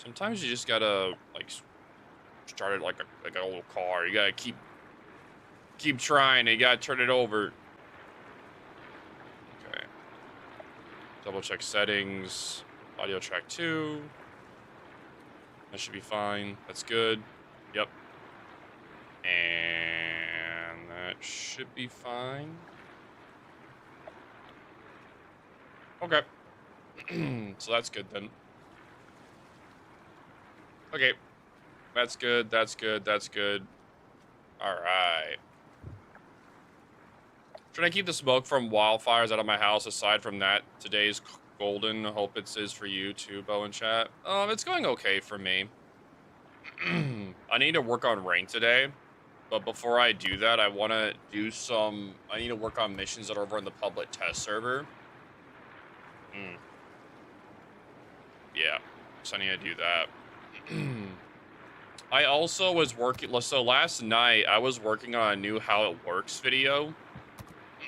Sometimes you just gotta like start it like a old car. You gotta keep trying. You gotta turn it over. Okay. Double check settings. Audio track 2. That should be fine. That's good. Yep. And that should be fine. Okay. So that's good then. Okay. That's good. That's good. That's good. All right. Should I keep the smoke from wildfires out of my house? Aside from that, today's golden. Hope it is for you too, Bo and chat. It's going okay for me. I need to work on rain today, but before I do that, I want to do some. I need to work on missions that are over in the public test server. Yeah, so I need to do that. I also was working. So last night I was working on a new how it works video.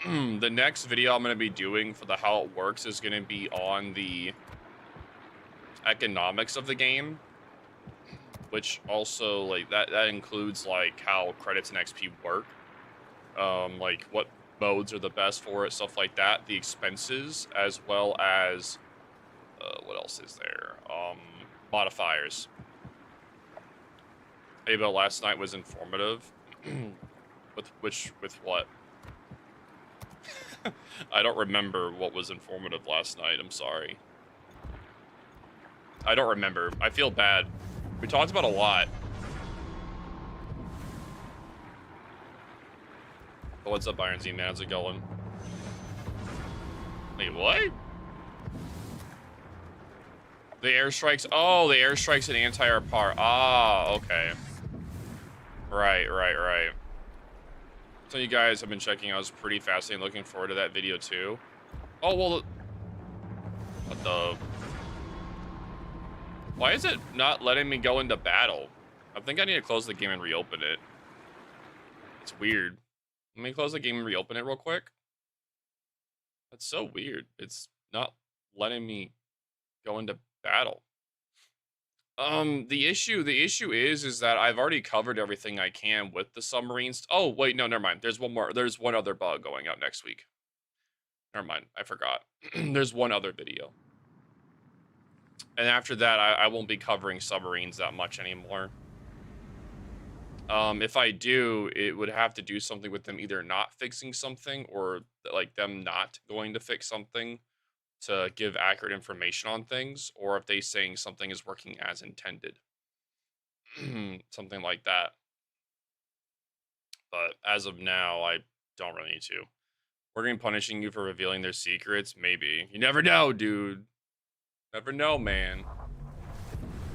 The next video I'm going to be doing for the how it works is going to be on the economics of the game, which also like that includes like how credits and XP work, like what modes are the best for it, stuff like that, the expenses, as well as what else is there, modifiers. Hey, but last night was informative. with what? I don't remember what was informative last night. I'm sorry. I don't remember. I feel bad. We talked about a lot. But what's up, Iron Z, man? How's it going? Wait, what? The airstrikes? Oh, the airstrikes an anti-air part. Ah, okay. Right. So you guys have been checking. I was pretty fascinated. Looking forward to that video too. Oh, well. What the? Why is it not letting me go into battle? I think I need to close the game and reopen it. It's weird. Let me close the game and reopen it real quick. That's so weird. It's not letting me go into battle. The issue is that I've already covered everything I can with the submarines. Oh, wait, no, never mind. There's one more. There's one other bug going out next week. Never mind. I forgot. There's one other video. And after that, I won't be covering submarines that much anymore. If I do, it would have to do something with them either not fixing something or like them not going to fix something to give accurate information on things, or if they saying something is working as intended. Something like that. But as of now, I don't really need to. We're going to be punishing you for revealing their secrets? Maybe. You never know, dude. Never know, man.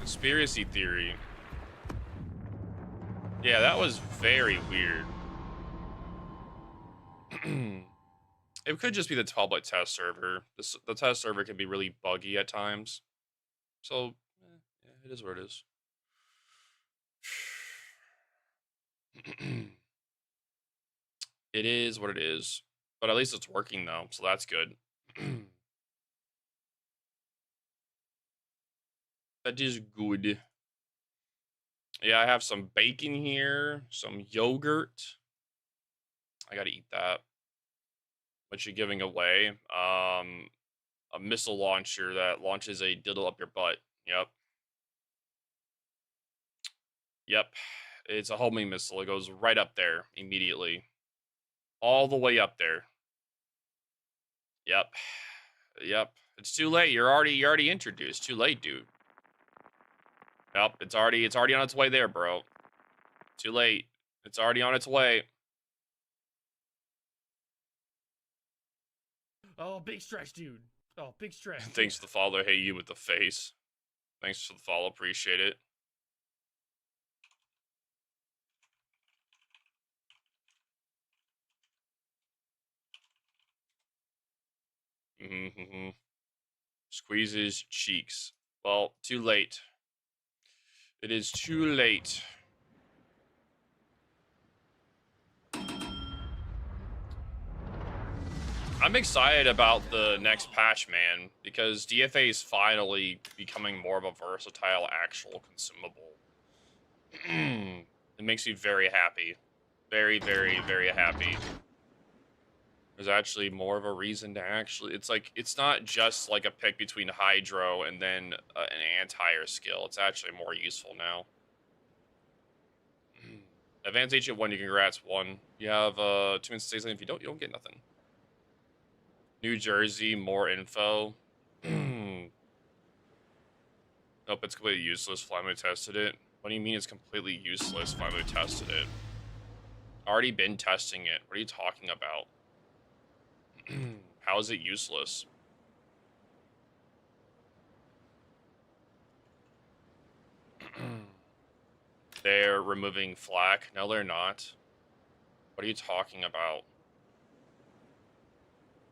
Conspiracy theory. Yeah, that was very weird. It could just be the public test server. The test server can be really buggy at times. So, yeah, it is what it is. It is what it is. But at least it's working, though, so that's good. That is good. Yeah, I have some bacon here, some yogurt. I gotta eat that. What you giving away? A missile launcher that launches a diddle up your butt. Yep. It's a homing missile. It goes right up there immediately. All the way up there. Yep. It's too late. You're already introduced. Too late, dude. Yep, it's already on its way there, bro. Too late. It's already on its way. Oh, big stretch, dude. Oh, big stretch. Thanks to the follow. Hey, you with the face. Thanks for the follow. Appreciate it. Squeezes cheeks. Well, too late. It is too late. I'm excited about the next patch, man, because DFA is finally becoming more of a versatile actual consumable. It makes me very happy. Very, very, very happy. There's actually more of a reason to actually... It's like, it's not just like a pick between Hydro and then an anti-air skill. It's actually more useful now. Advanced Agent 1, you congrats 1. You have 2 minutes to say something. If you don't get nothing. New Jersey, more info. Nope, it's completely useless. Flymo tested it. What do you mean it's completely useless? Flymo tested it. Already been testing it. What are you talking about? How is it useless? They're removing flak. No, they're not. What are you talking about?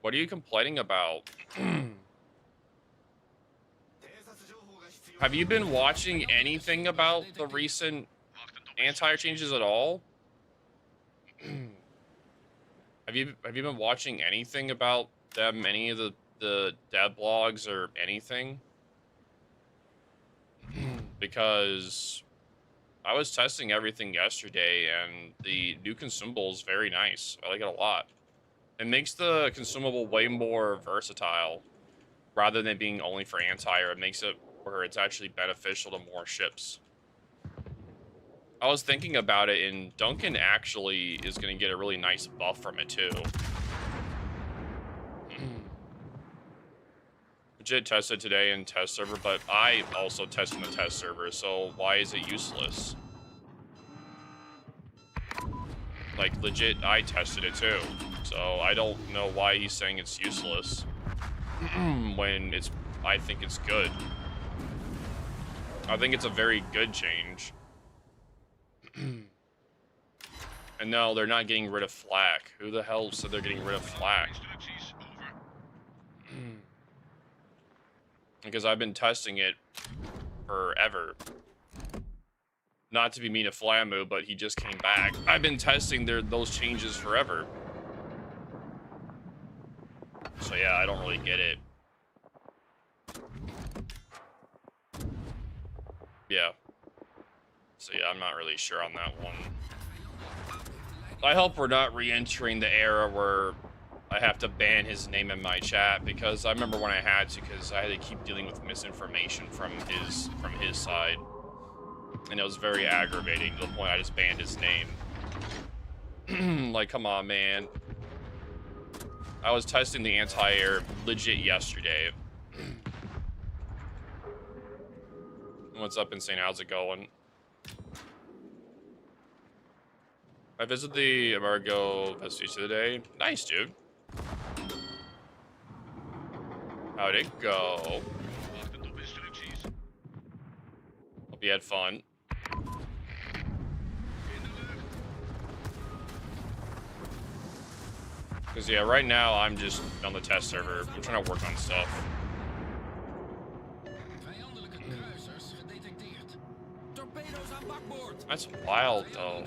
What are you complaining about? Have you been watching anything about the recent anti-air changes at all? Have you been watching anything about them, any of the dev blogs or anything? Because I was testing everything yesterday, and the new consumable is very nice. I like it a lot. It makes the consumable way more versatile, rather than being only for anti-air. It makes it where it's actually beneficial to more ships. I was thinking about it, and Duncan actually is going to get a really nice buff from it too. Legit tested today in test server, but I also tested in the test server, so why is it useless? Like, legit, I tested it too, so I don't know why he's saying it's useless when I think it's good. I think it's a very good change. And no, they're not getting rid of flak. Who the hell said they're getting rid of flak? Because I've been testing it forever. Not to be mean to Flamu, but he just came back. I've been testing those changes forever. So yeah, I don't really get it. Yeah. So yeah, I'm not really sure on that one. I hope we're not re-entering the era where I have to ban his name in my chat, because I remember when I had to, because I had to keep dealing with misinformation from his side. And it was very aggravating to the point I just banned his name. Like, come on, man. I was testing the anti-air legit yesterday. What's up, Insane? How's it going? I visited the Embargo Vestige today. Nice, dude. How'd it go? Hope you had fun. Because, yeah, right now I'm just on the test server. I'm trying to work on stuff. That's wild, though.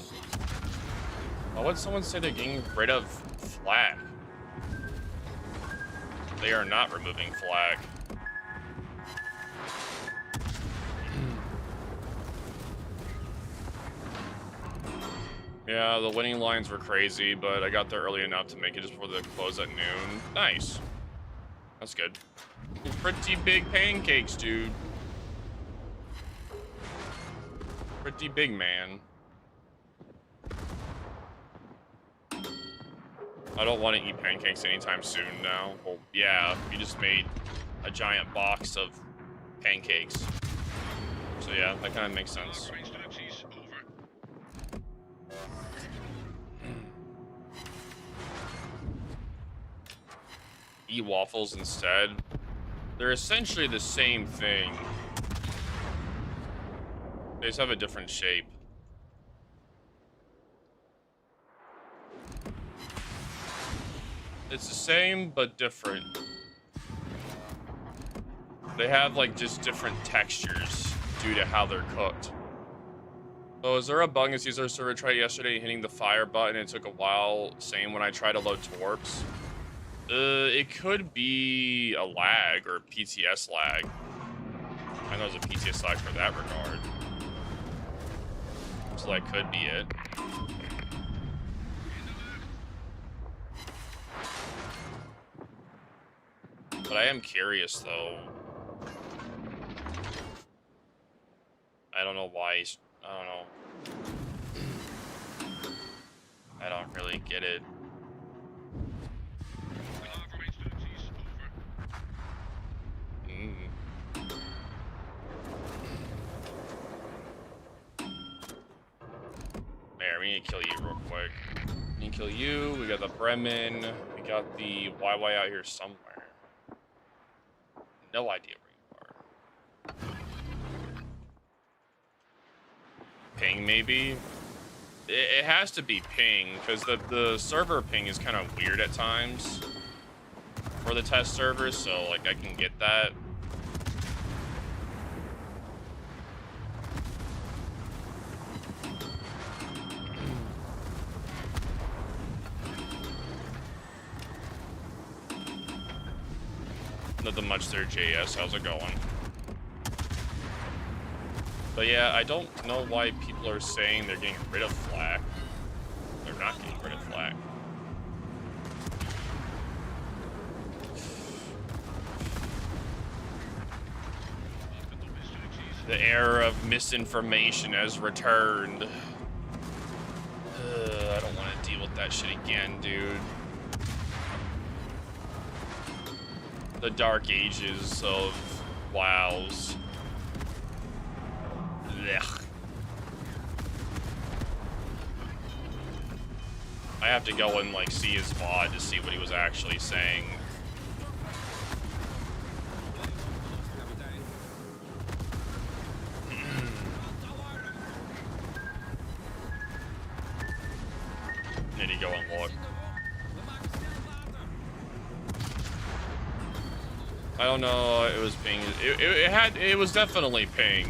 Why would someone say they're getting rid of flag? They are not removing flag. Yeah, the winning lines were crazy, but I got there early enough to make it just before the close at noon. Nice. That's good. Pretty big pancakes, dude. Pretty big, man. I don't want to eat pancakes anytime soon now. Well, yeah, we just made a giant box of pancakes. So yeah, that kind of makes sense. Eat waffles instead. They're essentially the same thing. They just have a different shape. It's the same, but different. They have, like, just different textures due to how they're cooked. Oh, is there a bug in Caesar server? I tried yesterday hitting the fire button. It took a while. Same when I tried to load torps. It could be a lag or PTS lag. I know there's a PTS lag for that regard. So that could be it. But I am curious, though. I don't know why he's... I don't know. I don't really get it. There, we need to kill you real quick. We need to kill you. We got the Bremen. We got the YY out here somewhere. No idea where you are. Ping, maybe? It has to be ping, because the server ping is kind of weird at times for the test servers, so, like, I can get that. Nothing much there, JS. How's it going? But yeah, I don't know why people are saying they're getting rid of flak. They're not getting rid of flak. The era of misinformation has returned. I don't want to deal with that shit again, dude. The dark ages of WoWs. Blech. I have to go and like see his VOD to see what he was actually saying. Need to go and look. I don't know. It was ping. It was definitely ping.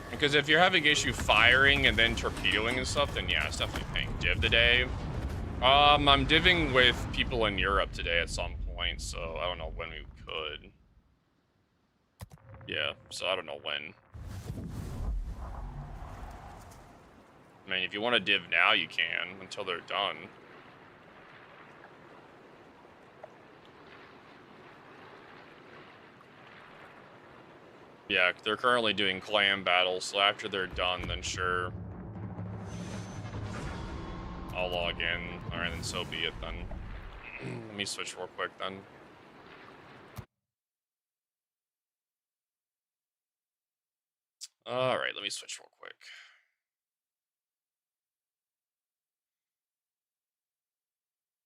Because if you're having issue firing and then torpedoing and stuff, then yeah, it's definitely ping. Div today. I'm diving with people in Europe today at some point, so I don't know when we could. Yeah, so I don't know when. I mean, if you want to div now, you can until they're done. Yeah, they're currently doing clan battles, so after they're done, then sure. I'll log in. Alright, then so be it then. Let me switch real quick then. Alright, let me switch real quick.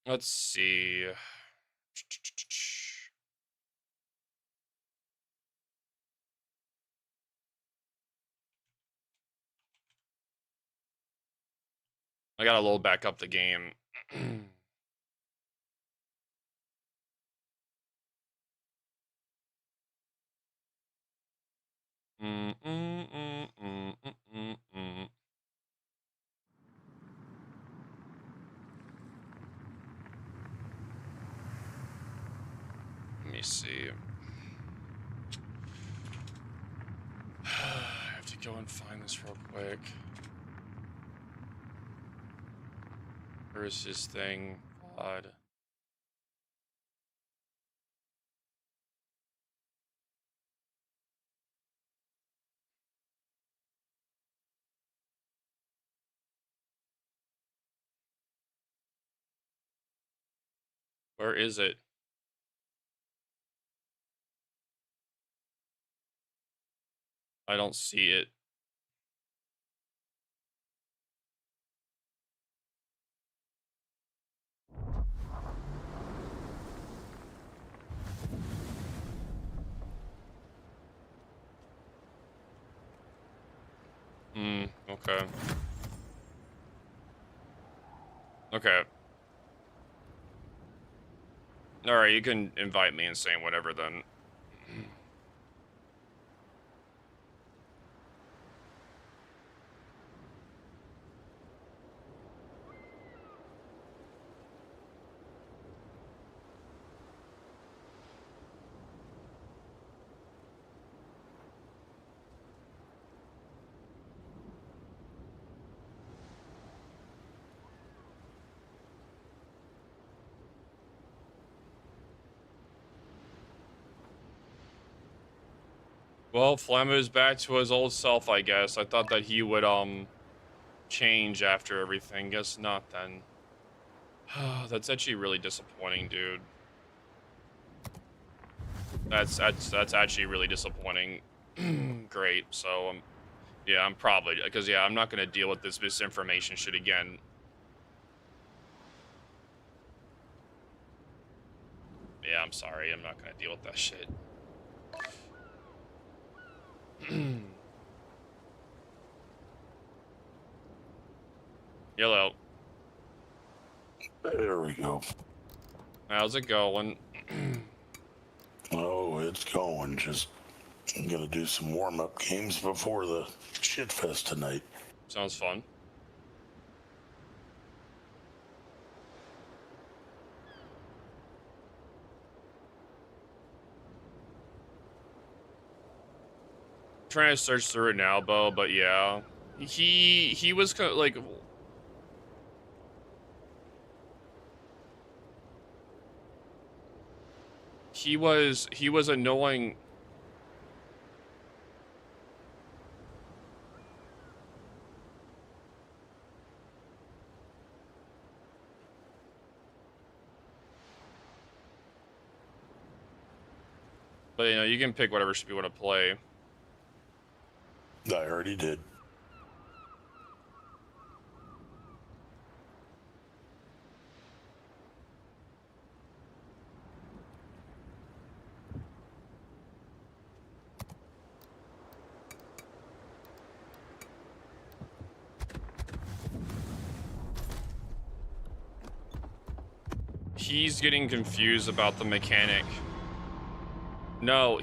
Let's see. I gotta load back up the game. Let me see. I have to go and find this real quick. Where is this thing? VOD. Where is it? I don't see it. Okay. Okay. Alright, you can invite me and say whatever then. Well, Flamo's back to his old self, I guess. I thought that he would, change after everything. Guess not, then. That's actually really disappointing, dude. That's actually really disappointing. Great, so, yeah, I'm probably, because, yeah, I'm not gonna deal with this misinformation shit again. Yeah, I'm sorry, I'm not gonna deal with that shit. Yellow. There we go. How's it going? Oh, it's going. Just I'm gonna do some warm-up games before the shit fest tonight. Sounds fun. Trying to search through it now, Bo, but yeah. He was kind of like, he was annoying. But you know, you can pick whatever ship you want to play. I already did. He's getting confused about the mechanic. No,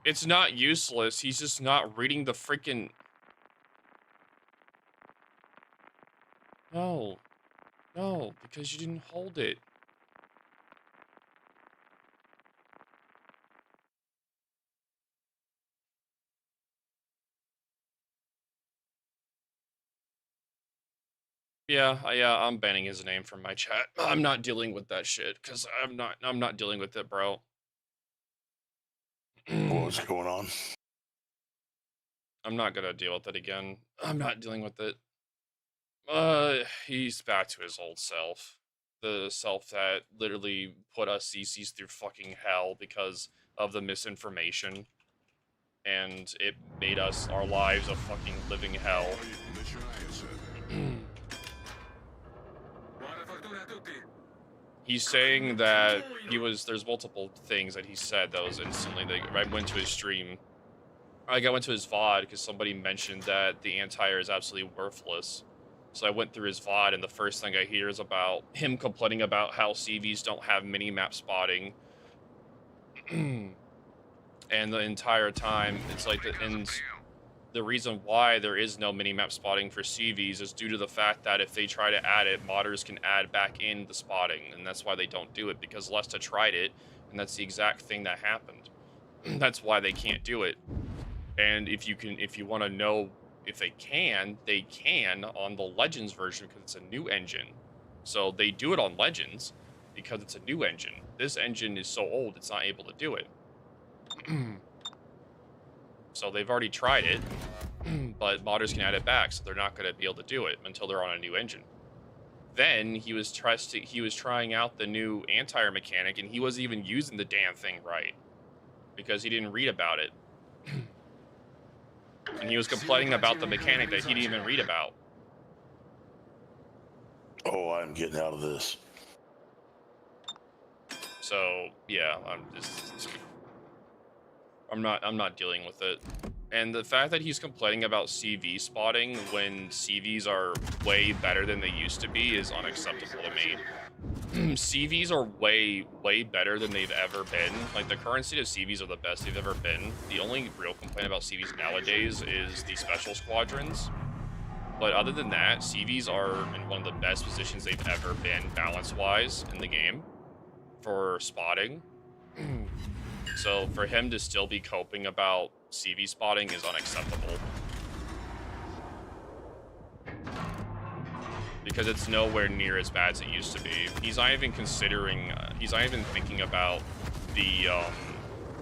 it's not useless. He's just not reading the freaking. No, no, because you didn't hold it. Yeah, I'm banning his name from my chat. I'm not dealing with that shit, because I'm not dealing with it, bro. What's going on? I'm not gonna deal with it again. I'm not dealing with it. He's back to his old self. The self that literally put us CCs through fucking hell because of the misinformation. And it made our lives a fucking living hell. He's saying that there's multiple things that he said that was instantly, I went to his stream. I went to his VOD because somebody mentioned that the anti-air is absolutely worthless. So I went through his VOD, and the first thing I hear is about him complaining about how CVs don't have mini-map spotting. And the entire time, it's like, the reason why there is no mini-map spotting for CVs is due to the fact that if they try to add it, modders can add back in the spotting, and that's why they don't do it, because Lesta tried it, and that's the exact thing that happened. That's why they can't do it. And if you want to know if they can on the Legends version, because it's a new engine. So they do it on Legends because it's a new engine. This engine is so old, it's not able to do it. So they've already tried it, but modders can add it back, so they're not going to be able to do it until they're on a new engine. Then he was trying out the new anti-air mechanic, and he wasn't even using the damn thing right because he didn't read about it. And he was complaining about the mechanic that he didn't even read about. Oh, I'm getting out of this. So yeah, I'm not dealing with it. And the fact that he's complaining about CV spotting when CVs are way better than they used to be is unacceptable to me. CVs are way better than they've ever been. Like, the current state of CVs are the best they've ever been. The only real complaint about CVs nowadays is the special squadrons. But other than that, CVs are in one of the best positions they've ever been, balance-wise, in the game for spotting. So for him to still be coping about CV spotting is unacceptable. Because it's nowhere near as bad as it used to be. He's not even considering, he's not even thinking about the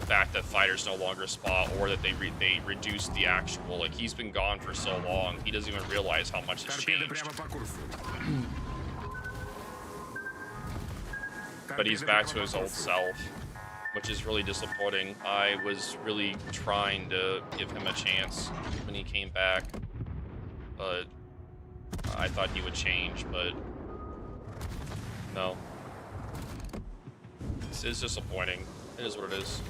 fact that fighters no longer spot, or that they reduced the actual, like, he's been gone for so long, he doesn't even realize how much has changed. But he's back to his old self, which is really disappointing. I was really trying to give him a chance when he came back, but I thought he would change, but no. This is disappointing. It is what it is.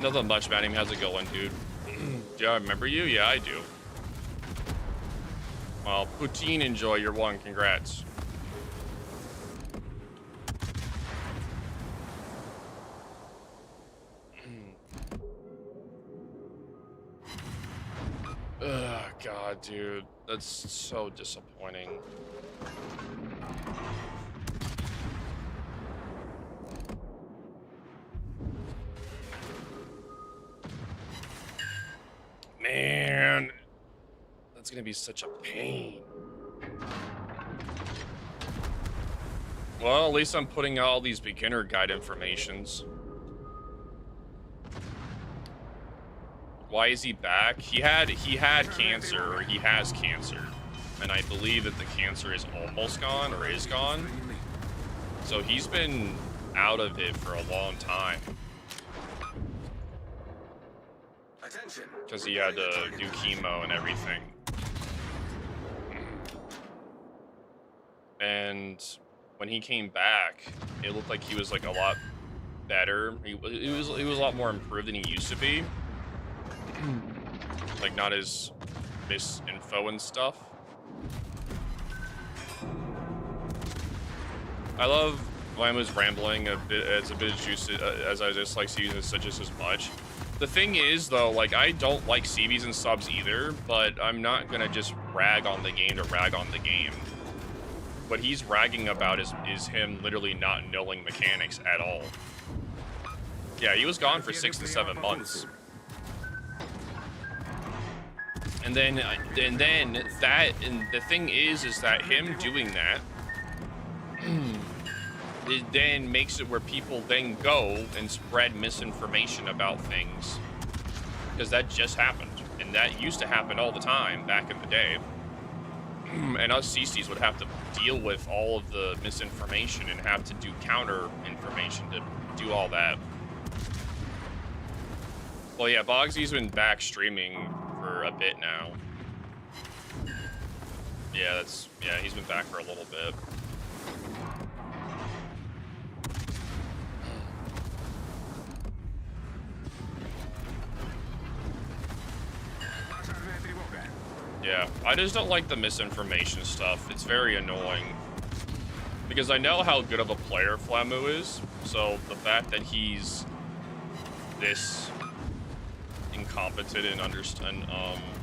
Nothing much, man. How's it going, dude? Do I remember you? Yeah, I do. Well, Poutine, enjoy your one. Congrats. Ugh, God, dude. That's so disappointing. Man, that's gonna be such a pain. Well, at least I'm putting out all these beginner guide informations. Why is he back? He had cancer, or he has cancer, and I believe that the cancer is almost gone, or is gone. So he's been out of it for a long time. Because he had to do chemo and everything. And when he came back, it looked like he was like a lot better. He was a lot more improved than he used to be. Like, not as misinfo and stuff. I love when I was rambling a bit. It's a bit juicy, as I dislike CVs just as much. The thing is, though, like, I don't like CVs and subs either, but I'm not gonna just rag on the game to rag on the game. What he's ragging about is him literally not knowing mechanics at all. Yeah, he was gone for 6 to 7 months. And then the thing is that him doing that, it then makes it where people then go and spread misinformation about things, because that just happened, and that used to happen all the time back in the day. And us CCs would have to deal with all of the misinformation and have to do counter information to do all that. Well, yeah, Bogsy's been back streaming for a bit now. Yeah, he's been back for a little bit. Yeah, I just don't like the misinformation stuff. It's very annoying. Because I know how good of a player Flamu is, so the fact that he's this incompetent and understand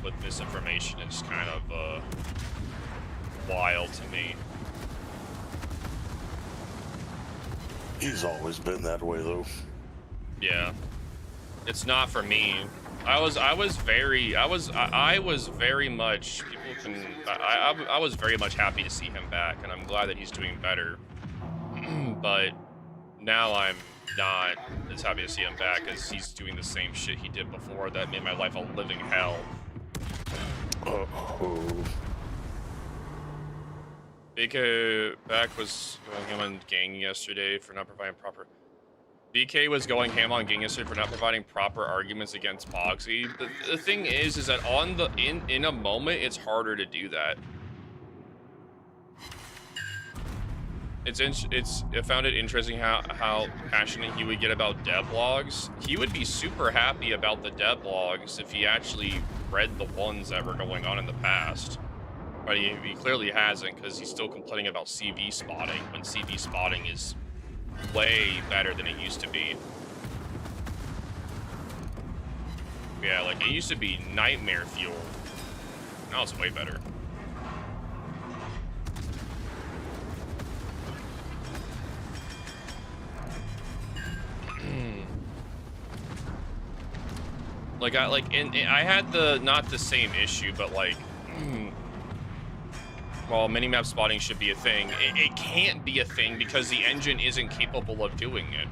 with misinformation is kind of wild to me. He's always been that way, though. Yeah, it's not for me. I was very much, people can, I was very much happy to see him back, and I'm glad that he's doing better. But now I'm not as happy to see him back, as he's doing the same shit he did before that made my life a living hell. BK back was going ham on gang yesterday for not providing proper. BK was going ham on gang yesterday for not providing proper arguments against Bogsy. The thing is that in a moment, it's harder to do that. I found it interesting how passionate he would get about devlogs. He would be super happy about the devlogs if he actually read the ones that were going on in the past. But he clearly hasn't, because he's still complaining about CV spotting, when CV spotting is way better than it used to be. Yeah, like, it used to be nightmare fuel. Now it's way better. Like, I had not the same issue, but like, Well, minimap spotting should be a thing. It can't be a thing because the engine isn't capable of doing it.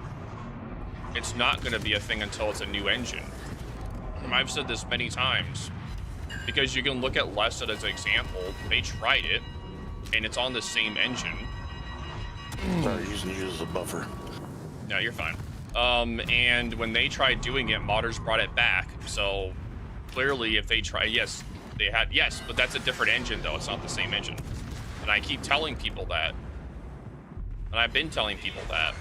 It's not going to be a thing until it's a new engine. I've said this many times. Because you can look at Lessa as an example. They tried it, and it's on the same engine. Sorry, using you as a buffer. No, you're fine. And when they tried doing it, modders brought it back. So clearly, if they try, yes, they had, yes, but that's a different engine, though. It's not the same engine. And I keep telling people that. And I've been telling people that.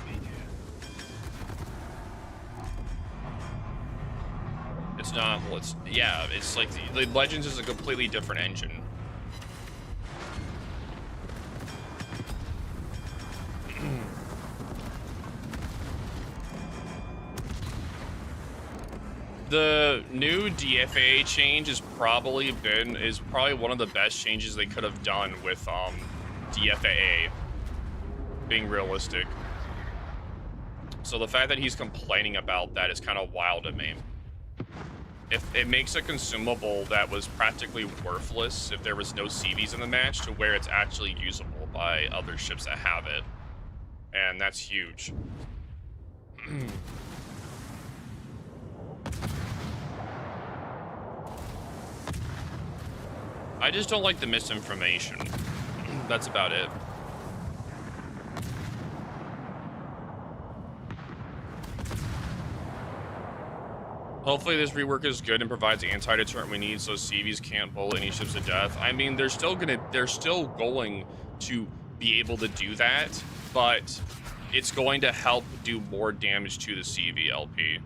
It's not, well, it's, yeah, it's like, the Legends is a completely different engine. The new DFA change is probably one of the best changes they could have done with DFAA, being realistic. So the fact that he's complaining about that is kind of wild to me. If it makes a consumable that was practically worthless if there was no CVs in the match to where it's actually usable by other ships that have it. And that's huge. I just don't like the misinformation. That's about it. Hopefully this rework is good and provides the anti-deterrent we need so CVs can't bullet any ships to death. I mean, they're still going to be able to do that, but it's going to help do more damage to the CV LP.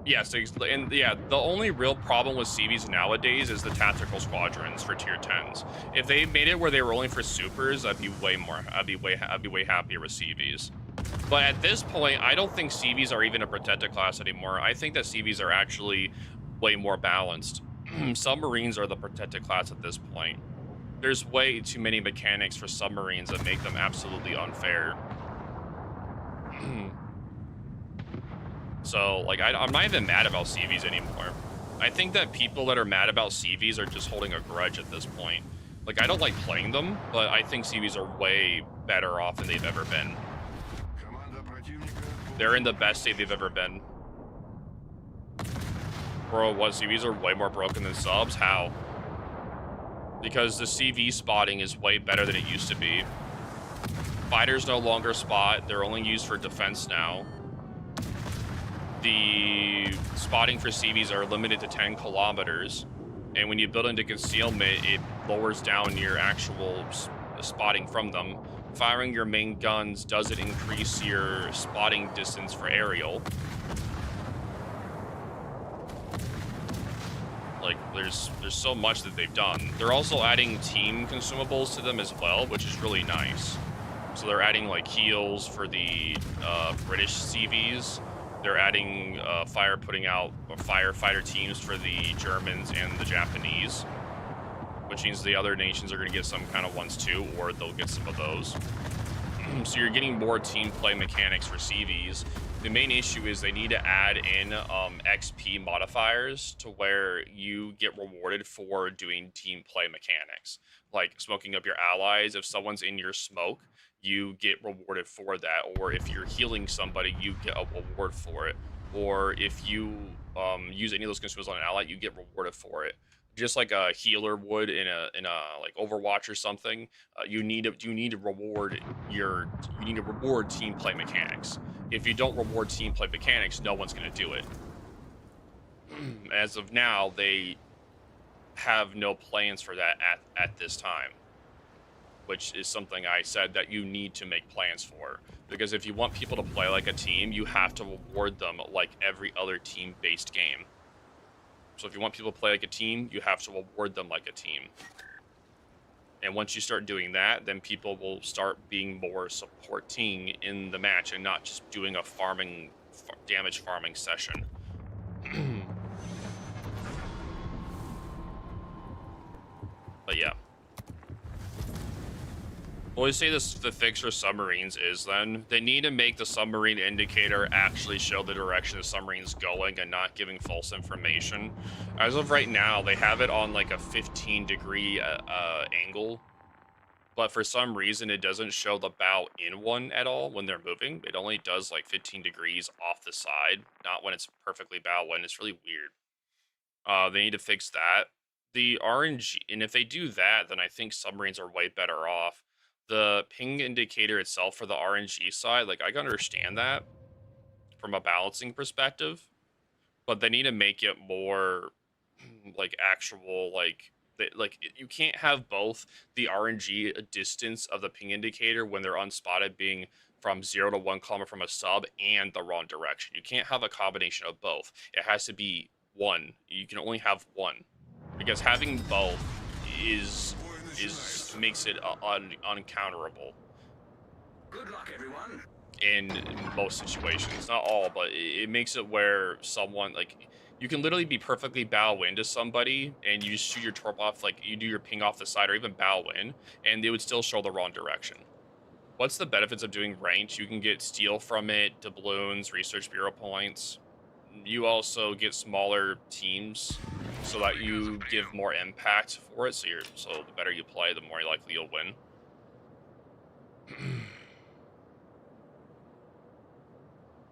Yes, and yeah, the only real problem with CVs nowadays is the tactical squadrons for tier 10s. If they made it where they were only for supers, I'd be way happier with CVs. But at this point, I don't think CVs are even a protected class anymore. I think that CVs are actually way more balanced. Submarines are the protected class at this point. There's way too many mechanics for submarines that make them absolutely unfair. So, like, I'm not even mad about CVs anymore. I think that people that are mad about CVs are just holding a grudge at this point. Like, I don't like playing them, but I think CVs are way better off than they've ever been. They're in the best state they've ever been. Bro, what, CVs are way more broken than subs? How? Because the CV spotting is way better than it used to be. Fighters no longer spot. They're only used for defense now. The spotting for CVs are limited to 10 kilometers. And when you build into concealment, it lowers down your actual spotting from them. Firing your main guns doesn't increase your spotting distance for aerial. Like, there's so much that they've done. They're also adding team consumables to them as well, which is really nice. So they're adding, like, heals for the British CVs. They're adding firefighter teams for the Germans and the Japanese, which means the other nations are going to get some kind of ones too, or they'll get some of those. So you're getting more team play mechanics for CVs. The main issue is they need to add in XP modifiers to where you get rewarded for doing team play mechanics, like smoking up your allies. If someone's in your smoke, you get rewarded for that. Or if you're healing somebody, you get a reward for it. Or if you use any of those consumables on an ally, you get rewarded for it. Just like a healer would in a like Overwatch or something. You need to reward team play mechanics. If you don't reward team play mechanics, no one's going to do it. As of now, they have no plans for that at this time, which is something I said that you need to make plans for. Because if you want people to play like a team, you have to reward them like every other team-based game. So if you want people to play like a team, you have to reward them like a team. And once you start doing that, then people will start being more supporting in the match and not just doing a damage farming session. But yeah. Well, you say this, the fix for submarines is then they need to make the submarine indicator actually show the direction the submarine's going and not giving false information. As of right now, they have it on like a 15-degree angle, but for some reason it doesn't show the bow in one at all when they're moving. It only does like 15 degrees off the side, not when it's perfectly bow in. It's really weird. They need to fix that. The RNG, and if they do that, then I think submarines are way better off. The ping indicator itself for the RNG side, like I can understand that from a balancing perspective, but they need to make it more like actual, you can't have both the RNG distance of the ping indicator when they're unspotted being from 0 to 1 kilometer from a sub and the wrong direction. You can't have a combination of both. It has to be one. You can only have one, because having both is makes it uncounterable. Good luck, everyone. In most situations, not all, but it makes it where someone, like, you can literally be perfectly bow in to somebody and you just shoot your torp off, like you do your ping off the side or even bow in, and they would still show the wrong direction. What's the benefits of doing ranked? You can get steel from it, doubloons, research bureau points. You also get smaller teams so that you give more impact for it. So the better you play, the more likely you'll win.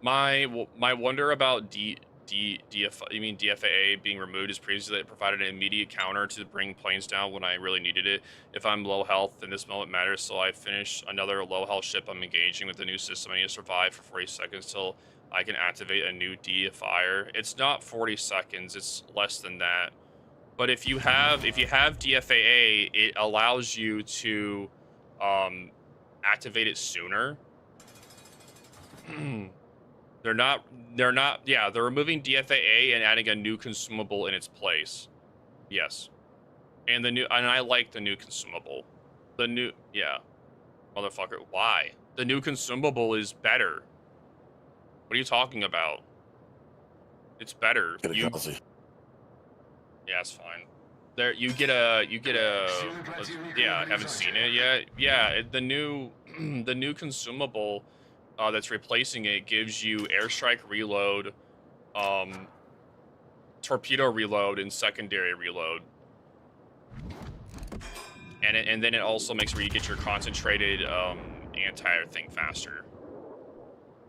My wonder about DFAA being removed is previously it provided an immediate counter to bring planes down when I really needed it. If I'm low health, then this moment matters, so I finish another low health ship I'm engaging with the new system. I need to survive for 40 seconds till I can activate a new DFIer. It's not 40 seconds, it's less than that. But if you have DFAA, it allows you to activate it sooner. They're removing DFAA and adding a new consumable in its place. Yes. And I like the new consumable. Motherfucker, why? The new consumable is better. What are you talking about? It's better. Yeah, it's fine. There, you get a. Yeah, I haven't seen it yet. Yeah, the new consumable that's replacing it gives you airstrike reload, torpedo reload, and secondary reload. And then it also makes where you get your concentrated anti-air thing faster.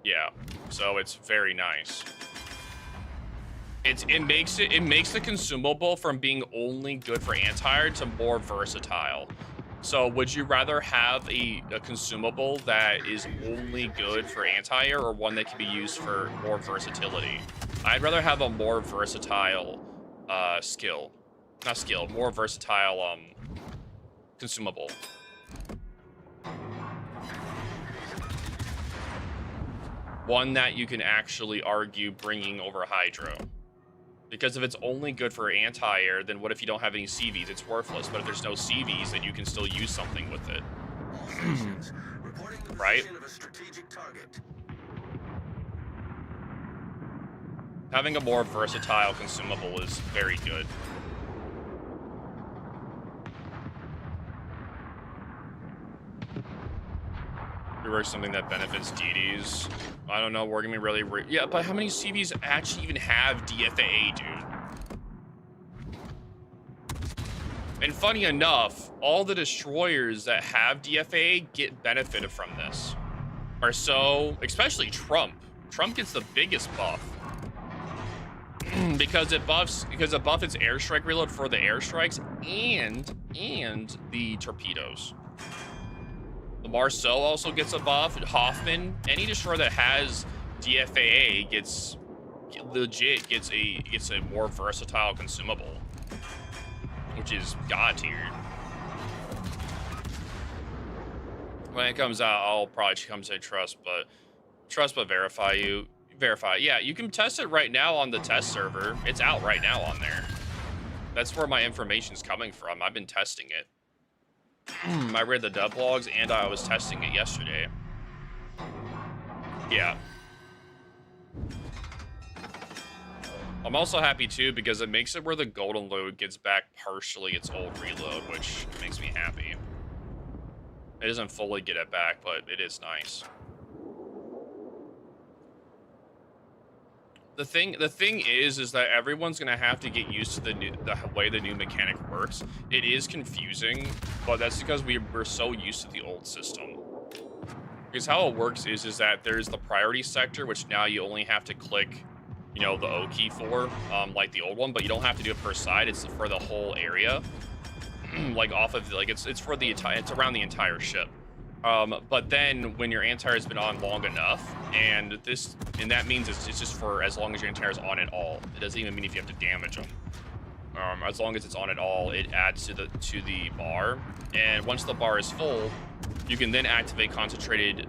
Yeah, so it's very nice. It makes the consumable from being only good for anti-air to more versatile. So would you rather have a consumable that is only good for anti-air, or one that can be used for more versatility? I'd rather have a more versatile more versatile consumable. One that you can actually argue bringing over Hydro. Because if it's only good for anti-air, then what if you don't have any CVs? It's worthless. But if there's no CVs, then you can still use something with it. Right? Having a more versatile consumable is very good. Rework something that benefits DDs. I don't know, we're gonna be really... yeah, but how many CVs actually even have DFAA, dude? And funny enough, all the destroyers that have DFAA get benefited from this. Or so, especially Trump. Trump gets the biggest buff. because it buffs its airstrike reload for the airstrikes and the torpedoes. The Marceau also gets a buff. Hoffman, any destroyer that has DFAA gets a more versatile consumable, which is god tier. When it comes out, I'll probably come say trust but verify. Yeah, you can test it right now on the test server. It's out right now on there. That's where my information's coming from. I've been testing it. I read the dev logs and I was testing it yesterday. Yeah. I'm also happy too because it makes it where the golden load gets back partially its old reload, which makes me happy. It doesn't fully get it back, but it is nice. The thing is that everyone's gonna have to get used to the way the new mechanic works. It is confusing, but that's because we're so used to the old system. Because how it works is that there's the priority sector, which now you only have to click, you know, the O key for, like the old one, but you don't have to do it per side. It's for the whole area, like off of like it's for the entire, it's around the entire ship. But then when your anti-air has been on long enough, and that means it's just for as long as your anti-air is on at all. It doesn't even mean if you have to damage them. As long as it's on at all, it adds to the bar. And once the bar is full, you can then activate concentrated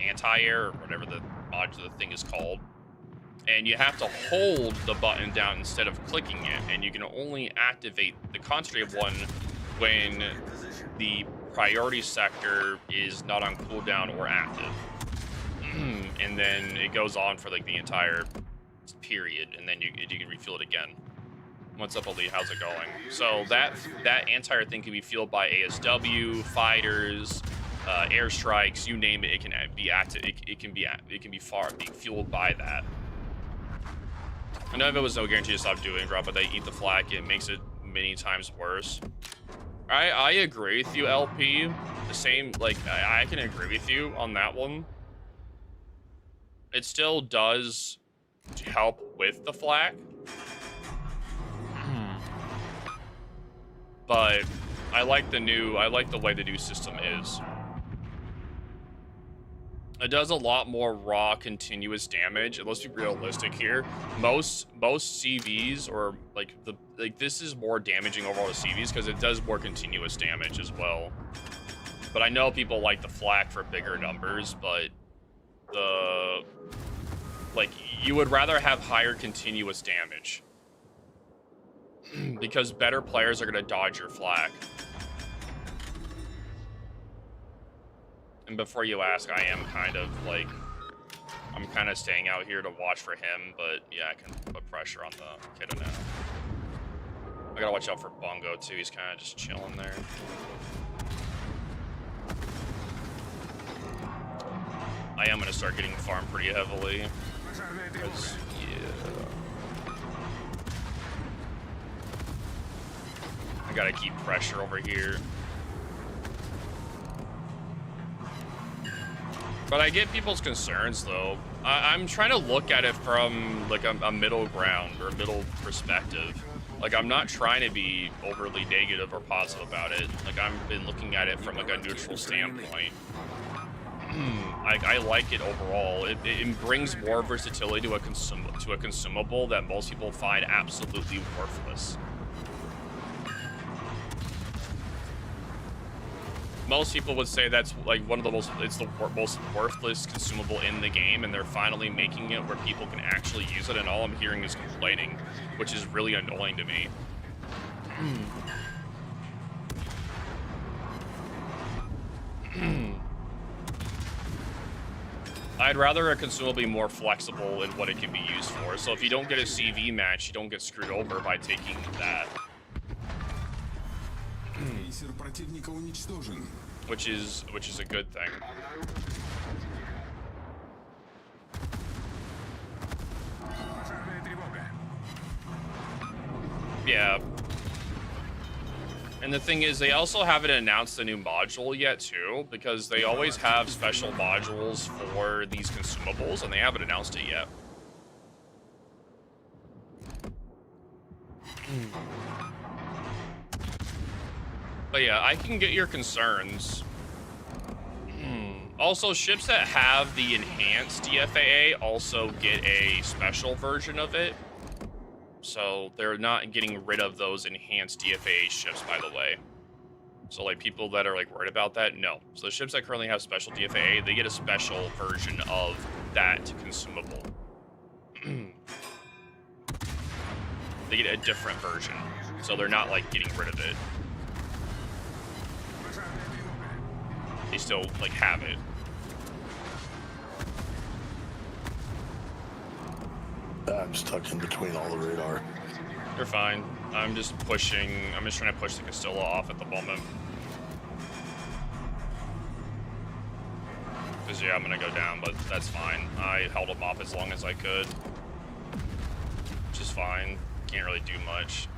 anti-air or whatever the modular thing is called. And you have to hold the button down instead of clicking it. And you can only activate the concentrated one when the priority sector is not on cooldown or active. And then it goes on for like the entire period, and then you can refuel it again. What's up, Elite? How's it going? So that anti-air thing can be fueled by ASW, fighters, airstrikes, you name it. It can be active. It can be being fueled by that. I know if it was no guarantee to stop doing drop, but they eat the flak. It makes it many times worse. I agree with you, LP. The same, like, I can agree with you on that one. It still does help with the flak. But I like the way the new system is. It does a lot more raw, continuous damage. And let's be realistic here. Most CVs, or like this is more damaging overall to CVs because it does more continuous damage as well. But I know people like the flak for bigger numbers, but you would rather have higher continuous damage because better players are gonna dodge your flak. And before you ask, I am I'm kind of staying out here to watch for him, but yeah, I can put pressure on the kiddo now. I gotta watch out for Bongo too. He's kind of just chilling there. I am gonna start getting farmed pretty heavily. Yeah. I gotta keep pressure over here. But I get people's concerns, though. I'm trying to look at it from, like, a middle ground or middle perspective. Like, I'm not trying to be overly negative or positive about it. Like, I've been looking at it from, like, a neutral standpoint. I like it overall. It brings more versatility to a consumable that most people find absolutely worthless. Most people would say that's like one of the most worthless consumable in the game, and they're finally making it where people can actually use it, and all I'm hearing is complaining, which is really annoying to me. I'd rather a consumable be more flexible in what it can be used for. So if you don't get a CV match, you don't get screwed over by taking that. Which is a good thing. Yeah. And the thing is, they also haven't announced the new module yet, too, because they always have special modules for these consumables, and they haven't announced it yet. But yeah, I can get your concerns. Also, ships that have the enhanced DFAA also get a special version of it. So they're not getting rid of those enhanced DFAA ships, by the way. So like people that are like worried about that, no. So the ships that currently have special DFAA, they get a special version of that consumable. They get a different version. So they're not like getting rid of it. They still like have it. I'm stuck in between all the radar. You're fine. I'm just trying to push the Castilla off at the moment. is, yeah, I'm gonna go down, but that's fine. I held him off as long as I could. Which is fine. Can't really do much.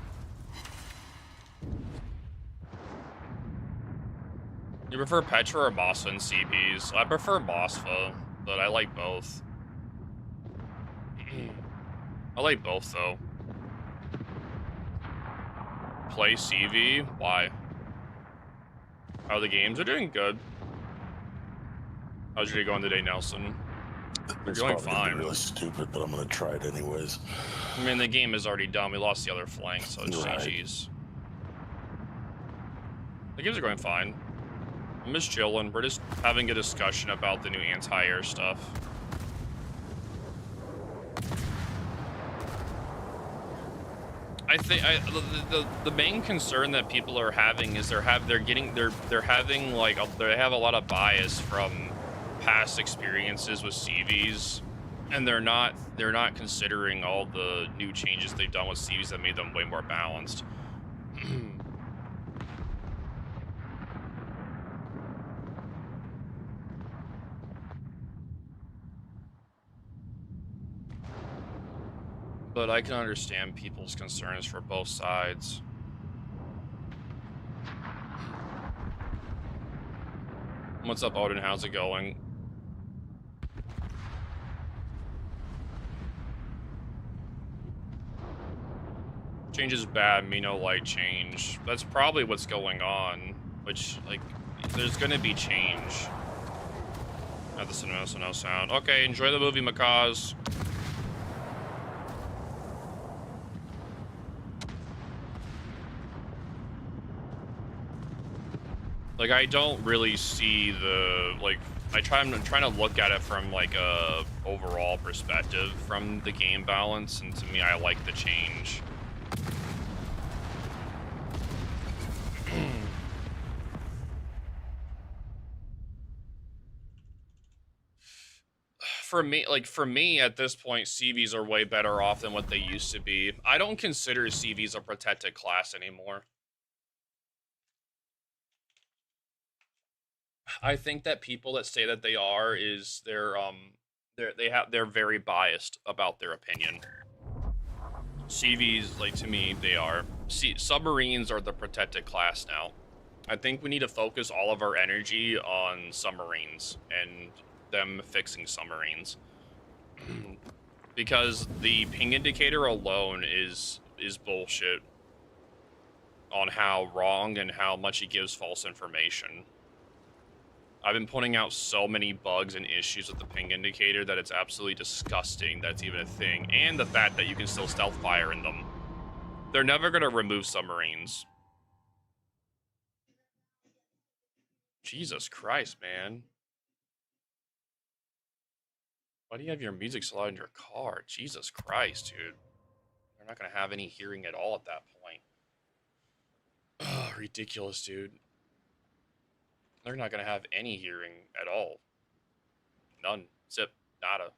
You prefer Petra or Mosfa and CPs? I prefer Mosfa, but I like both. I like both, though. Play CV? Why? How the games are doing good. How's your day going today, Nelson? You're It's going probably gonna be fine. really stupid, but I'm gonna try it anyways. I mean, the game is already done. We lost the other flank, so it's Right. GG's. The games are going fine. I'm just chilling. We're just having a discussion about the new anti-air stuff. I think the main concern that people are having is they have a lot of bias from past experiences with CVs, and they're not considering all the new changes they've done with CVs that made them way more balanced. But I can understand people's concerns for both sides. What's up, Odin? How's it going? Change is bad, me no like change. That's probably what's going on, which, like, there's gonna be change. Not the cinema, so no sound. Okay, enjoy the movie, Macaws. Like, I don't really see the, like, I'm trying to look at it from, like, a overall perspective from the game balance, and to me, I like the change. For me, at this point, CVs are way better off than what they used to be. I don't consider CVs a protected class anymore. I think that people that say that they are they're very biased about their opinion. CVs, like, to me, they are. Submarines are the protected class now. I think we need to focus all of our energy on submarines and them fixing submarines. Because the ping indicator alone is bullshit on how wrong and how much it gives false information. I've been pointing out so many bugs and issues with the ping indicator that it's absolutely disgusting that's even a thing, and the fact that you can still stealth fire in them. They're never going to remove submarines. Jesus Christ, man. Why do you have your music so loud in your car? Jesus Christ, dude. They're not going to have any hearing at all at that point. Ugh, ridiculous, dude. They're not going to have any hearing at all. None. Zip. Nada.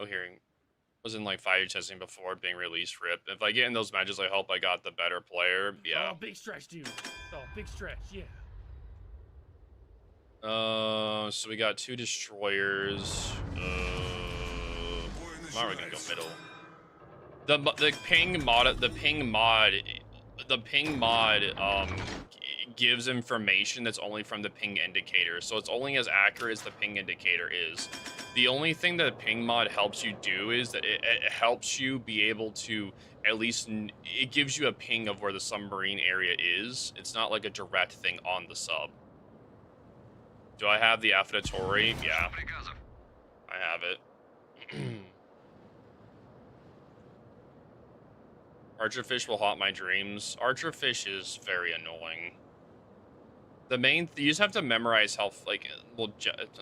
No hearing. Was in, like, fire testing before being released, rip. If I get in those matches, I hope I got the better player. Yeah. Oh, big stretch, dude. Oh, big stretch, yeah. So we got 2 destroyers. How are we gonna go middle? The ping mod gives information that's only from the ping indicator, so it's only as accurate as the ping indicator is. The only thing that the ping mod helps you do is that it helps you be able to at least, it gives you a ping of where the submarine area is. It's not like a direct thing on the sub. Do I have the affidatory? Yeah. I have it. Archerfish will haunt my dreams. Archerfish is very annoying. You just have to memorize how, like, well,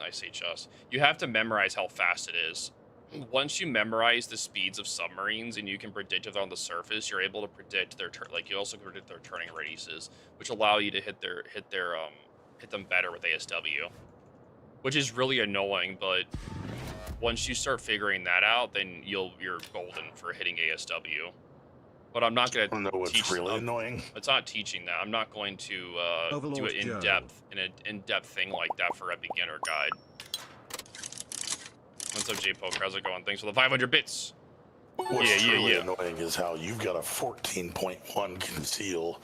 I say just. You have to memorize how fast it is. Once you memorize the speeds of submarines and you can predict if they're on the surface, you're able to predict their you also can predict their turning radiuses, which allow you to hit them better with ASW, which is really annoying. But once you start figuring that out, then you're golden for hitting ASW. But I'm not going I know to what's teach. really annoying. It's not teaching that. I'm not going to do Overlord it Joe. an in-depth thing like that for a beginner guide. What's up, J-Poke? How's it going? Thanks for the 500 bits. What's truly yeah. annoying is how you've got a 14.1 conceal,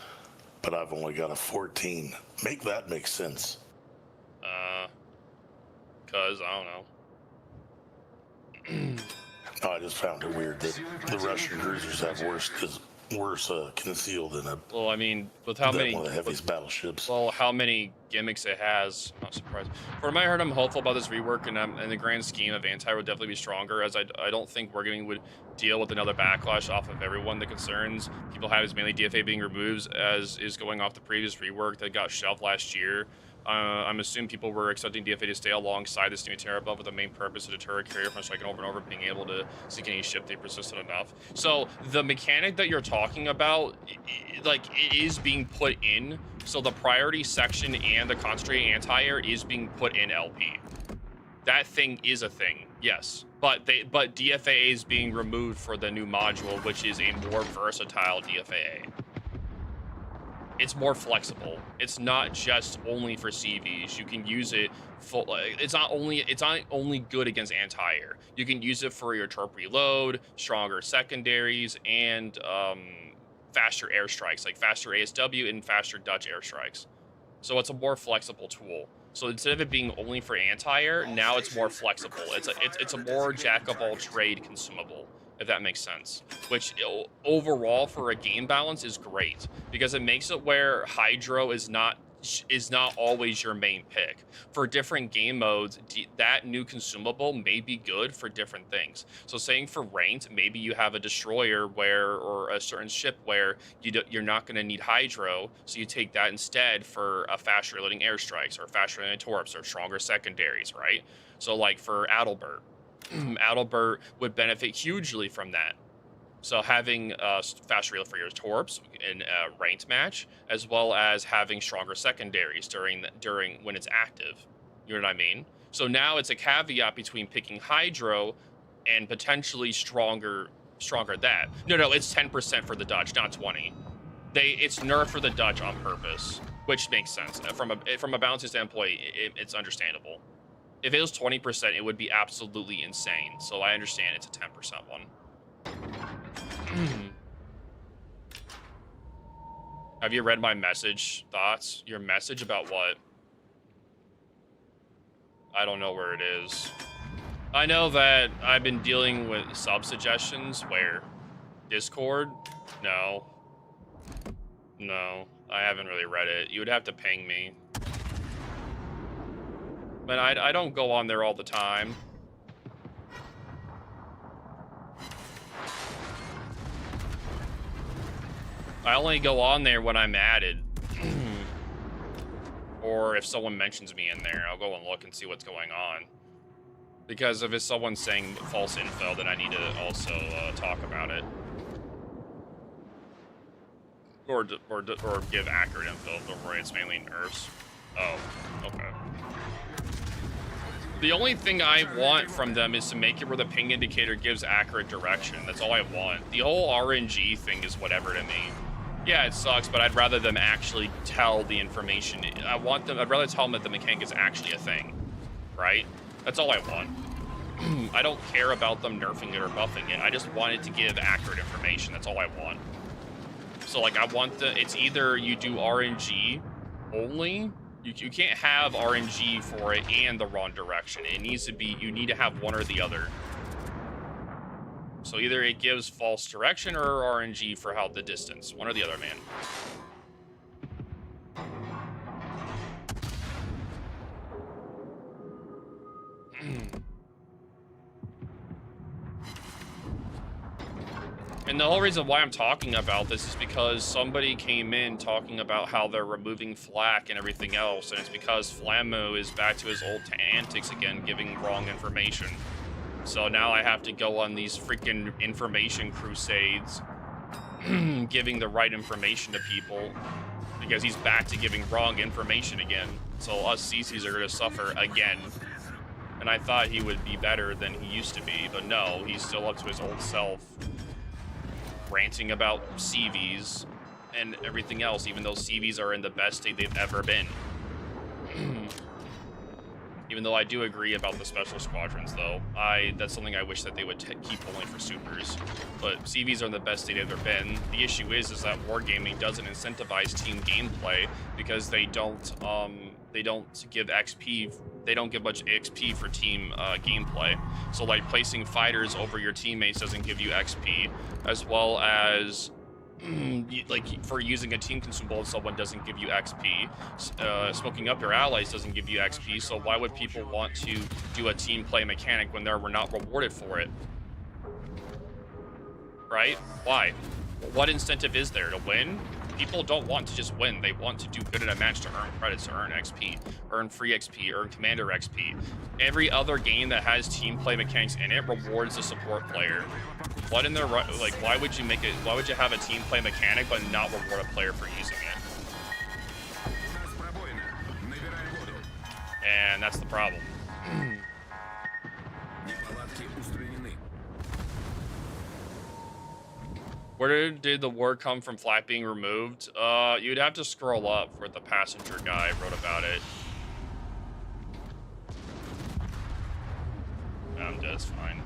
but I've only got a 14. Make that make sense. Cause I don't know. No, I just found it weird that the Russian cruisers have worse conceal than Well, I mean, with how many, one of the heaviest battleships. well, how many gimmicks it has, I'm not surprised. From what I heard, I'm hopeful about this rework, and in the grand scheme of anti will definitely be stronger, as I don't think Wargaming would deal with another backlash off of everyone. The concerns people have is mainly DFA being removed, as is going off the previous rework that got shelved last year. I'm assuming people were expecting DFA to stay alongside this new Terra buff with the main purpose to deter a carrier from striking over and over, being able to sink any ship they persisted enough. So the mechanic that you're talking about, like, it is being put in. So the priority section and the concentrated anti-air is being put in LP. That thing is a thing, yes. But DFA is being removed for the new module, which is a more versatile DFA. It's more flexible. It's not just only for CVs. You can use it for, it's not only good against anti-air. You can use it for your torp reload, stronger secondaries, and faster airstrikes, like faster ASW and faster Dutch airstrikes. So it's a more flexible tool. So instead of it being only for anti-air, now it's more flexible. It's a more jack of all trade consumable, if that makes sense. Which overall for a game balance is great, because it makes it where Hydro is not always your main pick. For different game modes, that new consumable may be good for different things. So saying for ranked, maybe you have a destroyer or a certain ship where you're not going to need Hydro, so you take that instead for a faster reloading airstrikes or faster reloading torps or stronger secondaries, right? So like for Adalbert, Adalbert would benefit hugely from that. So having fast reload for your torps in a ranked match, as well as having stronger secondaries during when it's active. You know what I mean? So now it's a caveat between picking Hydro and potentially stronger that. No, it's 10% for the Dutch, not 20. It's nerfed for the Dutch on purpose, which makes sense. From a balancing standpoint, it's understandable. If it was 20%, it would be absolutely insane. So I understand it's a 10% one. Have you read my message? Thoughts? Your message about what? I don't know where it is. I know that I've been dealing with sub-suggestions. Where? Discord? No. No, I haven't really read it. You would have to ping me. But I don't go on there all the time. I only go on there when I'm added. Or if someone mentions me in there, I'll go and look and see what's going on. Because if it's someone saying false info, then I need to also talk about it. Or give accurate info, don't worry, it's mainly nerfs. Oh, okay. The only thing I want from them is to make it where the ping indicator gives accurate direction. That's all I want. The whole RNG thing is whatever to me. Yeah, it sucks, but I'd rather them actually tell the information. I'd rather tell them that the mechanic is actually a thing, right? That's all I want. I don't care about them nerfing it or buffing it. I just want it to give accurate information. That's all I want. So, like, I want it's either you do RNG only. You can't have RNG for it and the wrong direction. It needs to be, you need to have one or the other. So either it gives false direction or RNG for how the distance. One or the other, man. And the whole reason why I'm talking about this is because somebody came in talking about how they're removing flak and everything else, and it's because Flammo is back to his old antics again, giving wrong information. So now I have to go on these freaking information crusades, giving the right information to people, because he's back to giving wrong information again. So us CCs are going to suffer again. And I thought he would be better than he used to be, but no, he's still up to his old self. ranting about CVs and everything else, even though CVs are in the best state they've ever been. Even though I do agree about the special squadrons, though. That's something I wish that they would keep only for supers. But CVs are in the best state they've ever been. The issue is that wargaming doesn't incentivize team gameplay because they don't give XP. They don't give much XP for team gameplay. So like placing fighters over your teammates doesn't give you XP, as well as like for using a team consumable and someone doesn't give you XP. Smoking up your allies doesn't give you XP, so why would people want to do a team play mechanic when we're not rewarded for it? Right? Why? What incentive is there to win? People don't want to just win. They want to do good in a match to earn credits, to earn XP, earn free XP, earn commander XP. Every other game that has team play mechanics in it rewards the support player. What in their like? Why would you make it? Why would you have a team play mechanic but not reward a player for using it? And that's the problem. Where did the word come from flag being removed? You'd have to scroll up where the passenger guy wrote about it. I'm dead, it's fine.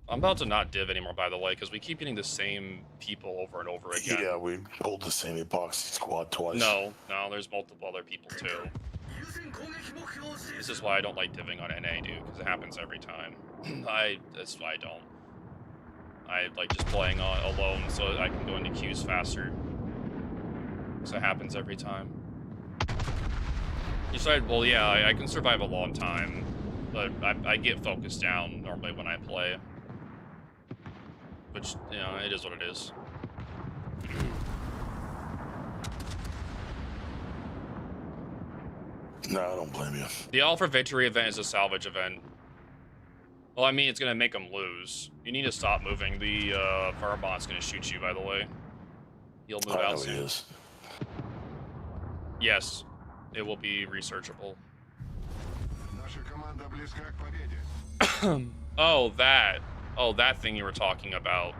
I'm about to not div anymore, by the way, because we keep getting the same people over and over again. Yeah, we pulled the same epoxy squad twice. No, there's multiple other people too. This is why I don't like divving on NA, dude, because it happens every time. That's why I don't. I like just playing alone so I can go into queues faster. Because it happens every time. You said, well, yeah, I can survive a long time, but I get focused down normally when I play. Which, you know, it is what it is. No, I don't blame you. The All for Victory event is a salvage event. Well, I mean, it's going to make them lose. You need to stop moving. The Firebot's going to shoot you, by the way. He'll move out soon. He is. Yes, it will be researchable. Oh, that. Oh, that thing you were talking about.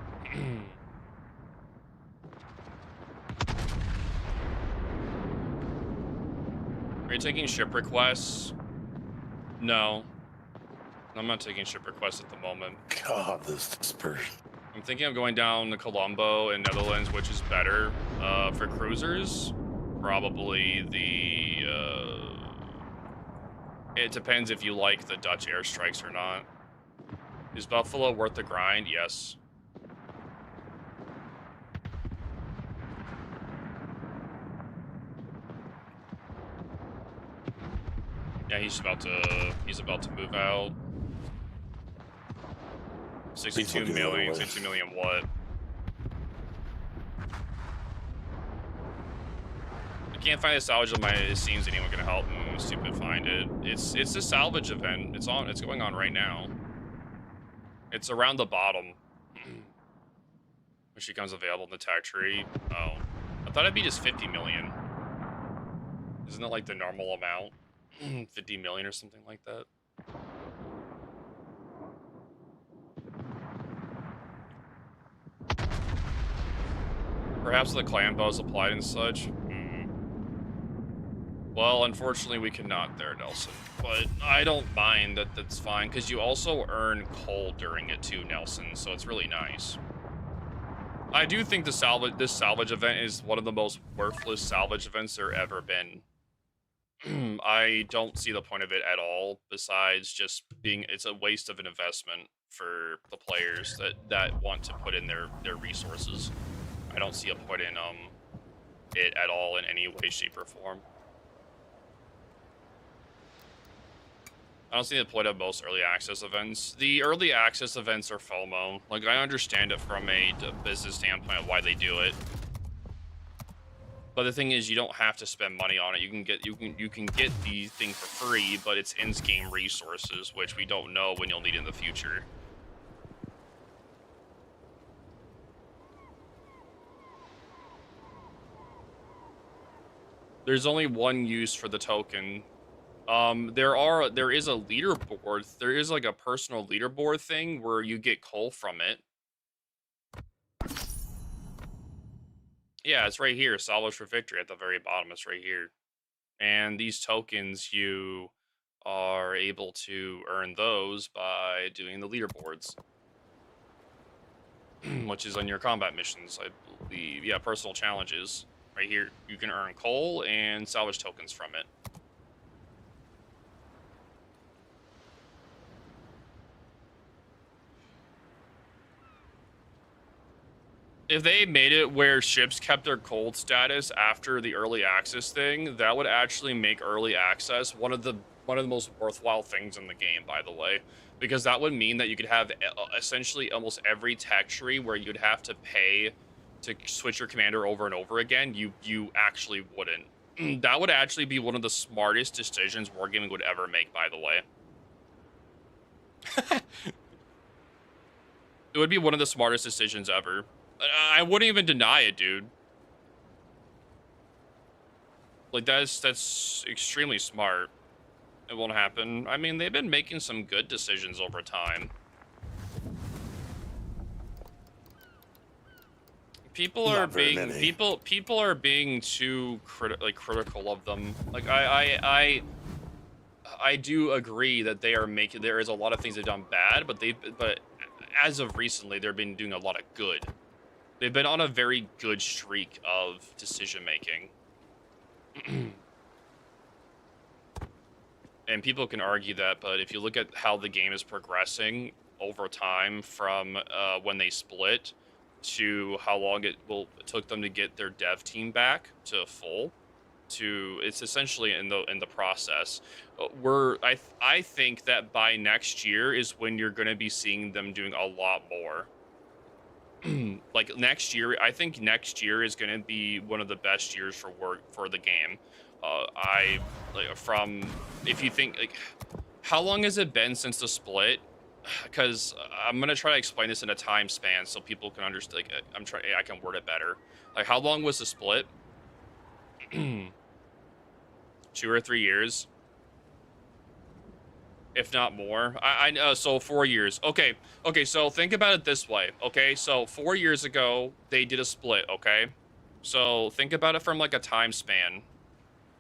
Are you taking ship requests? No. I'm not taking ship requests at the moment. God, this dispersion. I'm thinking of going down to Colombo in Netherlands, which is better. For cruisers, probably the... It depends if you like the Dutch airstrikes or not. Is Buffalo worth the grind? Yes. Yeah, he's about to move out. 62 million. 62 million what? I can't find the salvage of my scenes. Anyone gonna help me? Stupid find it. It's a salvage event. It's going on right now. It's around the bottom. When she becomes available in the tag tree. Oh. I thought it'd be just 50 million. Isn't it like the normal amount? 50 million or something like that. Perhaps the clan bows applied and such. Well, unfortunately, we cannot there, Nelson. But I don't mind that. That's fine, because you also earn coal during it too, Nelson. So it's really nice. I do think this salvage event is one of the most worthless salvage events there ever been. I don't see the point of it at all, besides just it's a waste of an investment for the players that want to put in their resources. I don't see a point in it at all in any way, shape, or form. I don't see the point of most early access events. The early access events are FOMO. Like, I understand it from a business standpoint of why they do it. But the thing is, you don't have to spend money on it. You can get the thing for free, but it's in-game resources, which we don't know when you'll need in the future. There's only one use for the token, There is a leaderboard. There is like a personal leaderboard thing where you get coal from it. Yeah, it's right here. Salvage for victory at the very bottom. It's right here. And these tokens, you are able to earn those by doing the leaderboards, which is on your combat missions, I believe. Yeah, personal challenges. Right here, you can earn coal and salvage tokens from it. If they made it where ships kept their cold status after the early access thing, that would actually make early access one of the most worthwhile things in the game, by the way, because that would mean that you could have essentially almost every tech tree where you'd have to pay to switch your commander over and over again. You actually wouldn't. That would actually be one of the smartest decisions Wargaming would ever make, by the way. It would be one of the smartest decisions ever. I wouldn't even deny it, dude. Like, that's extremely smart. It won't happen. I mean, they've been making some good decisions over time. People are being too critical of them. Like, I do agree that there is a lot of things they've done bad, but as of recently, they've been doing a lot of good. They've been on a very good streak of decision making. And people can argue that, but if you look at how the game is progressing over time from when they split to how long it took them to get their dev team back to full, it's essentially in the process. I think that by next year is when you're going to be seeing them doing a lot more. Like next year, I think next year is going to be one of the best years for the game. If you think, like, how long has it been since the split? Because I'm gonna try to explain this in a time span so people can understand. Like, I can word it better. Like, how long was the split? 2 or 3 years, if not more. So 4 years. Okay. So think about it this way. Okay, so 4 years ago they did a split. Okay, so think about it from like a time span.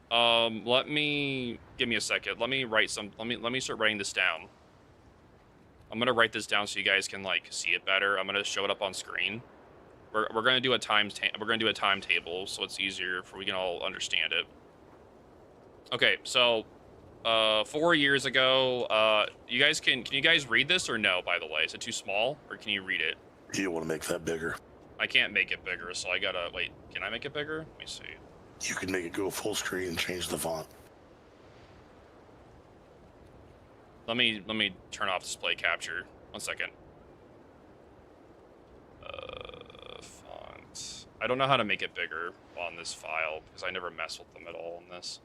Give me a second. Let me start writing this down. I'm gonna write this down so you guys can like see it better. I'm gonna show it up on screen. We're gonna do a timetable so it's easier for we can all understand it. Okay, so 4 years ago, you guys can you guys read this or no? By the way, is it too small or can you read it? You want to make that bigger? I can't make it bigger, so I gotta wait. Can I make it bigger? Let me see. You can make it go full screen and change the font. Let me turn off display capture. 1 second. Font. I don't know how to make it bigger on this file because I never mess with them at all on this.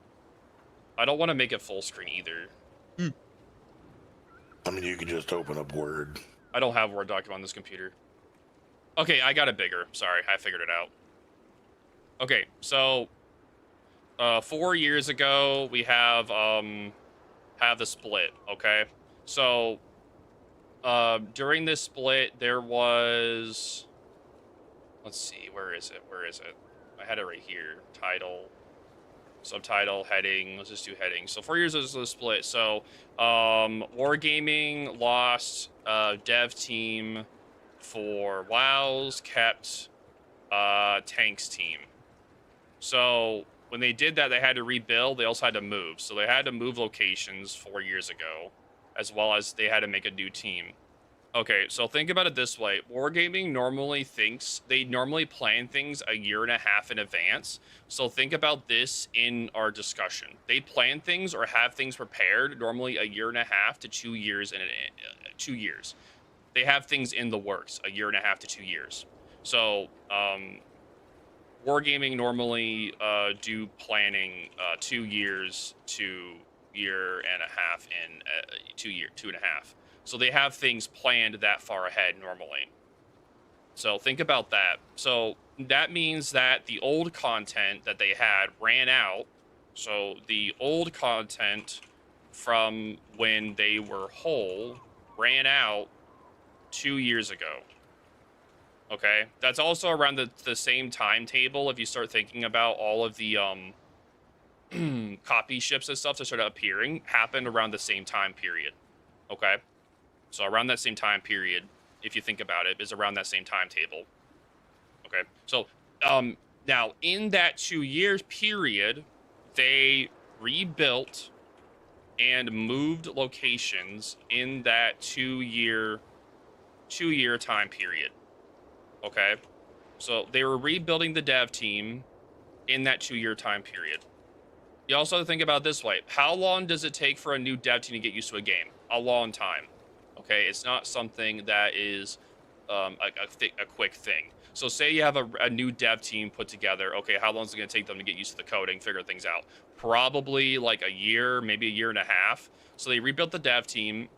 I don't want to make it full screen either. I mean, you can just open up Word. I don't have Word document on this computer. Okay, I got it bigger. Sorry, I figured it out. Okay, so 4 years ago we have the split. Okay, so during this split there was, let's see, where is it? I had it right here. Title, subtitle, heading. Let's just do heading. So 4 years was the split. So Wargaming lost dev team for WoW's, kept tanks team. So when they did that, they had to rebuild. They also had to move. So they had to move locations 4 years ago, as well as they had to make a new team. Okay, so think about it this way. Wargaming normally plan things a year and a half in advance. So think about this in our discussion. They plan things or have things prepared normally a year and a half to 2 years 2 years. They have things in the works a year and a half to 2 years. So Wargaming normally do planning 2 years to year and a half in 2.5. So they have things planned that far ahead normally. So think about that. So that means that the old content that they had ran out. So the old content from when they were whole ran out 2 years ago. Okay, that's also around the same timetable if you start thinking about all of the copy ships and stuff that started appearing happened around the same time period. Okay, so around that same time period, if you think about it, is around that same timetable. Okay, so now in that 2 years period, they rebuilt and moved locations in that 2 year time period. Okay, so they were rebuilding the dev team in that 2 year time period. You also have to think about it this way. How long does it take for a new dev team to get used to a game? A long time. Okay, it's not something that is a quick thing. So say you have a new dev team put together. Okay, how long is it going to take them to get used to the coding, figure things out? Probably like a year, maybe a year and a half. So they rebuilt the dev team.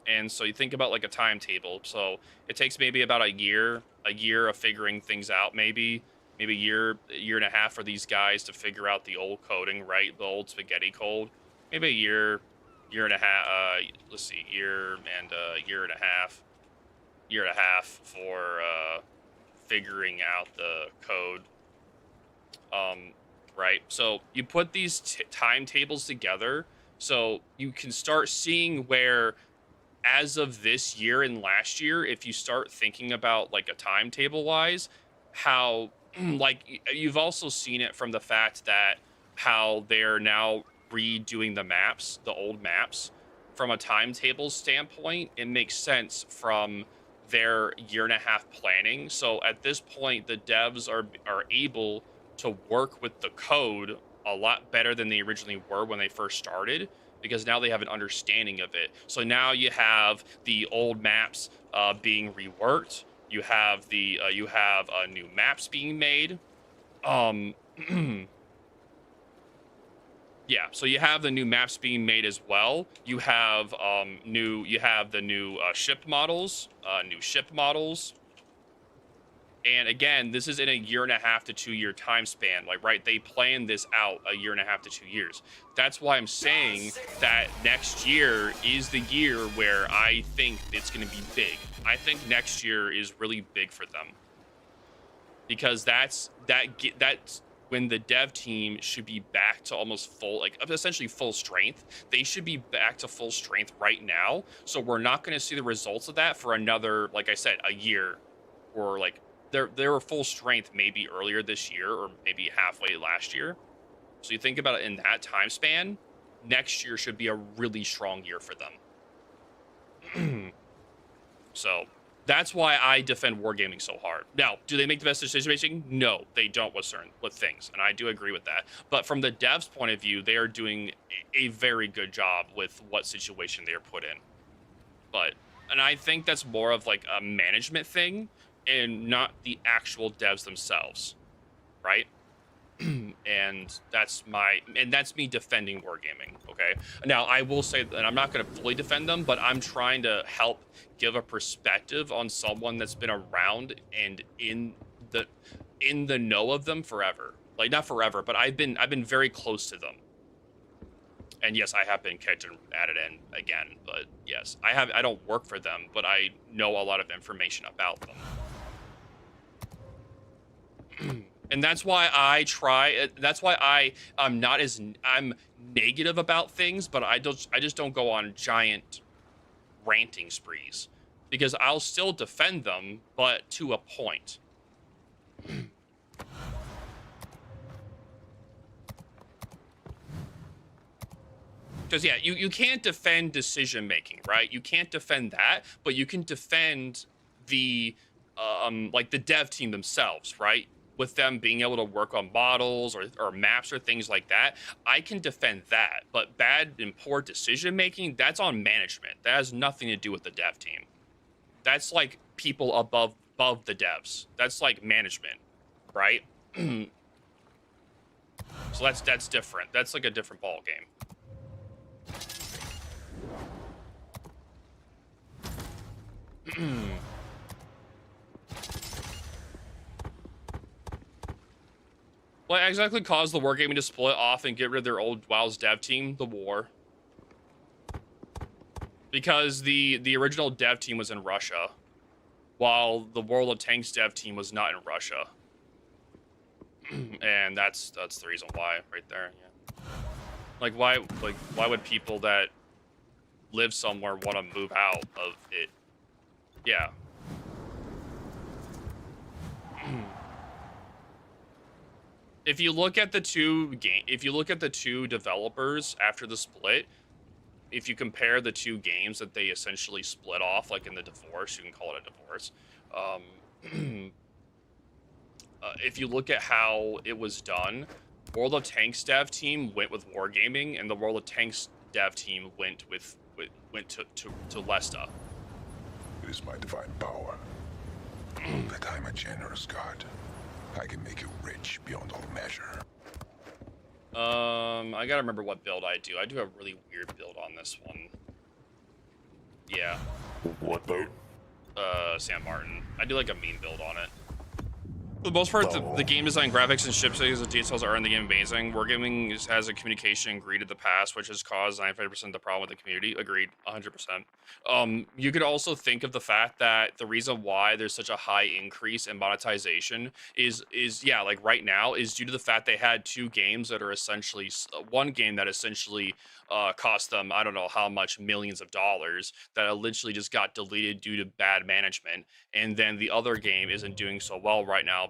And so you think about like a timetable. So it takes maybe about a year of figuring things out, maybe a year and a half for these guys to figure out the old coding, right? The old spaghetti code. Maybe a year and a half. Let's see, year and a half for figuring out the code. Right. So you put these timetables together, so you can start seeing where, as of this year and last year, if you start thinking about like a timetable wise, how like you've also seen it from the fact that how they're now redoing the maps, the old maps. From a timetable standpoint, it makes sense from their year and a half planning. So at this point, the devs are able to work with the code a lot better than they originally were when they first started, because now they have an understanding of it. So now you have the old maps being reworked. You have the new maps being made. Yeah, so you have the new maps being made as well. You have the new ship models, And again, this is in a year and a half to 2 year time span. Like, right, they planned this out a year and a half to 2 years. That's why I'm saying that next year is the year where I think it's going to be big. I think next year is really big for them, because that's when the dev team should be back to almost full, like essentially full strength. They should be back to full strength right now. So we're not going to see the results of that for another, like I said, a year, or like they were full strength maybe earlier this year or maybe halfway last year. So you think about it in that time span, next year should be a really strong year for them. So that's why I defend wargaming so hard. Now, do they make the best decision making? No, they don't with things, and I do agree with that. But from the devs' point of view, they are doing a very good job with what situation they are put in. And I think that's more of like a management thing and not the actual devs themselves, right? And that's me defending wargaming. Okay, now I will say that I'm not going to fully defend them, but I'm trying to help give a perspective on someone that's been around and in the know of them forever. Like, not forever, but I've been very close to them. And yes, I have been kicked and added in again, but yes, I don't work for them, but I know a lot of information about them. And that's why I'm negative about things, but I just don't go on giant ranting sprees, because I'll still defend them, but to a point. Because yeah, you can't defend decision making, right? You can't defend that, but you can defend the like the dev team themselves, right? With them being able to work on models or maps or things like that, I can defend that. But bad and poor decision making, that's on management. That has nothing to do with the dev team. That's like people above the devs. That's like management, right? So that's different. That's like a different ball game. What exactly caused the wargaming to split off and get rid of their old WoW's dev team? The war. because the original dev team was in Russia, while the World of Tanks dev team was not in Russia. And that's the reason why, right there. Yeah. Like why would people that live somewhere want to move out of it? Yeah. If you look at the two developers after the split, if you compare the two games that they essentially split off, like in the divorce, you can call it a divorce. If you look at how it was done, World of Tanks dev team went with Wargaming, and the World of Tanks dev team went to Lesta. It is my divine power that I'm a generous god. I can make you rich beyond all measure. I gotta remember what build I do. I do a really weird build on this one. Yeah. What boat? San Martin. I do like a mean build on it. For the most part, the game design, graphics, and ship settings, the details are in the game amazing. Wargaming has a communication greed of the past, which has caused 95% of the problem with the community. Agreed, 100%. You could also think of the fact that the reason why there's such a high increase in monetization is yeah, like right now, is due to the fact they had two games that are essentially, one game that essentially cost them, I don't know how much, millions of dollars, that literally just got deleted due to bad management. And then the other game isn't doing so well right now,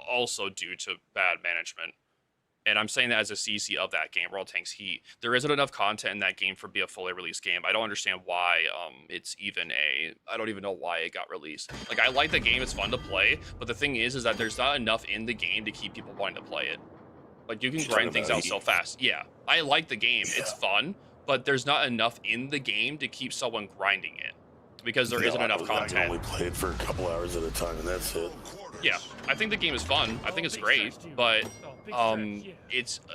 also due to bad management. And I'm saying that as a CC of that game, World Tanks Heat. There isn't enough content in that game for be a fully released game. I don't understand why it's even I don't even know why it got released. Like, I like the game, it's fun to play, but the thing is that there's not enough in the game to keep people wanting to play it. Like, you can grind things out so fast. Yeah, I like the game. Yeah. It's fun, but there's not enough in the game to keep someone grinding it because there isn't enough content. I can only play it for a couple hours at a time, and that's it. Yeah, I think the game is fun. I think it's great, but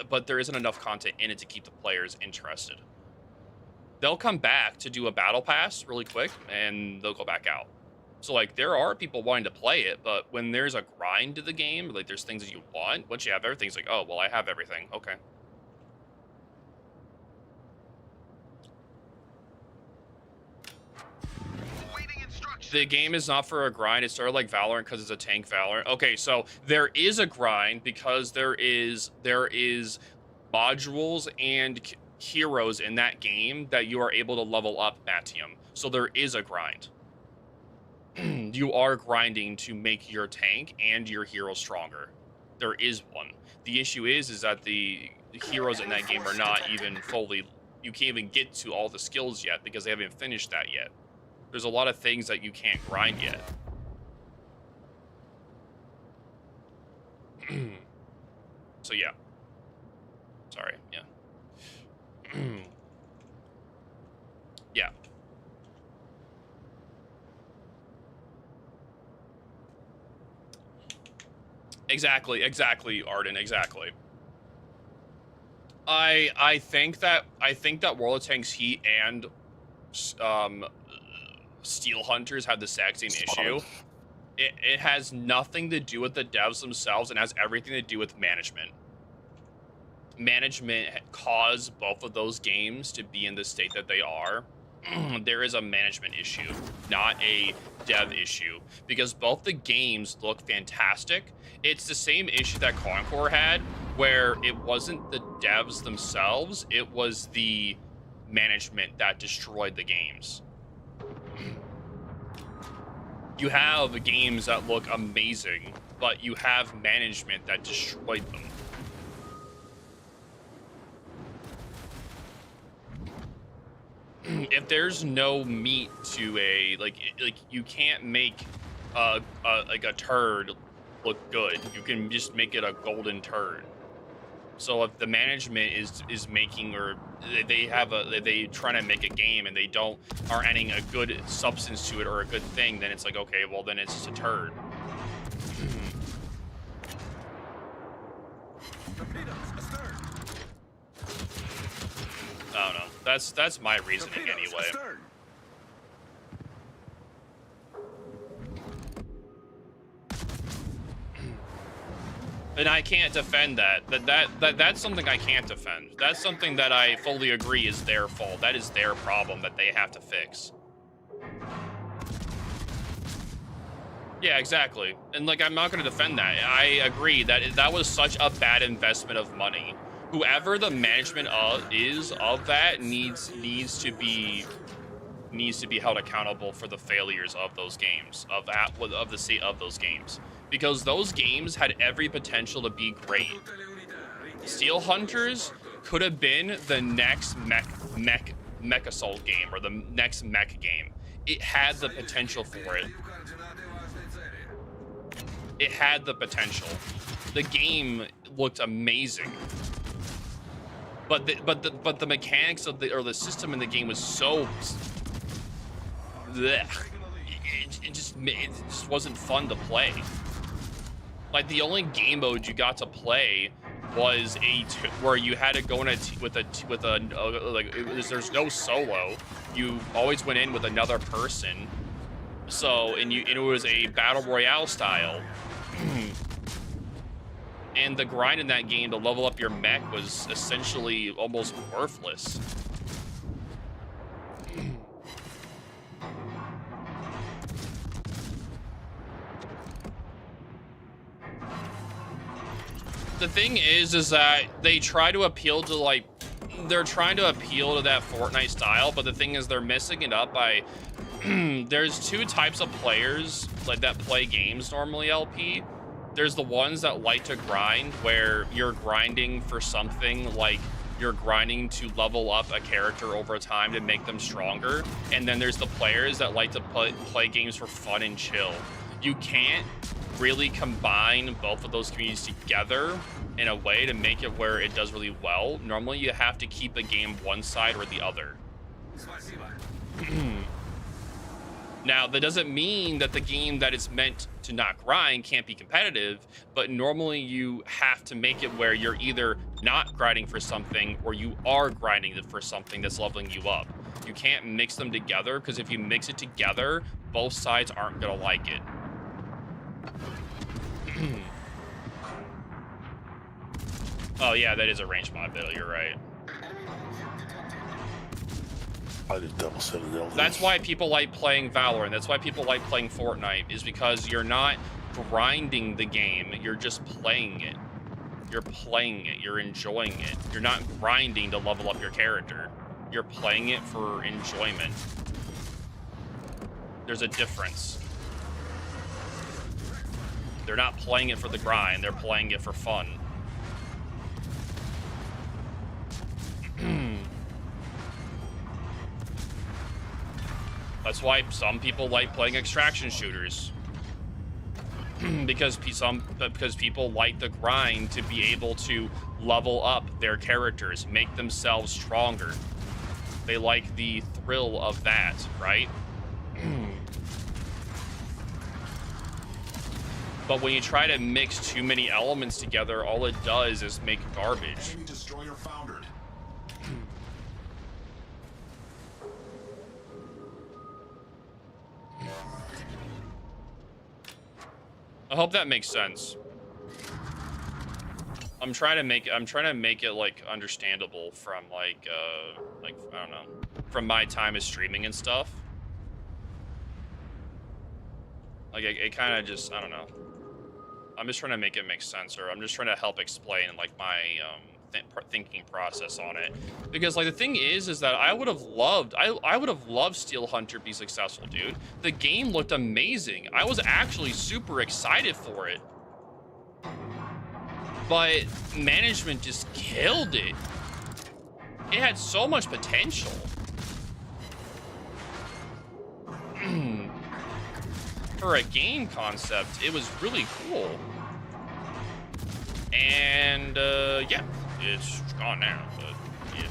but there isn't enough content in it to keep the players interested. They'll come back to do a battle pass really quick, and they'll go back out. So, like, there are people wanting to play it, but when there's a grind to the game, like, there's things that you want. Once you have everything, it's like, oh, well, I have everything. Okay. The game is not for a grind. It started like Valorant because it's a tank Valorant. Okay, so there is a grind because there is modules and heroes in that game that you are able to level up, Matium. So there is a grind. You are grinding to make your tank and your hero stronger. There is one. The issue is that the heroes in that game are not even fully, you can't even get to all the skills yet because they haven't finished that yet. There's a lot of things that you can't grind yet. So yeah. Sorry, yeah. Yeah. Exactly, Arden, exactly. I think that World of Tanks Heat and Steel Hunters have the exact same issue. It has nothing to do with the devs themselves and has everything to do with management. Management caused both of those games to be in the state that they are. There is a management issue, not a dev issue, because both the games look fantastic. It's the same issue that Concord had, where it wasn't the devs themselves, it was the management that destroyed the games. You have games that look amazing, but you have management that destroyed them. If there's no meat to a like you can't make like a turd look good. You can just make it a golden turd. So if the management is making, or they trying to make a game and they aren't adding a good substance to it or a good thing, then it's like, okay, well then it's just a turd. I don't know. That's my reasoning anyway. And I can't defend that. That's something I can't defend. That's something that I fully agree is their fault. That is their problem that they have to fix. Yeah, exactly. And like, I'm not going to defend that. I agree that that was such a bad investment of money. Whoever the management is of that needs to be held accountable for the failures of those games, of the state of those games, because those games had every potential to be great. Steel Hunters could have been the next mech assault game, or the next mech game. It had the potential for it. It had the potential. The game looked amazing, but the mechanics of the system in the game was so blech. It just wasn't fun to play. Like, the only game mode you got to play was where you had to go in there's no solo. You always went in with another person. So, and it was a battle royale style. And the grind in that game to level up your mech was essentially almost worthless. The thing is that they try to appeal to, like, they're trying to appeal to that Fortnite style, but the thing is they're messing it up by there's two types of players like that play games normally, LP. There's the ones that like to grind, where you're grinding for something, like you're grinding to level up a character over time to make them stronger. And then there's the players that like to play games for fun and chill. You can't really combine both of those communities together in a way to make it where it does really well. Normally you have to keep a game one side or the other. Now, that doesn't mean that the game that is meant to not grind can't be competitive, but normally you have to make it where you're either not grinding for something or you are grinding for something that's leveling you up. You can't mix them together, because if you mix it together, both sides aren't gonna like it. Oh yeah, that is a range mod battle, you're right. I did double Citadel. That's why people like playing Valorant. That's why people like playing Fortnite, is because you're not grinding the game. You're just playing it. You're playing it. You're enjoying it. You're not grinding to level up your character. You're playing it for enjoyment. There's a difference. They're not playing it for the grind. They're playing it for fun. That's why some people like playing extraction shooters. because people like the grind to be able to level up their characters, make themselves stronger. They like the thrill of that, right? But when you try to mix too many elements together, all it does is make garbage. Enemy destroyer foundered. I hope that makes sense. I'm trying to make it like understandable from like I don't know, from my time as streaming and stuff. Like it kind of just, I don't know. I'm just trying to make it make sense, or I'm just trying to help explain like my thinking process on it. Because like the thing is that I would have loved Steel Hunter to be successful, dude. The game looked amazing. I was actually super excited for it. But management just killed it. It had so much potential. For a game concept, it was really cool. And yeah, it's gone now, but yeah.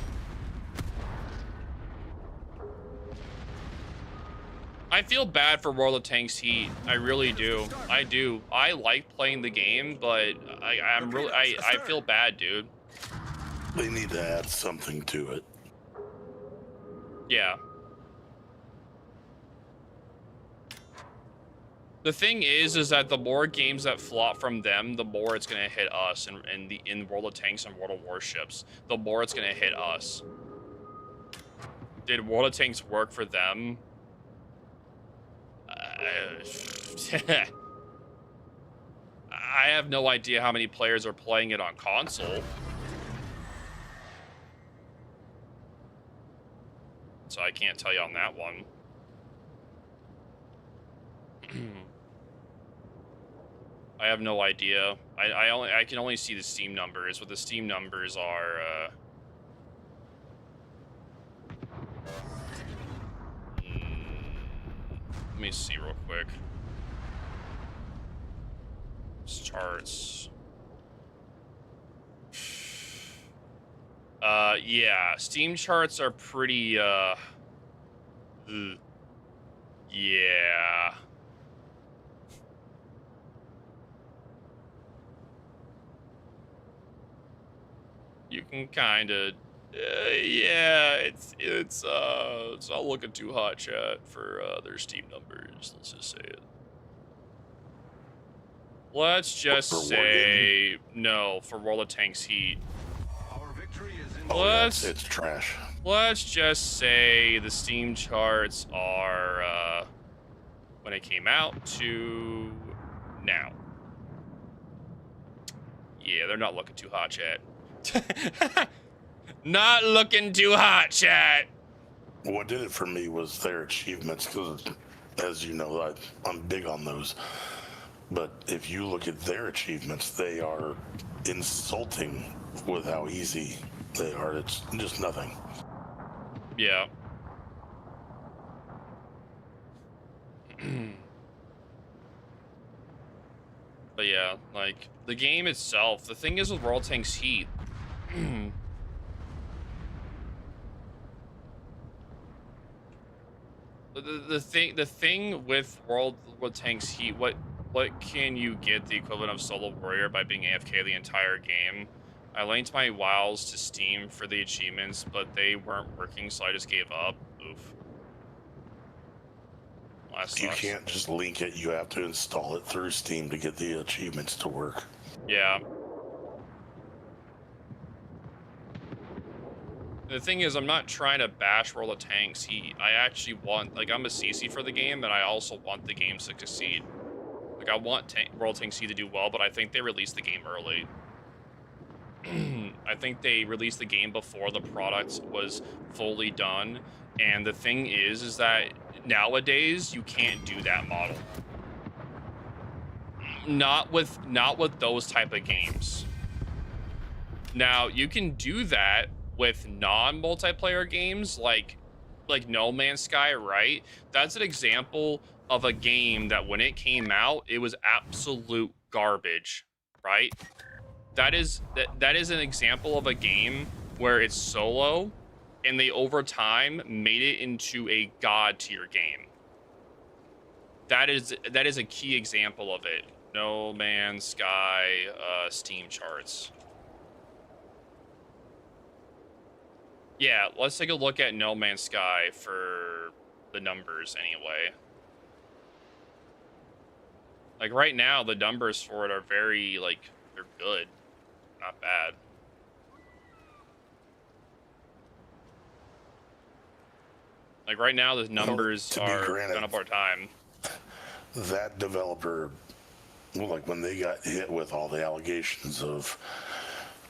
I feel bad for World of Tanks Heat. I really do. I do. I like playing the game, but I feel bad, dude. They need to add something to it. Yeah. The thing is that the more games that flop from them, the more it's gonna hit us in World of Tanks and World of Warships. The more it's gonna hit us. Did World of Tanks work for them? I have no idea how many players are playing it on console. So I can't tell you on that one. I have no idea. I can only see the Steam numbers. What the Steam numbers are, let me see real quick. Charts. Yeah, Steam charts are pretty, yeah. You can kind of, yeah, it's not looking too hot, chat, for their Steam numbers. Let's just say it. Let's just say no for World of Tanks Heat. Our victory is in It's trash. Let's just say the Steam charts are when it came out to now. Yeah, they're not looking too hot, chat. Not looking too hot, chat. What did it for me was their achievements, because, as you know, I'm big on those. But if you look at their achievements, they are insulting with how easy they are. It's just nothing. Yeah. But yeah, like, the game itself, the thing is with World Tanks Heat, the thing with World Tanks Heat, what can you get the equivalent of Solo Warrior by being AFK the entire game? I linked my WoWs to Steam for the achievements, but they weren't working, so I just gave up. Oof. Well, that You sucks. can't just link it. You have to install it through Steam to get the achievements to work. Yeah. The thing is, I'm not trying to bash World of Tanks Heat. I actually want, like, I'm a CC for the game, and I also want the game to succeed. Like, I want World of Tanks Heat to do well, but I think they released the game early. I think they released the game before the product was fully done, and the thing is that nowadays you can't do that model. Not with those type of games. Now, you can do that with non-multiplayer games like No Man's Sky, right? That's an example of a game that when it came out, it was absolute garbage, right? That is an example of a game where it's solo and they over time made it into a god tier game. That is a key example of it. No Man's Sky Steam charts. Yeah, let's take a look at No Man's Sky for the numbers anyway. Like right now, the numbers for it are very, like, they're good. Not bad. Like right now, the numbers are going up our time. That developer, like when they got hit with all the allegations of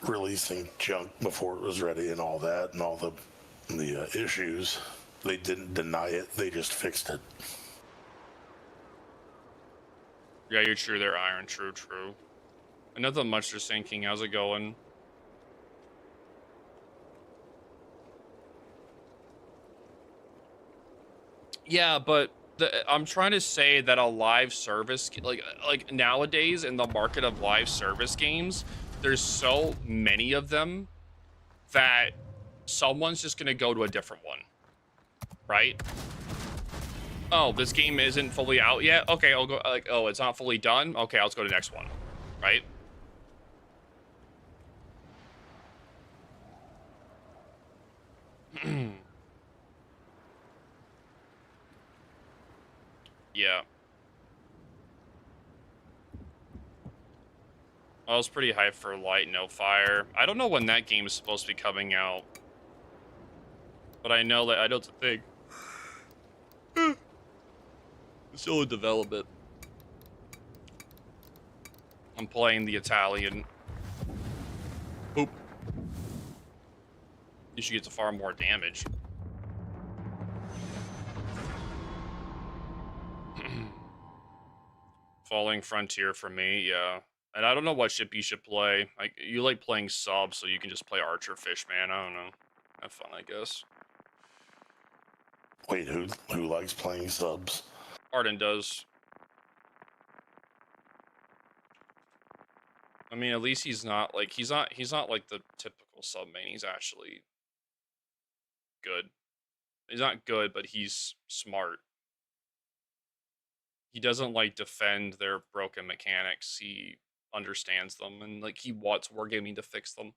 releasing junk before it was ready and all that and all the issues, they didn't deny it. They just fixed it. Yeah, you're true there, Iron. True. Another much just thinking. How's it going? Yeah, but I'm trying to say that a live service, like nowadays in the market of live service games, there's so many of them that someone's just gonna go to a different one, right? Oh, this game isn't fully out yet. Okay, I'll go. Like, oh, it's not fully done. Okay, I'll just go to the next one, right? Yeah. I was pretty hyped for Light No Fire. I don't know when that game is supposed to be coming out, but I know it's a thing. It's still in development. I'm playing the Italian. Poop. You should get to far more damage. Falling Frontier for me, yeah. And I don't know what ship you should play. Like, you like playing sub, so you can just play Archer Fishman. I don't know. Have fun, I guess. Wait, who likes playing subs? Arden does. I mean, at least he's not like the typical sub main. He's actually good. He's not good, but he's smart. He doesn't like defend their broken mechanics. He understands them, and like he wants wargaming to fix them.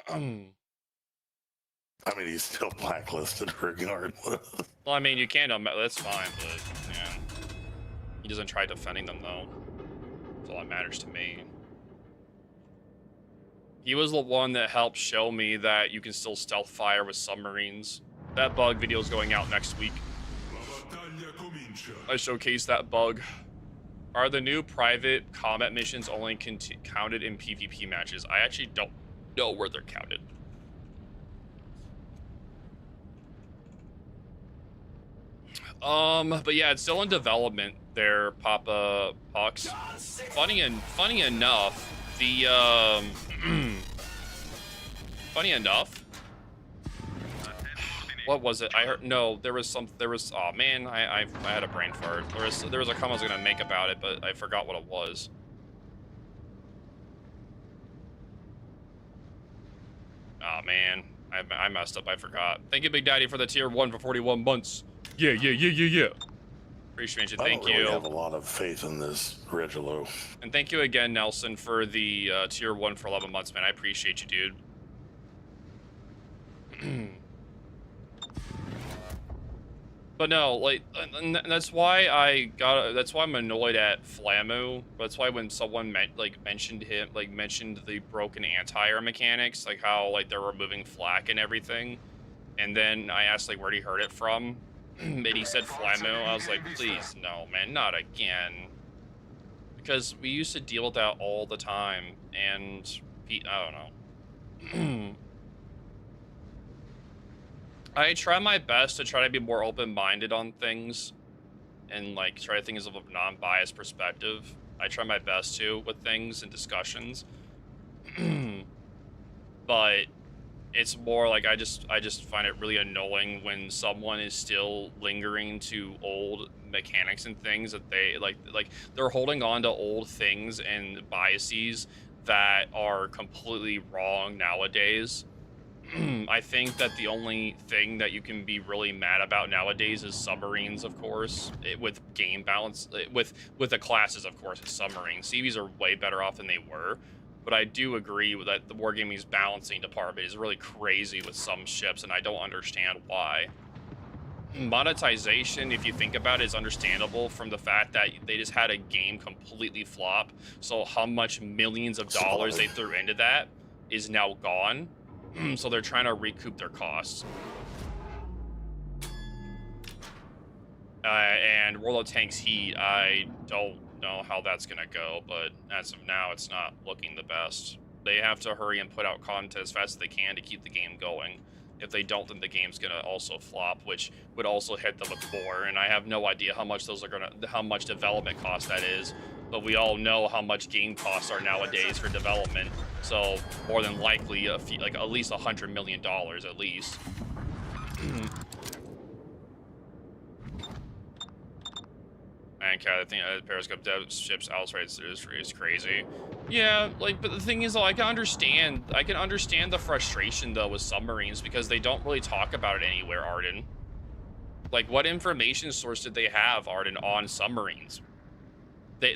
I mean, he's still blacklisted regardless. Well, I mean, you can't. That's fine, but yeah, he doesn't try defending them though. That's all that matters to me. He was the one that helped show me that you can still stealth fire with submarines. That bug video is going out next week. I showcased that bug. Are the new private combat missions only counted in PvP matches? I actually don't know where they're counted. But yeah, it's still in development there, Papa Pox. Funny enough, the funny enough, what was it? I heard oh man, I had a brain fart. There was a comment I was gonna make about it, but I forgot what it was. Oh man, I messed up, I forgot. Thank you, Big Daddy, for the tier 1 for 41 months. Yeah. Appreciate you, thank you. I don't really have a lot of faith in this Regilu. And thank you again, Nelson, for the tier 1 for 11 months, man. I appreciate you, dude. But no, like, and that's why I'm annoyed at Flamu. That's why when someone mentioned the broken anti-air mechanics, like how like they're removing flak and everything, and then I asked like where he heard it from, and he said Flamu. I was like, please, no, man, not again. Because we used to deal with that all the time, and I don't know. I try my best to try to be more open-minded on things, and like try to think of a non-biased perspective. I try my best to with things and discussions, but it's more like I just find it really annoying when someone is still lingering to old mechanics and things that they like they're holding on to old things and biases that are completely wrong nowadays. I think that the only thing that you can be really mad about nowadays is submarines, of course, with game balance, with the classes, of course, it's submarines. CVs are way better off than they were, but I do agree with that the wargaming's balancing department is really crazy with some ships, and I don't understand why. Monetization, if you think about it, is understandable from the fact that they just had a game completely flop, so how much millions of dollars they threw into that is now gone. So they're trying to recoup their costs. And World of Tanks Heat, I don't know how that's gonna go, but as of now, it's not looking the best. They have to hurry and put out content as fast as they can to keep the game going. If they don't, then the game's gonna also flop, which would also hit them with more. And I have no idea how much how much development cost that is. But we all know how much game costs are nowadays for development. So more than likely, like at least $100 million at least. And I think Periscope dev ships outright is crazy. Yeah, like, but the thing is, though, I can understand the frustration though with submarines because they don't really talk about it anywhere, Arden. Like, what information source did they have, Arden, on submarines?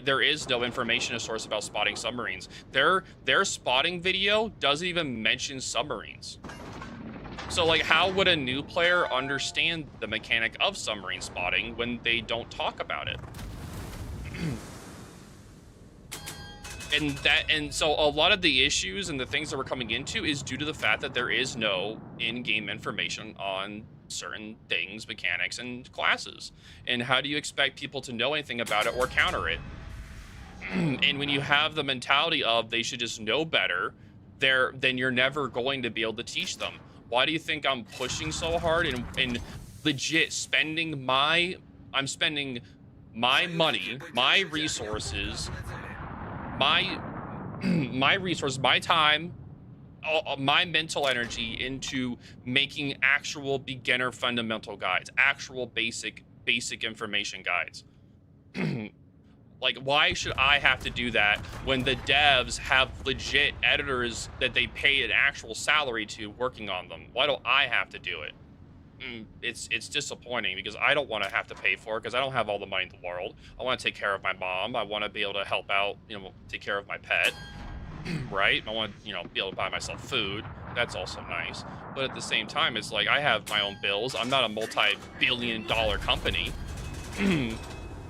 There is no information source about spotting submarines. Their spotting video doesn't even mention submarines. So, like, how would a new player understand the mechanic of submarine spotting when they don't talk about it? And so a lot of the issues and the things that we're coming into is due to the fact that there is no in-game information on certain things, mechanics, and classes. And how do you expect people to know anything about it or counter it? And when you have the mentality of they should just know better, then you're never going to be able to teach them. Why do you think I'm pushing so hard and legit spending I'm spending my money, my resources, my time, my mental energy into making actual beginner fundamental guides, actual basic information guides? Like, why should I have to do that when the devs have legit editors that they pay an actual salary to working on them? Why don't I have to do it? It's disappointing because I don't want to have to pay for it because I don't have all the money in the world. I want to take care of my mom. I want to be able to help out, take care of my pet, right? I want to, be able to buy myself food. That's also nice. But at the same time, it's like I have my own bills. I'm not a multi-billion-dollar company.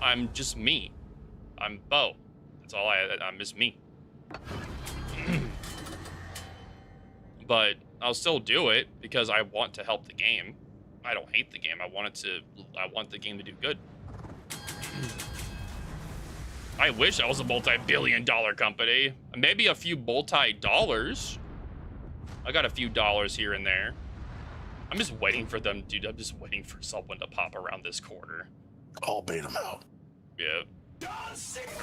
I'm just me. I'm Bo. That's all I'm just me. But I'll still do it because I want to help the game. I don't hate the game. I want the game to do good. I wish I was a multi-billion-dollar company. Maybe a few multi-dollars. I got a few dollars here and there. I'm just waiting for them, dude. I'm just waiting for someone to pop around this corner. I'll bait them out. Yeah.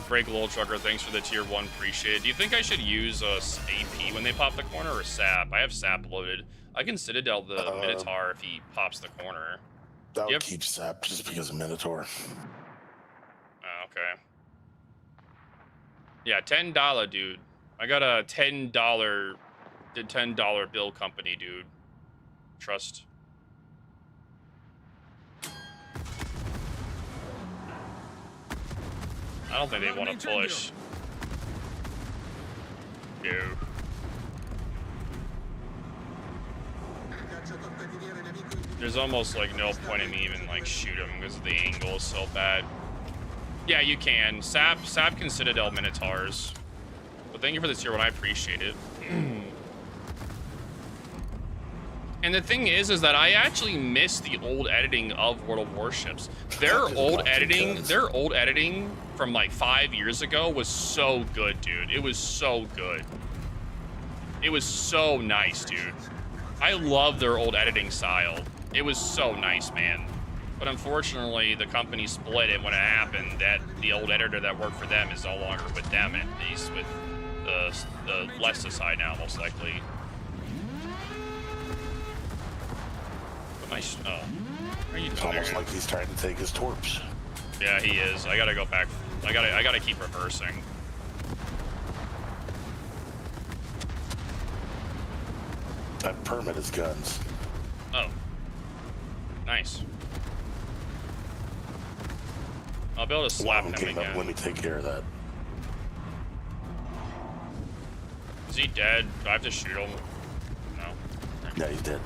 Break Little Trucker, thanks for the tier 1, appreciate it. Do you think I should use AP when they pop the corner or SAP? I have SAP loaded. I can Citadel the Minotaur if he pops the corner. That would keep SAP just because of Minotaur. Oh, okay. Yeah, $10, dude. I got a $10 bill company, dude. Trust. I don't think they want to push. No. There's almost like no point in me even like shoot him because the angle is so bad. Yeah, you can. Sap can Citadel Minotaurs. But thank you for this tier 1, I appreciate it. And the thing is that I actually miss the old editing of World of Warships. Their old editing from like 5 years ago was so good, dude. It was so good. It was so nice, dude. I love their old editing style. It was so nice, man. But unfortunately, the company split it when it happened. That the old editor that worked for them is no longer with them, and he's with the Lesta side now, most likely. Nice. Oh, are you It's almost like he's trying to take his torps. Yeah, he is. I gotta go back. I gotta keep reversing. I permit his guns. Oh, nice. I'll be able to slap him again. Let me take care of that. Is he dead? Do I have to shoot him? No. Yeah, he's dead.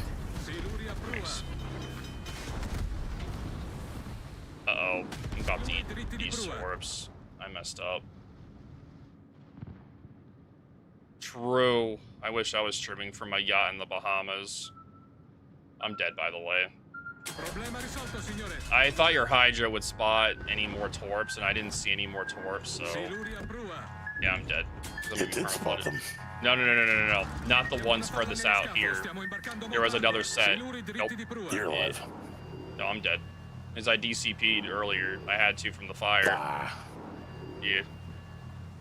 Nice. Uh-oh. I'm about to eat these swarps. I messed up. True. I wish I was trimming from my yacht in the Bahamas. I'm dead, by the way. I thought your Hydra would spot any more torps, and I didn't see any more torps, so... Yeah, I'm dead. It did spot them. No. Not the ones furthest out here. There was another set. Nope. You're alive. No, I'm dead. As I DCP'd earlier, I had to from the fire. Ah. Yeah.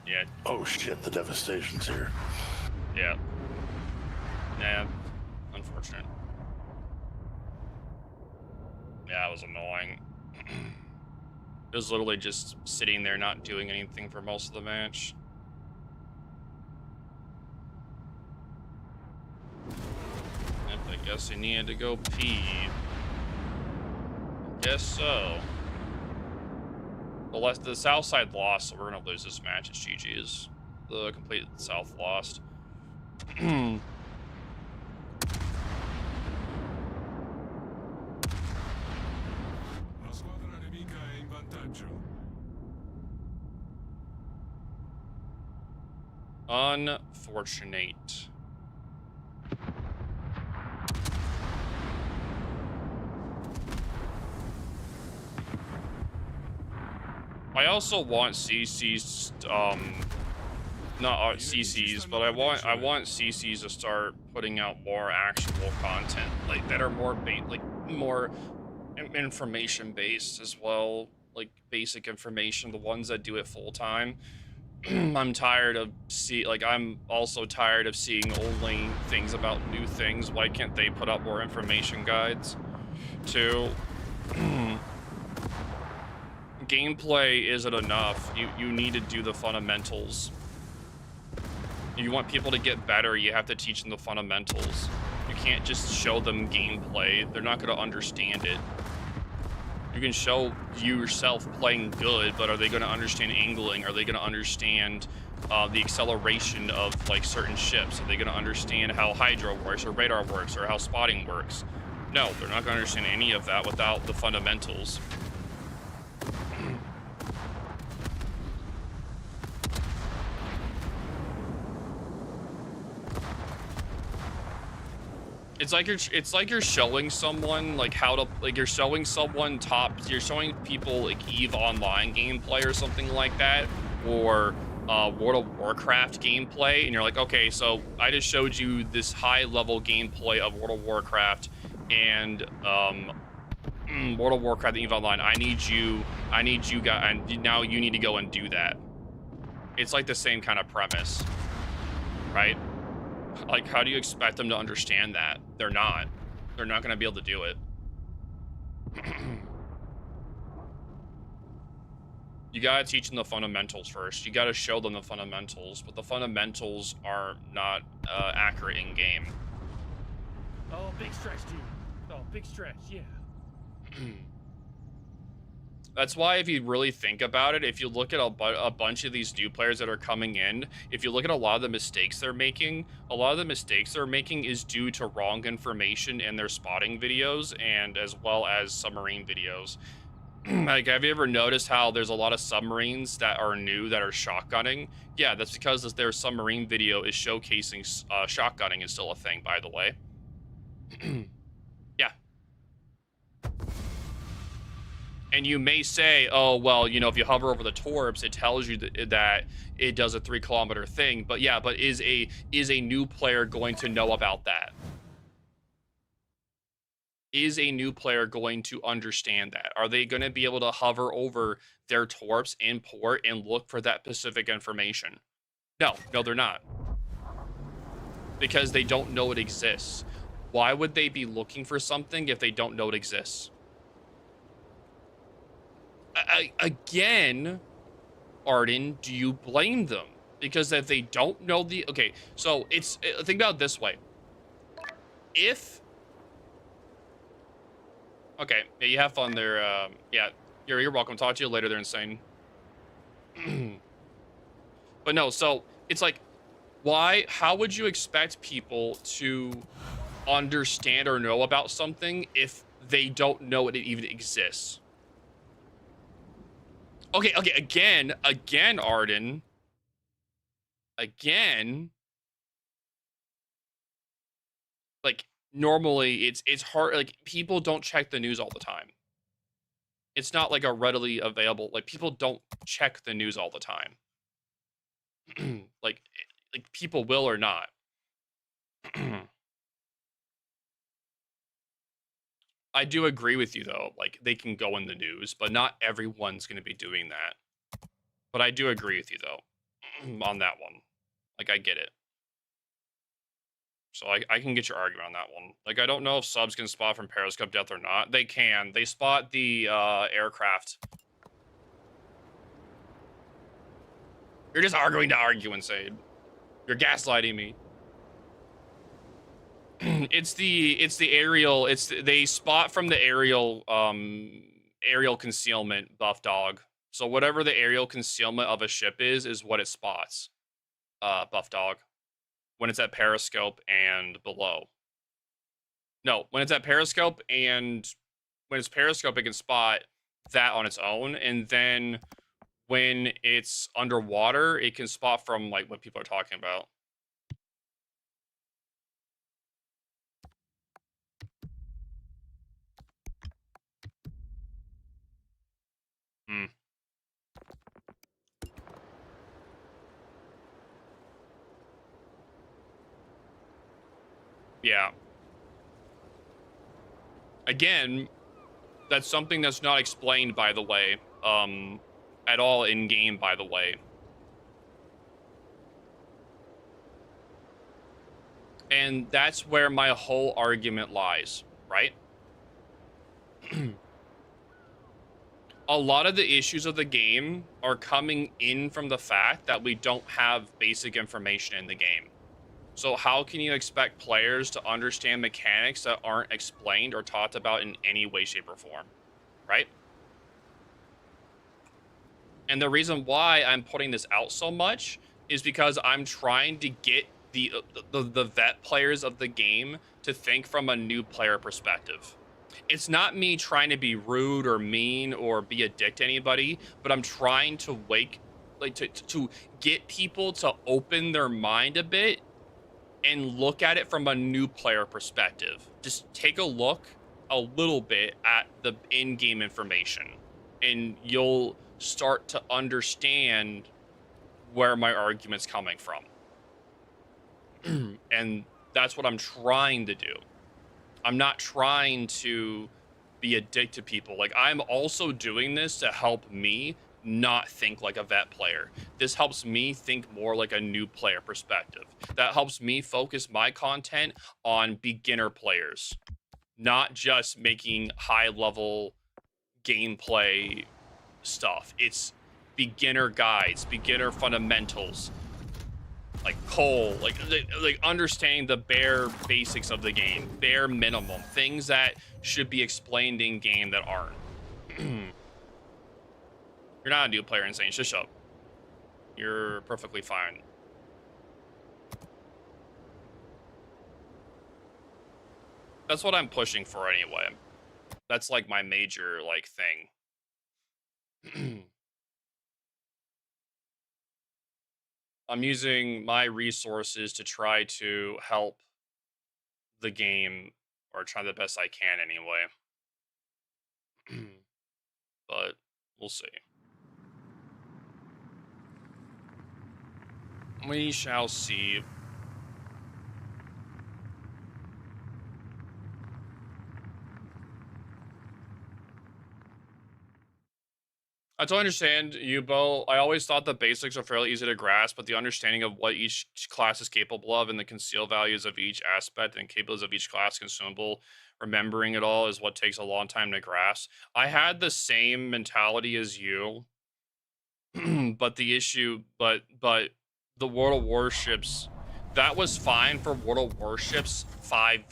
Yeah. Oh shit, the devastation's here. Yeah. Nah. Unfortunate. Yeah, it was annoying. It was literally just sitting there not doing anything for most of the match. Yep, I guess he needed to go pee. Guess so. The south side lost, so we're gonna lose this match. It's GG's. The complete south lost. Unfortunate. I also want CC's, not CC's, but I want CC's to start putting out more actual content, like that are more more information based as well, like basic information. The ones that do it full time. I'm tired of I'm also tired of seeing only things about new things. Why can't they put out more information guides too? Gameplay isn't enough. You need to do the fundamentals. If you want people to get better, you have to teach them the fundamentals. You can't just show them gameplay. They're not going to understand it. You can show you yourself playing good, but are they going to understand angling? Are they going to understand the acceleration of like certain ships? Are they going to understand how hydro works or radar works or how spotting works? No, they're not going to understand any of that without the fundamentals. It's like you're showing someone like how to you're showing people like EVE Online gameplay or something like that, or World of Warcraft gameplay, and you're like, okay, so I just showed you this high level gameplay of World of Warcraft and World of Warcraft and EVE Online. I need you guys, and now you need to go and do that. It's like the same kind of premise, right? Like, how do you expect them to understand that? They're not going to be able to do it. You got to teach them the fundamentals first. You got to show them the fundamentals, but the fundamentals are not accurate in game. Oh, big stretch, dude. Oh, big stretch, yeah. That's why if you really think about it, if you look at a bunch of these new players that are coming in, if you look at a lot of the mistakes they're making, is due to wrong information in their spotting videos and as well as submarine videos. Like, have you ever noticed how there's a lot of submarines that are new that are shotgunning? Yeah, that's because their submarine video is showcasing shotgunning is still a thing, by the way. Yeah. And you may say, oh, well, you know, if you hover over the torps, it tells you that it does a 3-kilometer thing. But yeah, but is a new player going to know about that? Is a new player going to understand that? Are they going to be able to hover over their torps in port and look for that specific information? No, they're not. Because they don't know it exists. Why would they be looking for something if they don't know it exists? Again, Arden, do you blame them? Because if they don't know okay, so it's, think about it this way. Okay, yeah, you have fun there. Yeah, you're welcome. Talk to you later. They're insane. But no, so it's like, how would you expect people to understand or know about something if they don't know it even exists? Okay, again, Arden. Again. Like, normally, it's hard, like, people don't check the news all the time. It's not, like, a readily available, like, people don't check the news all the time. Like, people will or not. I do agree with you, though. Like, they can go in the news, but not everyone's going to be doing that. But I do agree with you, though, on that one. Like, I get it. So I can get your argument on that one. Like, I don't know if subs can spot from periscope depth or not. They can. They spot the aircraft. You're just arguing to argue, Insane. You're gaslighting me. It's the aerial. They spot from the aerial concealment, buff dog. So whatever the aerial concealment of a ship is what it spots. Buff dog. When it's at periscope and below. No, when it's at periscope and when it's periscope, it can spot that on its own, and then when it's underwater, it can spot from like what people are talking about. Hmm. Yeah. Again, that's something that's not explained, by the way, at all in game, by the way. And that's where my whole argument lies, right? A lot of the issues of the game are coming in from the fact that we don't have basic information in the game. So how can you expect players to understand mechanics that aren't explained or taught about in any way, shape, or form, right? And the reason why I'm putting this out so much is because I'm trying to get the vet players of the game to think from a new player perspective. It's not me trying to be rude or mean or be a dick to anybody, but I'm trying to to get people to open their mind a bit and look at it from a new player perspective. Just take a look a little bit at the in-game information and you'll start to understand where my argument's coming from. And that's what I'm trying to do. I'm not trying to be a dick to people. Like, I'm also doing this to help me not think like a vet player. This helps me think more like a new player perspective. That helps me focus my content on beginner players, not just making high level gameplay stuff. It's beginner guides, beginner fundamentals, like Cole, like understanding the bare basics of the game, bare minimum, things that should be explained in game that aren't. You're not a new player, Insane. Just shut up. You're perfectly fine. That's what I'm pushing for anyway. That's like my major like thing. I'm using my resources to try to help the game, or try the best I can anyway. But we'll see. We shall see. I totally understand you, Bo. I always thought the basics are fairly easy to grasp, but the understanding of what each class is capable of and the concealed values of each aspect and capabilities of each class consumable, remembering it all is what takes a long time to grasp. I had the same mentality as you, but the issue, but the World of Warships, that was fine for World of Warships five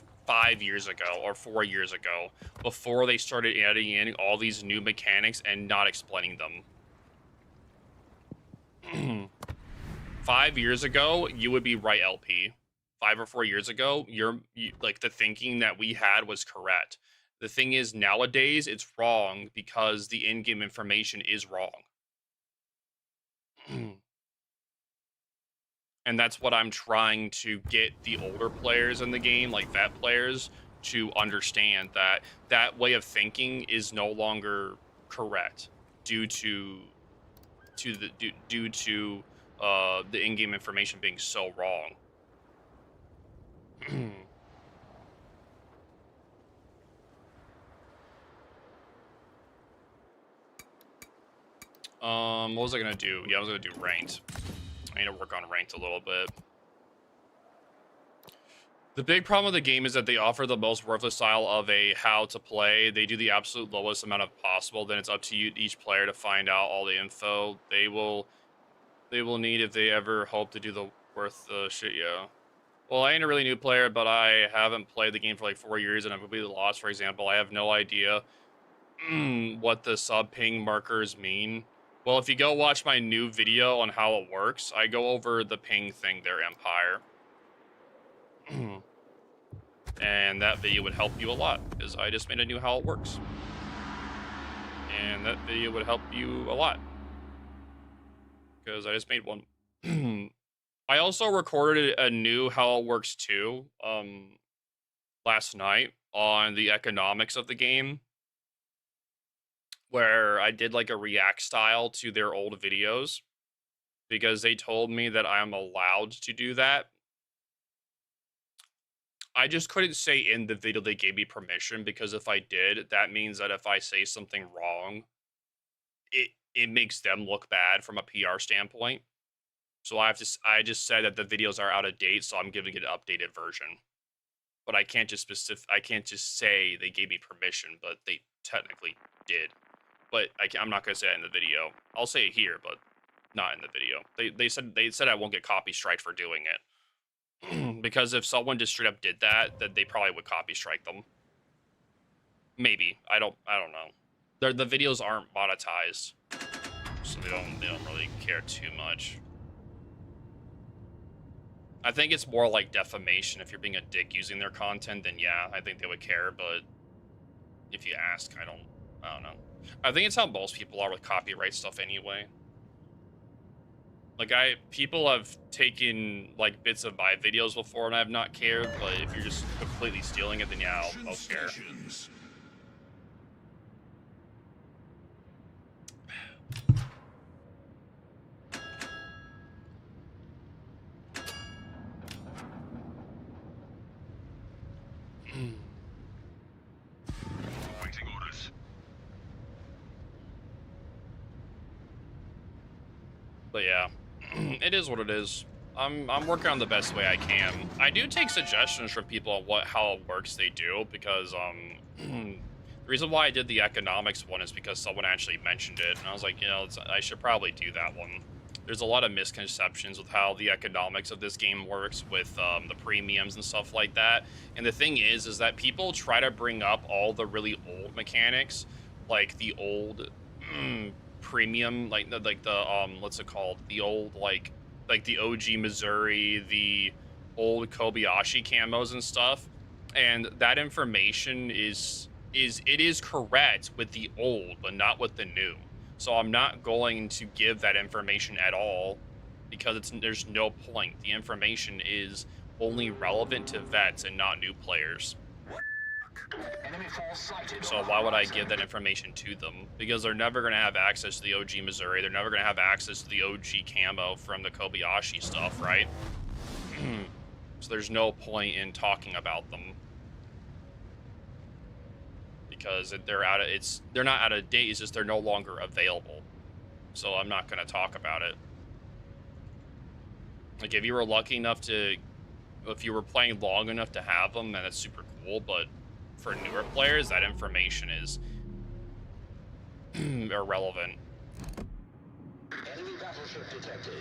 years ago or 4 years ago, before they started adding in all these new mechanics and not explaining them. 5 years ago, you would be right, LP. 5 or 4 years ago, like the thinking that we had was correct. The thing is, nowadays it's wrong because the in-game information is wrong. And that's what I'm trying to get the older players in the game, like vet players, to understand that that way of thinking is no longer correct due to the in-game information being so wrong. What was I gonna do? Yeah, I was gonna do ranked. I need to work on ranked a little bit. The big problem with the game is that they offer the most worthless style of a how to play. They do the absolute lowest amount of possible. Then it's up to you, each player, to find out all the info they will need if they ever hope to do the worth the shit. Yeah. Well, I ain't a really new player, but I haven't played the game for like 4 years, and I'm completely lost. For example, I have no idea what the sub ping markers mean. Well, if you go watch my new video on how it works, I go over the ping thing there, Empire. And that video would help you a lot, because I just made a new how it works. And that video would help you a lot. because I just made one. I also recorded a new How It Works 2 last night on the economics of the game, where I did like a react style to their old videos because they told me that I'm allowed to do that. I just couldn't say in the video they gave me permission, because if I did, that means that if I say something wrong, it makes them look bad from a PR standpoint. So I just said that the videos are out of date, so I'm giving it an updated version. But I can't just say they gave me permission, but they technically did. But I'm not gonna say that in the video. I'll say it here, but not in the video. They said I won't get copy striked for doing it. Because if someone just straight up did that, then they probably would copy strike them. Maybe. I don't know. The videos aren't monetized, so they don't really care too much. I think it's more like defamation. If you're being a dick using their content, then yeah, I think they would care. But if you ask, I don't know. I think it's how most people are with copyright stuff anyway. Like people have taken like bits of my videos before and I have not cared, but if you're just completely stealing it, then yeah, I'll care. Waiting orders. But yeah, it is what it is. I'm working on the best way I can. I do take suggestions from people on how it works they do, because the reason why I did the economics one is because someone actually mentioned it, and I was like, you know, I should probably do that one. There's a lot of misconceptions with how the economics of this game works with the premiums and stuff like that. And the thing is that people try to bring up all the really old mechanics, like the old premium, like the what's it called? The old like the OG Missouri, the old Kobayashi camos and stuff. And that information is correct with the old, but not with the new. So I'm not going to give that information at all, because there's no point. The information is only relevant to vets and not new players. So why would I give that information to them? Because they're never going to have access to the OG Missouri. They're never going to have access to the OG camo from the Kobayashi stuff, right? So there's no point in talking about them, because they're not out of date. It's just they're no longer available. So I'm not going to talk about it. Like if you were lucky enough if you were playing long enough to have them, then that's super cool. But for newer players, that information is irrelevant. Enemy battleship detected.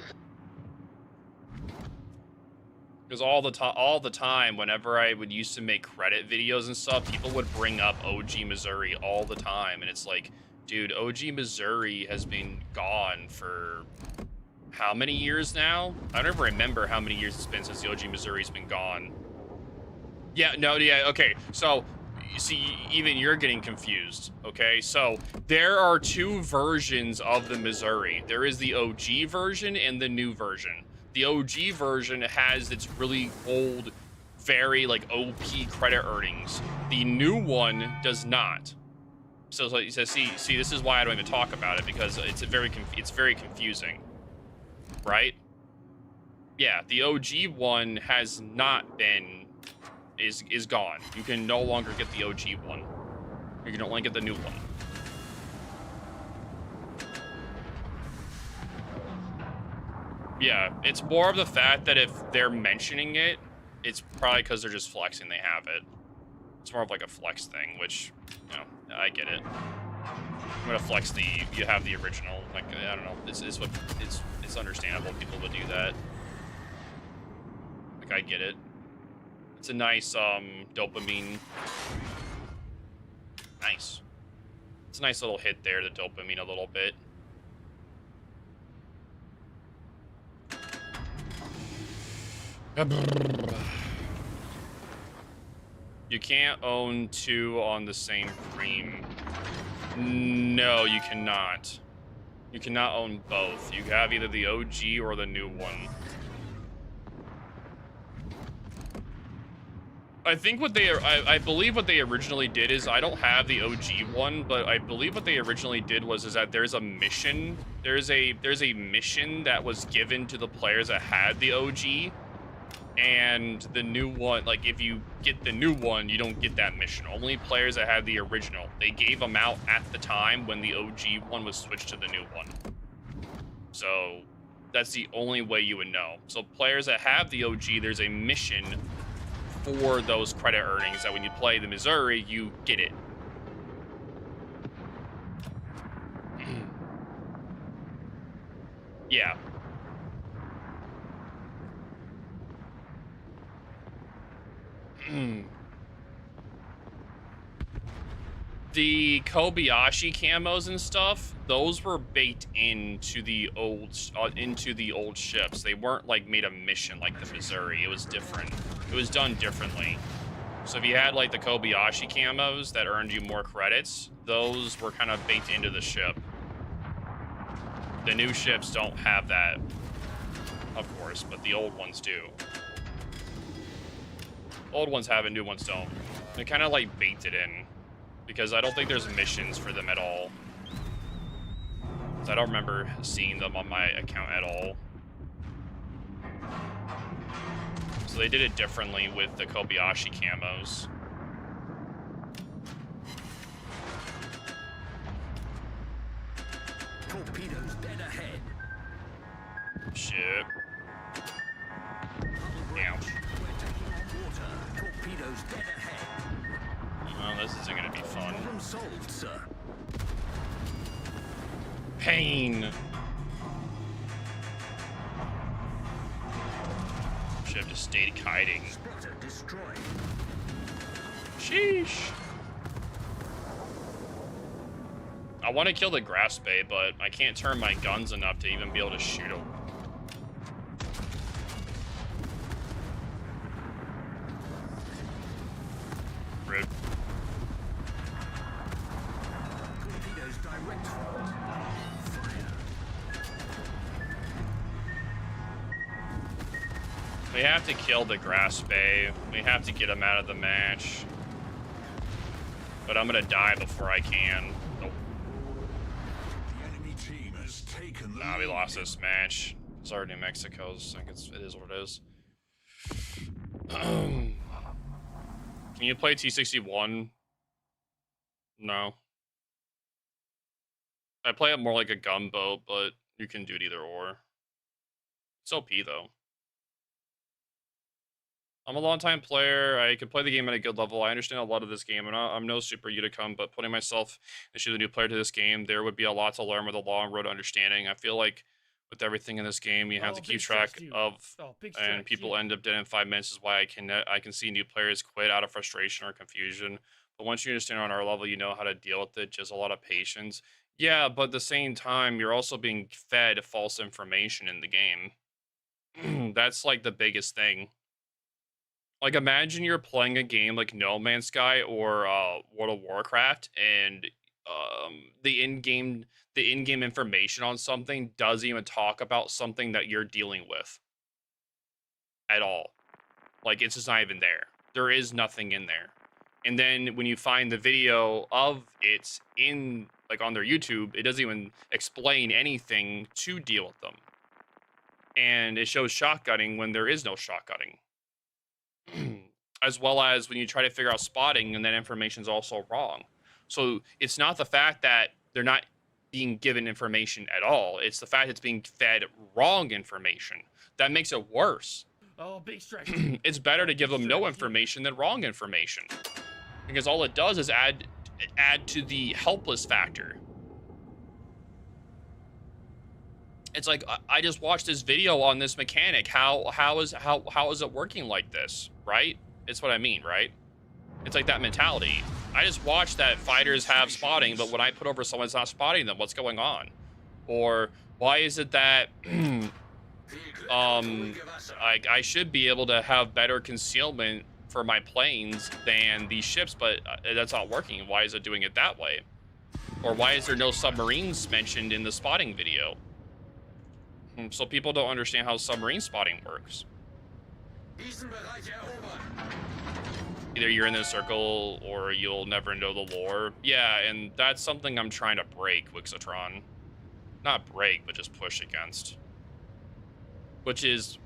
Because all the time, whenever I would used to make credit videos and stuff, people would bring up OG Missouri all the time, and it's like, dude, OG Missouri has been gone for how many years now? I don't even remember how many years it's been since the OG Missouri's been gone. Yeah, no, yeah, okay. So, you see, even you're getting confused, okay? So, there are two versions of the Missouri. There is the OG version and the new version. The OG version has its really old, very like OP credit earnings. The new one does not. So see, this is why I don't even talk about it, because it's very confusing, right? Yeah, the OG one has not been, is gone. You can no longer get the OG one. You can only get the new one. Yeah, it's more of the fact that if they're mentioning it, it's probably because they're just flexing they have it. It's more of like a flex thing, which, you know, I get it. I'm gonna flex you have the original, like, I don't know, it's understandable people would do that. Like, I get it. It's a nice, dopamine. Nice. It's a nice little hit there, the dopamine a little bit. You can't own two on the same cream. No, you cannot. You cannot own both. You have either the OG or the new one. I think what they I believe what they originally did is, I don't have the OG one, but I believe what they originally did was that there's a mission. There's a mission that was given to the players that had the OG, and the new one, like if you get the new one, you don't get that mission. Only players that had the original. They gave them out at the time when the OG one was switched to the new one. So that's the only way you would know. So players that have the OG, there's a mission for those credit earnings that when you play the Missouri, you get it. Yeah. The Kobayashi camos and stuff, those were baked into the old ships. They weren't like made a mission like the Missouri. It was different. It was done differently. So if you had like the Kobayashi camos that earned you more credits, those were kind of baked into the ship. The new ships don't have that, of course, but the old ones do. Old ones have it, new ones don't. They kind of like baked it in, because I don't think there's missions for them at all. So I don't remember seeing them on my account at all. So they did it differently with the Kobayashi camos. Torpedoes dead ahead. Shit. Ouch. We're taking on water. Torpedoes dead ahead. Well, this isn't gonna be fun. Problem solved, sir. Pain. Should have just stayed kiting. Spotter destroyed. Sheesh. I want to kill the grass bay, but I can't turn my guns enough to even be able to shoot them. Rude. Torpedoes direct front. Fire. We have to kill the grass bay. We have to get him out of the match. But I'm gonna die before I can. Nope. The enemy team has taken the Nah, we lead. lost this match. It's already New Mexico's. I think it is what it is. Can you play T61? No. I play it more like a gunboat, but you can do it either or. It's OP though. I'm a long-time player. I can play the game at a good level. I understand a lot of this game, and I'm no super Uticum, but putting myself in the shoes of a new player to this game, there would be a lot to learn with a long road to understanding. I feel like with everything in this game, you have to keep track of, and people end up dead in 5 minutes. Is why I can see new players quit out of frustration or confusion. But once you understand on our level, you know how to deal with it. Just a lot of patience. Yeah, but at the same time, you're also being fed false information in the game. That's like the biggest thing. Like, imagine you're playing a game like No Man's Sky or World of Warcraft, and the in-game information on something doesn't even talk about something that you're dealing with at all. Like, it's just not even there. There is nothing in there. And then when you find the video of it in, like, on their YouTube, it doesn't even explain anything to deal with them. And it shows shotgunning when there is no shotgunning. As well as when you try to figure out spotting, and that information's also wrong. So it's not the fact that they're not being given information at all. It's the fact it's being fed wrong information. That makes it worse. Oh, big stretch. It's better to give them no information than wrong information. Because all it does is add to the helpless factor. It's like, I just watched this video on this mechanic. How is it working like this, right? It's what I mean, right? It's like that mentality. I just watched that fighters have spotting, but when I put over someone's not spotting them, what's going on? Or why is it that I should be able to have better concealment for my planes than these ships, but that's not working. Why is it doing it that way? Or why is there no submarines mentioned in the spotting video? So people don't understand how submarine spotting works. Either you're in the circle or you'll never know the lore. Yeah, and that's something I'm trying to break, Wixatron. Not break, but just push against. Which is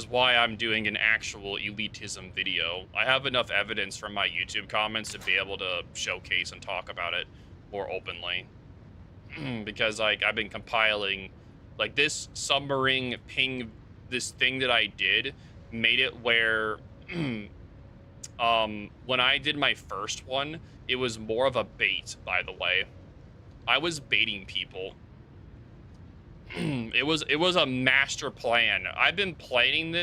why I'm doing an actual elitism video. I have enough evidence from my YouTube comments to be able to showcase and talk about it more openly. Because like I've been compiling like this submarine ping, this thing that I did made it where when I did my first one, it was more of a bait, by the way. I was baiting people. It was a master plan. I've been planning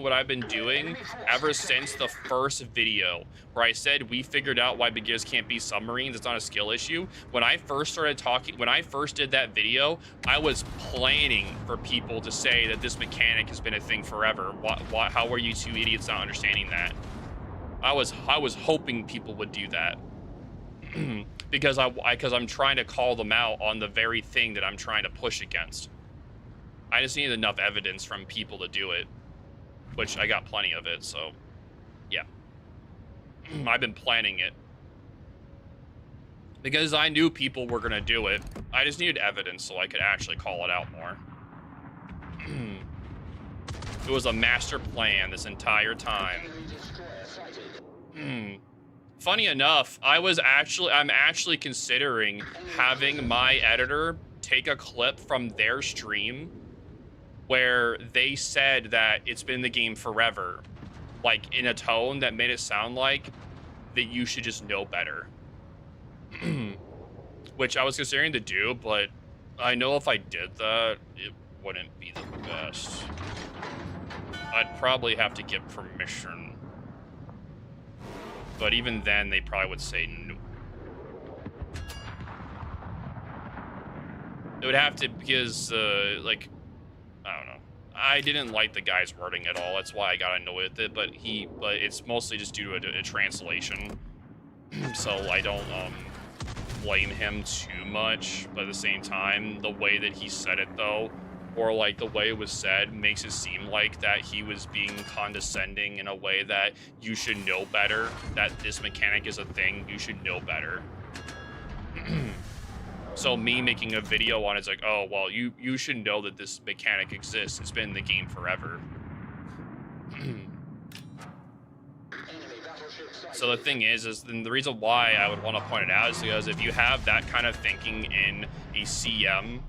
what I've been doing ever since the first video where I said we figured out why beginners can't be submarines. It's not a skill issue. When I first did that video, I was planning for people to say that this mechanic has been a thing forever. How are you two idiots not understanding that? I was hoping people would do that. because I'm trying to call them out on the very thing that I'm trying to push against. I just need enough evidence from people to do it, which I got plenty of it, so yeah. I've been planning it. Because I knew people were gonna do it. I just needed evidence so I could actually call it out more. It was a master plan this entire time. Funny enough, I'm actually considering having my editor take a clip from their stream where they said that it's been the game forever, like in a tone that made it sound like that you should just know better. Which I was considering to do, but I know if I did that, it wouldn't be the best. I'd probably have to get permission. But even then, they probably would say no. It would have to, because, like, I don't know. I didn't like the guy's wording at all. That's why I got annoyed with it. But it's mostly just due to a translation. So I don't blame him too much. But at the same time, the way that he said it, though, or like the way it was said, makes it seem like that he was being condescending in a way that you should know better, that this mechanic is a thing, you should know better. So me making a video on it's like, oh, well, you should know that this mechanic exists. It's been in the game forever. So the thing is then the reason why I would want to point it out is because if you have that kind of thinking in a CM,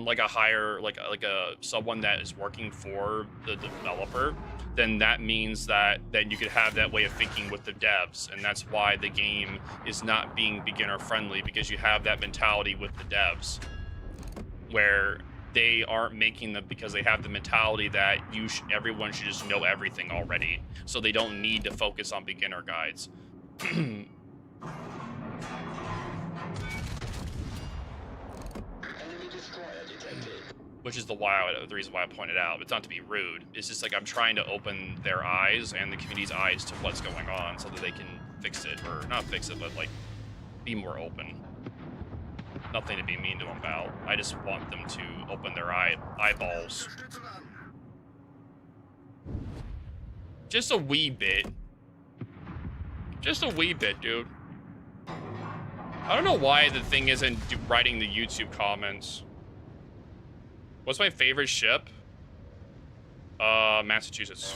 like a higher, like a someone that is working for the developer, then that means that then you could have that way of thinking with the devs, and that's why the game is not being beginner friendly, because you have that mentality with the devs where they aren't making them because they have the mentality that everyone should just know everything already, so they don't need to focus on beginner guides. Which is the reason why I pointed out. It's not to be rude. It's just like I'm trying to open their eyes and the community's eyes to what's going on so that they can fix it, or not fix it, but like be more open. Nothing to be mean to them about. I just want them to open their eyeballs. Just a wee bit. Just a wee bit, dude. I don't know why the thing isn't writing the YouTube comments. What's my favorite ship? Massachusetts.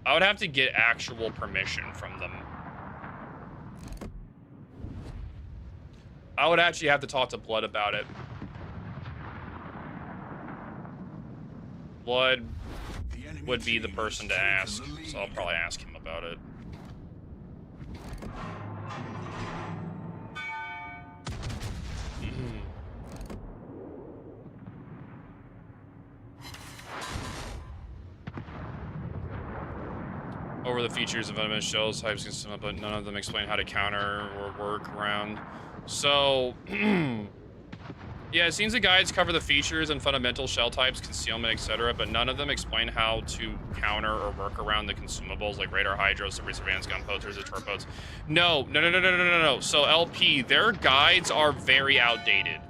I would have to get actual permission from them. I would actually have to talk to Blood about it. Blood would be the person to ask, so I'll probably ask him about it. Over the features of venomous shells, types can sum up, but none of them explain how to counter or work around. So, Yeah, it seems the guides cover the features and fundamental shell types, concealment, etc., but none of them explain how to counter or work around the consumables like radar, hydro, surveillance, gun posters, and torpedoes. No. So LP, their guides are very outdated.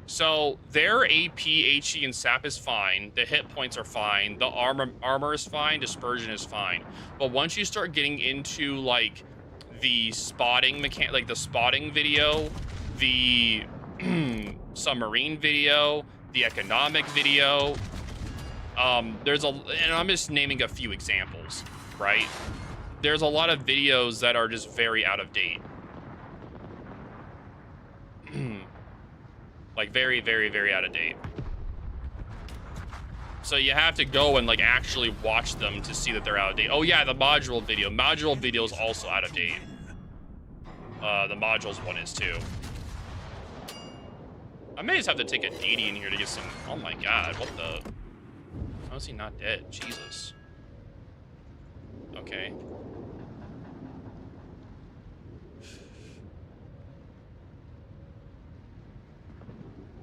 So their AP, HE, and SAP is fine. The hit points are fine. The armor is fine. Dispersion is fine. But once you start getting into like the spotting like the spotting video, the submarine video, the economic video, and I'm just naming a few examples, right? There's a lot of videos that are just very out of date. Like very, very, very out of date. So you have to go and like actually watch them to see that they're out of date. Oh yeah, the module video. Module video is also out of date. The modules one is too. I may just have to take a DD in here to get some. Oh my god, what the? How is he not dead? Jesus. Okay.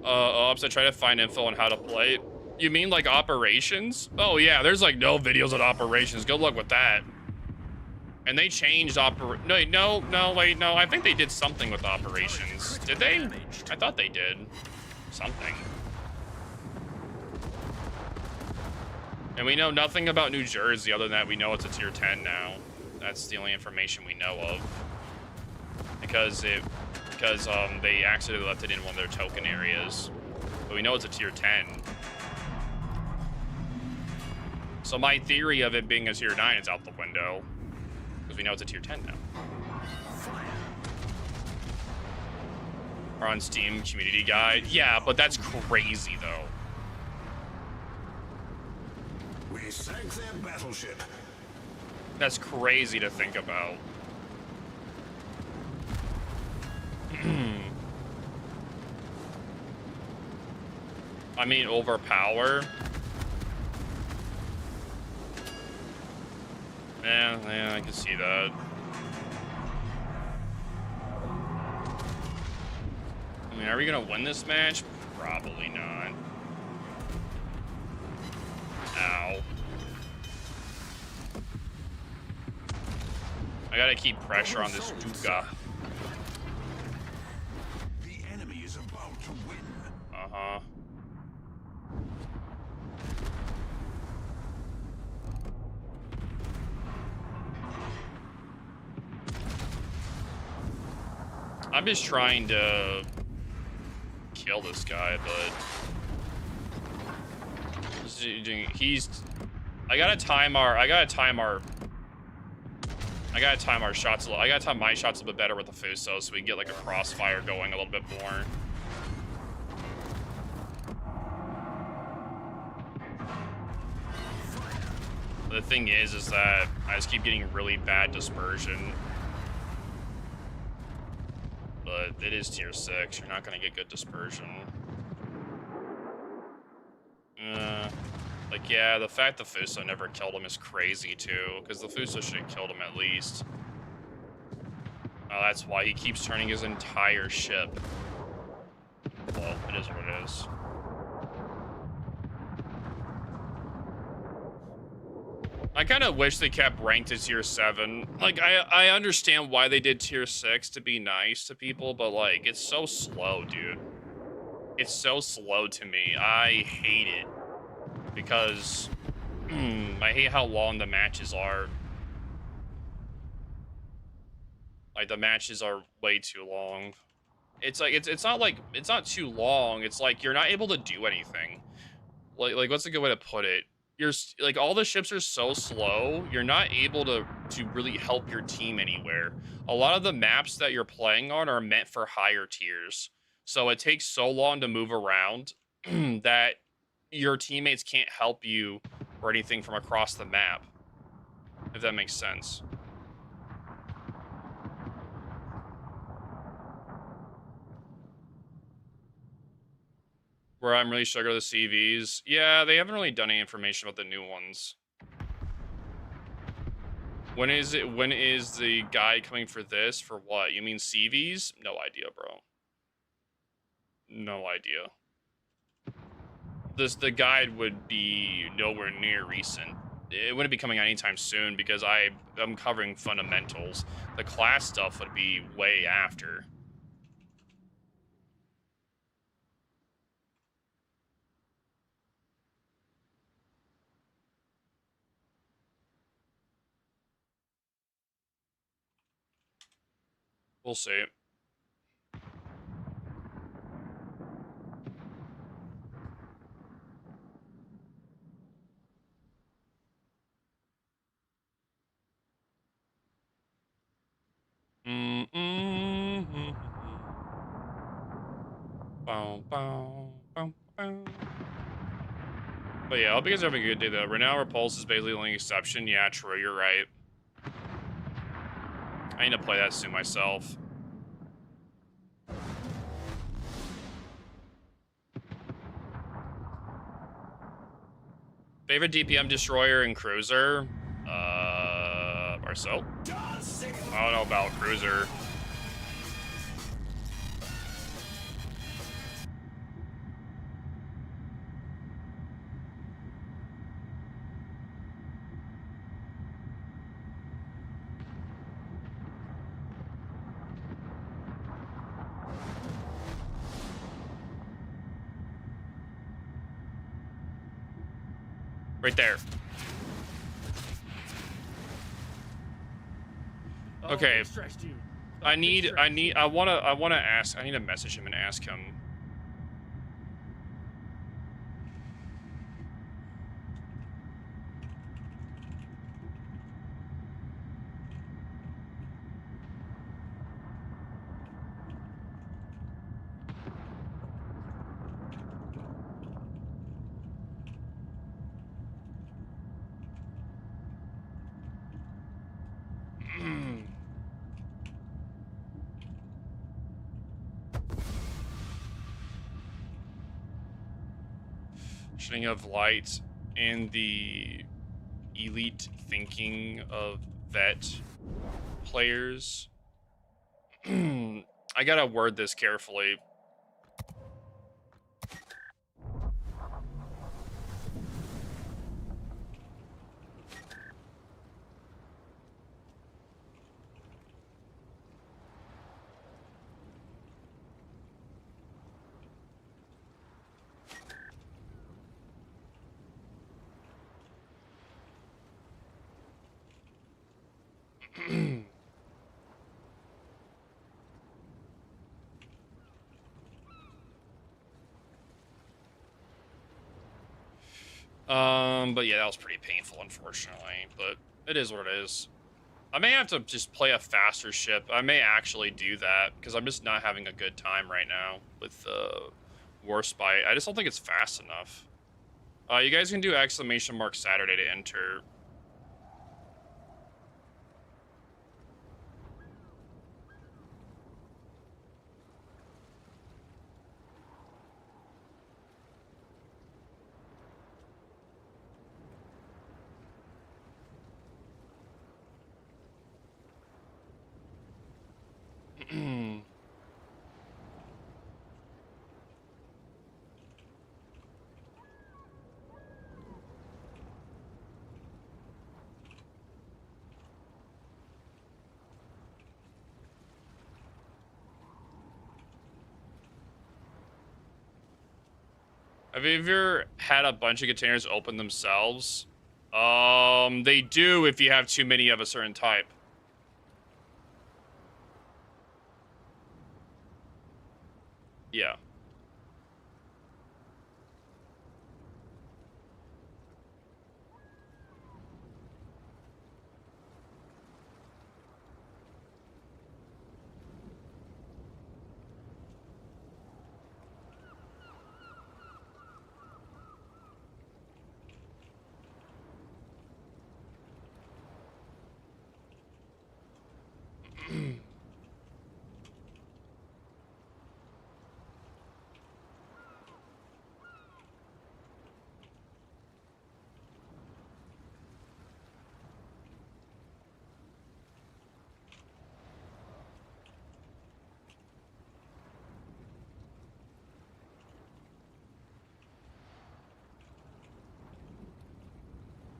Ops, I try to find info on how to play. You mean like operations? Oh yeah, there's like no videos on operations. Good luck with that. And they changed no, wait, no. I think they did something with operations. Did they? I thought they did. Something. And we know nothing about New Jersey other than that we know it's a tier 10 now. That's the only information we know of. Because they accidentally left it in one of their token areas. But we know it's a tier 10. So my theory of it being a tier 9 is out the window. Because we know it's a tier 10 now. Or on Steam community guide. Yeah, but that's crazy though. We sank their battleship. That's crazy to think about. I mean, overpower. Yeah, I can see that. I mean, are we gonna win this match? Probably not. Ow. I gotta keep pressure on this Duga. The enemy is about to win. Uh-huh. I'm just trying to kill this guy, but I gotta time our shots I gotta time my shots a bit better with the Fuso so we get like a crossfire going a little bit more. The thing is that I just keep getting really bad dispersion. But it is tier 6. You're not gonna get good dispersion. Like, yeah, the fact the Fuso never killed him is crazy, too. Because the Fuso should have killed him at least. That's why he keeps turning his entire ship. Well, it is what it is. I kind of wish they kept ranked to tier 7. Like, I understand why they did tier 6 to be nice to people, but, like, it's so slow, dude. It's so slow to me. I hate it. Because I hate how long the matches are. Like, the matches are way too long. It's like, it's not too long. It's like, you're not able to do anything. Like what's a good way to put it? You're like, all the ships are so slow, you're not able to really help your team anywhere. A lot of the maps that you're playing on are meant for higher tiers. So it takes so long to move around that your teammates can't help you or anything from across the map, if that makes sense. Where I'm really sugar the CVs. Yeah, they haven't really done any information about the new ones. When is the guide coming for this? For what? You mean CVs? No idea, bro. No idea. the guide would be nowhere near recent. It wouldn't be coming out anytime soon because I'm covering fundamentals. The class stuff would be way after. We'll see. Bow, bow, bow, bow. But yeah, I hope you guys are having a good day though. Right now, Repulse is basically the only exception. Yeah, true, you're right. I need to play that soon myself. Favorite DPM destroyer and cruiser? Marcel? I don't know about cruiser. Right there. Oh, Okay. big stretch, dude. Oh, I big need stretch. I need to message him and ask him. Shining of light and the elite thinking of vet players. I gotta word this carefully. But yeah, that was pretty painful, unfortunately. But it is what it is. I may have to just play a faster ship. I may actually do that because I'm just not having a good time right now with Warspite. I just don't think it's fast enough. You guys can do !mark Saturday to enter. Have you ever had a bunch of containers open themselves? They do if you have too many of a certain type. Yeah.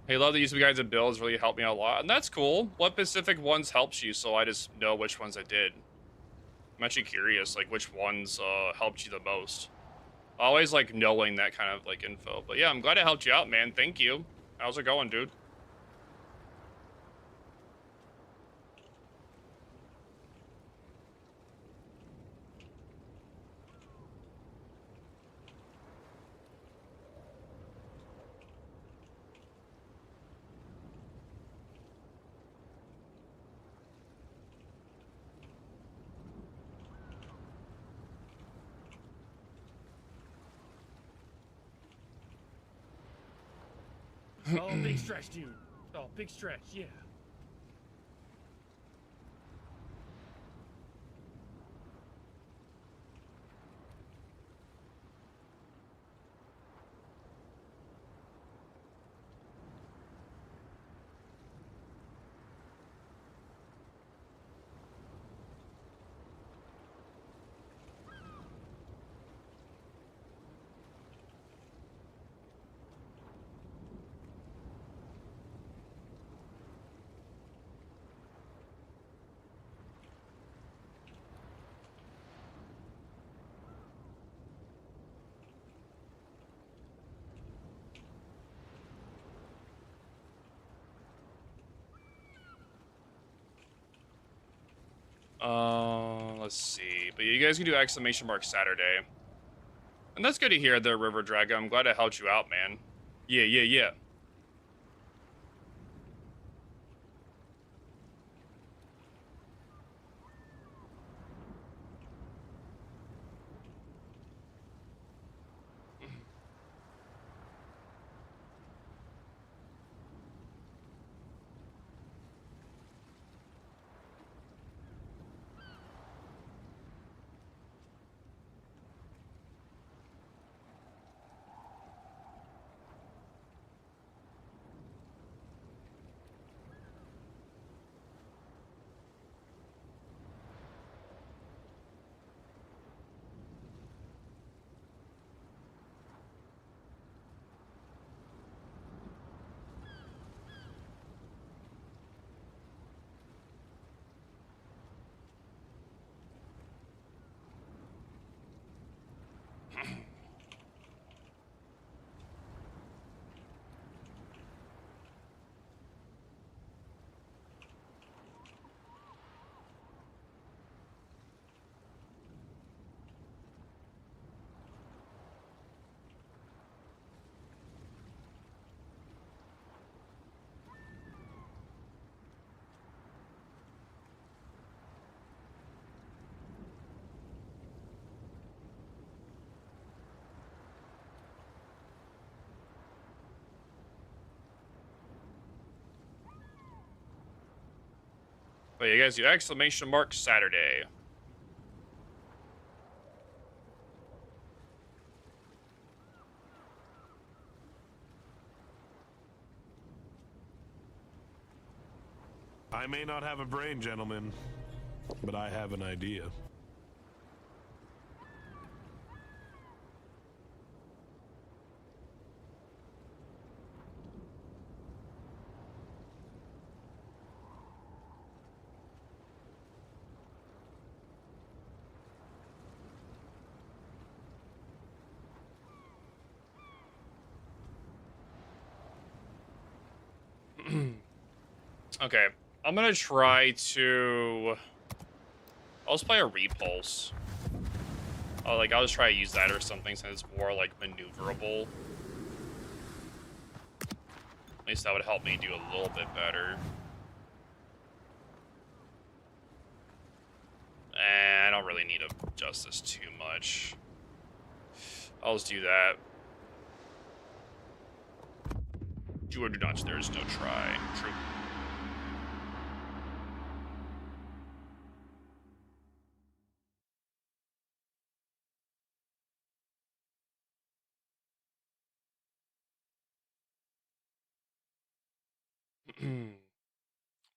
Hey, love the use of you guys' builds really helped me out a lot, and that's cool. What specific ones helped you, so I just know which ones I did. I'm actually curious, like which ones helped you the most. I always like knowing that kind of like info. But yeah, I'm glad I helped you out, man. Thank you. How's it going, dude? Oh, big stretch, dude. Oh, big stretch, yeah. Let's see. But you guys can do exclamation mark Saturday. And that's good to hear there, River Dragon. I'm glad I helped you out, man. Yeah, yeah, yeah. But you guys do exclamation mark Saturday. I may not have a brain, gentlemen, but I have an idea. Okay. I'm gonna try to... I'll just play a repulse. Oh, like, I'll just try to use that or something since it's more, like, maneuverable. At least that would help me do a little bit better. And I don't really need to adjust this too much. I'll just do that. Do or do not, there is no try. True.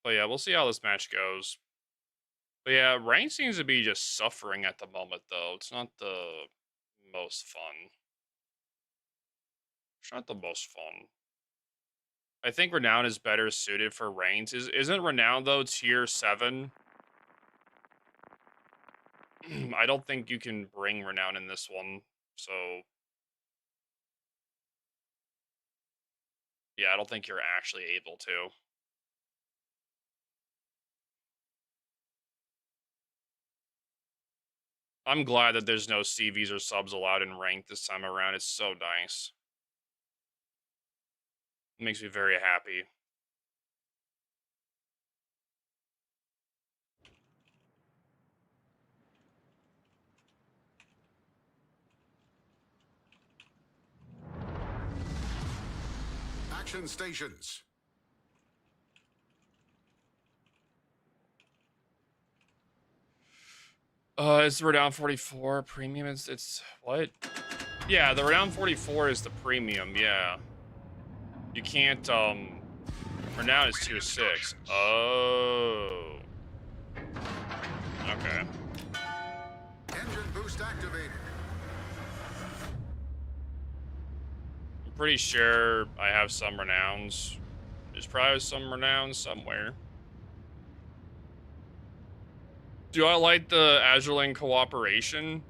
But yeah, we'll see how this match goes. But yeah, rank seems to be just suffering at the moment, though. It's not the most fun. It's not the most fun. I think Renown is better suited for ranks. Isn't Renown though tier 7? I don't think you can bring Renown in this one. So yeah, I don't think you're actually able to. I'm glad that there's no CVs or subs allowed in ranked this time around. It's so nice. It makes me very happy. Action stations. It's the Renown 44 premium. It's what? Yeah, the Renown 44 is the premium. Yeah, you can't. Renown is tier 6. Oh. Okay. Engine boost activated. I'm pretty sure I have some Renowns. There's probably some Renowns somewhere. Do I like the Azurlane cooperation?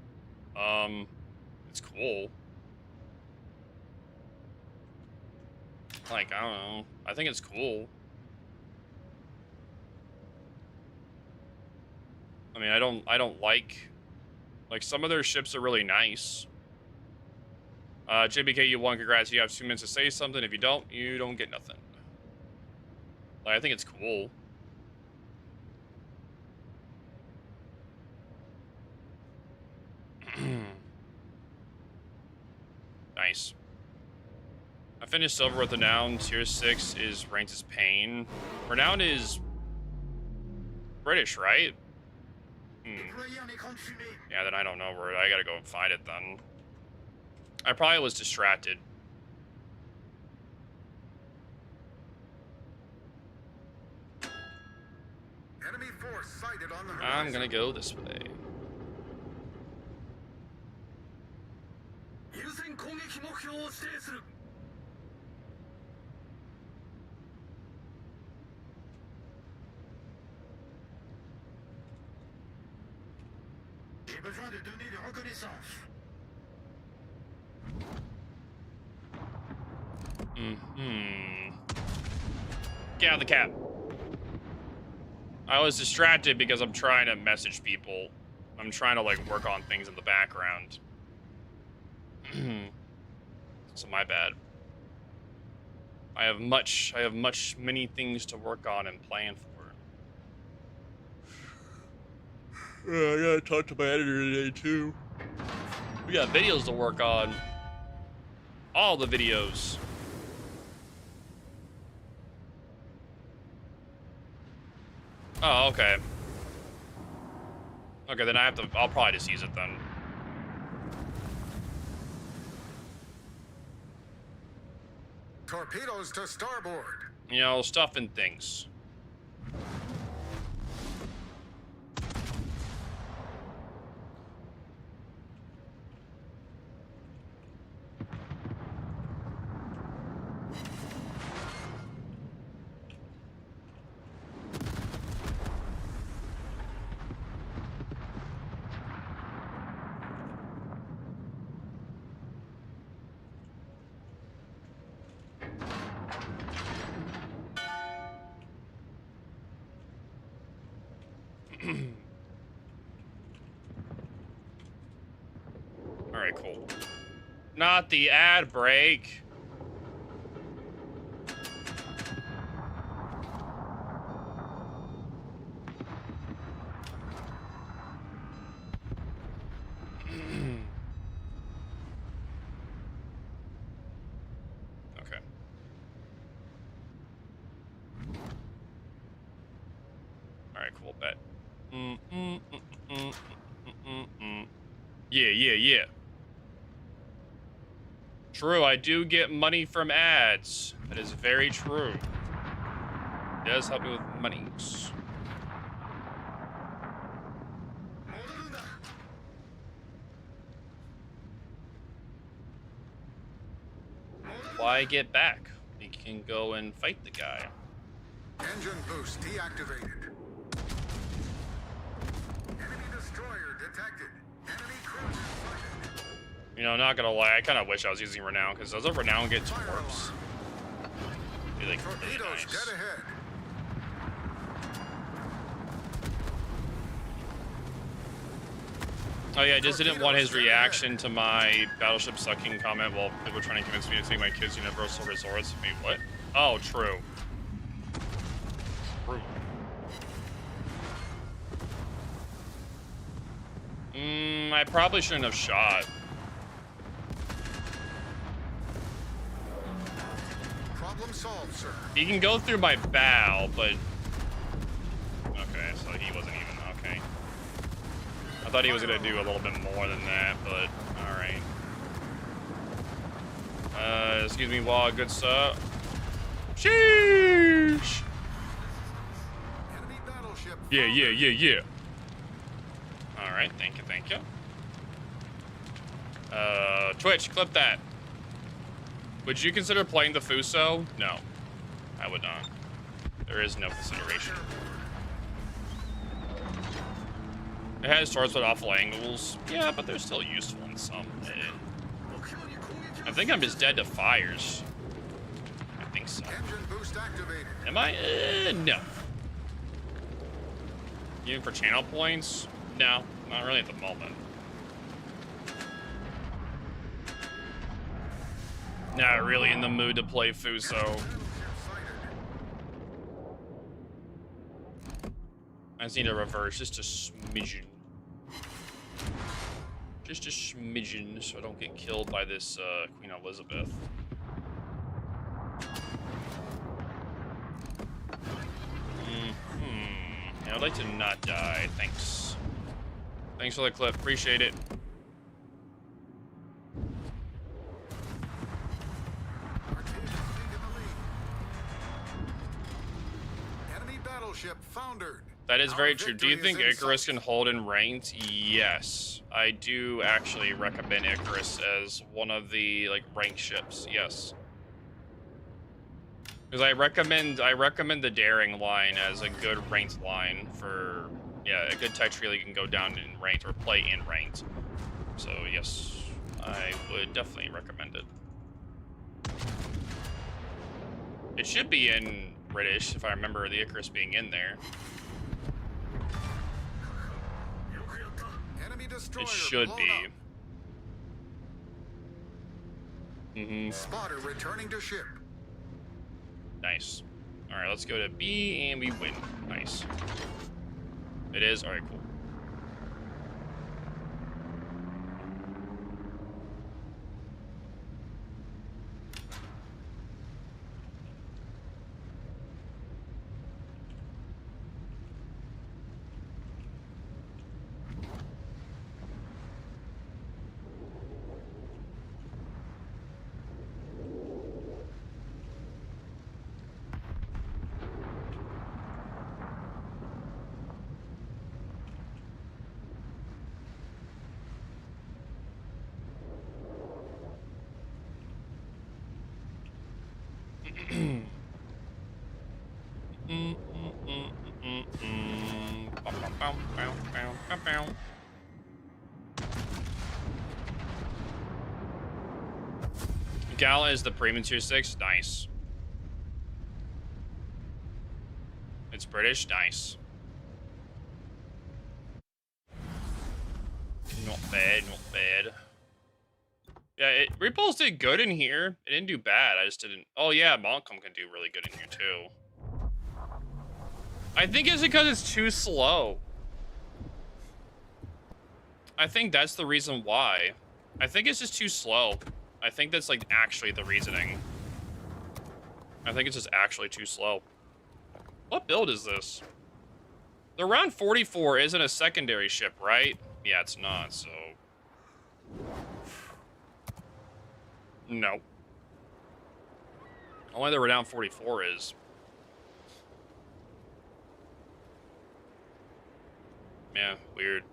It's cool. Like, I don't know. I think it's cool. I mean, I don't like some of their ships are really nice. JBK, you won. Congrats. You have 2 minutes to say something. If you don't get nothing. Like, I think it's cool. Nice. I finished silver with Renown. Tier 6 is ranked as pain. Renown is British, right? Yeah, then I don't know where. I gotta go and find it then. I probably was distracted. Enemy force sighted on the horizon. I'm gonna go this way. J'ai besoin de données de reconnaissance. Get out of the cab. I was distracted because I'm trying to message people. I'm trying to like work on things in the background. So my bad. I have many things to work on and plan for. I gotta talk to my editor today too. We got videos to work on. All the videos. Oh, okay. Okay, then I'll probably just use it then. Torpedoes to starboard. You know, stuff and things. Alright, cool. Not the ad break. Okay. Alright, cool, bet. Yeah. True, I do get money from ads. That is very true. It does help me with monies. Why get back? we can go and fight the guy. Engine boost deactivated. Enemy destroyer detected. Enemy cruiser sighted. You know, not gonna lie, I kind of wish I was using Renown, because does a Renown get torps? Be like really Torpedoes nice. dead ahead. Oh yeah, I just didn't want his reaction to my battleship sucking comment while people were trying to convince me to take my kids Universal Resorts. Wait, what? Oh, true. True. I probably shouldn't have shot. Problem solved, sir. He can go through my bow, but... Okay, so he wasn't even... Okay. I thought he was gonna do a little bit more than that, but... Alright. Excuse me, Wall, good sir. Sheesh! Enemy battleship. Yeah. Alright, thank you. Twitch, clip that. Would you consider playing the Fuso? No, I would not. There is no consideration. It has swords with awful angles. Yeah, but they're still useful in some. I think I'm just dead to fires. I think so. Engine boost activated. Am I? No. Even for channel points? No, not really at the moment. Not really in the mood to play Fuso. Battleship sighted. I just need to reverse just a smidgen. Just a smidgen so I don't get killed by this Queen Elizabeth. Yeah, I'd like to not die. Thanks. Thanks for the clip. Appreciate it. Arcadians taking the lead. Enemy battleship foundered. That is Our very true. Do you victory is think in Icarus sight. can hold in ranked? Yes. I do actually recommend Icarus as one of the ranked ships. Yes. Because I recommend the Daring line as a good ranked line for a good tech tree you can go down in ranked or play in ranked. So yes, I would definitely recommend it. It should be in British if I remember the Icarus being in there. Enemy destroyer It should blown be. up. Spotter returning to ship. Nice. All right, let's go to B and we win. Nice. It is? All right, cool. Gala is the premium tier 6. Nice. It's British. Nice. Not bad, not bad. Yeah, Repulse did good in here. It didn't do bad. I just didn't. Oh yeah, Montcalm can do really good in here too. I think it's because it's too slow. I think that's the reason why. I think it's just too slow. I think that's actually the reasoning. I think it's just actually too slow. What build is this? The round 44 isn't a secondary ship, right? Yeah, it's not, so... No. Only the Renown 44 is. Yeah, weird.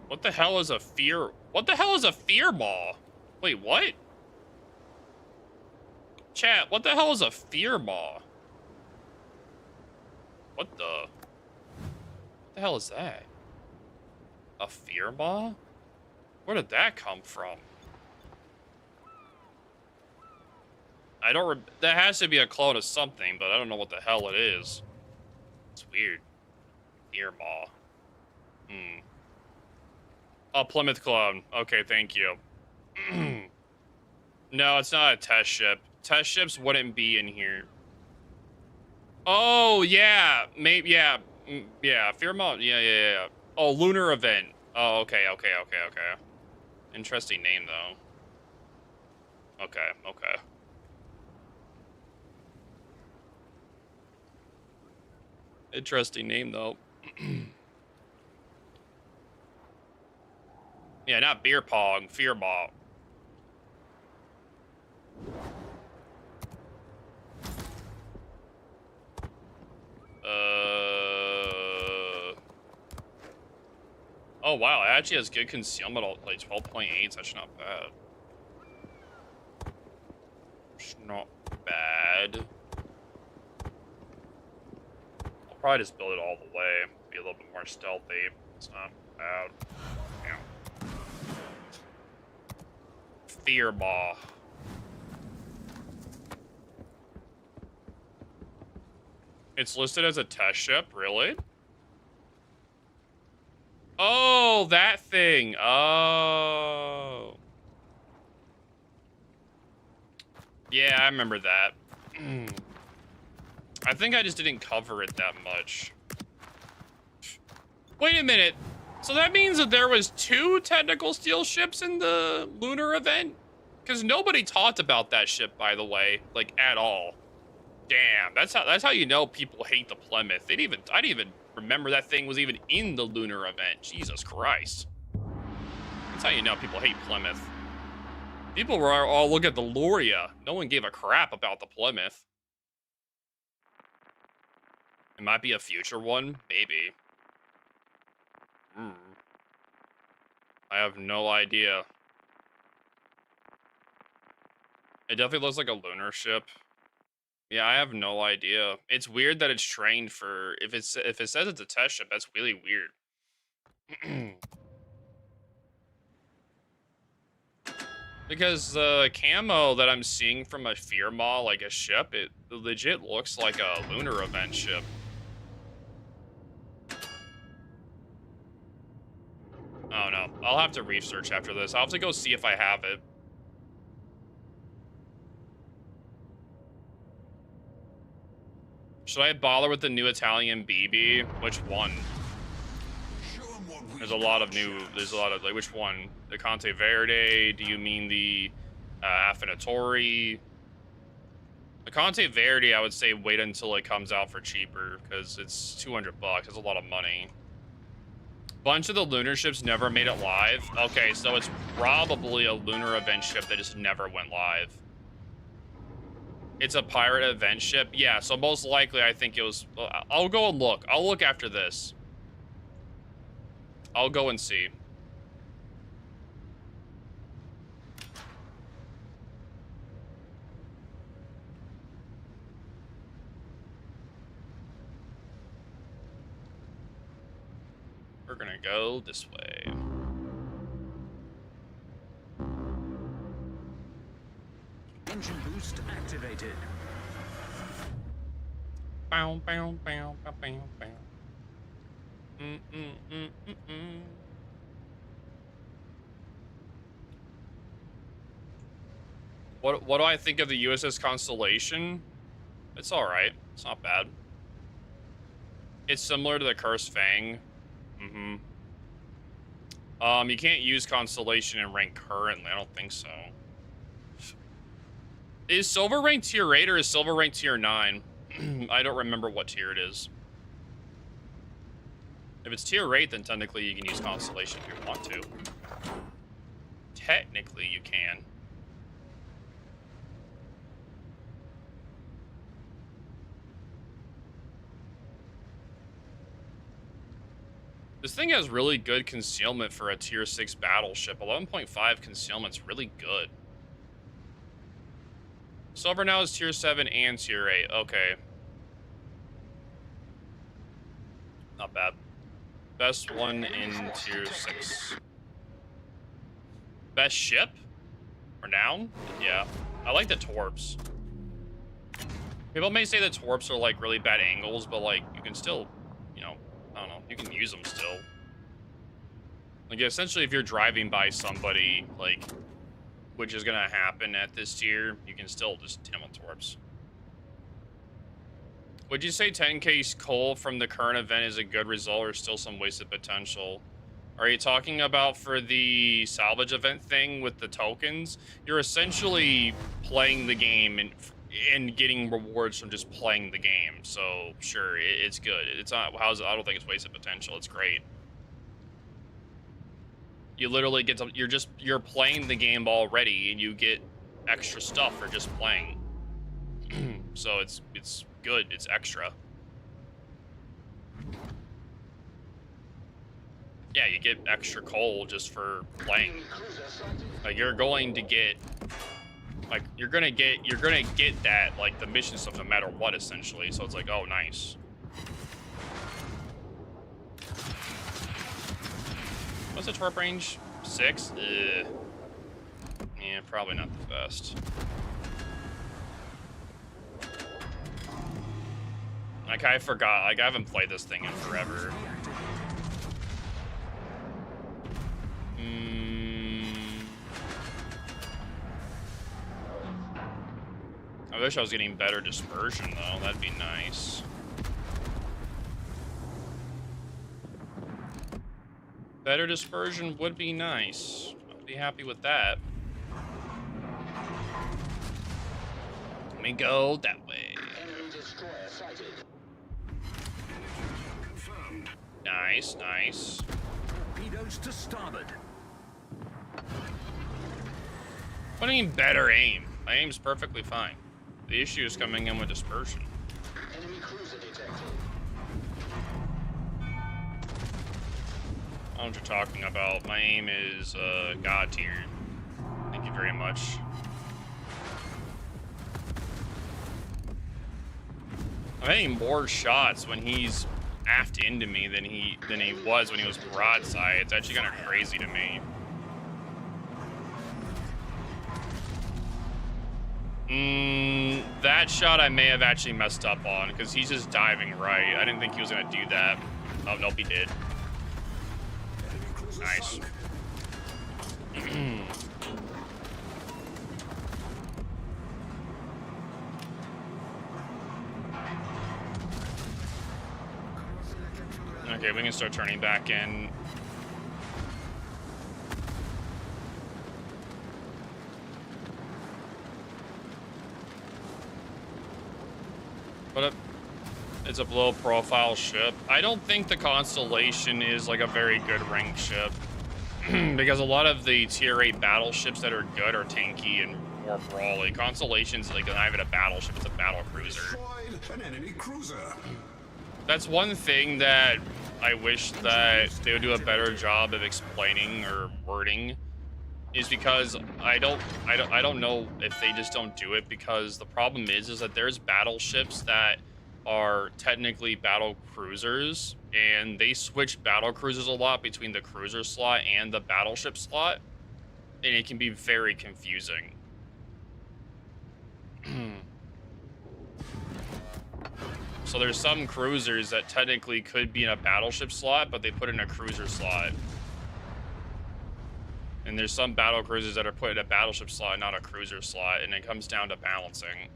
What the hell is a fear? What the hell is a fear maw? Wait, what? Chat, what the hell is a fear maw? What the hell is that? A fear maw? Where did that come from? I don't. That has to be a clone of something, but I don't know what the hell it is. It's weird. Fear maw. A Plymouth clone. Okay, thank you. No, it's not a test ship. Test ships wouldn't be in here. Oh yeah, maybe yeah, yeah. Fear maw. Yeah. Oh, lunar event. Oh, okay. Interesting name though. Okay. Interesting name though. Yeah, not beer pong, fear maw. Oh wow, it actually has good concealment, like 12.8. That's actually not bad. It's not bad. I'll probably just build it all the way. Be a little bit more stealthy. It's not bad. Yeah. Fear maw. It's listed as a test ship, really? Oh, that thing. Oh. Yeah, I remember that. I think I just didn't cover it that much. Wait a minute. So that means that there was 2 technical steel ships in the lunar event? Because nobody talked about that ship, by the way, like at all. Damn, that's how you know people hate the Plymouth. I didn't even remember that thing was even in the lunar event. Jesus Christ. That's how you know people hate Plymouth. People were all look at the Loria. No one gave a crap about the Plymouth. It might be a future one, maybe. I have no idea. It definitely looks like a lunar ship. Yeah, I have no idea. It's weird that it's trained for if it says it's a test ship, that's really weird. Because the camo that I'm seeing from a fear maw, like a ship, it legit looks like a lunar event ship. Oh no, I'll have to research after this. I'll have to go see if I have it. Should I bother with the new Italian BB? Which one? There's a lot of like, which one? The Conte Verde? Do you mean the Affinatori? The Conte Verde, I would say wait until it comes out for cheaper, because it's 200 bucks. It's a lot of money. Bunch of the lunar ships never made it live. Okay, so it's probably a lunar event ship that just never went live. It's a pirate event ship. Yeah, so most likely I think it was... I'll go and look. I'll look after this. I'll go and see. We're gonna go this way. Engine boost activated. Bow, bow, bow, bow, bow, bow. What do I think of the USS Constellation? It's all right. It's not bad. It's similar to the Cursed Fang. You can't use Constellation in rank currently. I don't think so. Is Silver rank tier 8 or is Silver rank tier 9? I don't remember what tier it is. If it's tier 8, then technically you can use Constellation if you want to. Technically, you can. This thing has really good concealment for a tier 6 battleship. 11.5 concealment's really good. Silver now is tier 7 and tier 8. Okay. Not bad. Best one in tier 6. Best ship? Renown? Yeah. I like the torps. People may say the torps are like really bad angles, but like you can still, you know, I don't know, you can use them still. Like essentially if you're driving by somebody, like, which is gonna happen at this tier, you can still just tim on torps. Would you say 10k coal from the current event is a good result or still some wasted potential? Are you talking about for the salvage event thing with the tokens? You're essentially playing the game and getting rewards from just playing the game. So sure, it's good. It's not. I don't think it's wasted potential. It's great. You literally get to. You're playing the game already, and you get extra stuff for just playing. So it's good. It's extra. Yeah, you get extra coal just for playing. Like you're going to get, like you're gonna get that like the mission stuff no matter what essentially. So it's like, oh nice. What's the torp range? 6? Ugh. Yeah, probably not the best. Like I forgot. Like I haven't played this thing in forever. I wish I was getting better dispersion though, that'd be nice. Better dispersion would be nice. I'd be happy with that. Let me go that way. Nice, nice. Torpedoes to starboard. What do you mean better aim? My aim's perfectly fine. The issue is coming in with dispersion. Enemy cruiser detected. I don't know what you're talking about. My aim is God tier. Thank you very much. I'm hitting more shots when he's aft into me than he was when he was broadside. It's actually kind of crazy to me. That shot I may have actually messed up on because he's just diving right. I didn't think he was gonna do that. Oh nope, he did. Nice. Okay, we can start turning back in. But it's a low profile ship. I don't think the Constellation is like a very good ranked ship. Because a lot of the tier 8 battleships that are good are tanky and more brawly. Constellation's like not even a battleship, it's a battle cruiser. An enemy cruiser. That's one thing that I wish that they would do a better job of explaining or wording, is because I don't know if they just don't do it, because the problem is that there's battleships that are technically battle cruisers, and they switch battle cruisers a lot between the cruiser slot and the battleship slot, and it can be very confusing. So there's some cruisers that technically could be in a battleship slot, but they put in a cruiser slot. And there's some battle cruisers that are put in a battleship slot, not a cruiser slot, and it comes down to balancing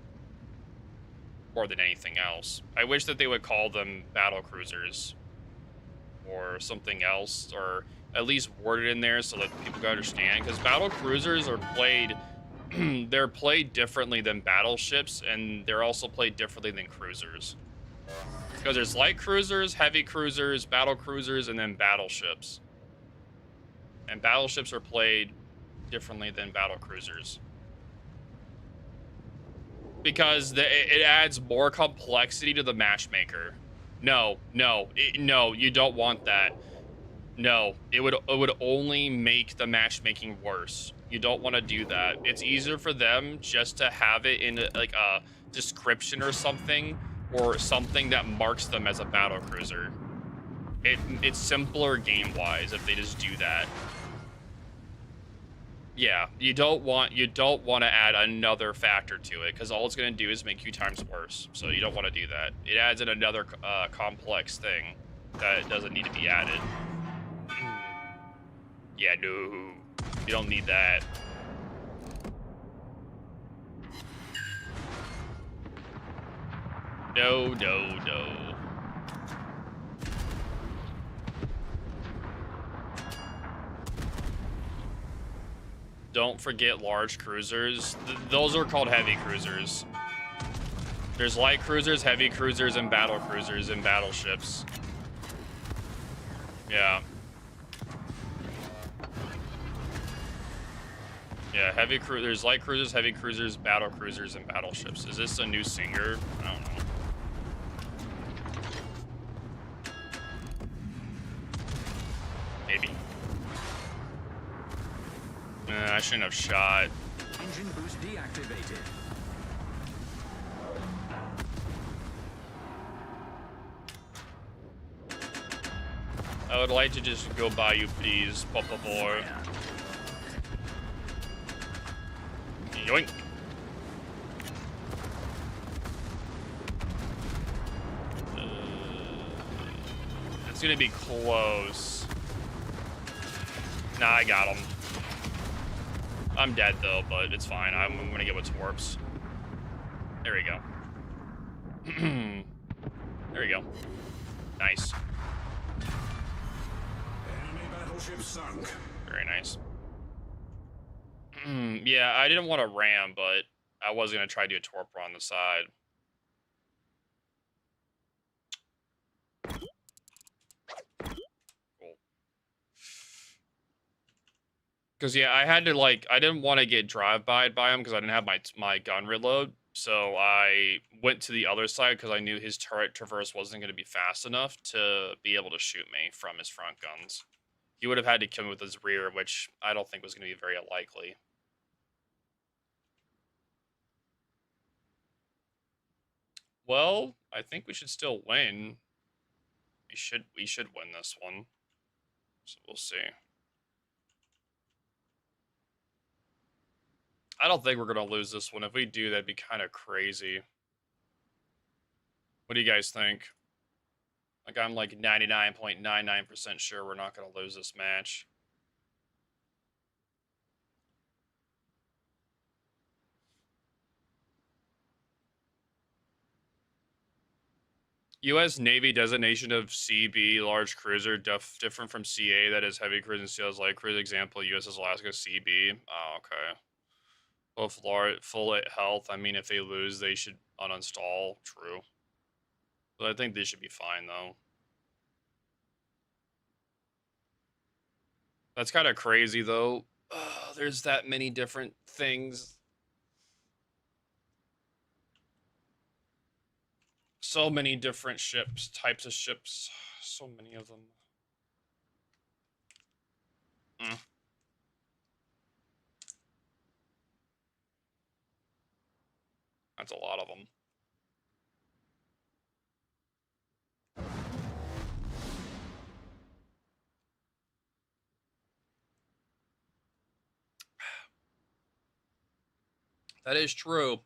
more than anything else. I wish that they would call them battle cruisers or something else, or at least word it in there so that people can understand, because battle cruisers are played they're played differently than battleships, and they're also played differently than cruisers. Because there's light cruisers, heavy cruisers, battle cruisers, and then battleships. And battleships are played differently than battle cruisers. Because it adds more complexity to the matchmaker. No, you don't want that. No, it would only make the matchmaking worse. You don't want to do that. It's easier for them just to have it in like a description or something that marks them as a battle cruiser. It's simpler game-wise if they just do that. Yeah, you don't want to add another factor to it because all it's going to do is make you times worse. So you don't want to do that. It adds in another complex thing that doesn't need to be added. Yeah, no, you don't need that. No, no, no. Don't forget large cruisers. Those are called heavy cruisers. There's light cruisers, heavy cruisers, and battle cruisers and battleships. Yeah. Yeah, there's light cruisers, heavy cruisers, battle cruisers, and battleships. Is this a new singer? I don't know. Maybe. I shouldn't have shot. Engine boost deactivated. I would like to just go by you, please, Papa boy. Yoink. It's gonna be close. Nah, I got him. I'm dead though, but it's fine. I'm gonna get with torps. There we go. There we go. Nice. Enemy battleship sunk. Very nice. Yeah, I didn't want to ram, but I was gonna try to do a torpor on the side. Because, yeah, I had to, like, I didn't want to get drive-by by him because I didn't have my gun reload. So I went to the other side because I knew his turret traverse wasn't going to be fast enough to be able to shoot me from his front guns. He would have had to kill me with his rear, which I don't think was going to be very likely. Well, I think we should still win. We should win this one. So we'll see. I don't think we're going to lose this one. If we do, that'd be kind of crazy. What do you guys think? Like, I'm like 99.99% sure we're not going to lose this match. U.S. Navy designation of CB, large cruiser, different from CA, that is heavy cruise and CL's light cruise. Example, USS Alaska CB. Oh, okay. Both full health. I mean, if they lose, they should uninstall. True. But I think they should be fine, though. That's kind of crazy, though. There's that many different things. So many different ships, types of ships. So many of them. That's a lot of them. That is true.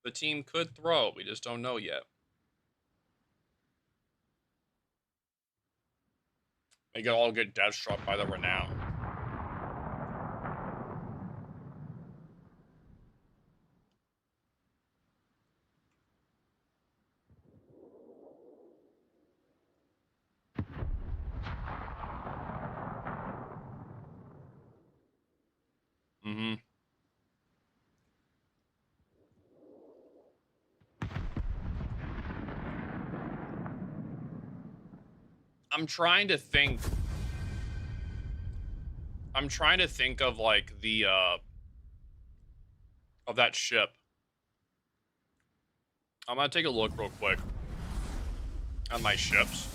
The team could throw. We just don't know yet. They could all get death struck by the Renown. Mm-hmm. I'm trying to think of like the of that ship. I'm gonna take a look real quick at my ships.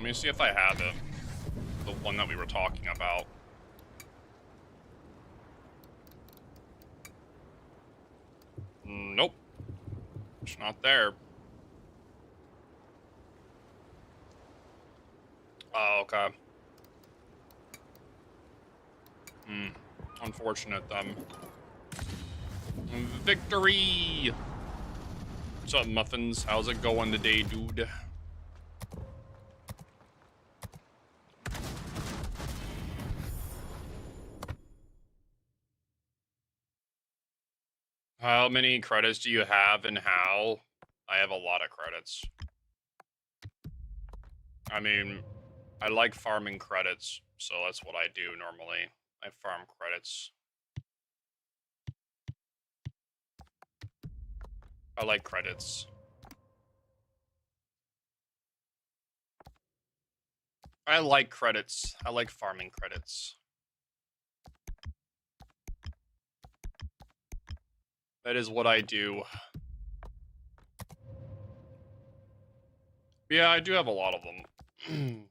Let me see if I have it. The one that we were talking about. Nope. It's not there. Oh, okay. Unfortunate then. Victory! What's up, Muffins? How's it going today, dude? How many credits do you have and how? I have a lot of credits. I mean, I like farming credits, so that's what I do normally. I farm credits. I like credits. I like credits. I like farming credits. That is what I do. Yeah, I do have a lot of them.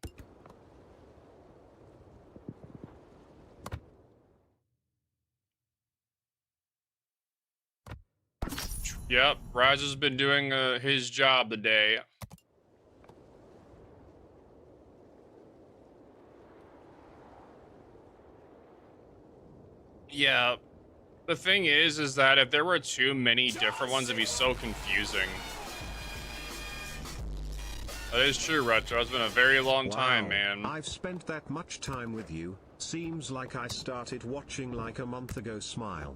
Yep, Raz has been doing his job today. Yeah, the thing is that if there were too many different ones, it'd be so confusing. That is true, Retro. It's been a very long time, man. I've spent that much time with you. Seems like I started watching like a month ago. Smile.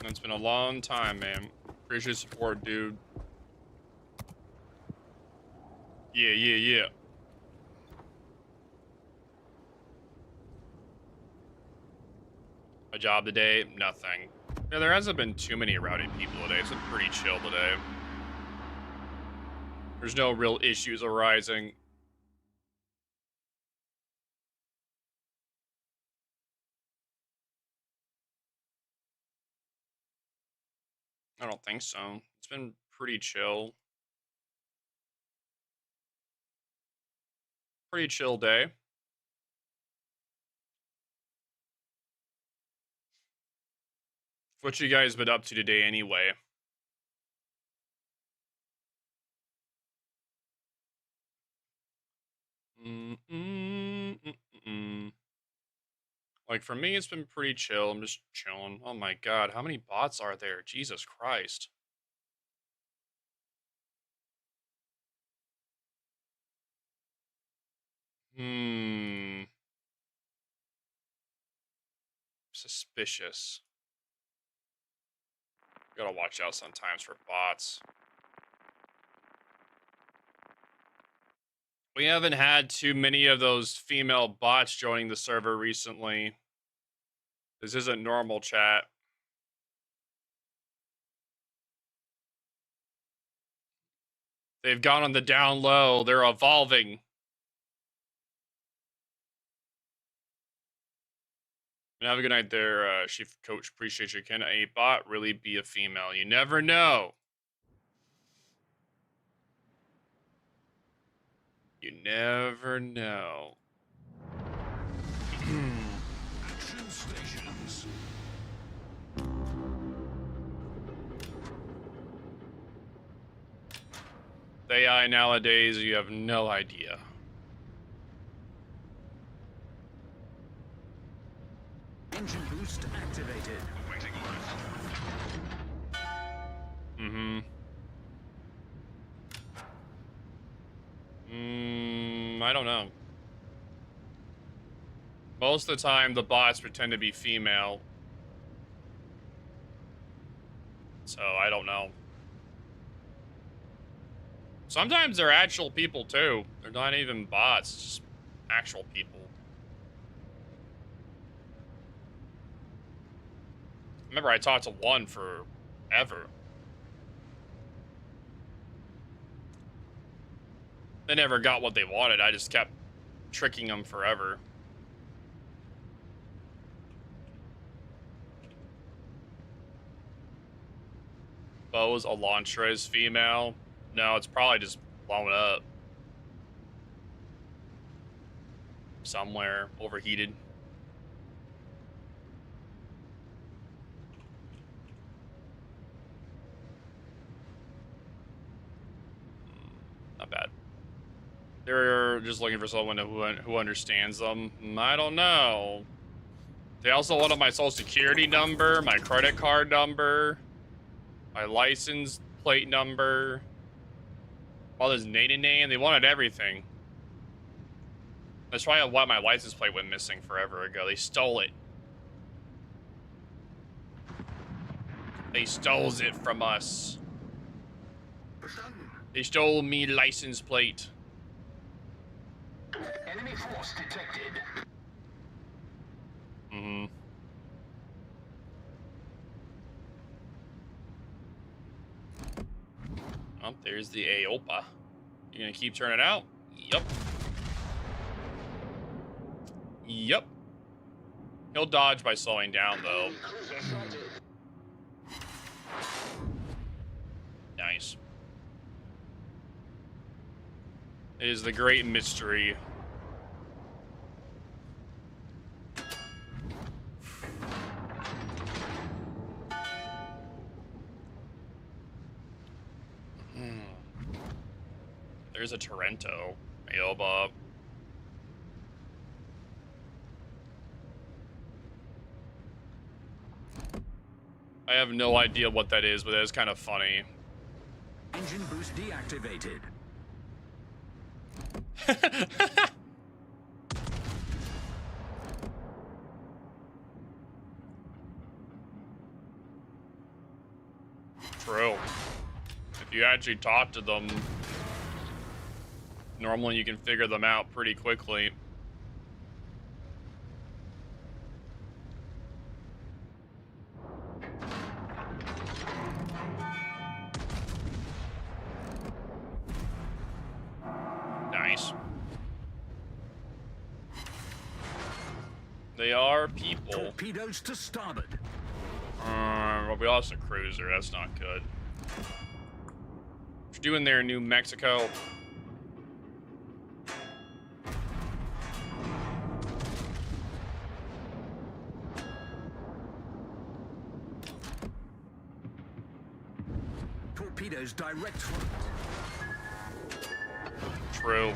It's been a long time, man. Appreciate your support, dude. Yeah. My job today? Nothing. Yeah, there hasn't been too many rowdy people today. It's been pretty chill today. There's no real issues arising. I don't think so. It's been pretty chill. Pretty chill day. What you guys been up to today anyway? Like, for me, it's been pretty chill. I'm just chilling. Oh my god, how many bots are there? Jesus Christ. Suspicious. Gotta watch out sometimes for bots. We haven't had too many of those female bots joining the server recently. This isn't normal, chat. They've gone on the down low. They're evolving. And have a good night there, Chief Coach. Appreciate you. Can a bot really be a female? You never know. You never know. Action stations. The AI nowadays, you have no idea. Engine boost activated. Waiting I don't know. Most of the time, the bots pretend to be female. So, I don't know. Sometimes they're actual people, too. They're not even bots, it's just actual people. Remember, I talked to one forever. They never got what they wanted. I just kept tricking them forever. Bo's Elantra is female. No, it's probably just blown up. somewhere overheated. Not bad. They're just looking for someone who understands them. I don't know. They also wanted my social security number, my credit card number, my license plate number, all this name. They wanted everything. That's probably why my license plate went missing forever ago. They stole it. They stole it from us. They stole me license plate. Enemy force detected. Mm-hmm. Oh, there's the AOPA. You gonna keep turning out? Yup. Yup. He'll dodge by slowing down, though. Nice. It is the great mystery. There's a Torrento. Aoba. I have no idea what that is, but that is kind of funny. Engine boost deactivated. True. If you actually talk to them, normally you can figure them out pretty quickly. Nice. They are people. Torpedoes to starboard. Well, we lost a cruiser. That's not good. What you doing there, New Mexico? Torpedoes direct front. True.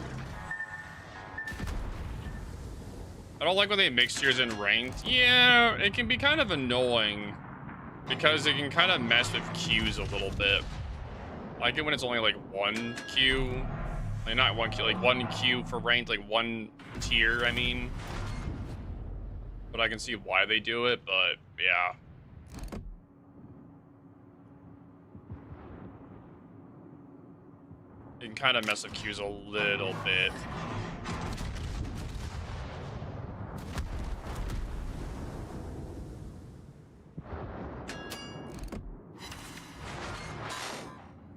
I don't like when they mix tiers in ranked. Yeah, it can be kind of annoying because it can kind of mess with queues a little bit. I like it when it's only like one queue. Like not one queue, like one queue for ranked, like one tier, I mean. But I can see why they do it, but yeah. It can kind of mess with queues a little bit.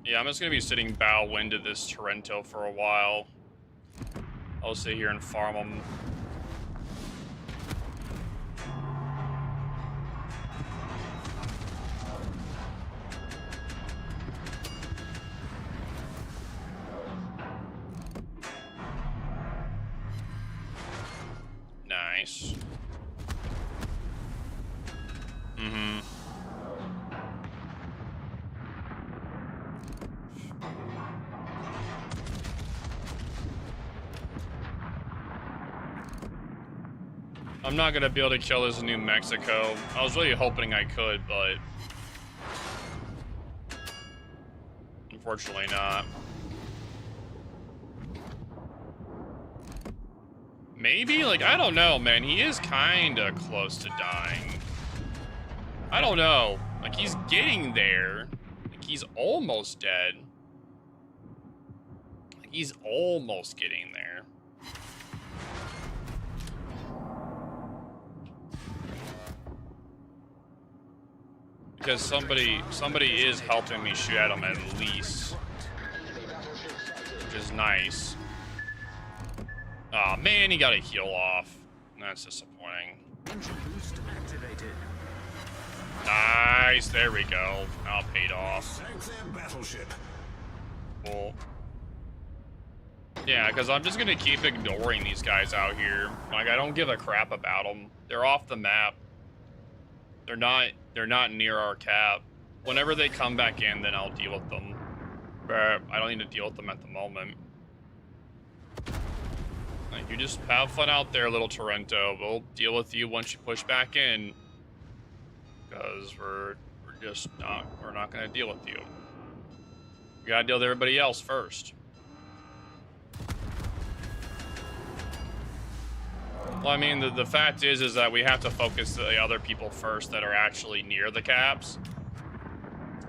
Yeah, I'm just gonna be sitting bow wind to this Torrento for a while. I'll sit here and farm them. Nice. Mm-hmm. I'm not gonna be able to kill this in New Mexico. I was really hoping I could, but unfortunately not. Maybe? Like, I don't know, man. He is kinda close to dying. I don't know. Like, he's getting there. Like, he's almost dead. Like, he's almost getting there. Because somebody is helping me shoot at him at least. Which is nice. Aw, man, he got a heal off. That's disappointing. Engine boost activated. Nice, there we go. Now paid off. Sank their battleship. Cool. Yeah, because I'm just gonna keep ignoring these guys out here. Like, I don't give a crap about them. They're off the map. They're not near our cap. Whenever they come back in, then I'll deal with them. But I don't need to deal with them at the moment. Like, you just have fun out there, little Torrento. We'll deal with you once you push back in. Because we're not gonna deal with you. We gotta deal with everybody else first. Well, I mean, the fact is that we have to focus the other people first that are actually near the caps.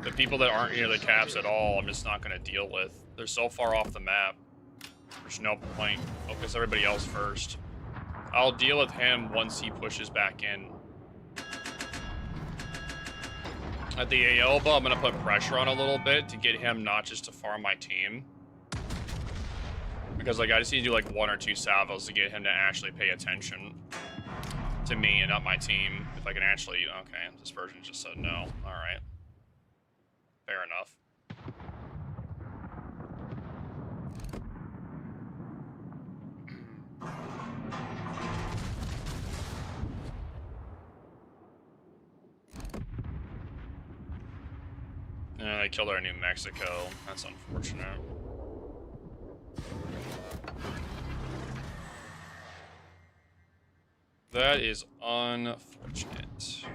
The people that aren't near the caps at all, I'm just not going to deal with. They're so far off the map. There's no point. Focus everybody else first. I'll deal with him once he pushes back in. At the Elba, I'm going to put pressure on a little bit to get him not just to farm my team. Because, like, I just need to do, like, 1 or 2 salvos to get him to actually pay attention to me and not my team. If I can actually... Okay, Dispersion just said no. Alright. Fair enough. They killed our New Mexico. That's unfortunate. That is unfortunate.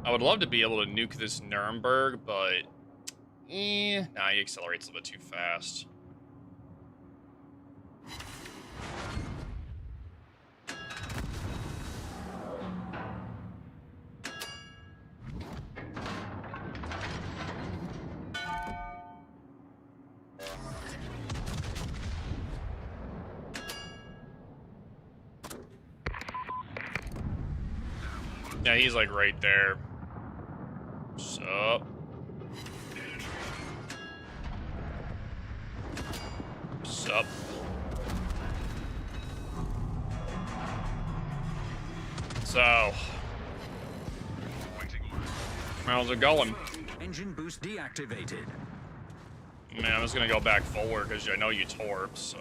I would love to be able to nuke this Nuremberg, but... Nah, he accelerates a little bit too fast. Yeah, he's like right there. Sup? Sup? So, how's it going? Engine boost deactivated. Man, I'm just gonna go back forward because I know you torp, so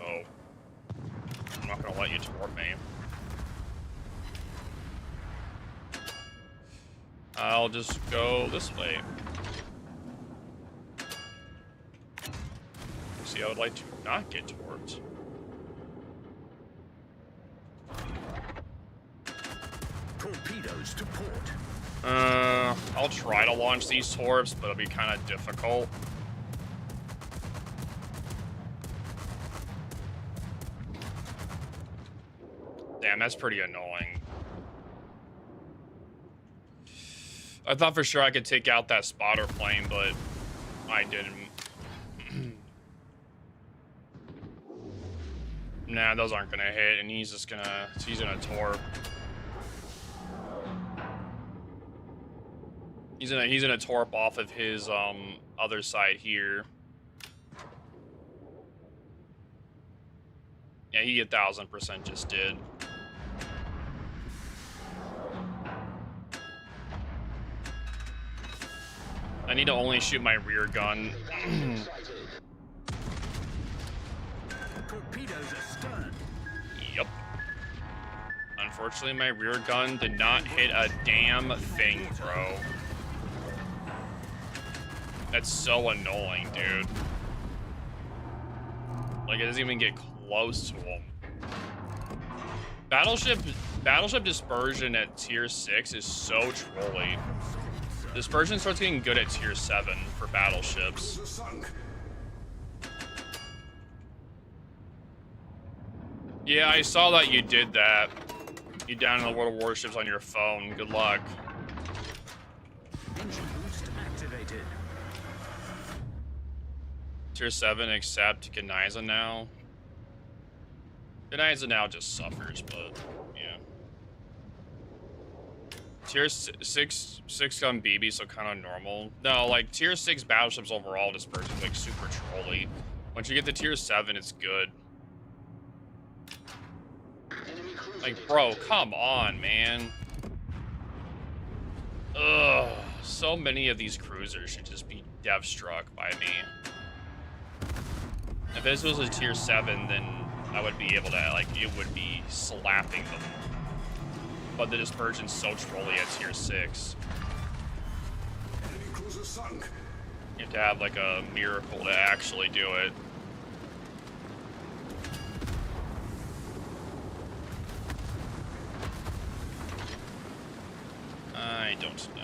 I'm not gonna let you torp me. I'll just go this way. See, I would like to not get torped. Torpedoes to port. I'll try to launch these torps, but it'll be kind of difficult. Damn, that's pretty annoying. I thought for sure I could take out that spotter plane, but I didn't. Nah, those aren't gonna hit, and he's gonna torp. He's gonna torp off of his other side here. Yeah, he 1000% just did. I need to only shoot my rear gun. Torpedoes astern. Yep. Unfortunately, my rear gun did not hit a damn thing, bro. That's so annoying, dude. Like, it doesn't even get close to him. Battleship dispersion at tier 6 is so trolly. Dispersion starts getting good at tier 7 for battleships. Yeah, I saw that you did that. You downloaded World of Warships on your phone. Good luck. Engine boost activated. Tier 7, accept Geniza now. Geniza now just suffers, but yeah. Tier 6 gun BB, so kind of normal. No, like tier 6 battleships overall dispersion is like super trolly. Once you get to tier 7, it's good. Like, bro, come on, man. Ugh, So many of these cruisers should just be dev struck by me. If this was a tier 7, then I would be able to, like, it would be slapping them. But the dispersion's so trolly at tier 6. Enemy cruiser sunk. You have to have, like, a miracle to actually do it. I don't know.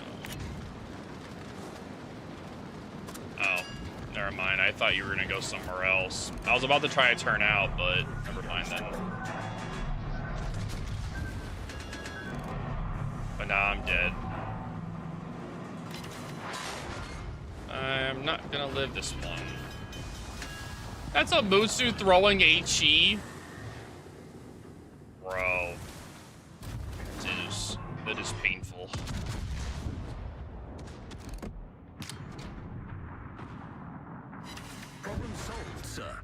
Oh, never mind. I thought you were gonna go somewhere else. I was about to try to turn out, but never mind then. But now I'm dead. I'm not gonna live this one. That's a Musu throwing HE? Bro. That is painful. Problem solved, sir.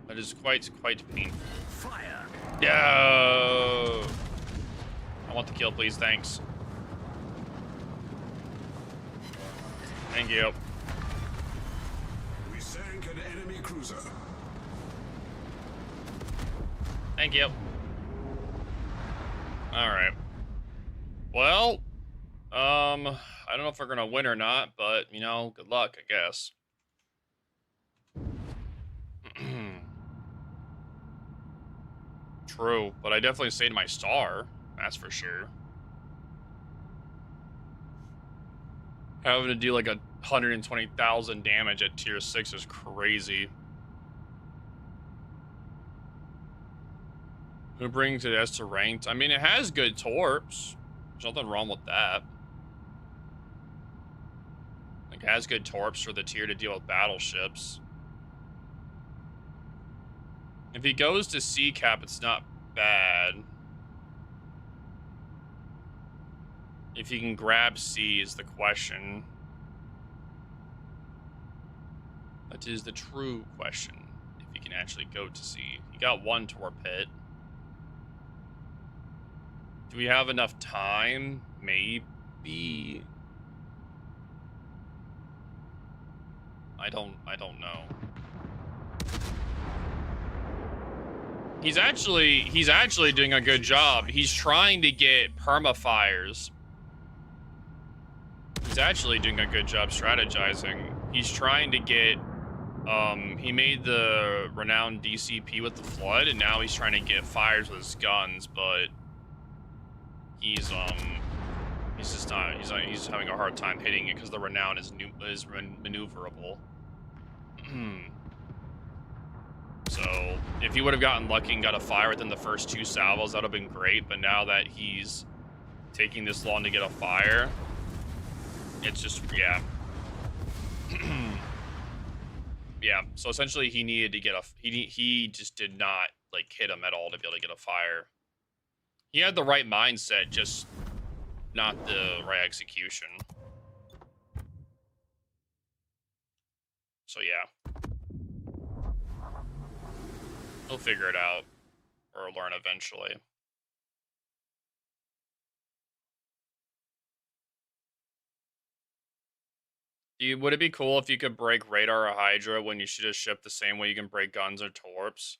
That is quite painful. Fire. No! I want the kill, please, thanks. Thank you. We sank an enemy cruiser. Thank you. Alright. Well, I don't know if we're gonna win or not, but, you know, good luck, I guess. True, but I definitely saved my star. That's for sure. Having to do like 120,000 damage at tier 6 is crazy. Who brings it as to ranked? I mean, it has good torps. There's nothing wrong with that. Like, it has good torps for the tier to deal with battleships. If he goes to C cap, it's not bad. If he can grab C is the question. That is the true question. If he can actually go to C. He got one torp hit. Do we have enough time? Maybe. I don't know. He's actually doing a good job. He's trying to get permafires. He's actually doing a good job strategizing. He's trying to get he made the renowned DCP with the flood, and now he's trying to get fires with his guns, but he's just not he's having a hard time hitting it because the renown is maneuverable. So if he would have gotten lucky and got a fire within the first 2 salvos, that would have been great. But now that he's taking this long to get a fire, it's just, yeah. Yeah, so essentially he needed to get he just did not, like, hit him at all to be able to get a fire. He had the right mindset, just not the right execution. So yeah. He'll figure it out, or learn eventually. Would it be cool if you could break radar or Hydra when you should have shipped the same way you can break guns or torps?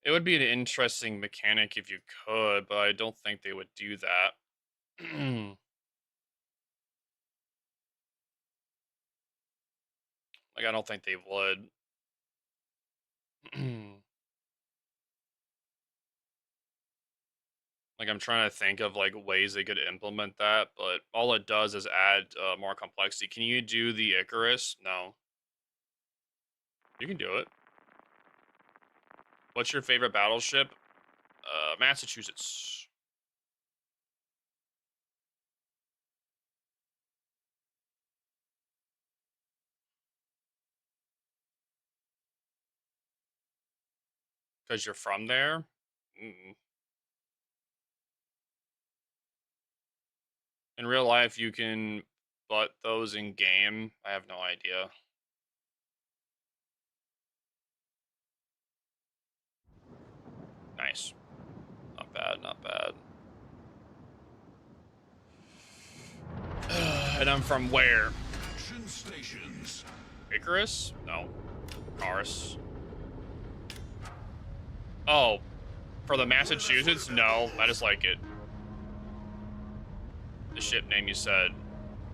It would be an interesting mechanic if you could, but I don't think they would do that. Like, I don't think they would. Like, I'm trying to think of, like, ways they could implement that, but all it does is add more complexity. Can you do the Icarus? No. You can do it. What's your favorite battleship? Massachusetts. Because you're from there? In real life, you can butt those in game. I have no idea. Nice. not bad. And I'm from where? Action stations. Icarus? No. Cars. Oh. For the Massachusetts? No. I just like it. The ship name you said.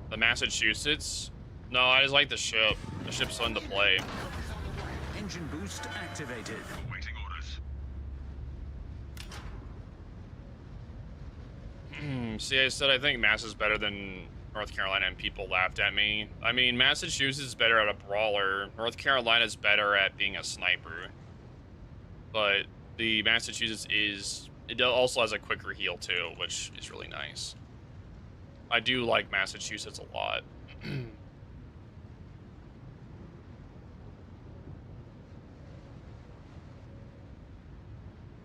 The Massachusetts? No, I just like the ship. The ship's fun to play. Engine boost activated. Awaiting orders. See, I said I think Mass is better than North Carolina, and people laughed at me. I mean, Massachusetts is better at a brawler. North Carolina's better at being a sniper. But the Massachusetts it also has a quicker heal too, which is really nice. I do like Massachusetts a lot.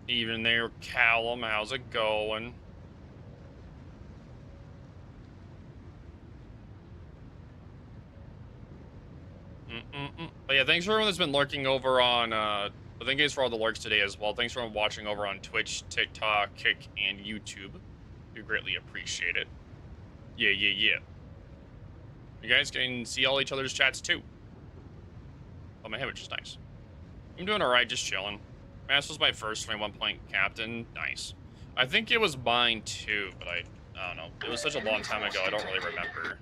Even there, Callum, how's it going? But yeah, thanks for everyone that's been lurking over on, thank you guys for all the lurks today as well. Thanks for watching over on Twitch, TikTok, Kick, and YouTube. Do greatly appreciate it. Yeah. You guys can see all each other's chats too. On my head, which is nice. I'm doing alright, just chilling. Mass was my first 21-point captain. Nice. I think it was mine too, but I don't know. It was such a long time ago, I don't really remember.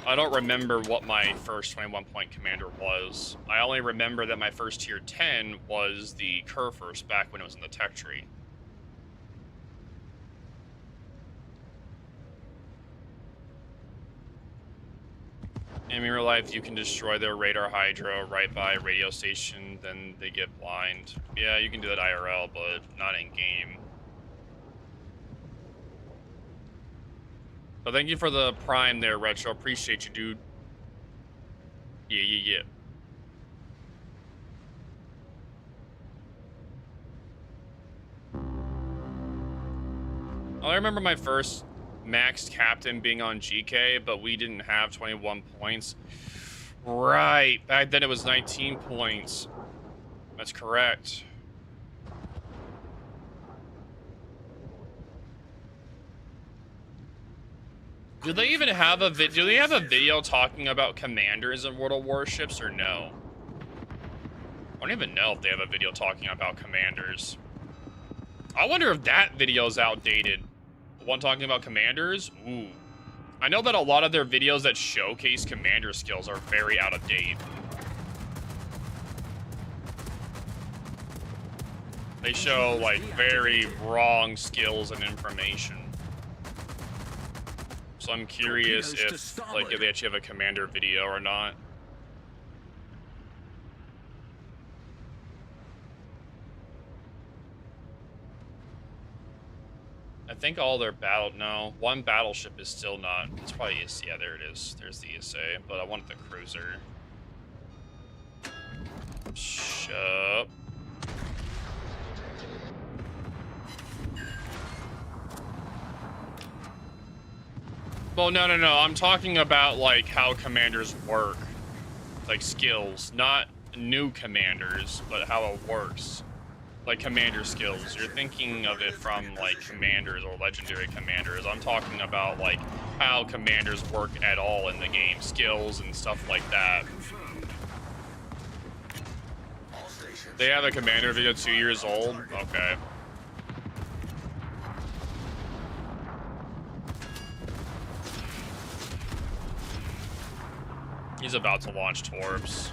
I don't remember what my first 21-point commander was. I only remember that my first tier 10 was the Kerfurst back when it was in the tech tree. In real life, you can destroy their radar hydra right by a radio station, then they get blind. Yeah, you can do that IRL, but not in game. But thank you for the prime there, Retro. Appreciate you, dude. Yeah. I remember my first maxed captain being on GK, but we didn't have 21 points. Right. Back then it was 19 points. That's correct. Do they even have a do they have a video talking about commanders in World of Warships or no? I don't even know if they have a video talking about commanders. I wonder if that video is outdated. The one talking about commanders? Ooh. I know that a lot of their videos that showcase commander skills are very out of date. They show, like, very wrong skills and information. So I'm curious if, like, if they actually have a commander video or not. I think all their no, one battleship is still not. It's probably yeah, there it is. There's the ESA, but I want the cruiser. Shut up. Well, no. I'm talking about like how commanders work, like skills, not new commanders, but how it works. Like commander skills. You're thinking of it from like commanders or legendary commanders. I'm talking about like how commanders work at all in the game, skills and stuff like that. They have a commander video 2 years old. Okay. He's about to launch Torbs.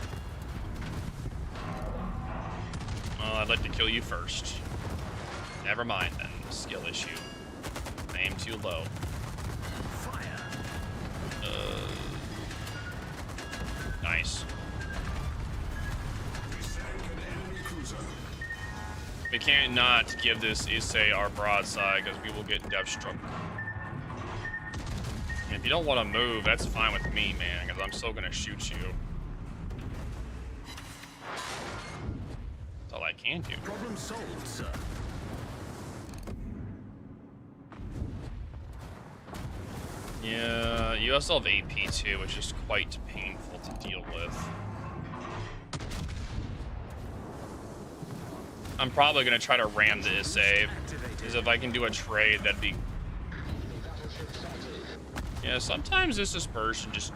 I'd like to kill you first. Never mind then. Skill issue. Aim too low. Fire. Nice. We can't not give this Issei our broadside because we will get death struck. If you don't want to move, that's fine with me, man, because I'm still gonna shoot you. That's all I can do. Problem solved, sir. Yeah, you also have AP too, which is quite painful to deal with. I'm probably gonna try to ram this save, because if I can do a trade, that'd be. Yeah, sometimes this dispersion just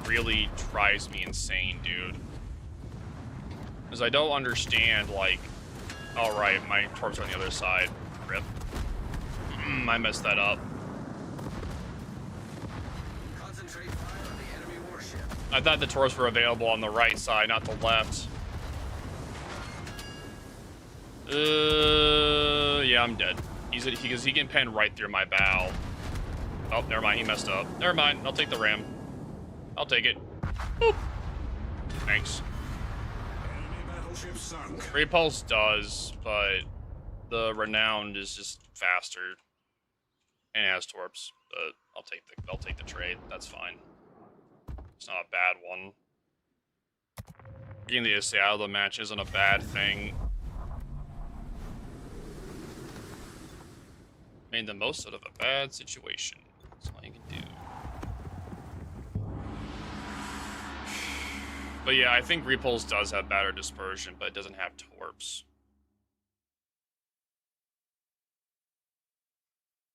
really drives me insane, dude. Because I don't understand, like, all right, my torps are on the other side. Rip. I messed that up. Concentrate fire on the enemy warship. I thought the torps were available on the right side, not the left. Yeah, I'm dead. Because he can pen right through my bow. Oh, never mind. He messed up. Never mind. I'll take the ram. I'll take it. Boop. Thanks. Enemy battleship sunk. Repulse does, but the Renowned is just faster and has torps. But I'll take the trade. That's fine. It's not a bad one. Getting the SA out of the match isn't a bad thing. Made the most out of a bad situation. That's all you can do. But yeah, I think Repulse does have better dispersion, but it doesn't have torps.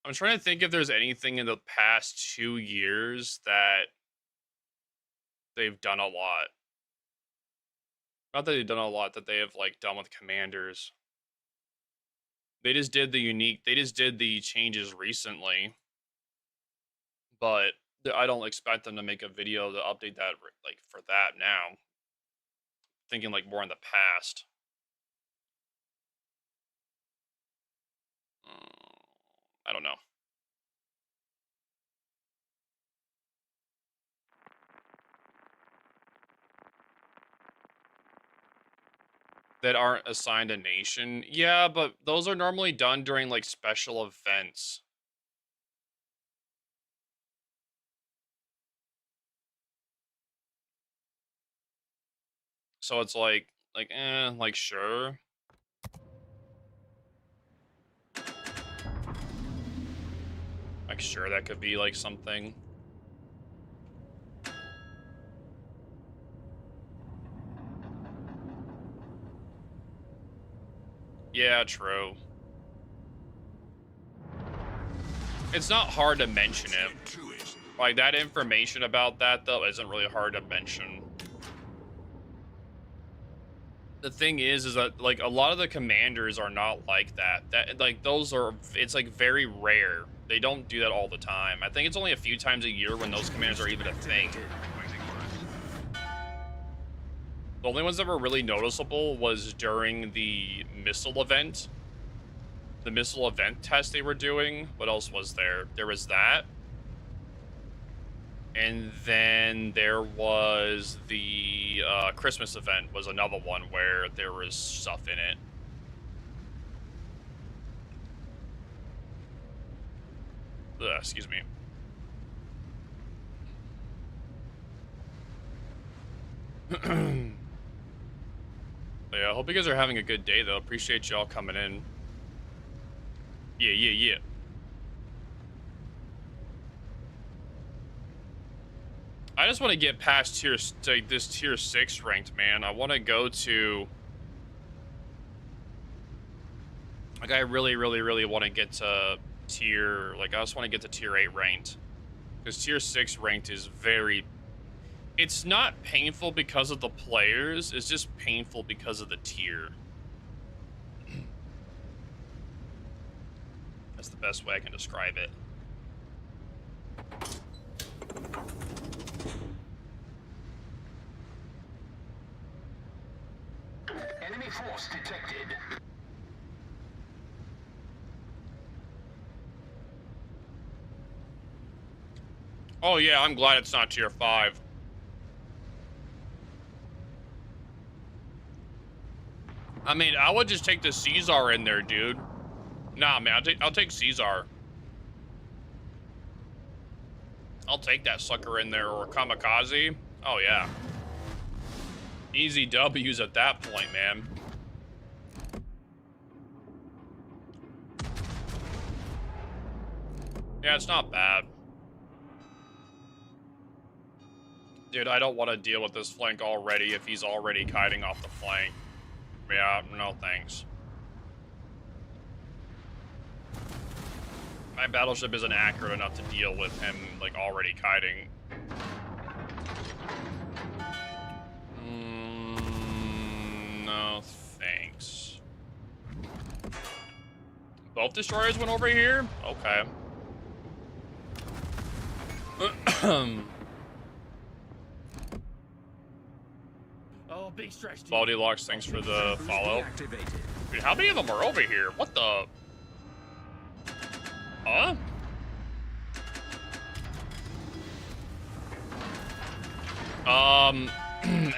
I'm trying to think if there's anything in the past 2 years that they've done a lot. Not that they've done a lot, that they have like done with commanders. They just did the changes recently, but I don't expect them to make a video to update that like for that now. Thinking like more in the past. I don't know. That aren't assigned a nation. Yeah, but those are normally done during like special events. So it's like sure. Like sure that could be like something. Yeah, true. It's not hard to mention it. Like, that information about that, though, isn't really hard to mention. The thing is that, like, a lot of the commanders are not like that. Like, it's, like, very rare. They don't do that all the time. I think it's only a few times a year when those commanders are even a thing. The only ones that were really noticeable was during the missile event. The missile event test they were doing. What else was there? There was that. And then there was the Christmas event was another one where there was stuff in it. Ugh, excuse me. Yeah, I hope you guys are having a good day, though. Appreciate y'all coming in. Yeah. I just want to get past this tier 6 ranked, man. I want to go to... Like, I really want to get to tier... Like, I just want to get to tier 8 ranked. Because tier 6 ranked is very... It's not painful because of the players. It's just painful because of the tier. That's the best way I can describe it. Enemy force detected. Oh yeah, I'm glad it's not tier 5. I mean, I would just take the Caesar in there, dude. Nah, man, I'll take Caesar. I'll take that sucker in there, or Kamikaze. Oh, yeah. Easy W's at that point, man. Yeah, it's not bad. Dude, I don't want to deal with this flank already if he's already kiting off the flank. Yeah, no thanks. My battleship isn't accurate enough to deal with him, like, already kiting. No, thanks. Both destroyers went over here? Okay. Oh, big stretch, dude. Goldilocks, thanks for the follow. Deactivated. Dude, how many of them are over here? What the? Huh?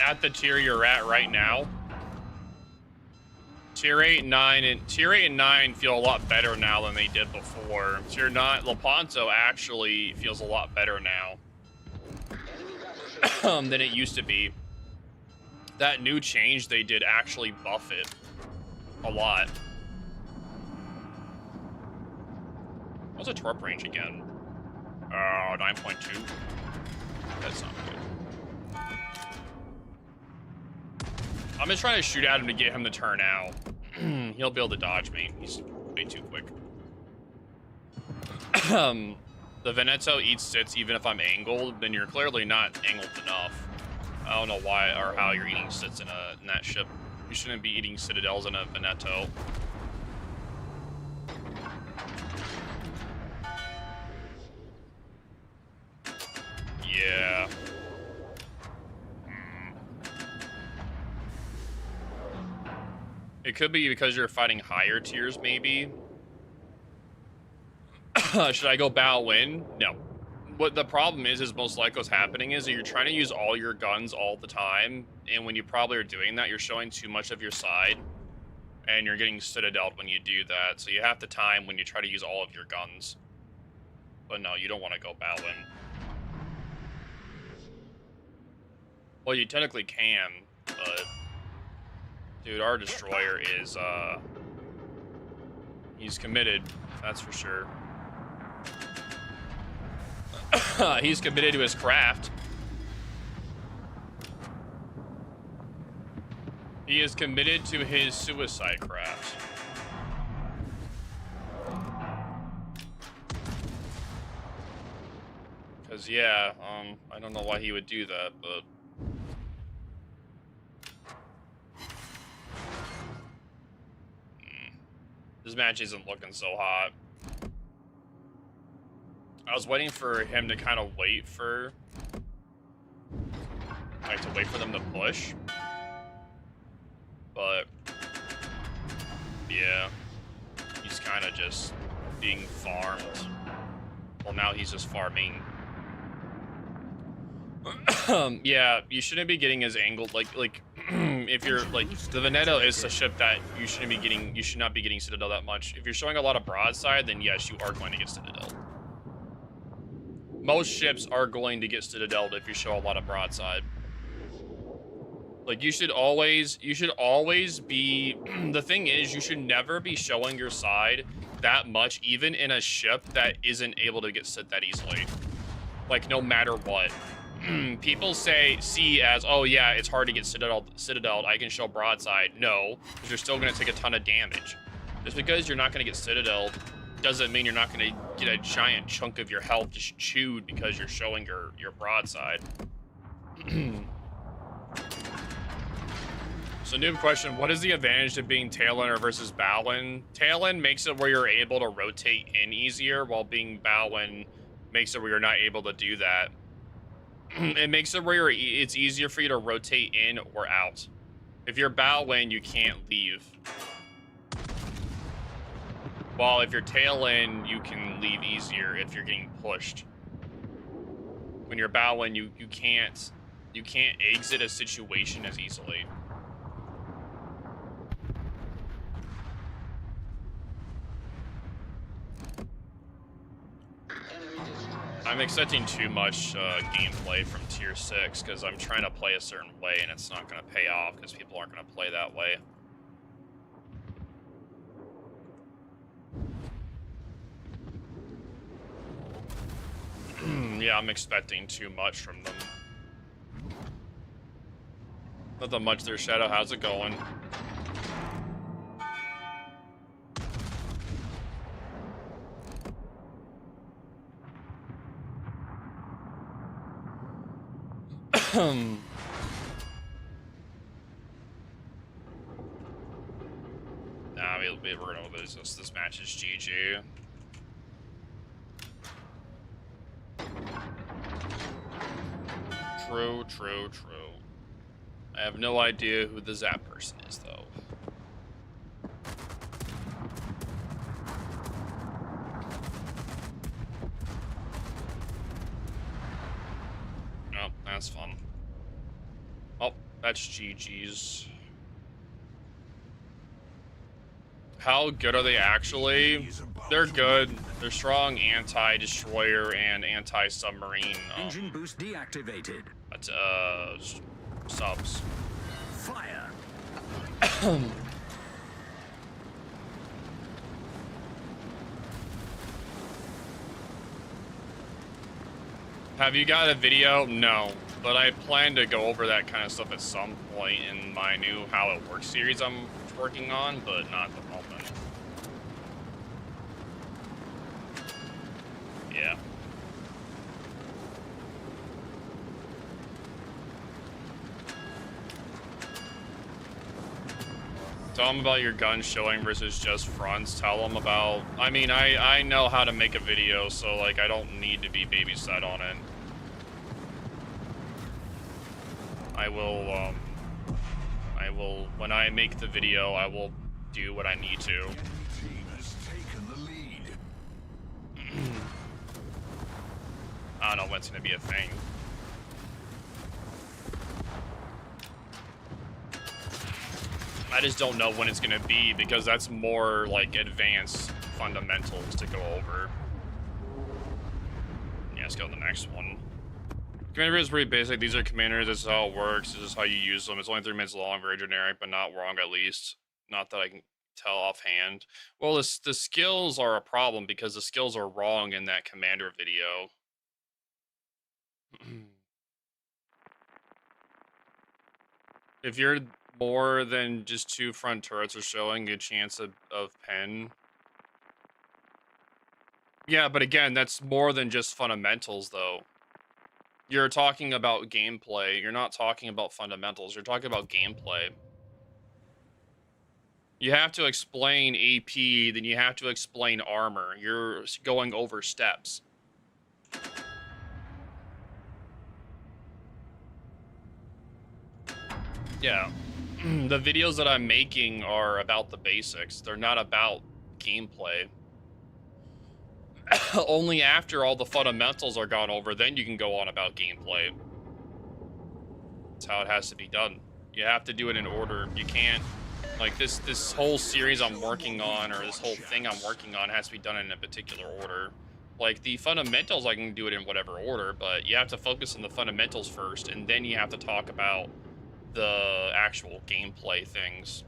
At the tier you're at right now, tier 8 and 9 feel a lot better now than they did before. Tier 9, Lepanto actually feels a lot better now than it used to be. That new change they did actually buff it a lot. What's a torp range again? 9.2. That's not good. I'm just trying to shoot at him to get him to turn out. He'll be able to dodge me. He's way too quick. The Veneto eats sits even if I'm angled, then you're clearly not angled enough. I don't know why or how you're eating sits in that ship. You shouldn't be eating citadels in a Veneto. Yeah. It could be because you're fighting higher tiers, maybe. Should I go bow win? No. What the problem is most likely what's happening is that you're trying to use all your guns all the time, and when you probably are doing that, you're showing too much of your side, and you're getting citadeled when you do that, so you have to time when you try to use all of your guns. But no, you don't want to go bow win. Well, you technically can, but... Dude, our destroyer is, he's committed, that's for sure. He's committed to his craft. He is committed to his suicide craft. Because, yeah, I don't know why he would do that, but... This match isn't looking so hot. I was waiting for him to kind of wait for... Like, to wait for them to push. But... Yeah. He's kind of just being farmed. Well, now he's just farming. Yeah, you shouldn't be getting as angled, like, if you're, like, the Veneto is a ship that you should not be getting Citadel that much. If you're showing a lot of broadside, then yes, you are going to get Citadel. Most ships are going to get Citadeled if you show a lot of broadside. Like, you should always be, the thing is, you should never be showing your side that much, even in a ship that isn't able to get sit that easily. Like, no matter what. People see as, oh yeah, it's hard to get citadeled, I can show broadside. No, because you're still going to take a ton of damage. Just because you're not going to get citadeled doesn't mean you're not going to get a giant chunk of your health just chewed because you're showing your broadside. So, new question, what is the advantage of being tail-ender versus bow-in? Tail-end makes it where you're able to rotate in easier, while being bow-in makes it where you're not able to do that. It makes it where it's easier for you to rotate in or out. If you're bow-in, you can't leave. While if you're tail-in, you can leave easier if you're getting pushed. When you're bow-in, you can't exit a situation as easily. I'm expecting too much gameplay from tier 6 because I'm trying to play a certain way and it's not going to pay off because people aren't going to play that way. Yeah, I'm expecting too much from them. Not that much there, Shadow. How's it going? Nah, we're gonna lose this. This match is GG. True, true, true. I have no idea who the Zap person is, though. Oh, that's fun. Oh, that's GG's. How good are they actually? They're good. They're strong anti-destroyer and anti-submarine. Engine boost deactivated. But, subs. Fire. Have you got a video? No. But I plan to go over that kind of stuff at some point in my new How It Works series I'm working on, but not at the moment. Yeah. Tell them about your gun showing versus just fronts. Tell them about... I mean, I know how to make a video, so, like, I don't need to be babysat on it. I will, when I make the video, I will do what I need to. I don't know what's gonna be a thing. I just don't know when it's gonna be, because that's more like advanced fundamentals to go over. Yeah, let's go to the next one. Commander is pretty basic. These are commanders. This is how it works. This is how you use them. It's only 3 minutes long, very generic, but not wrong at least. Not that I can tell offhand. Well, the skills are a problem because the skills are wrong in that commander video. If you're more than just 2 front turrets are showing a chance of pen. Yeah, but again, that's more than just fundamentals, though. You're talking about gameplay. You're not talking about fundamentals. You're talking about gameplay. You have to explain AP, then you have to explain armor. You're going over steps. Yeah. The videos that I'm making are about the basics. They're not about gameplay. Only after all the fundamentals are gone over, then you can go on about gameplay. That's how it has to be done. You have to do it in order. You can't, like, this whole series I'm working on, or this whole thing I'm working on, has to be done in a particular order. Like, the fundamentals, I can do it in whatever order, but you have to focus on the fundamentals first, and then you have to talk about the actual gameplay things.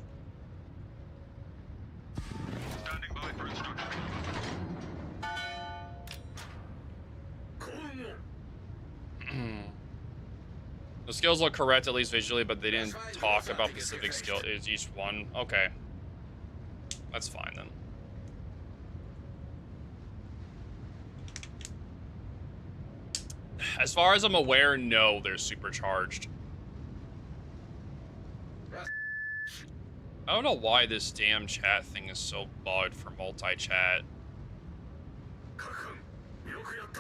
Standing by for instruction. The skills look correct, at least visually, but they didn't talk about specific skill is each one. Okay. That's fine, then. As far as I'm aware, no, they're supercharged. I don't know why this damn chat thing is so bugged for multi-chat.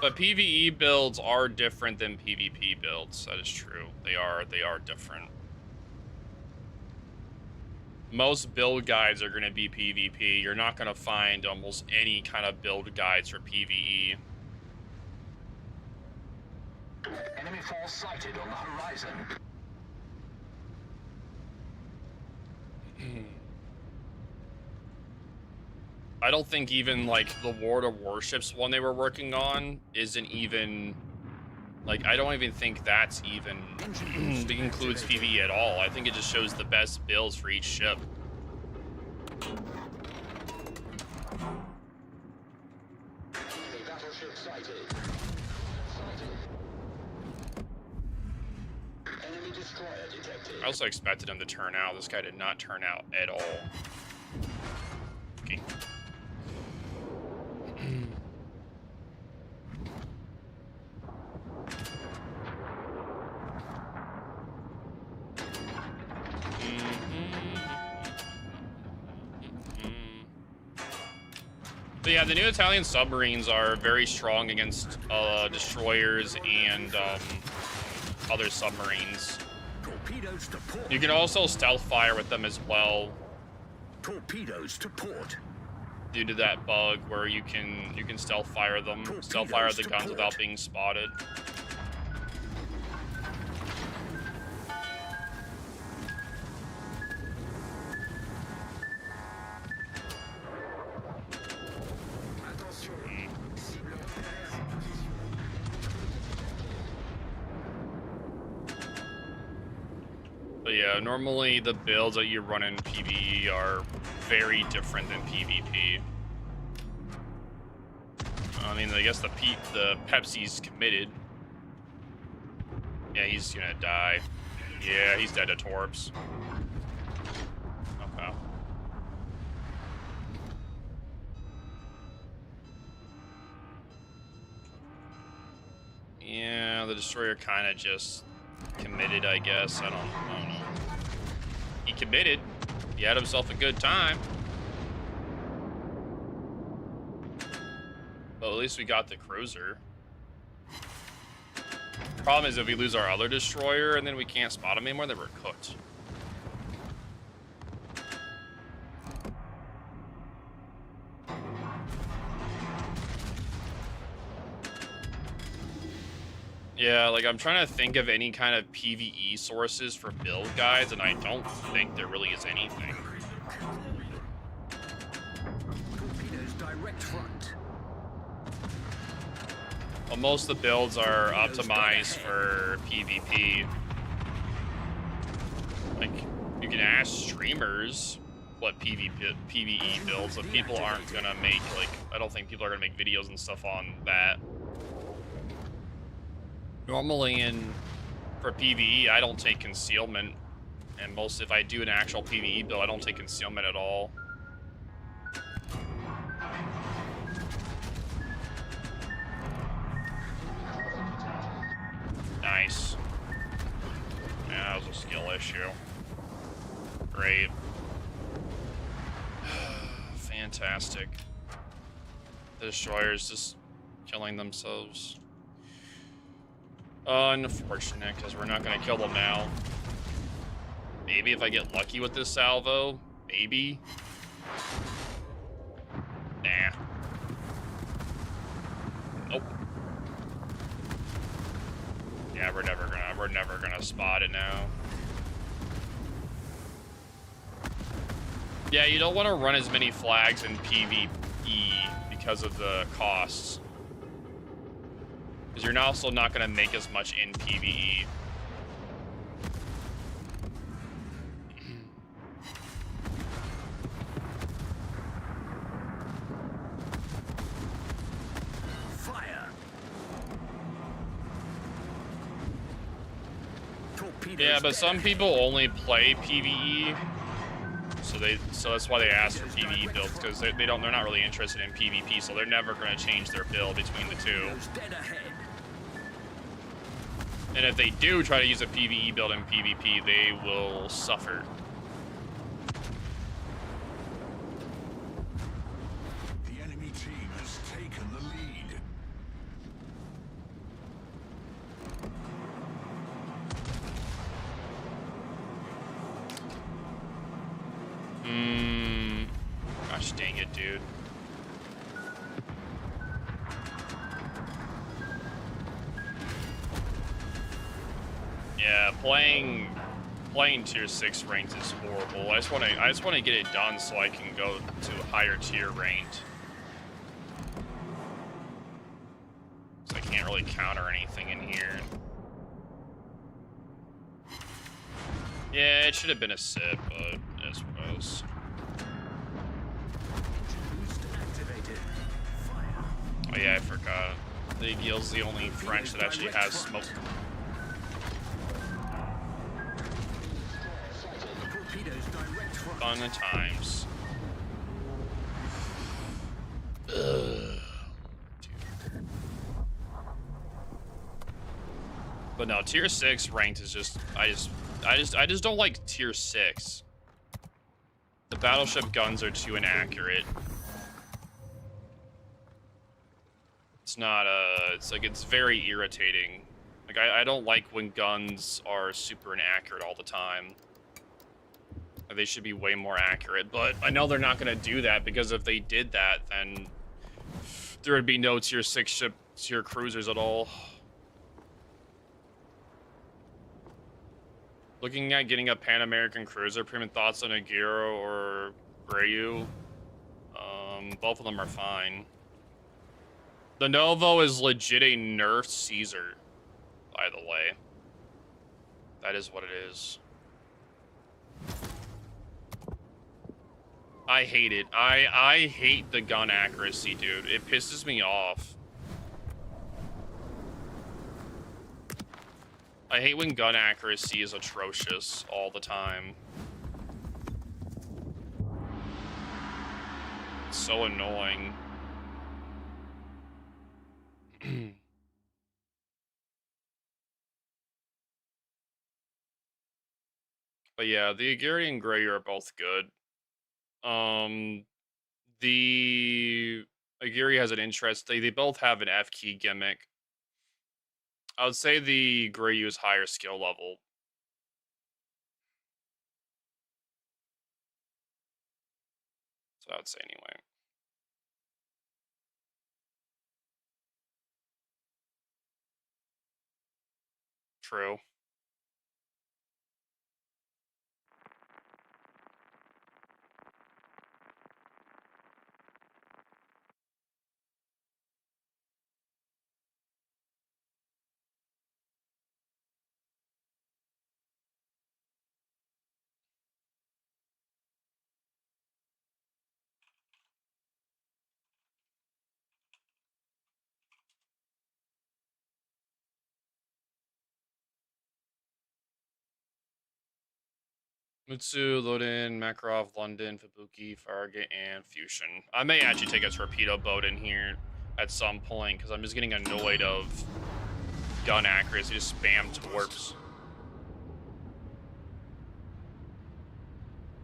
But PvE builds are different than PvP builds. That is true. They are different. Most build guides are going to be PvP. You're not going to find almost any kind of build guides for PvE. Enemy force sighted on the horizon. I don't think even, like, the World of Warships one they were working on isn't even... Like, I don't even think that's even... it includes PvE at all. I think it just shows the best builds for each ship. Battleship sighted. Enemy destroyer detected. I also expected him to turn out. This guy did not turn out at all. Okay. But yeah, the new Italian submarines are very strong against destroyers and other submarines. Torpedoes to port. You can also stealth fire with them as well, Torpedoes to port. due to that bug where you can stealth fire them, stealth fire the guns without being spotted. But yeah, normally the builds that you run in PvE are very different than PvP. I mean, I guess the Pepsi's committed. Yeah, he's gonna die. Yeah, he's dead to torps. Okay. Yeah, the destroyer kind of just committed, I guess. I don't know. He committed. He had himself a good time. But at least we got the cruiser. Problem is, if we lose our other destroyer and then we can't spot him anymore, then we're cooked. Yeah, like I'm trying to think of any kind of PvE sources for build guides, and I don't think there really is anything. Torpedoes direct front. Well, most of the builds are optimized for PvP. Like, you can ask streamers what PvE builds, but people aren't gonna make, like, I don't think people are gonna make videos and stuff on that. Normally for PvE, I don't take concealment, and if I do an actual PvE build, I don't take concealment at all. Nice. Yeah, that was a skill issue. Great. Fantastic. The destroyers just killing themselves. Unfortunate, because we're not going to kill them now. Maybe if I get lucky with this salvo. Maybe. Nah. Nope. Yeah, we're never gonna spot it now. Yeah, you don't want to run as many flags in PvE because of the costs. Because you're also not going to make as much in PvE. Fire. Torpedoes Yeah, but some people only play PvE. So that's why they ask for PvE builds, because they're not really interested in PvP, so they're never going to change their build between the two. dead ahead. And if they do try to use a PvE build in PvP, they will suffer. The enemy team has taken the lead. Gosh dang it, dude. Yeah, playing tier 6 ranked is horrible. I just want to get it done so I can go to higher tier ranked. 'Cause I can't really counter anything in here. Yeah, it should have been a sip, but it's what it was. Boost activated. Fire. Oh yeah, I forgot. The Eagle's the only French that actually has smoke. Torpedoes direct front. Fun times. Ugh. But no, tier 6 ranked is just I just don't like tier 6. The battleship guns are too inaccurate. It's not, it's like, it's very irritating. Like, I don't like when guns are super inaccurate all the time. They should be way more accurate, but I know they're not going to do that, because if they did that, then there would be no tier 6 ship, tier cruisers at all. Looking at getting a Pan American cruiser, premium thoughts on Agiro or Greyu? Both of them are fine. The Novo is legit a nerfed Caesar, by the way. That is what it is. I hate it. I hate the gun accuracy, dude. It pisses me off. I hate when gun accuracy is atrocious all the time. It's so annoying. But yeah, the Agiri and Greyu are both good. The Agiri has an interest. They both have an F key gimmick. I would say the Greyu is higher skill level. So I would say anyway. True. Mutsu, Loden, Makarov, London, Fubuki, Farragut, and Fusion. I may actually take a torpedo boat in here at some point, because I'm just getting annoyed of gun accuracy, just spam torps.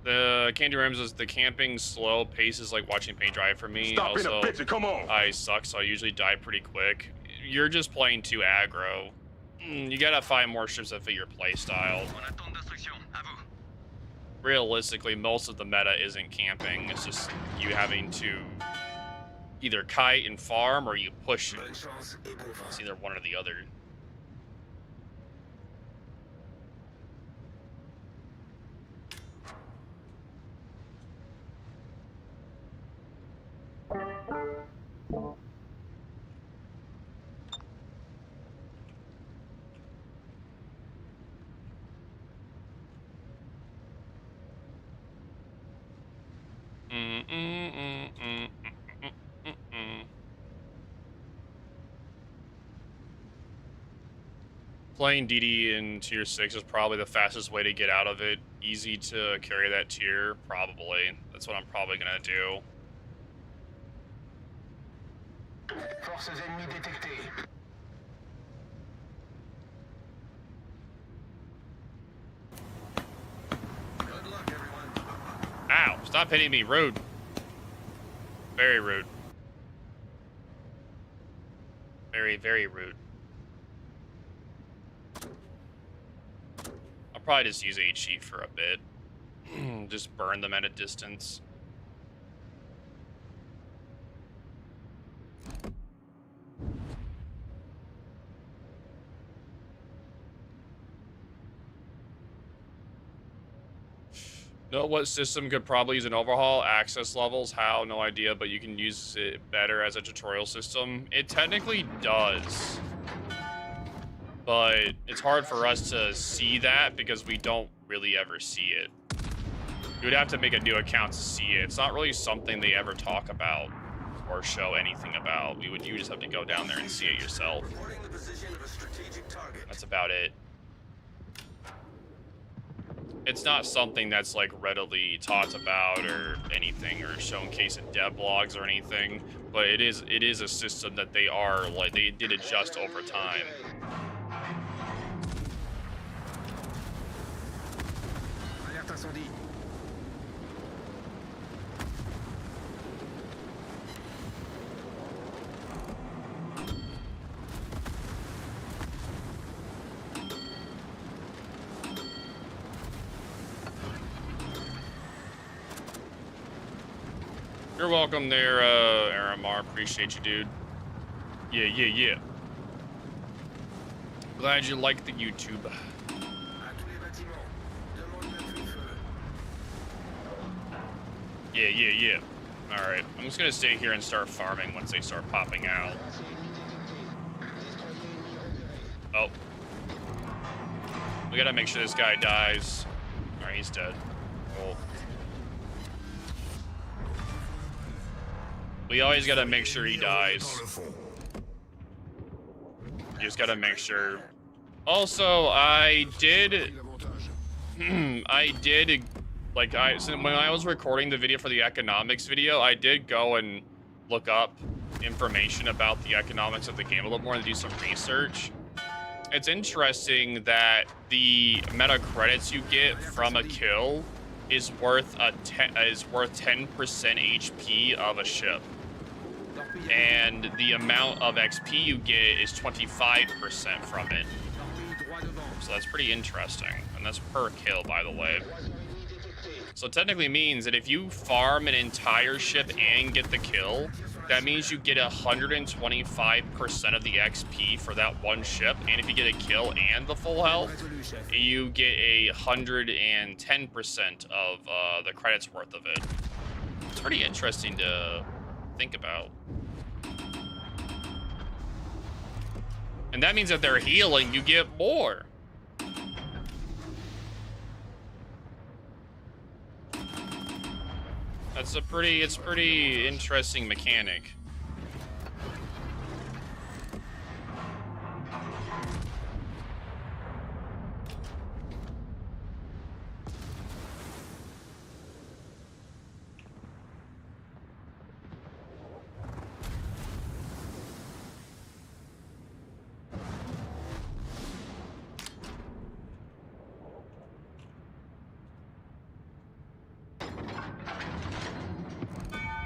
The Candy Rams is the camping slow pace is like watching paint dry for me. Stop also, being a bitch and come on. I suck, so I usually die pretty quick. You're just playing too aggro. You gotta find more ships that fit your playstyle. Realistically, most of the meta isn't camping. It's just you having to either kite and farm or you push it. It's either one or the other. Playing DD in tier 6 is probably the fastest way to get out of it. Easy to carry that tier, probably. That's what I'm probably gonna do. Forces ennemies détectées. Good luck, everyone. Ow, stop hitting me, rude. Very rude. Very, very rude. I'll probably just use HE for a bit. Just burn them at a distance. Know what system could probably use an overhaul? Access levels? How? No idea, but you can use it better as a tutorial system. It technically does. But it's hard for us to see that because we don't really ever see it. You would have to make a new account to see it. It's not really something they ever talk about or show anything about. You just have to go down there and see it yourself. That's about it. It's not something that's like readily talked about or anything or shown case in dev blogs or anything, but it is a system that they are like they did adjust over time. Alerte incendie. You're welcome there, Aramar. Appreciate you, dude. Yeah, yeah, yeah. Glad you like the YouTube. Yeah, yeah, yeah. Alright, I'm just gonna stay here and start farming once they start popping out. Oh. We gotta make sure this guy dies. Alright, he's dead. Cool. We always gotta make sure he dies. You just gotta make sure. Also, I did, like, so when I was recording the video for the economics video, I did go and look up information about the economics of the game a little more and do some research. It's interesting that the meta credits you get from a kill is worth 10% HP of a ship. And the amount of XP you get is 25% from it. So that's pretty interesting. And that's per kill, by the way. So it technically means that if you farm an entire ship and get the kill, that means you get 125% of the XP for that one ship. And if you get a kill and the full health, you get 110% of the credits worth of it. It's pretty interesting to think about. And that means that they're healing, you get more. It's pretty interesting mechanic.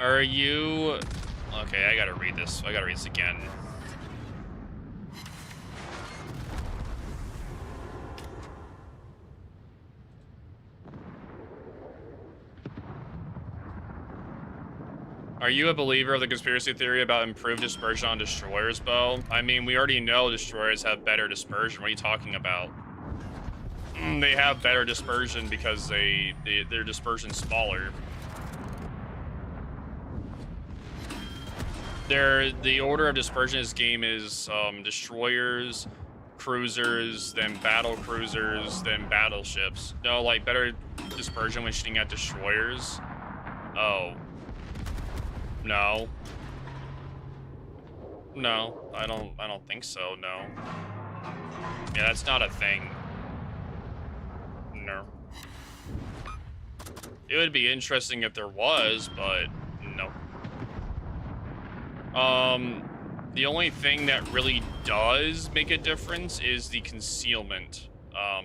Are you... Okay, I gotta read this. I gotta read this again. Are you a believer of the conspiracy theory about improved dispersion on destroyers, Bo? I mean, we already know destroyers have better dispersion. What are you talking about? They have better dispersion because their dispersion's smaller. The order of dispersion in this game is destroyers, cruisers, then battle cruisers, then battleships. No, like better dispersion when shooting at destroyers. Oh. No. No, I don't think so, no. Yeah, that's not a thing. No. It would be interesting if there was, but no. The only thing that really does make a difference is the concealment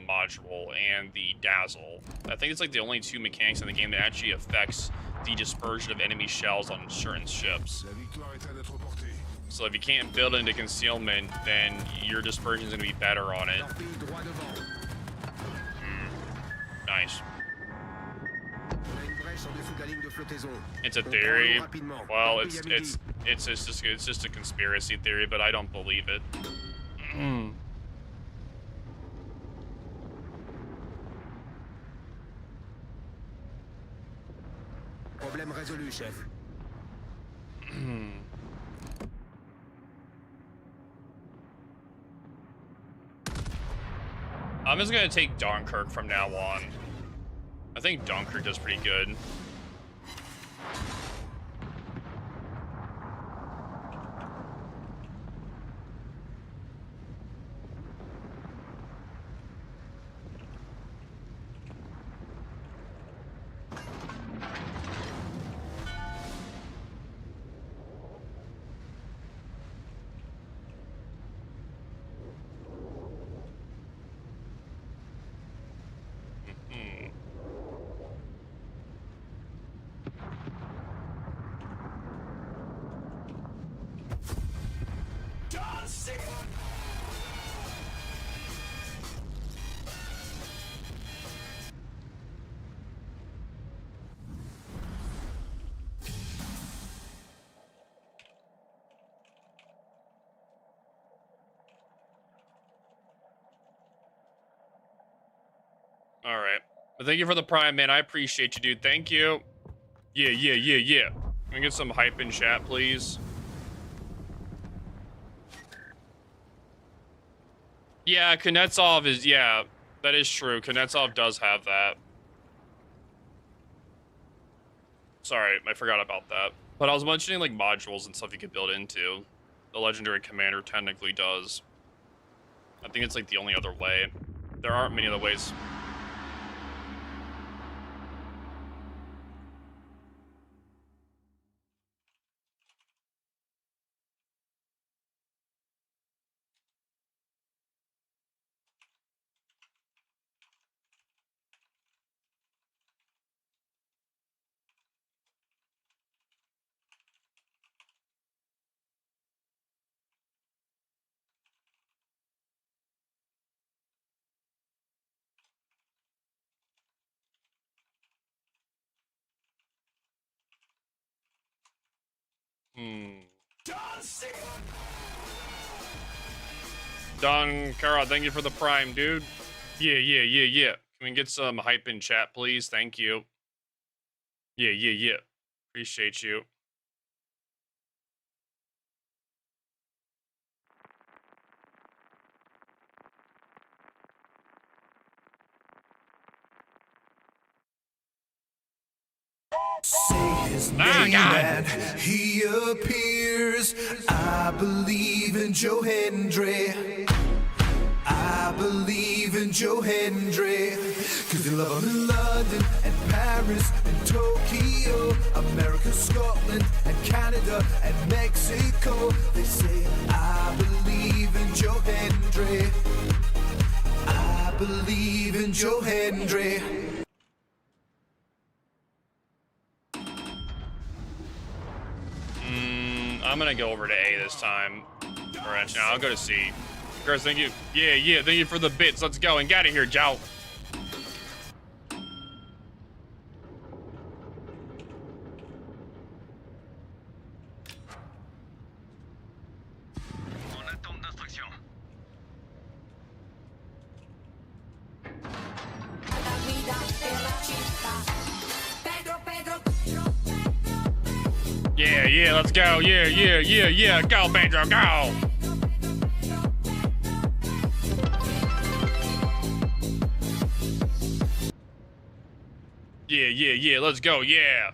module and the dazzle. I think it's like the only two mechanics in the game that actually affects the dispersion of enemy shells on certain ships. So if you can't build into concealment, then your dispersion is going to be better on it. Nice. It's a theory. Well, it's just a conspiracy theory, but I don't believe it. Problème résolu, chef. I'm just gonna take Dunkirk from now on. I think Dunkirk does pretty good. All right. But thank you for the prime, man. I appreciate you, dude. Thank you. Yeah, yeah, yeah, yeah. Can we get some hype in chat, please? Yeah, Kuznetsov is, yeah, that is true. Kuznetsov does have that. Sorry, I forgot about that. But I was mentioning, like, modules and stuff you could build into. The Legendary Commander technically does. I think it's, like, the only other way. There aren't many other ways. Don Cara, thank you for the prime, dude. Yeah, yeah, yeah, yeah. Can we get some hype in chat, please? Thank you. Yeah, yeah, yeah. Appreciate you. Say his name and he appears. I believe in Joe Hendry. I believe in Joe Hendry. Cause they love him in London and Paris and Tokyo, America, Scotland and Canada and Mexico. They say I believe in Joe Hendry. I believe in Joe Hendry. I'm gonna go over to A this time. All right, now I'll go to C. Girls, thank you. Yeah, yeah, thank you for the bits. Let's go and get out of here, Joe. Yeah, yeah, let's go. Yeah, yeah, yeah, yeah. Go, Pedro, go. Yeah, yeah, yeah, let's go, yeah.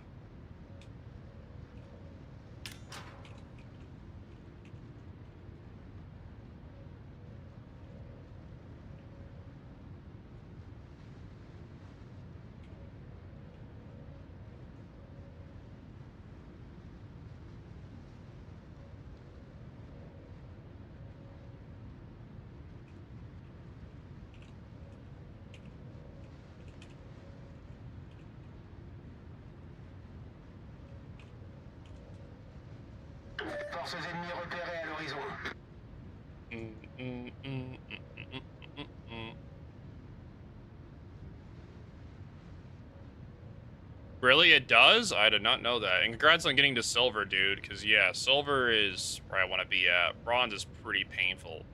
Forces ennemies repérées à l'horizon. Really, it does? I did not know that. And congrats on getting to silver, dude. Because, yeah, silver is where I want to be at. Bronze is pretty painful.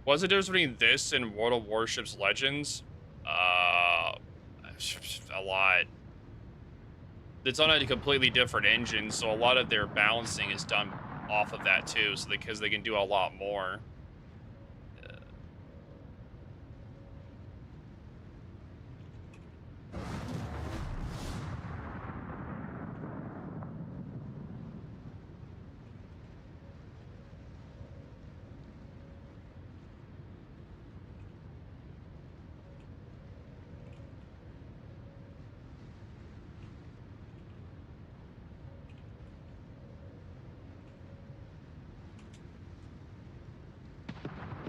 What's the difference between this and World of Warships Legends? A lot. It's on a completely different engine, so a lot of their balancing is done off of that too, so because they can do a lot more.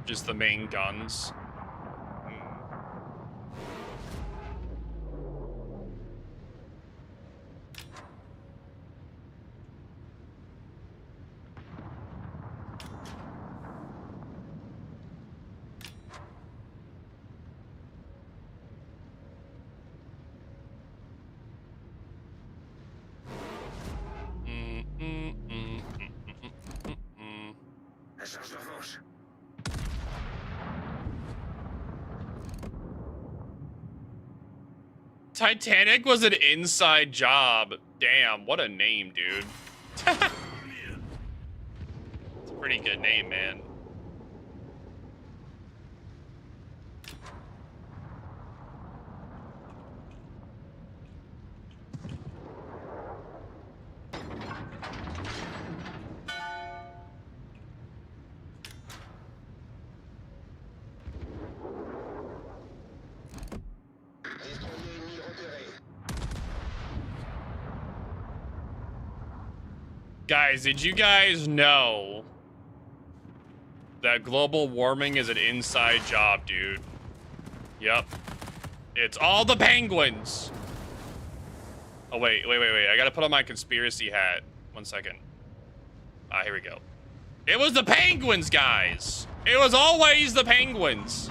Just the main guns. La charge de revanche. Titanic was an inside job. Damn, what a name, dude. It's a pretty good name, man. Guys, did you guys know that global warming is an inside job, dude? Yep. It's all the penguins. Oh, wait. I gotta put on my conspiracy hat. 1 second. Ah, here we go. It was the penguins, guys. It was always the penguins.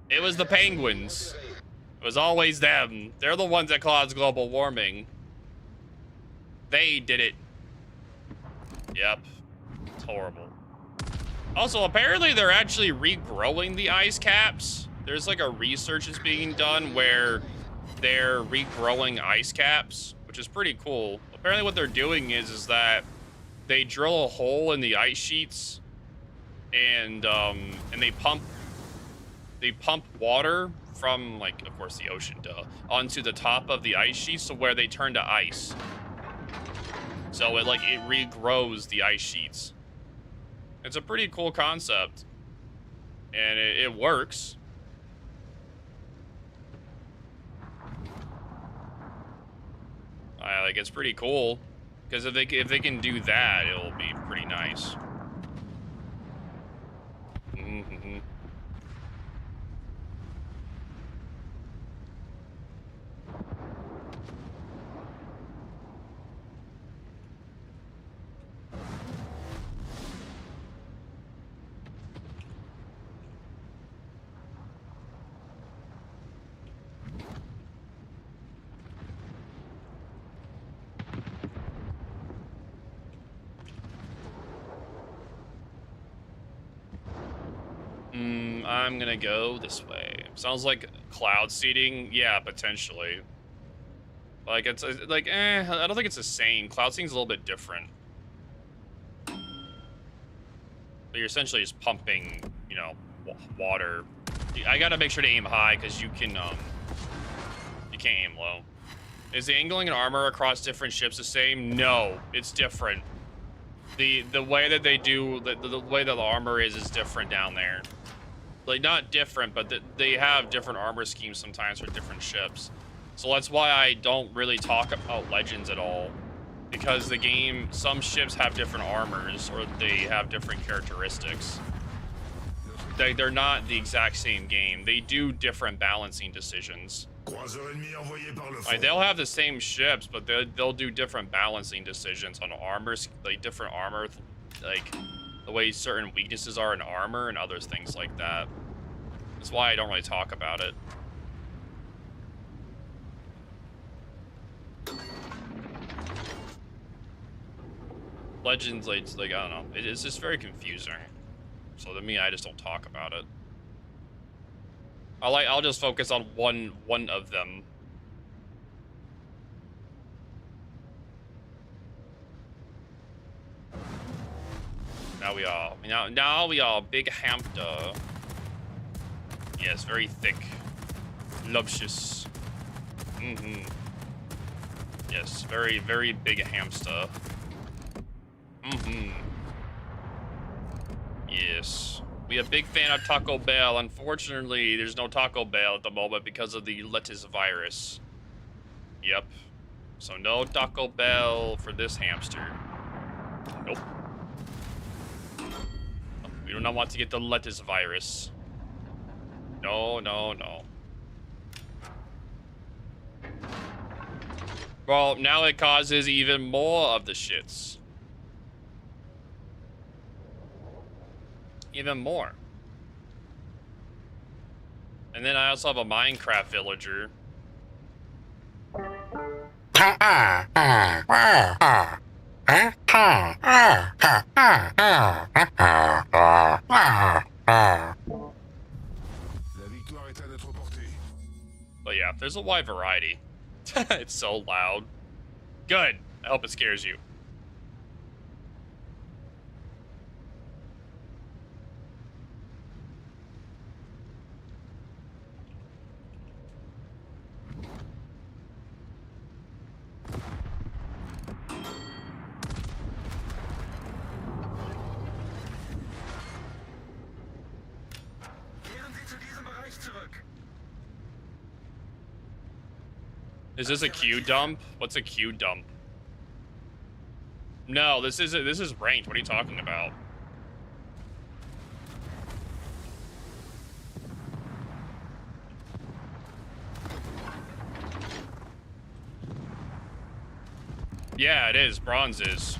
It was the penguins. It was always them. They're the ones that caused global warming. They did it. Yep. It's horrible. Also, apparently they're actually regrowing the ice caps. There's like a research that's being done where they're regrowing ice caps, which is pretty cool. Apparently what they're doing is that they drill a hole in the ice sheets and they pump water from, like, of course the ocean, duh, onto the top of the ice sheets to where they turn to ice. So it regrows the ice sheets. It's a pretty cool concept. And it works. Like, it's pretty cool. Because if they can do that, it'll be pretty nice. Mm-hmm. I'm gonna go this way. Sounds like cloud seeding. Yeah, potentially. Like, it's like, I don't think it's the same. Cloud seeding's a little bit different. But you're essentially just pumping, you know, water. I gotta make sure to aim high because you can't aim low. Is the angling and armor across different ships the same? No, it's different. The way that they do the way that the armor is different down there. Like, not different, but they have different armor schemes sometimes for different ships. So that's why I don't really talk about Legends at all. Because the game, some ships have different armors, or they have different characteristics. They're not the exact same game. They do different balancing decisions. Like, they'll have the same ships, but they'll do different balancing decisions on armors, like different armor, like the way certain weaknesses are in armor and other things like that. That's why I don't really talk about it. Legends, like I don't know, it's just very confusing. So to me, I just don't talk about it. I'll just focus on one of them. Now we are big hamster. Yes, very thick, luscious. Yes, very big hamster. Yes. We are a big fan of Taco Bell. Unfortunately, there's no Taco Bell at the moment because of the lettuce virus. Yep. So no Taco Bell for this hamster. Nope. We do not want to get the lettuce virus. No. Well, now it causes even more of the shits. Even more. And then I also have a Minecraft villager. La victoire est à notre portée. But yeah, there's a wide variety. It's so loud. Good. I hope it scares you. Kehren Sie zu diesem Bereich zurück. Is this a Q dump? What's a Q dump? No, this is ranked. What are you talking about? Yeah, it is. Bronze is.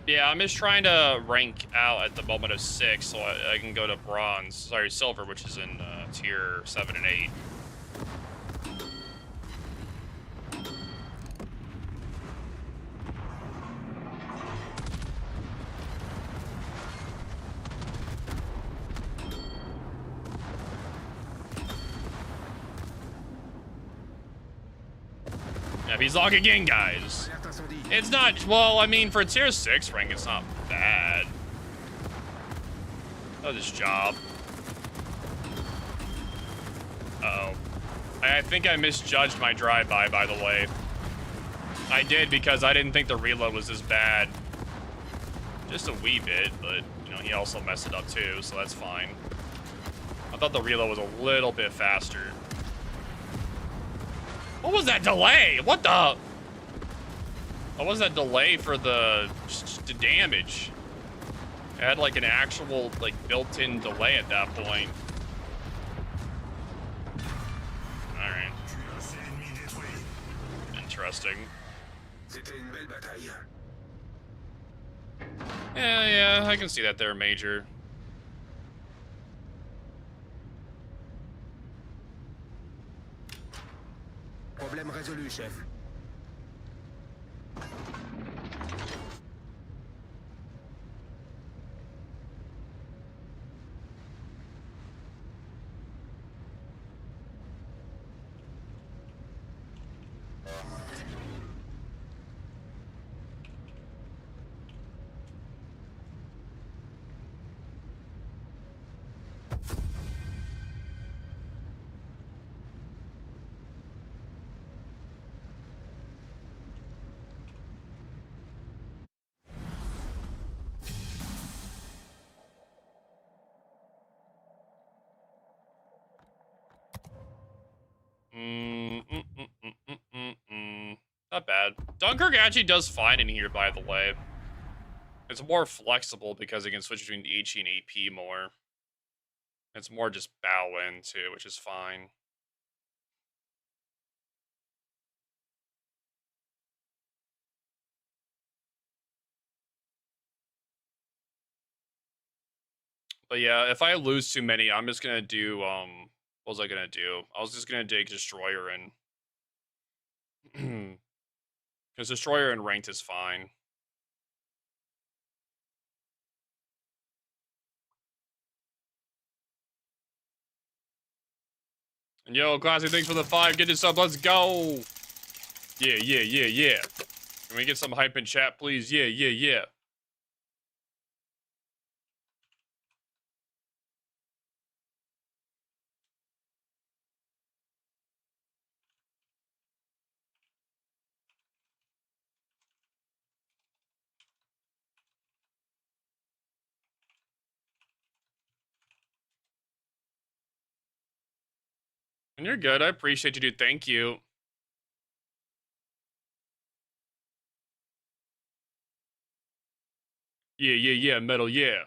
Yeah, I'm just trying to rank out at the moment of 6 so I can go to bronze. Sorry, silver, which is in tier 7 and 8. Yeah, he's logging in, guys. It's not, well, I mean, for tier 6 rank, it's not bad. Oh, this job. Uh-oh. I think I misjudged my drive-by, by the way. I did because I didn't think the reload was as bad. Just a wee bit, but, you know, he also messed it up too, so that's fine. I thought the reload was a little bit faster. What was that delay? What the? What was that delay for the damage? It had like an actual like built-in delay at that point. All right. Interesting. Yeah, I can see that there, Major. Problème résolu, chef. Not bad. Dunkirk actually does fine in here, by the way. It's more flexible because it can switch between HE and AP more. It's more just bow in too, which is fine. But yeah, if I lose too many, I'm just gonna do what was I gonna do? I was just gonna dig Destroyer in. Because Destroyer in ranked is fine. And yo, Classy, thanks for the 5. Get this up, let's go! Yeah. Can we get some hype in chat, please? Yeah. And you're good. I appreciate you, dude. Thank you. Yeah. Metal, yeah.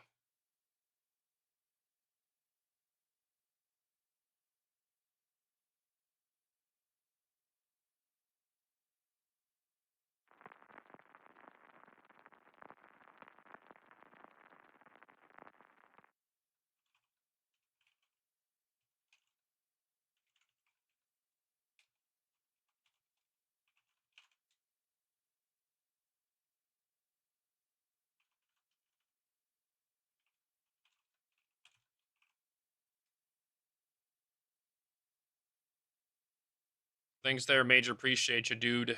Thanks there, Major. Appreciate you, dude.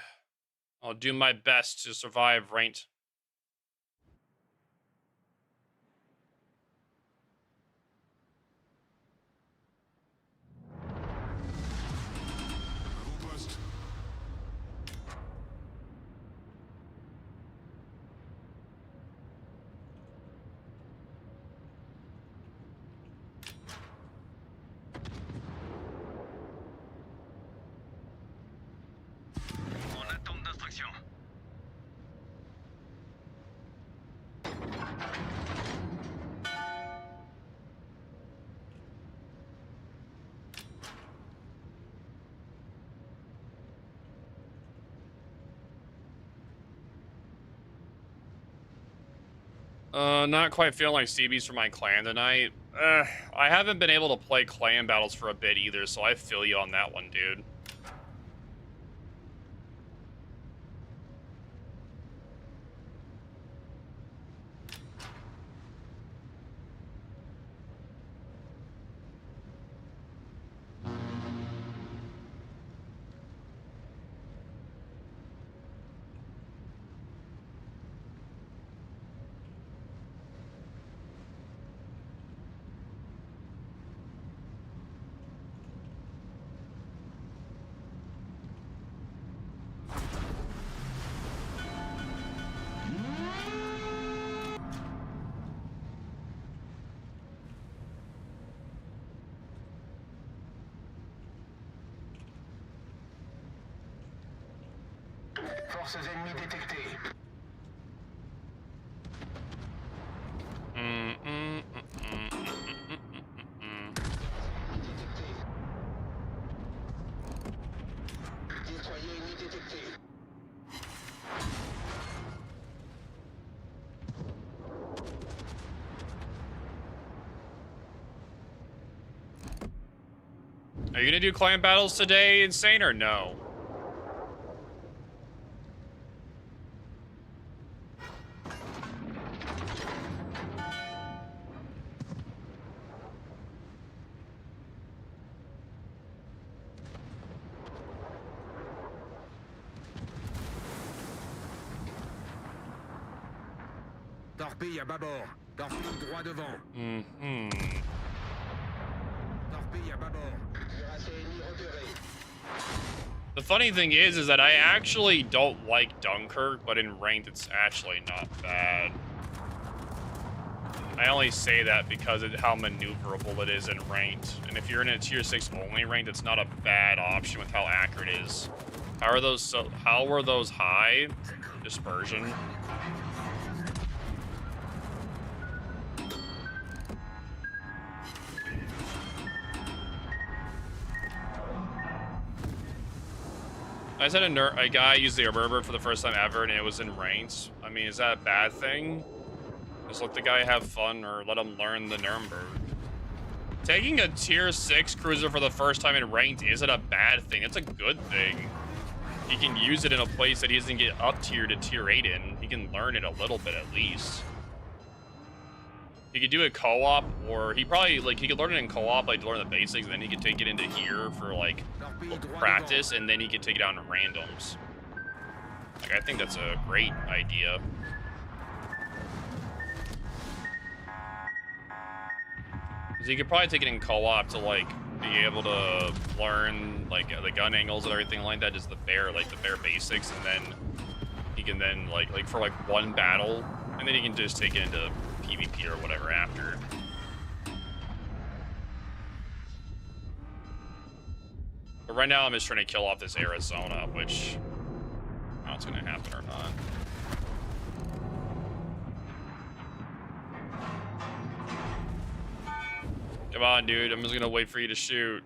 I'll do my best to survive ranked. On attente d'instruction. Not quite feeling like CBs for my clan tonight. I haven't been able to play clan battles for a bit either, so I feel you on that one, dude. Forces ennemies détectées. Destroyer ennemi détecté. Are you gonna do clan battles today, Insane, or no? Torpille à bâbord. Torpille droit devant. Torpille à bâbord. Cuirassé ennemi repéré. The funny thing is that I actually don't like Dunkirk, but in ranked it's actually not bad. I only say that because of how maneuverable it is in ranked. And if you're in a tier 6 only ranked, it's not a bad option with how accurate it is. How were those high? Dispersion. I just had a guy use the Reverber for the first time ever, and it was in ranked. I mean, is that a bad thing? Just let the guy have fun, or let him learn the Nuremberg. Taking a tier 6 cruiser for the first time in ranked isn't a bad thing. It's a good thing. He can use it in a place that he doesn't get up tier to tier 8 in. He can learn it a little bit at least. He could do a co-op, or he probably, like, he could learn it in co-op, like, to learn the basics, and then he could take it into here for, like, practice, and then he could take it out in randoms. Like, I think that's a great idea. Because he could probably take it in co-op to, like, be able to learn, like, the gun angles and everything like that, just the bare basics, and then he can then, like for, like, one battle, and then he can just take it into PvP or whatever after. But right now I'm just trying to kill off this Arizona, which I don't know if it's gonna happen or not. Come on, dude, I'm just gonna wait for you to shoot.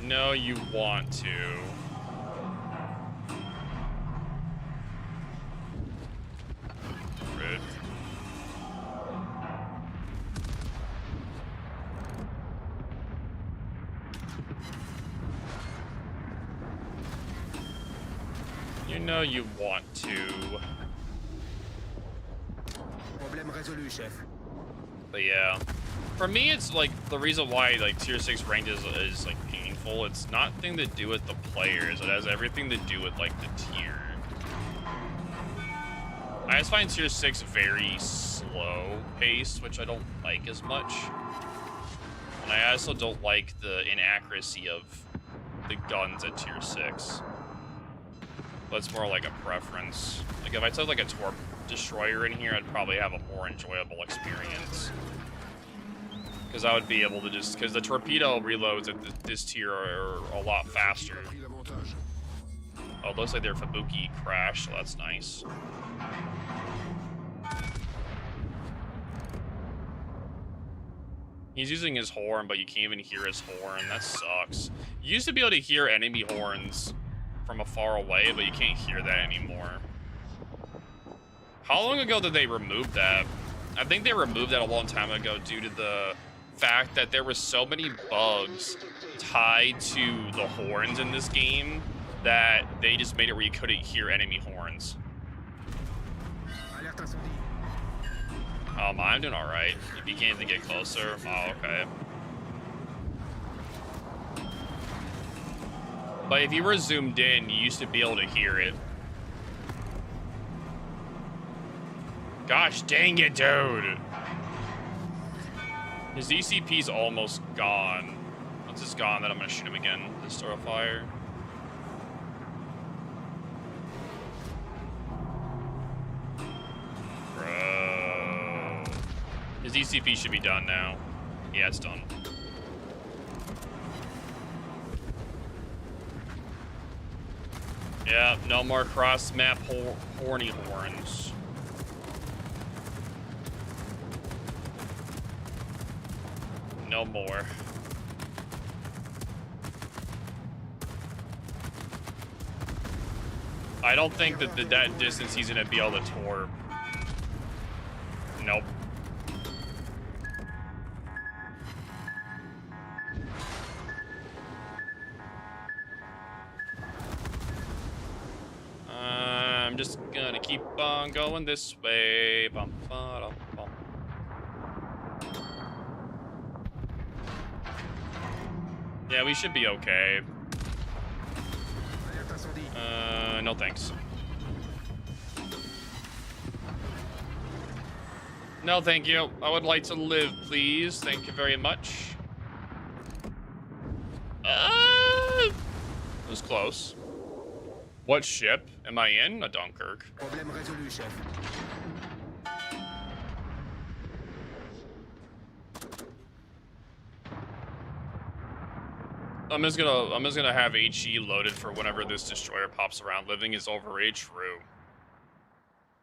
No, you want to. Rude. You know you want to. Problème résolu, chef. But yeah. For me, it's like the reason why like tier 6 ranked is like painful. It's nothing to do with the players. It has everything to do with like the tier. I just find tier 6 very slow paced, which I don't like as much. And I also don't like the inaccuracy of the guns at tier 6. But it's more like a preference. Like if I took like a torp destroyer in here, I'd probably have a more enjoyable experience. Because I would be able to just, because the torpedo reloads at this tier are a lot faster. Oh, it looks like their Fubuki crashed, so that's nice. He's using his horn, but you can't even hear his horn. That sucks. You used to be able to hear enemy horns from afar away, but you can't hear that anymore. How long ago did they remove that? I think they removed that a long time ago due to the fact that there were so many bugs tied to the horns in this game that they just made it where you couldn't hear enemy horns. I'm doing all right. If you can't even get closer, oh, okay. But if you were zoomed in, you used to be able to hear it. Gosh dang it, dude. His ECP's almost gone. Once it's gone, then I'm gonna shoot him again. This store of fire. Bro. His ECP should be done now. Yeah, it's done. Yeah, no more cross-map horny horns. No more. I don't think that that distance he's gonna be able to torp. Nope. I'm just gonna keep on going this way. Bum, ba, bum. Yeah, we should be okay. No thanks. No, thank you. I would like to live, please. Thank you very much. It was close. What ship am I in? A Dunkirk. Problème résolu, chef. I'm just gonna have HE loaded for whenever this destroyer pops around. Living is overrated. True.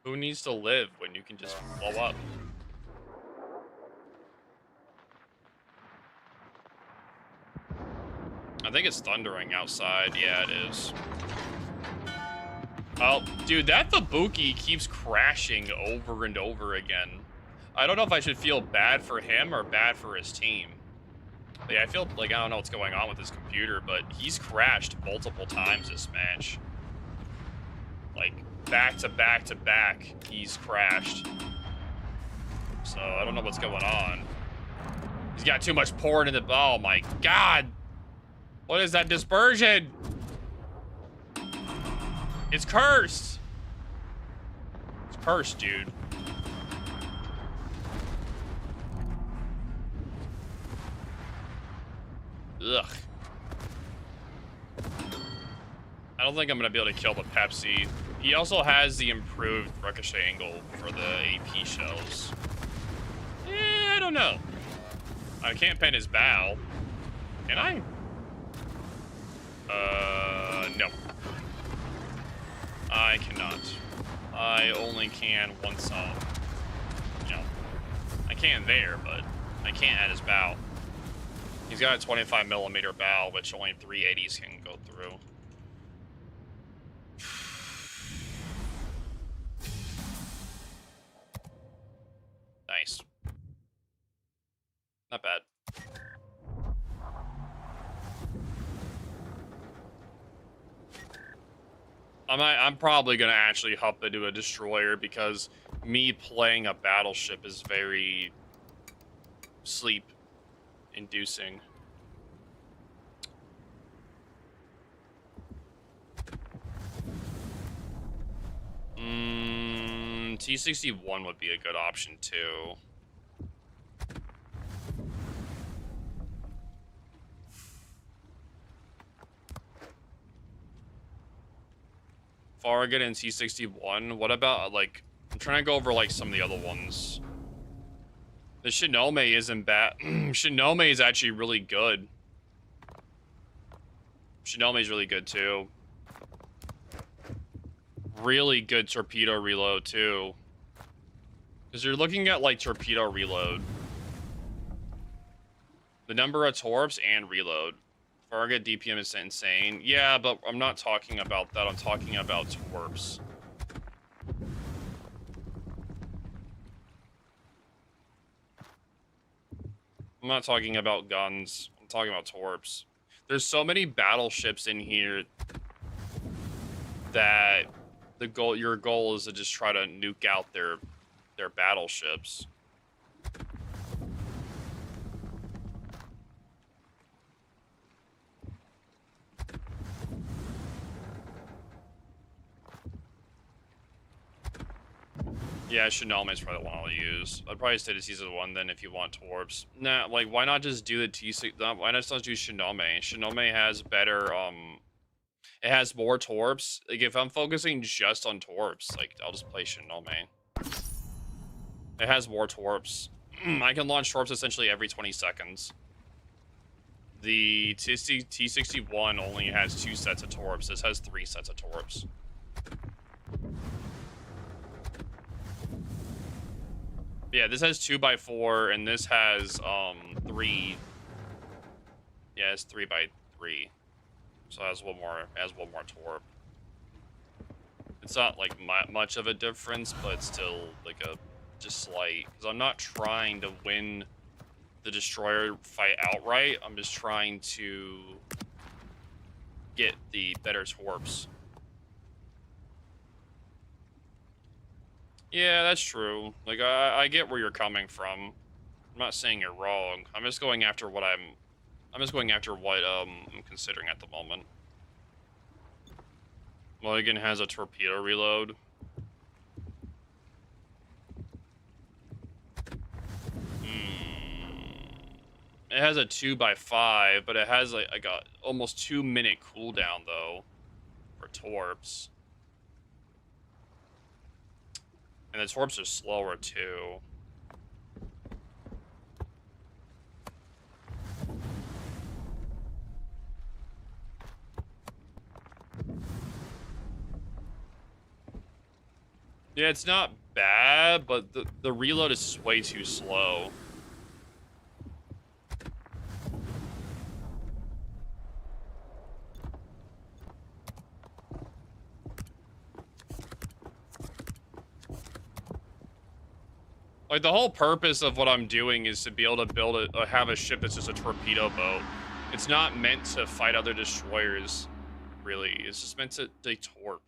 Who needs to live when you can just blow up? I think it's thundering outside. Yeah, it is. Oh, dude, that Fubuki keeps crashing over and over again. I don't know if I should feel bad for him or bad for his team. Yeah, I feel like I don't know what's going on with his computer, but he's crashed multiple times this match. Like, back to back to back, he's crashed. So, I don't know what's going on. He's got too much pouring in the... Oh, my God! What is that dispersion? It's cursed! It's cursed, dude. Ugh. I don't think I'm gonna be able to kill the Pepsi. He also has the improved ricochet angle for the AP shells. I don't know. I can't pen his bow. Can I? No. I cannot. I only can once, you know. I can there, but I can't at his bow. He's got a 25mm bow, which only 380s can go through. Nice. Not bad. I'm probably gonna actually hop into a destroyer because me playing a battleship is very sleep inducing. T61 would be a good option too. Farragut and T61. What about, like, I'm trying to go over, like, some of the other ones. The Shinome isn't bad. Shinome is actually really good. Shinome is really good, too. Really good torpedo reload, too. Because you're looking at, like, torpedo reload. The number of torps and reload. Farragut DPM is insane. Yeah, but I'm not talking about that. I'm talking about torps. I'm not talking about guns. I'm talking about torps. There's so many battleships in here that your goal is to just try to nuke out their battleships. Yeah, Shinome is probably the one I'll use. I'd probably stay to Season 1 then if you want torps. Nah, like, why not just do the T6? Why not just do Shinome? Shinome has better, it has more torps. Like, if I'm focusing just on torps, like, I'll just play Shinome. It has more torps. I can launch torps essentially every 20 seconds. The T61 only has 2 sets of torps. This has 3 sets of torps. Yeah, this has 2x4, and this has 3. Yeah, it's 3x3. So it has one more torp. It's not like much of a difference, but it's still like a just slight. Because I'm not trying to win the destroyer fight outright. I'm just trying to get the better torps. Yeah, that's true. Like, I get where you're coming from. I'm not saying you're wrong. I'm just going after what I'm considering at the moment. Mulligan has a torpedo reload. It has a 2x5, but it has like a almost 2-minute cooldown though for torps. And the torps are slower too. Yeah, it's not bad, but the reload is way too slow. Like, the whole purpose of what I'm doing is to be able to have a ship that's just a torpedo boat. It's not meant to fight other destroyers, really. It's just meant to torp.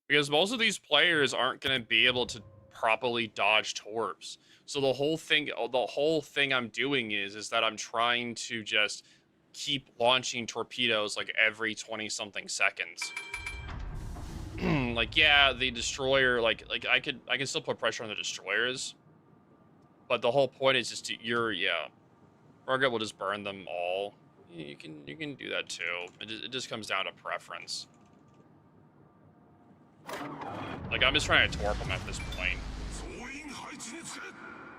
Because most of these players aren't going to be able to properly dodge torps. So the whole thing I'm doing is that I'm trying to just keep launching torpedoes like every 20-something seconds. Like, yeah, the destroyer, like I can still put pressure on the destroyers, but the whole point is just Farragut will just burn them all. You can do that too. It just comes down to preference. Like, I'm just trying to torp them at this point.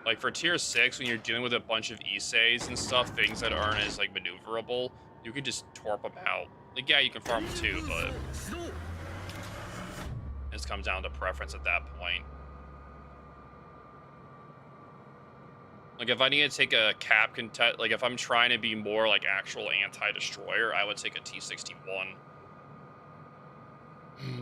Like, for tier 6, when you're dealing with a bunch of Issei's and stuff, things that aren't as like maneuverable, you can just torp them out. Like, yeah, you can farm them too, but it just comes down to preference at that point. Like, if I need to take a cap contest, like if I'm trying to be more like actual anti-destroyer, I would take a T61.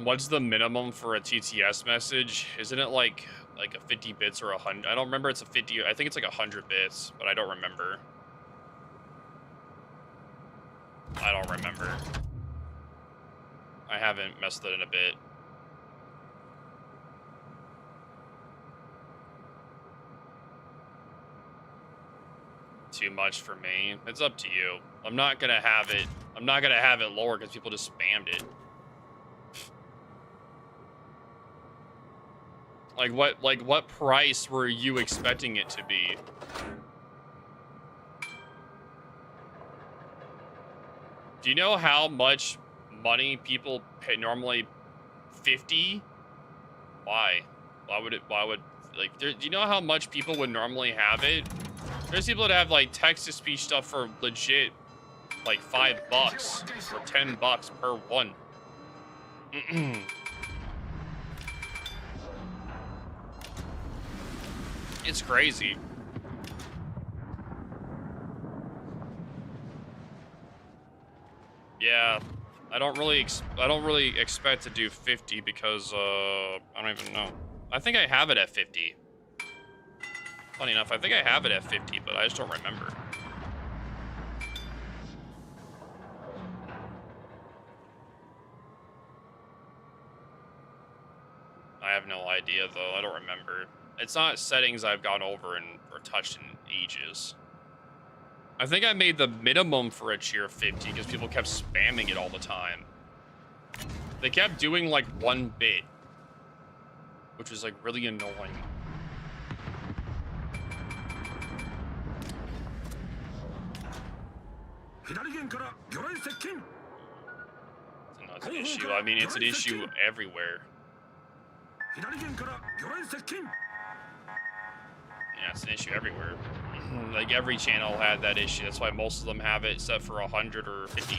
What's the minimum for a TTS message? Isn't it like a 50 bits or 100? I don't remember. It's a 50. I think it's like 100 bits, but I don't remember. I don't remember. I haven't messed with it in a bit. too much for me. It's up to you. I'm not gonna have it. I'm not gonna have it lower because people just spammed it. Like what price were you expecting it to be? Do you know how much money people pay normally? 50? Why? Why would like do you know how much people would normally have it? There's people that have like text-to-speech stuff for legit like $5 or $10 per one. It's crazy. Yeah, I don't really expect to do 50 because I don't even know. I think I have it at 50. Funny enough, I think I have it at 50, but I just don't remember. I have no idea though. I don't remember. It's not settings I've gone over and or touched in ages. I think I made the minimum for a tier 50 because people kept spamming it all the time. They kept doing like 1 bit, which was like really annoying. It's an issue. I mean, it's an issue everywhere. Yeah, it's an issue everywhere. Like every channel had that issue. That's why most of them have it set for 100 or 50.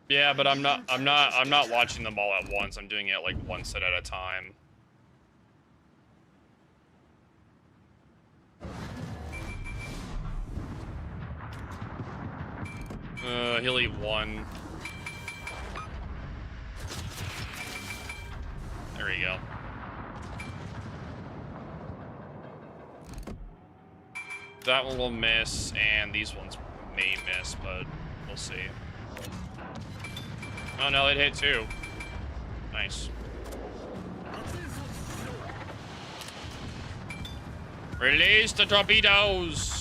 Yeah, but I'm not watching them all at once. I'm doing it like one set at a time. He'll eat 1. There we go. That one will miss, and these ones may miss, but we'll see. Oh no, it hit 2. Nice. Release the torpedoes!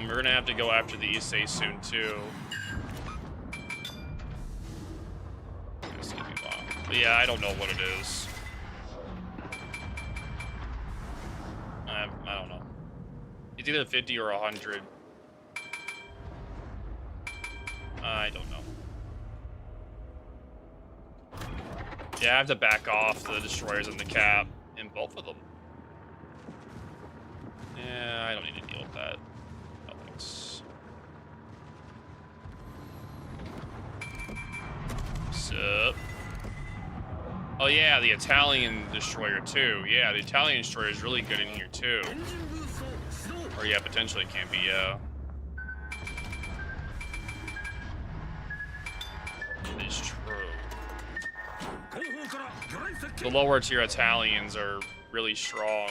We're gonna have to go after the Issei soon too. But yeah, I don't know what it is. I don't know. It's either 50 or 100. I don't know. Yeah, I have to back off the destroyers and the cap in both of them. Yeah, I don't need to deal with that. No thanks. Sup? Oh yeah, the Italian destroyer too. Yeah, the Italian destroyer is really good in here too. Or yeah, potentially can be, It is true. The lower tier Italians are really strong.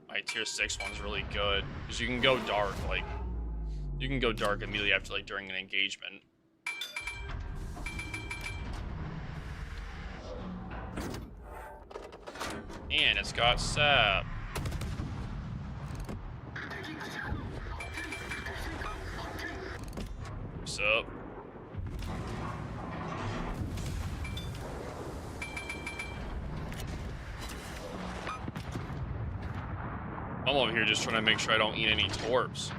My tier 6 one's really good because you can go dark, like you can go dark immediately after, like, during an engagement. And it's got sap. What's up? I'm over here just trying to make sure I don't eat any torps.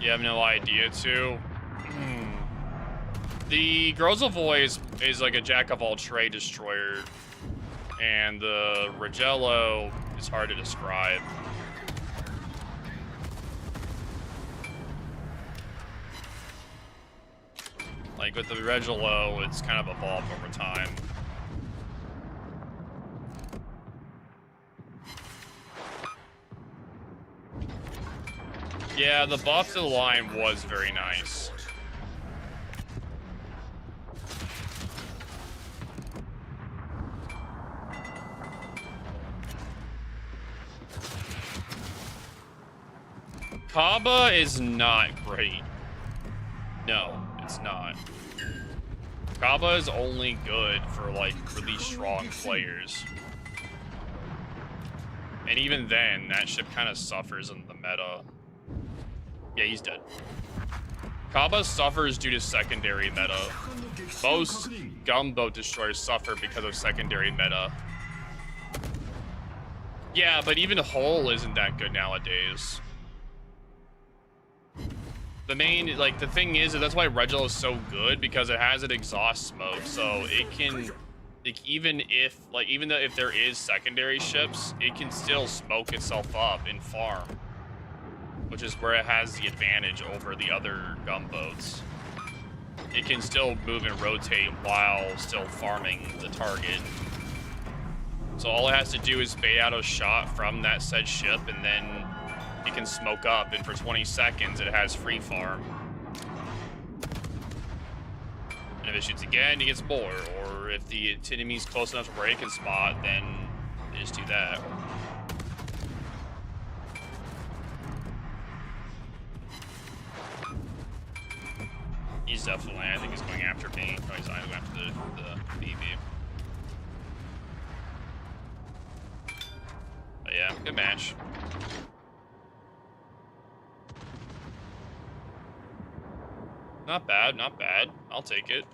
You have no idea, too. The Grozovoy is like a jack-of-all-trade destroyer, and the Rogello is hard to describe. Like, with the Rogello, it's kind of evolved over time. Yeah, the buff to the line was very nice. Kaba is not great. No, it's not. Kaba is only good for, like, really strong players. And even then, that ship kind of suffers in the meta. Yeah, he's dead. Kaba suffers due to secondary meta. Most gunboat destroyers suffer because of secondary meta. Yeah, but even Hull isn't that good nowadays. The main, like, the thing is that's why Regal is so good, because it has an exhaust smoke, so it can, like, even though if there is secondary ships, it can still smoke itself up and farm, which is where it has the advantage over the other gunboats. It can still move and rotate while still farming the target. So all it has to do is bait out a shot from that said ship, and then it can smoke up, and for 20 seconds it has free farm. And if it shoots again, it gets more. Or if the enemy's close enough to where it can spot, then they just do that. He's definitely, I think he's going after me. No, he's not going after the BB. But yeah, good match. Not bad, not bad. I'll take it.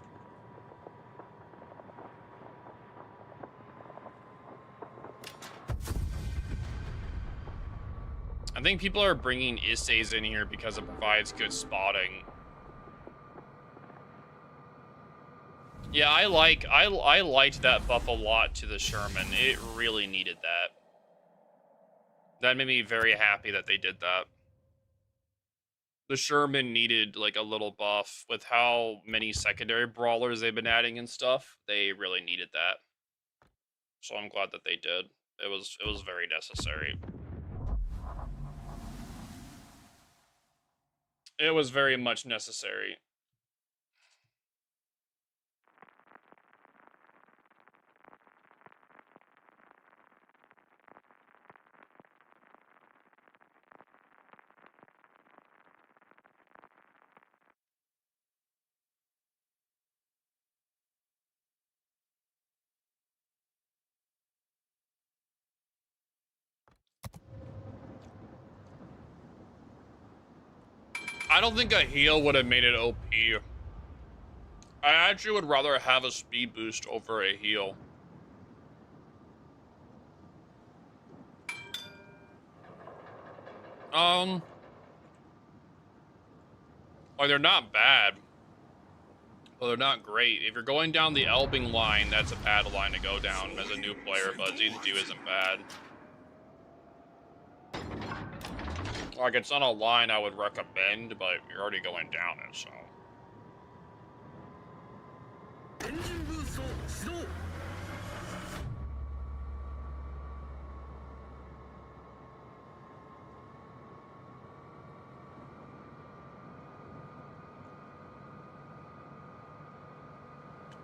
I think people are bringing Issei's in here because it provides good spotting. Yeah, I liked that buff a lot to the Sherman. It really needed that. That made me very happy that they did that. The Sherman needed, like, a little buff with how many secondary brawlers they've been adding and stuff. They really needed that. So I'm glad that they did. It was very necessary. It was very much necessary. I don't think a heal would have made it OP. I actually would rather have a speed boost over a heal. Like, they're not bad. Well, they're not great. If you're going down the Elbing line, that's a bad line to go down as a new player, but Z2 isn't bad. Like, it's not a line I would recommend, but you're already going down it, so.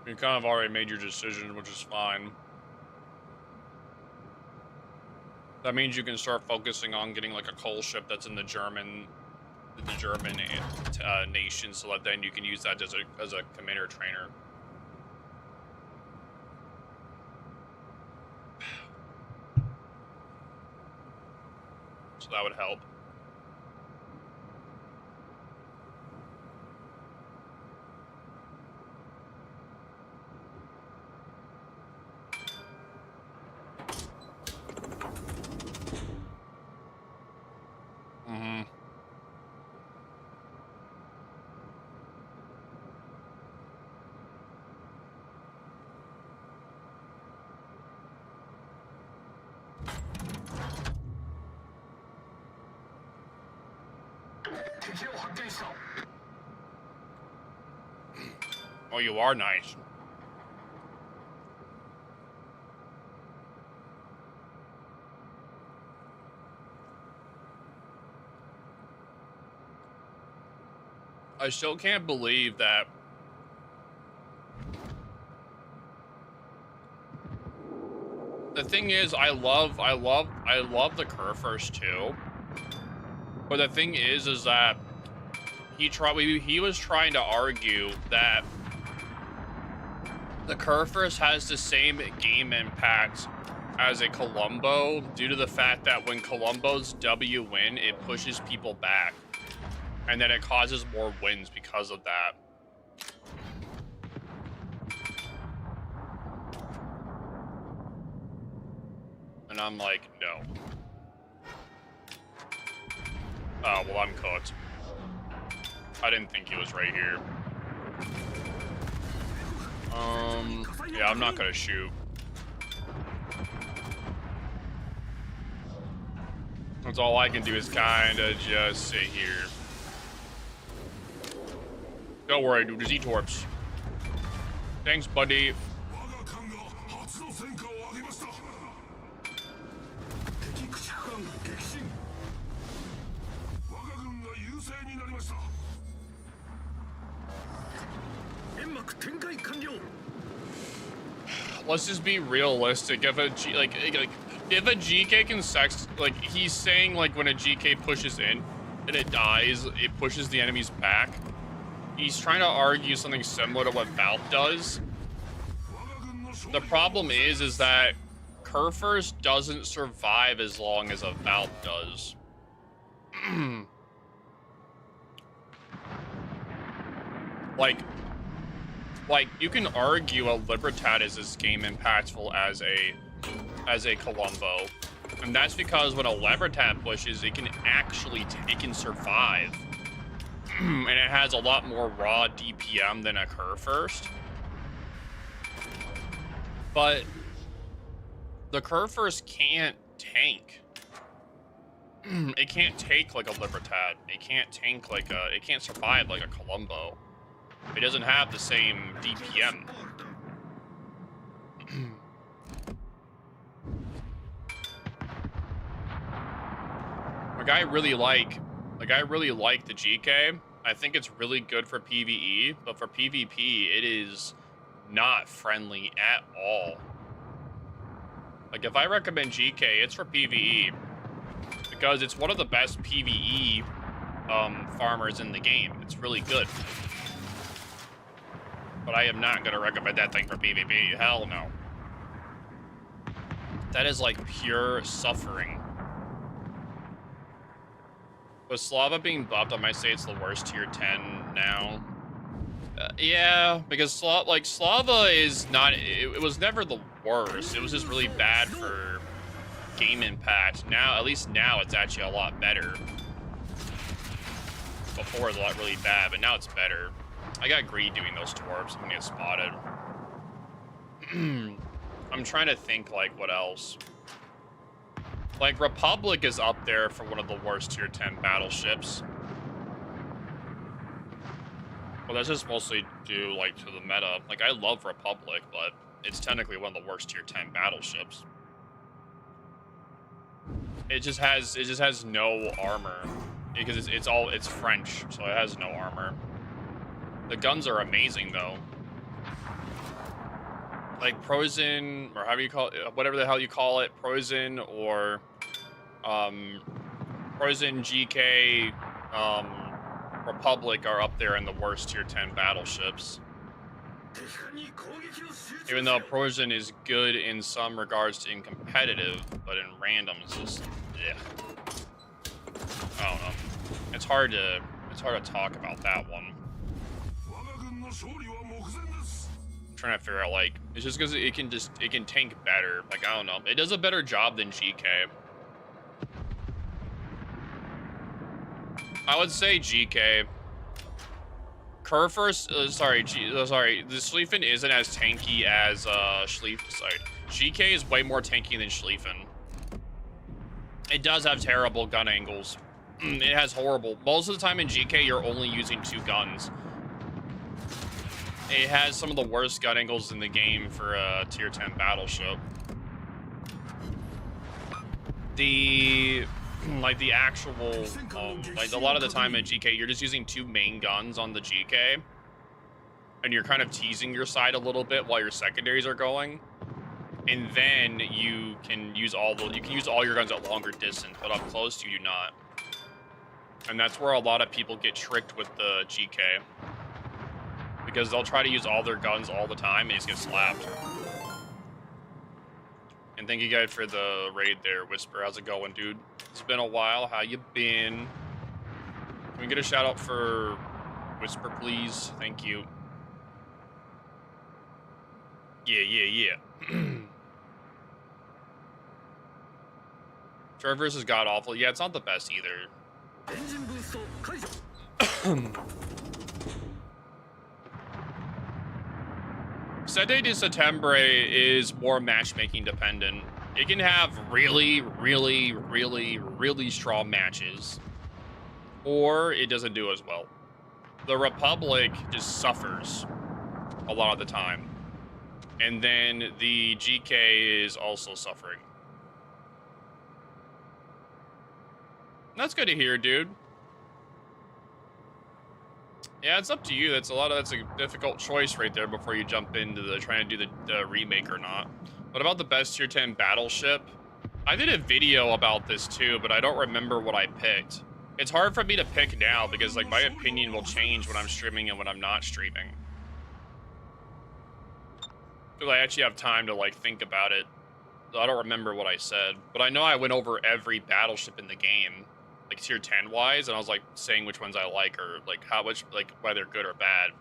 You kind of already made your decision, which is fine. That means you can start focusing on getting like a coal ship that's in the German nation, so that then you can use that as a commander trainer. So that would help. 敵を発見した。 Oh, you are nice. I still can't believe that the thing is, I love the Curfers too. But the thing is that he was trying to argue that the Curfers has the same game impact as a Columbo due to the fact that when Columbo's W win, it pushes people back. And then it causes more wins because of that. And I'm like, no. Oh, well, I'm cooked. I didn't think he was right here. Yeah, I'm not gonna shoot. That's all I can do is kinda just sit here. Don't worry, dude, just eat torps. Thanks, buddy. Let's just be realistic. If a if a GK can he's saying like when a GK pushes in and it dies, it pushes the enemies back. He's trying to argue something similar to what Valve does. The problem is that Curfers doesn't survive as long as a Valve does. like you can argue a Libertad is as game impactful as a Columbo, and that's because when a Libertad pushes, it can survive. And it has a lot more raw DPM than a Curfirst. But the Curfirst can't tank. It can't take like a Libertad. It can't tank it can't survive like a Columbo. It doesn't have the same DPM. I really like the GK. I think it's really good for PvE, but for PvP, it is not friendly at all. Like, if I recommend GK, it's for PvE, because it's one of the best PvE farmers in the game. It's really good. But I am not going to recommend that thing for PvP. Hell no. That is like pure suffering. With Slava being buffed, I might say it's the worst tier 10 now. Yeah, because Slava is not, it was never the worst. It was just really bad for game impact. Now, at least now, it's actually a lot better. Before it was really bad, but now it's better. I got greed doing those torps. I'm gonna get spotted. I'm trying to think, like, what else? Like, Republic is up there for one of the worst tier 10 battleships. Well, that's just mostly due, like, to the meta. Like, I love Republic, but it's technically one of the worst tier 10 battleships. It just has no armor. Because it's French, so it has no armor. The guns are amazing, though. Like Prozin, or however you call it, whatever the hell you call it, Prozin, or Prozin, GK, Republic are up there in the worst tier 10 battleships. Even though Prozin is good in some regards in competitive, but in random it's just, yeah. I don't know. It's hard to talk about that one. I'm trying to figure out, like, it's just because it can tank better. Like, I don't know. It does a better job than GK. I would say GK. Curfirst, the Schlieffen isn't as tanky as GK is way more tanky than Schlieffen. It does have terrible gun angles. It has horrible. Most of the time in GK, you're only using 2 guns. It has some of the worst gun angles in the game for a tier 10 battleship. The actual, like a lot of the time in GK, you're just using 2 main guns on the GK, and you're kind of teasing your side a little bit while your secondaries are going, and then you can use all your guns at longer distance, but up close you do not. And that's where a lot of people get tricked with the GK, because they'll try to use all their guns all the time and just get slapped. And thank you guys for the raid there, Whisper. How's it going, dude? It's been a while. How you been? Can we get a shout out for Whisper, please? Thank you. Yeah. Trevor versus God Awful. Yeah, it's not the best either. Sete de Settembre is more matchmaking dependent. It can have really strong matches, or it doesn't do as well. The Republic just suffers a lot of the time, and then the GK is also suffering. That's good to hear, dude. Yeah, it's up to you. That's a difficult choice right there before you jump into the trying to do the remake or not. What about the best tier 10 battleship? I did a video about this too, but I don't remember what I picked. It's hard for me to pick now because like my opinion will change when I'm streaming and when I'm not streaming. Because I actually have time to like think about it. So I don't remember what I said, but I know I went over every battleship in the game, like tier 10 wise, and I was like saying which ones I like or like how much, like whether good or bad.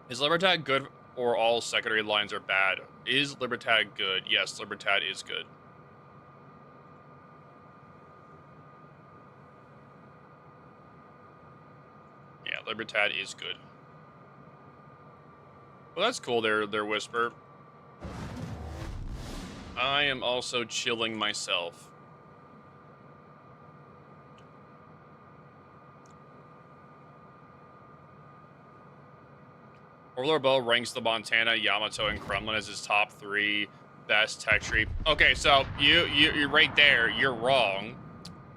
Is Libertad good or all secondary lines are bad? Is Libertad good? Yes, Libertad is good. Yeah, Libertad is good. Well, that's cool there, Whisper. I am also chilling myself. OverLordBou ranks the Montana, Yamato, and Kremlin as his top 3 best tech tree. Okay, so you're right there. You're wrong.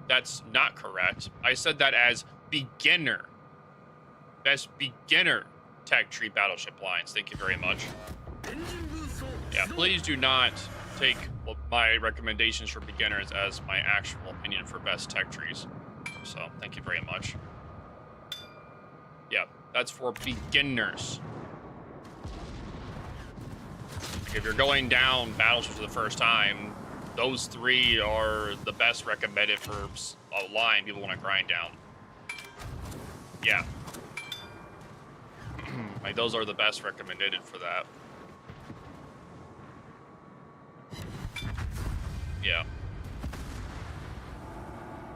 That's not correct. I said that as beginner. Best beginner tech tree battleship lines. Thank you very much. Yeah, please do not take my recommendations for beginners as my actual opinion for best tech trees. So, thank you very much. Yeah, that's for beginners. If you're going down battleships for the first time, those 3 are the best recommended for a line people want to grind down. Yeah. Like, those are the best recommended for that. Yeah.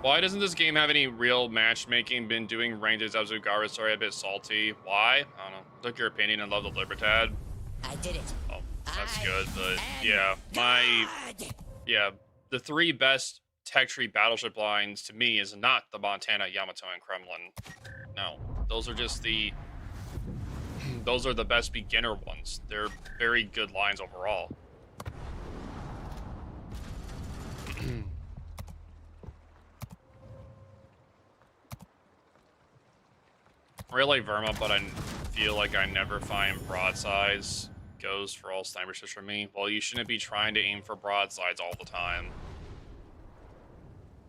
Why doesn't this game have any real matchmaking? Been doing ranges as Ugaru, sorry, a bit salty. Why? I don't know. Took your opinion and love the Libertad. I did it. Oh, that's good, but yeah, the 3 best tech tree battleship lines to me is not the Montana, Yamato, and Kremlin. No, those are just those are the best beginner ones. They're very good lines overall. Really Verma, but I feel like I never find broadsides. Goes for all sniper ships for me. Well, you shouldn't be trying to aim for broadsides all the time.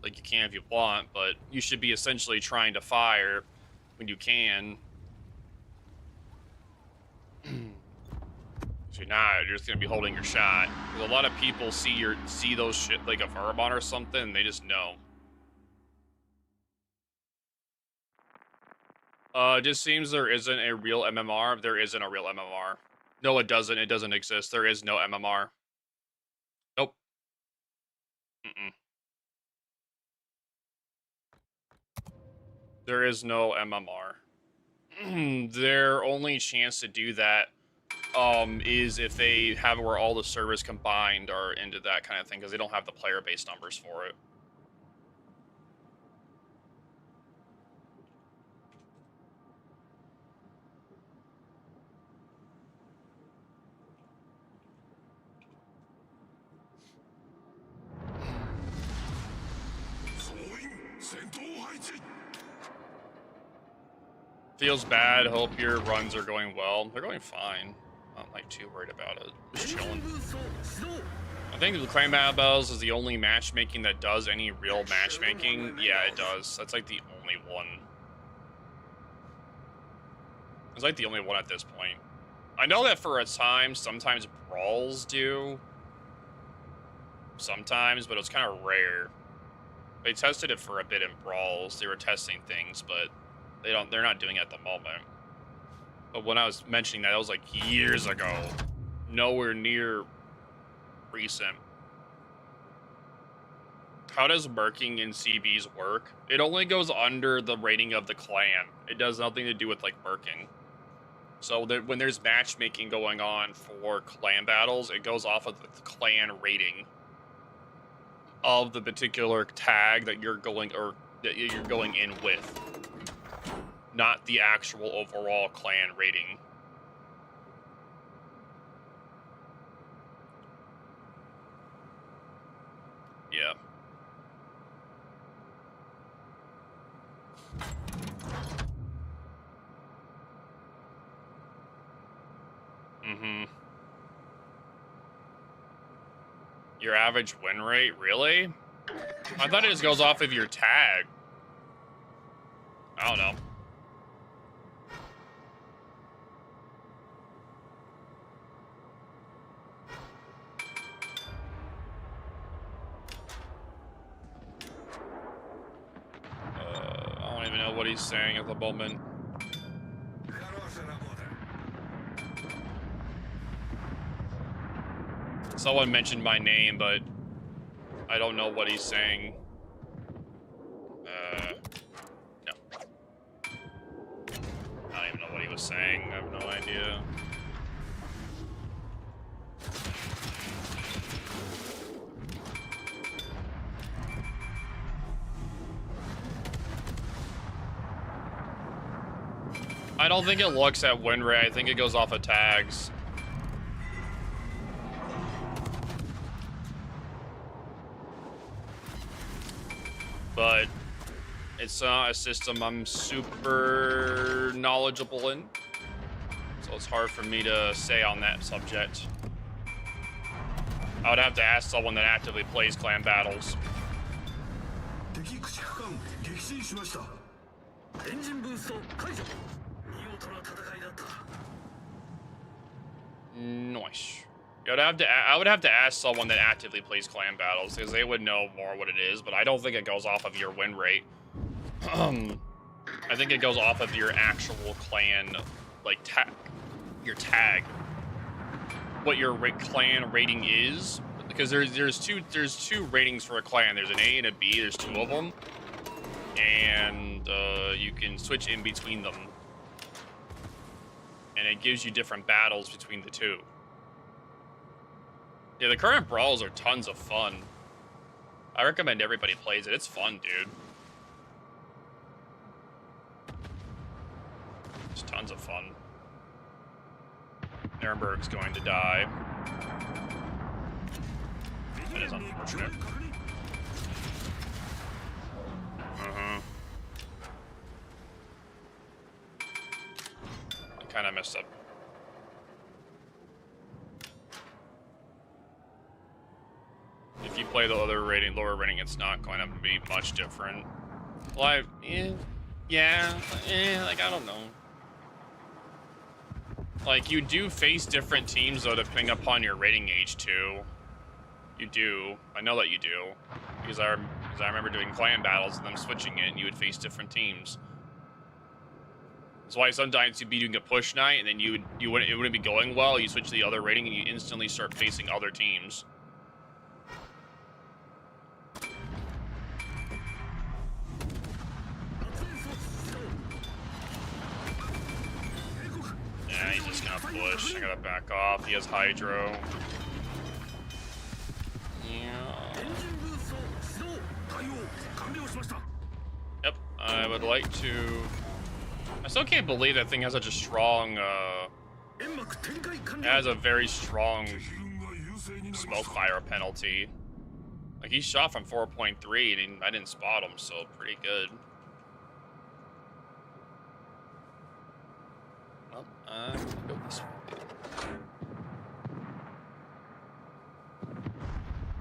Like, you can if you want, but you should be essentially trying to fire when you can. If you're not, you're just gonna be holding your shot. Because a lot of people see those shit like a Vermont or something, and they just know. It just seems there isn't a real MMR. There isn't a real MMR. No, it doesn't. It doesn't exist. There is no MMR. Nope. There is no MMR. Their only chance to do that is if they have where all the servers combined are into that kind of thing, because they don't have the player base numbers for it. Feels bad. Hope your runs are going well. They're going fine. I'm not like too worried about it. Just chilling. I think the Clan Battles is the only matchmaking that does any real matchmaking. Yeah, it does. That's like the only one. It's like the only one at this point. I know that for a time, sometimes brawls do. Sometimes, but it's kind of rare. They tested it for a bit in brawls. They were testing things, but they're not doing it at the moment. But when I was mentioning that was like years ago. Nowhere near recent. How does merking in CBs work? It only goes under the rating of the clan. It does nothing to do with like merking. So when there's matchmaking going on for clan battles, it goes off of the clan rating of the particular tag that you're going in with. Not the actual overall clan rating. Yeah. Mm-hmm. Your average win rate? Really? I thought it just goes off of your tag. I don't know. I don't even know what he's saying at the moment. Someone mentioned my name, but I don't know what he's saying. No. I don't even know what he was saying. I have no idea. I don't think it looks at win rate. I think it goes off of tags. But it's not a system I'm super knowledgeable in. So it's hard for me to say on that subject. I would have to ask someone that actively plays clan battles. Nice. I would have to ask someone that actively plays clan battles, because they would know more what it is, but I don't think it goes off of your win rate. I think it goes off of your actual clan, like, your tag. What your clan rating is, because there's two ratings for a clan. There's an A and a B. There's two of them, and you can switch in between them, and it gives you different battles between the two. Yeah, the current brawls are tons of fun. I recommend everybody plays it. It's fun, dude. It's tons of fun. Nuremberg's going to die. That is unfortunate. I kind of messed up. If you play the other rating, lower rating, it's not going to be much different. Well, like, I don't know. Like, you do face different teams, though, depending upon your rating age, too. You do. I know that you do. Because I remember doing clan battles and them switching it, and you would face different teams. That's why sometimes you'd be doing a push night, and then it wouldn't be going well. You switch to the other rating, and you instantly start facing other teams. Yeah. Yeah, he's just gonna push. I gotta back off. He has Hydro. Yeah. Yep, I would like to... I still can't believe that thing has such a strong, it has a very strong smoke fire penalty. Like, he shot from 4.3 and I didn't spot him, so pretty good. Well, I'm gonna go this way.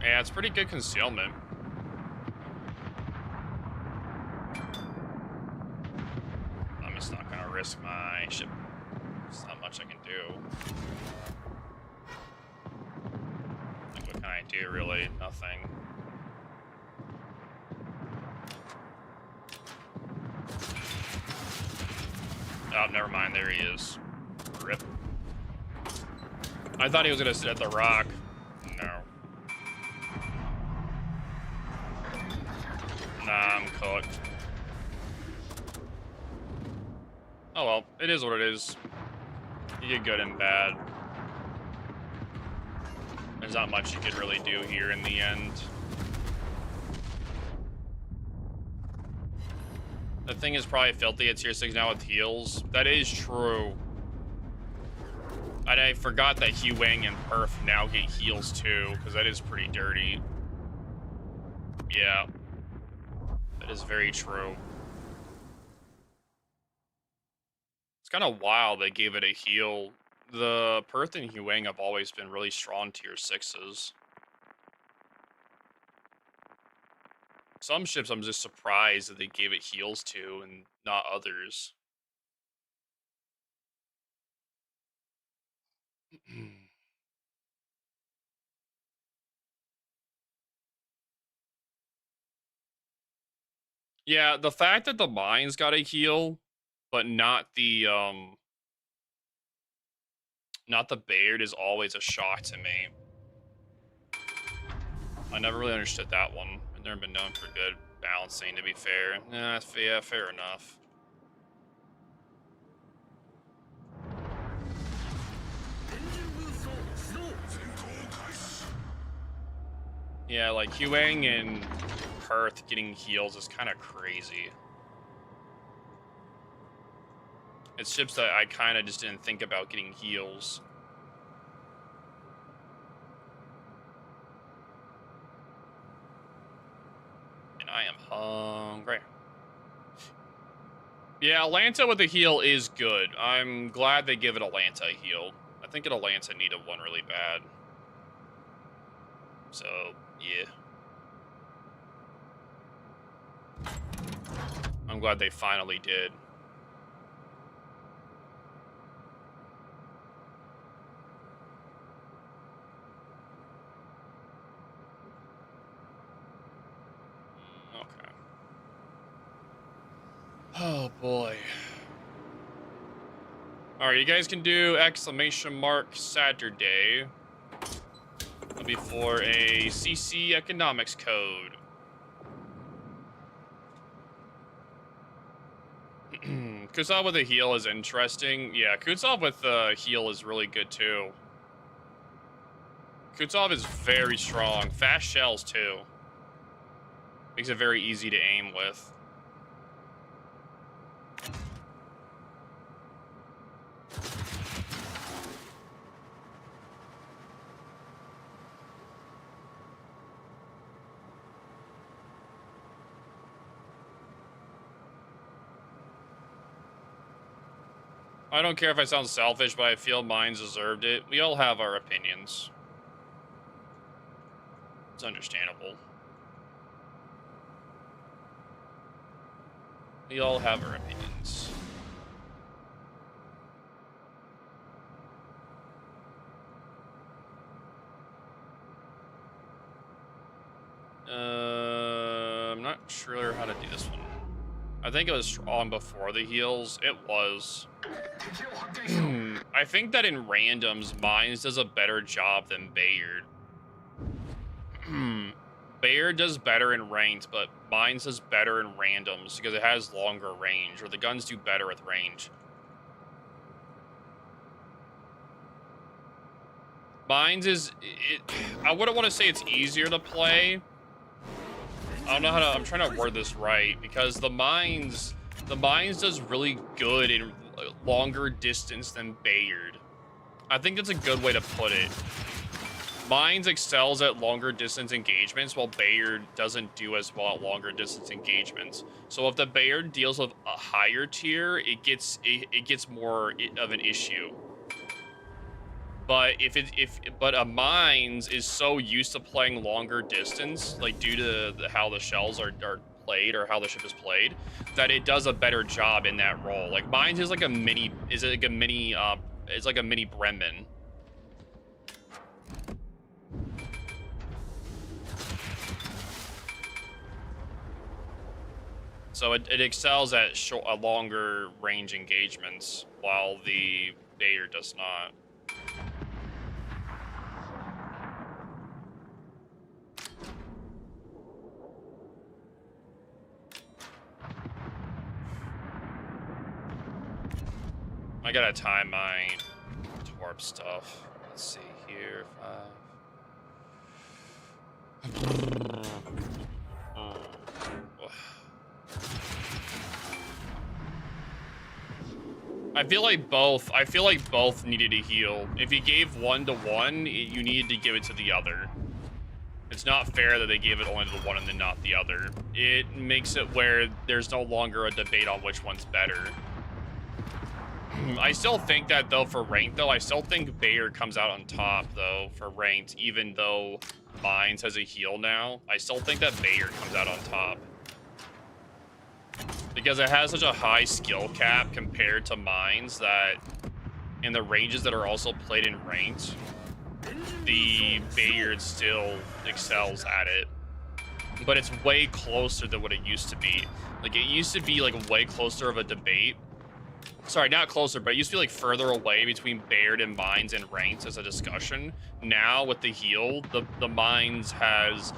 Yeah, it's pretty good concealment. I'm just not gonna risk my ship. There's not much I can do. Like, what can I do, really? Nothing. Oh, never mind. There he is. Rip. I thought he was gonna sit at the rock. No. Nah, I'm cooked. Oh well, it is what it is. You get good and bad. There's not much you could really do here in the end. The thing is probably filthy at tier 6 now with heals. That is true. And I forgot that Hugh Wang and Perf now get heals too, because that is pretty dirty. Yeah. That is very true. It's kind of wild they gave it a heal. The Perth and Hugh Wang have always been really strong tier 6s. Some ships I'm just surprised that they gave it heals to and not others. Yeah, the fact that the mines got a heal, but not the Bayard is always a shock to me. I never really understood that one. I've never been known for good balancing, to be fair. Nah, yeah, fair enough. Yeah, like Hugh Wang and Perth getting heals is kind of crazy. It's ships that I kind of just didn't think about getting heals. And I am hungry. Yeah, Atlanta with a heal is good. I'm glad they give it Atlanta a heal. I think Atlanta needed one really bad. So, yeah. I'm glad they finally did. Okay. Oh boy. Alright, you guys can do exclamation mark Saturday before a CC economics code. Kutsov with a heal is interesting. Yeah, Kutsov with a heal is really good too. Kutsov is very strong. Fast shells too. Makes it very easy to aim with. I don't care if I sound selfish, but I feel mines deserved it. We all have our opinions. It's understandable. We all have our opinions. I'm not sure how to do this one. I think it was strong before the heals. It was. I think that in randoms, Mines does a better job than Bayard. Bayard does better in ranked, but Mines does better in randoms because it has longer range, or the guns do better with range. Mines is I wouldn't want to say it's easier to play. I don't know how to. I'm trying to word this right because the mines does really good in longer distance than Bayard. I think that's a good way to put it. Mines excels at longer distance engagements, while Bayard doesn't do as well at longer distance engagements. So if the Bayard deals with a higher tier, it gets more of an issue. But but a mines is so used to playing longer distance, like due to how the shells are played or how the ship is played, that it does a better job in that role. Like mines is like a mini Bremen. So it excels at longer range engagements, while the Bayard does not. I gotta time my Torp stuff. Let's see here. I feel like both needed a heal. If you gave 1 to 1, you needed to give it to the other. It's not fair that they gave it only to the one and then not the other. It makes it where there's no longer a debate on which one's better. I still think that, though, for ranked, though, I still think Bayard comes out on top, though, for ranked, even though Mines has a heal now. I still think that Bayard comes out on top. Because it has such a high skill cap compared to Mines that, in the ranges that are also played in ranked, the Bayard still excels at it. But it's way closer than what it used to be. Like, it used to be, like, way closer of a debate. Sorry, not closer, but it used to be, like, further away between Bayard and Mines and ranked as a discussion. Now, with the heal, the Mines has...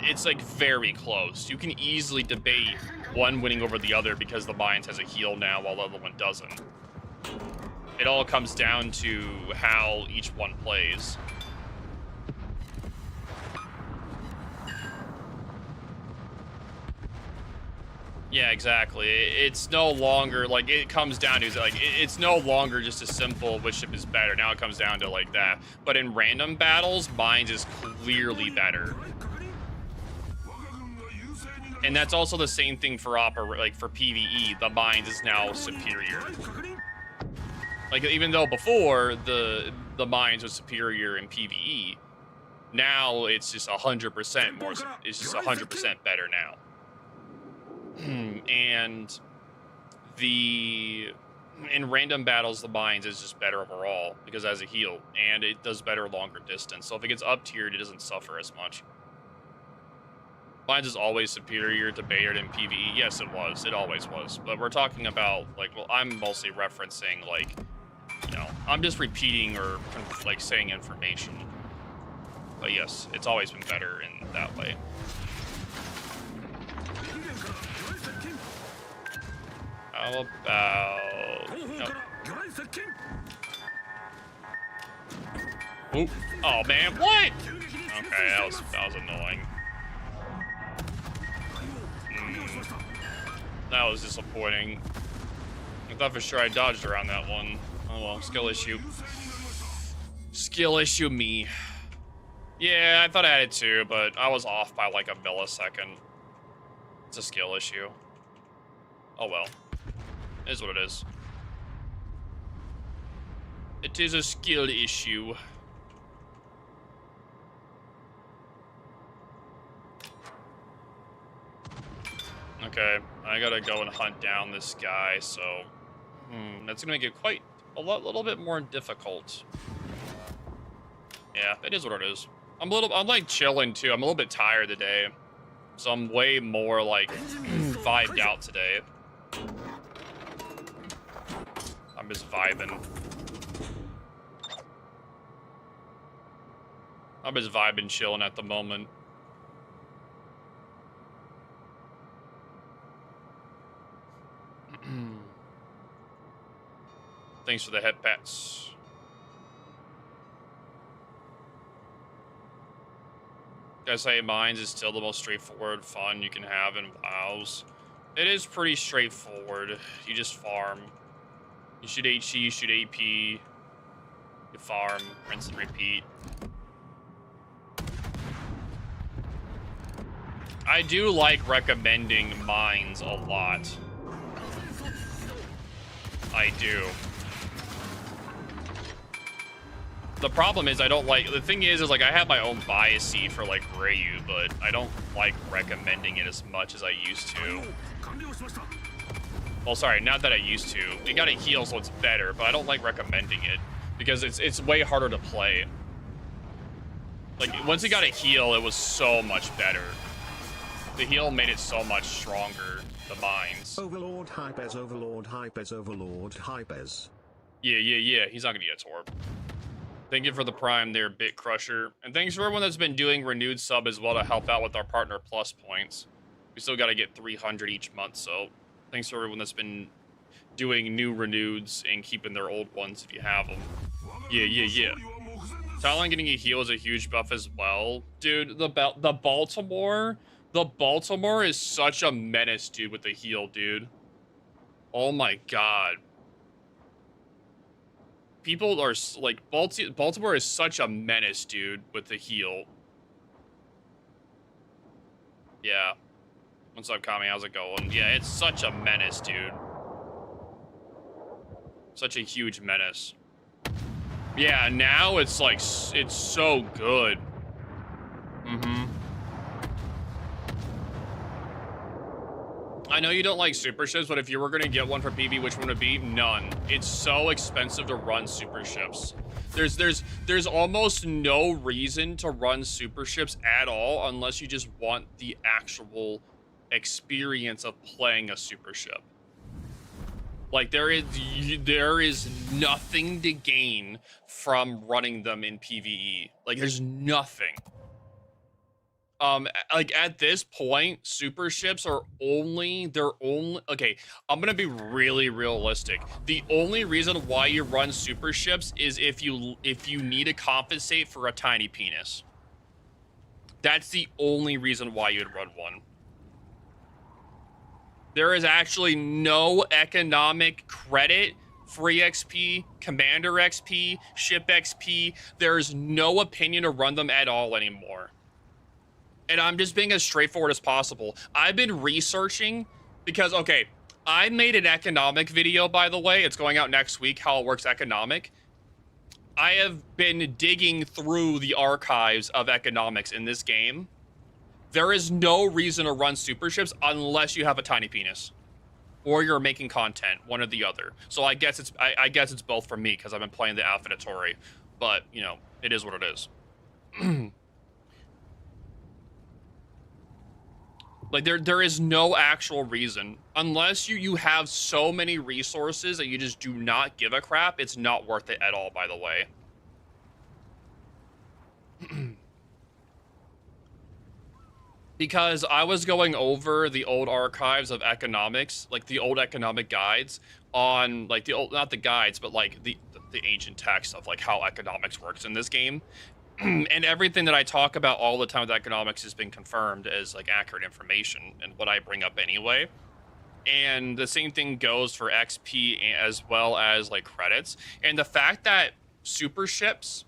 It's, like, very close. You can easily debate one winning over the other because the Mines has a heal now while the other one doesn't. It all comes down to how each one plays. Yeah, exactly. It's no longer, like, it comes down to, like, it's no longer just a simple which ship is better. Now it comes down to, like, that. But in random battles, Mines is clearly better. And that's also the same thing for for PvE. The Mines is now superior. Like, even though before the Mines was superior in PvE, now it's just 100% more. It's just 100% better now. And in random battles, the Mines is just better overall because it has a heal and it does better longer distance. So if it gets up tiered, it doesn't suffer as much. Mines is always superior to Bayard in PvE. Yes, it was. It always was. But we're talking about, like, well, I'm mostly referencing, like, you know, I'm just repeating or, like, saying information. But yes, it's always been better in that way. How about... Nope. Ooh. Oh, man, what? Okay, that was annoying. That was disappointing. I thought for sure I dodged around that one. Oh well, skill issue. Skill issue me. Yeah, I thought I had it too, but I was off by like a millisecond. It's a skill issue. Oh well. It is what it is. It is a skill issue. Okay, I gotta go and hunt down this guy, so that's gonna make it quite a little bit more difficult. Yeah, it is what it is. I'm like chilling too. I'm a little bit tired today, so I'm way more like vibed out today. I'm just vibing. I'm just vibing, chilling at the moment. Thanks for the head pats. SA Mines is still the most straightforward fun you can have in WoWs. It is pretty straightforward. You just farm. You shoot HE, you shoot AP. You farm, rinse and repeat. I do like recommending mines a lot. I do. The problem is I don't like, the thing is like I have my own bias for like Ryu, but I don't like recommending it as much as I used to. Well, sorry, not that I used to. It got a heal, so it's better, but I don't like recommending it because it's way harder to play. Like once it got a heal, it was so much better. The heal made it so much stronger. The mines. Overlord Hypez, Overlord Hypez, Overlord Hypez. Yeah. He's not gonna get a Torb. Thank you for the Prime there, Bit Crusher. And thanks for everyone that's been doing renewed sub as well to help out with our partner plus points. We still got to get 300 each month, so thanks for everyone that's been doing new reneweds and keeping their old ones if you have them. Yeah. Talon getting a heal is a huge buff as well. Dude, the Baltimore is such a menace, dude, with the heal, dude. Oh my god. People are like, Baltimore is such a menace, dude, with the heal. Yeah. What's up, Kami? How's it going? Yeah, it's such a menace, dude. Such a huge menace. Yeah, now it's like, it's so good. I know you don't like super ships, but if you were going to get one for PV, which one would it be? None. It's so expensive to run super ships. There's almost no reason to run super ships at all unless you just want the actual experience of playing a super ship. Like there is nothing to gain from running them in PvE. Like there's nothing. Like at this point, super ships are okay, I'm gonna be really realistic. The only reason why you run super ships is if you need to compensate for a tiny penis. That's the only reason why you'd run one. There is actually no economic credit, free XP, commander XP, ship XP. There's no opinion to run them at all anymore. And I'm just being as straightforward as possible. I've been researching because, okay, I made an economic video, by the way. It's going out next week, how it works economic. I have been digging through the archives of economics in this game. There is no reason to run super ships unless you have a tiny penis. Or you're making content, one or the other. So I guess it's both for me because I've been playing the Affinitori. But, you know, it is what it is. Like there is no actual reason unless you have so many resources that you just do not give a crap. It's not worth it at all, by the way. Because I was going over the old archives of economics, like the old economic guides on like the old, not the guides, but like the ancient text of like how economics works in this game. And everything that I talk about all the time with economics has been confirmed as like accurate information and what I bring up anyway. And the same thing goes for XP as well as like credits. And the fact that super ships,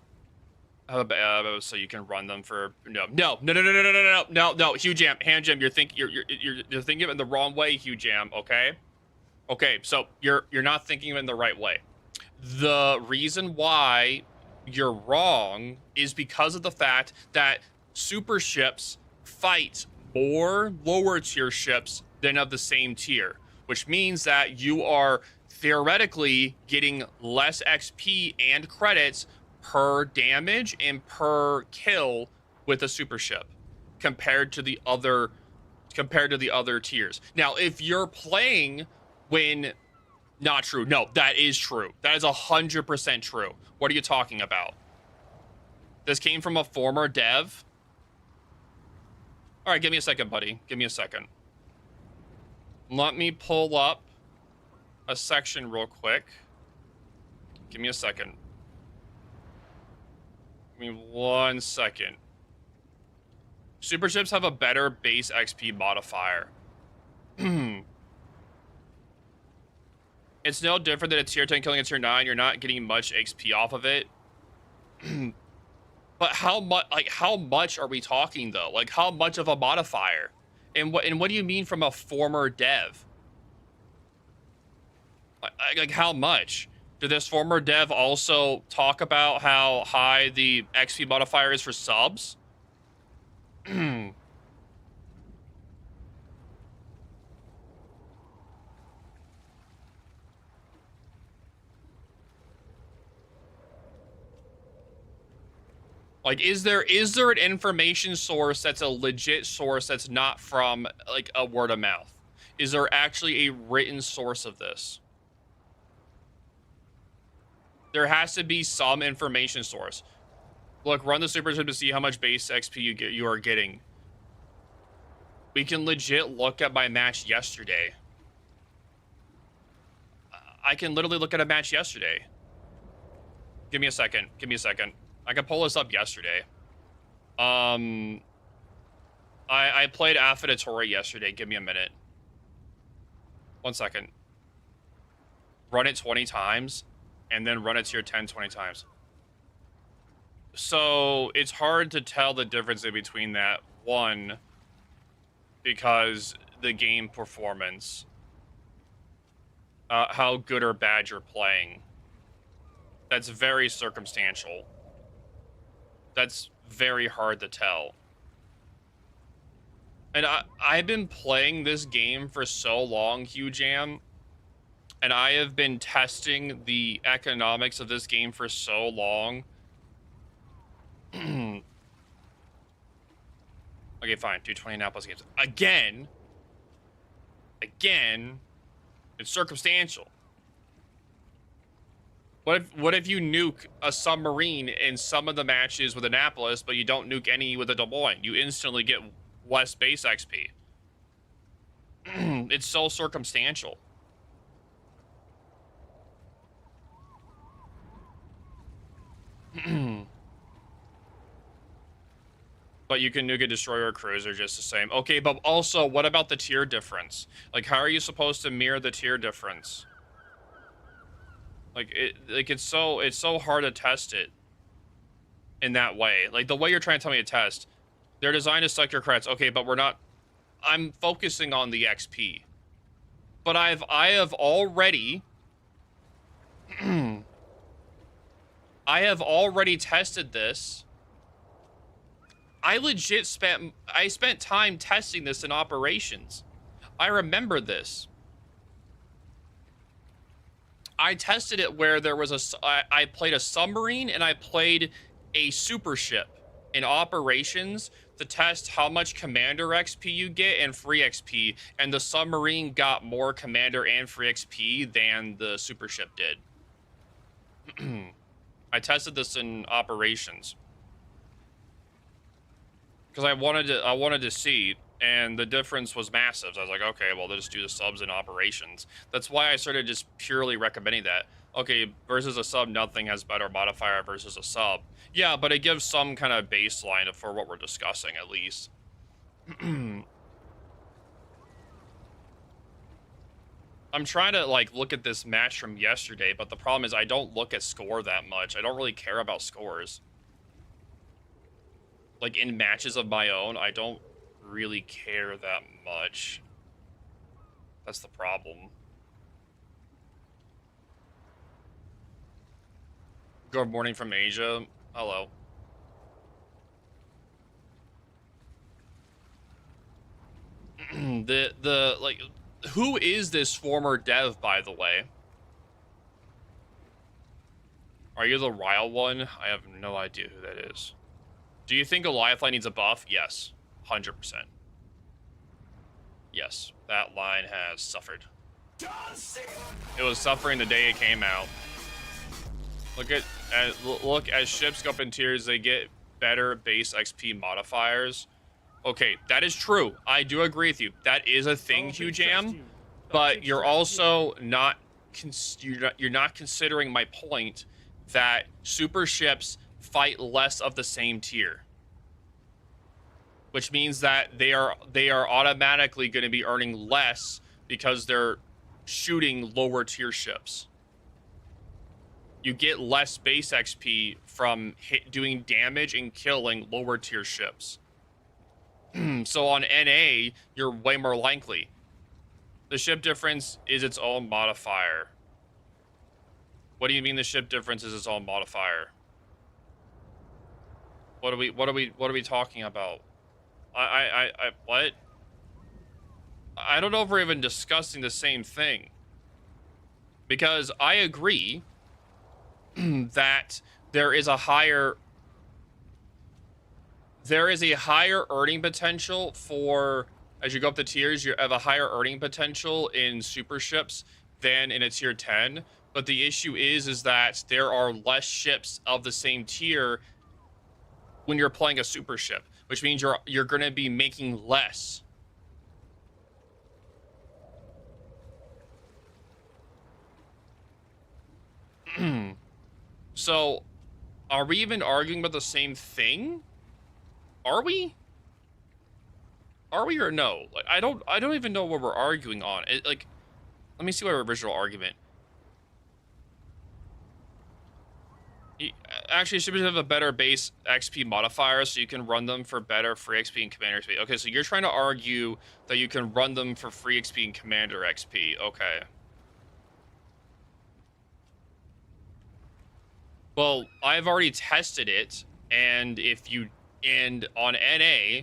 so you can run them for no, Hugh Jam, hand jam. You're thinking of it in the wrong way, Hugh Jam. Okay, so you're not thinking of it in the right way. The reason why you're wrong is because of the fact that super ships fight more lower tier ships than of the same tier, which means that you are theoretically getting less XP and credits per damage and per kill with a super ship compared to the other tiers. Now, if you're playing when not true. No, that is true. That is 100% true. What are you talking about? This came from a former dev? All right, give me a second, buddy. Give me a second. Let me pull up a section real quick. Give me a second. Give me 1 second. Super ships have a better base XP modifier. It's no different than a tier 10 killing a tier 9. You're not getting much XP off of it. But how much? Like, how much are we talking though? Like, how much of a modifier? And what do you mean from a former dev? Like how much? Did this former dev also talk about how high the XP modifier is for subs? Like, is there an information source that's a legit source that's not from, like, a word of mouth? Is there actually a written source of this? There has to be some information source. Look, run the super ship to see how much base XP you are getting. We can legit look at my match yesterday. I can literally look at a match yesterday. Give me a second. Give me a second. I can pull this up yesterday. I played Affidatory yesterday. Give me a minute. 1 second. Run it 20 times, and then run it to your 10 20 times. So it's hard to tell the difference in between that. One, because the game performance, how good or bad you're playing. That's very circumstantial. That's very hard to tell. And I've been playing this game for so long, Hugh Jam, and I have been testing the economics of this game for so long. Okay, fine. Do 20 now plus games. Again, it's circumstantial. What if you nuke a submarine in some of the matches with Annapolis, but you don't nuke any with a Des Moines? You instantly get West base XP. It's so circumstantial. But you can nuke a destroyer or cruiser just the same. Okay, but also, what about the tier difference? Like, how are you supposed to mirror the tier difference? Like, it's so hard to test it in that way. Like, the way you're trying to tell me to test, they're designed to suck your credits. Okay, but we're not. I'm focusing on the XP. But I have already I have already tested this. I spent time testing this in operations. I remember this. I tested it where there was I played a submarine and I played a super ship in operations to test how much commander XP you get and free XP, and the submarine got more commander and free XP than the super ship did. I tested this in operations because I wanted to see, and the difference was massive. So I was like, okay, well, they'll just do the subs in operations. That's why I started just purely recommending that. Okay, versus a sub, nothing has better modifier versus a sub. Yeah, but it gives some kind of baseline for what we're discussing, at least. I'm trying to, like, look at this match from yesterday, but the problem is I don't look at score that much. I don't really care about scores. Like, in matches of my own, I don't really care that much. That's the problem. Good morning from Asia. Hello. Like, who is this former dev, by the way? Are you the Ryle one? I have no idea who that is. Do you think a lifeline needs a buff? Yes. 100%. Yes, that line has suffered. It was suffering the day it came out. Look, as ships go up in tiers, they get better base XP modifiers. Okay, that is true. I do agree with you. That is a thing, Hugh Jam. But you're also not you're not considering my point that super ships fight less of the same tier. which means that they are automatically going to be earning less because they're shooting lower tier ships. You get less base XP from doing damage and killing lower tier ships. So on NA, you're way more likely. The ship difference is its own modifier. What do you mean the ship difference is its own modifier? What are we talking about? What? I don't know if we're even discussing the same thing. Because I agree that there is a higher earning potential for, as you go up the tiers, you have a higher earning potential in super ships than in a tier 10. But the issue is that there are less ships of the same tier when you're playing a super ship, which means you're going to be making less. So, are we even arguing about the same thing? Are we? Are we or no? Like, I don't even know what we're arguing on. Like, let me see our original argument. Actually, ships have a better base XP modifier, so you can run them for better free XP and commander XP. Okay, so you're trying to argue that you can run them for free XP and commander XP. Okay. Well, I've already tested it, and on NA,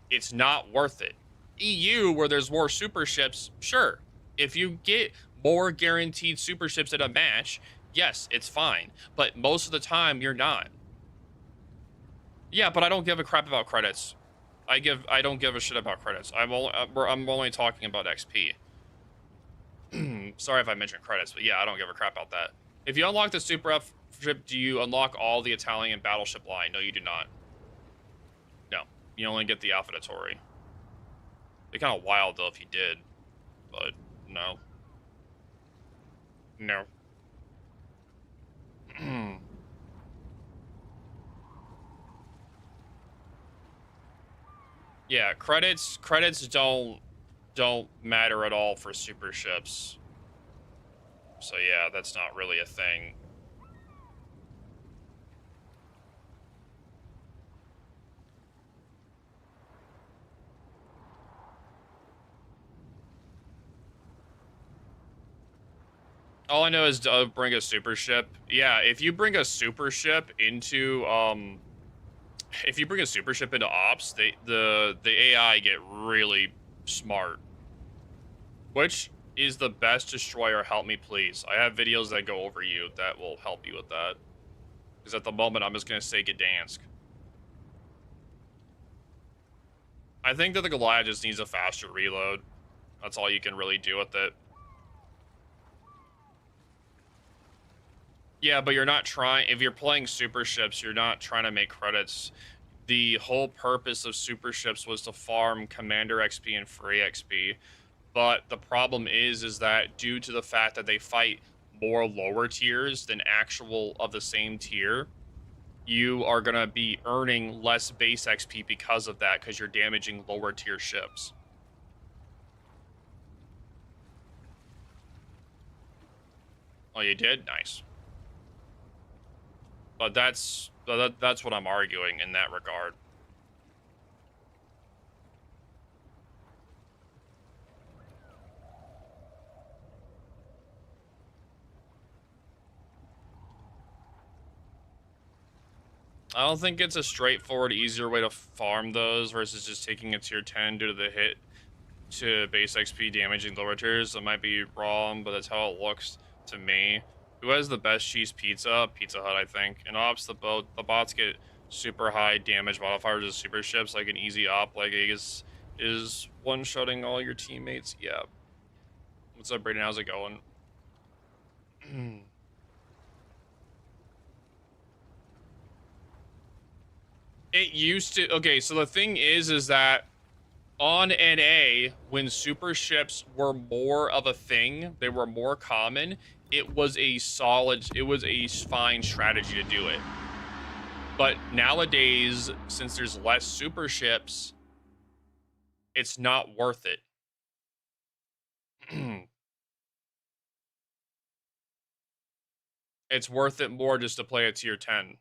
it's not worth it. EU, where there's more super ships, sure. If you get more guaranteed super ships at a match, yes, it's fine. But most of the time, you're not. Yeah, but I don't give a crap about credits. I don't give a shit about credits. I'm only talking about XP. Sorry if I mentioned credits, but yeah, I don't give a crap about that. If you unlock the Super F ship, do you unlock all the Italian battleship line? No, you do not. No, you only get the Alpha Tauri. It'd be kind of wild though if you did, but no. No. Yeah, credits don't matter at all for super ships. So yeah, that's not really a thing. All I know is bring a super ship. Yeah, if you bring a super ship into ops, the AI get really smart. Which is the best destroyer? Help me, please. I have videos that go over you that will help you with that. Because at the moment, I'm just gonna say Gdansk. I think that the Goliath just needs a faster reload. That's all you can really do with it. Yeah, but you're not trying, if you're playing super ships, you're not trying to make credits. The whole purpose of super ships was to farm commander XP and free XP. But the problem is that due to the fact that they fight more lower tiers than actual of the same tier, you are going to be earning less base XP because of that, because you're damaging lower tier ships. Oh, you did? Nice. But that's what I'm arguing in that regard. I don't think it's a straightforward, easier way to farm those versus just taking a tier 10 due to the hit to base XP damaging lower tiers. I might be wrong, but that's how it looks to me. Who has the best cheese pizza? Pizza Hut, I think. In ops, the bots get super high damage modifiers as super ships, like an easy op, like is one-shotting all your teammates. Yeah. What's up, Brayden? How's it going? It used to. Okay, so the thing is that on NA, when super ships were more of a thing, they were more common. It was a fine strategy to do it. But nowadays, since there's less super ships, It's not worth it. It's worth it more just to play a tier 10.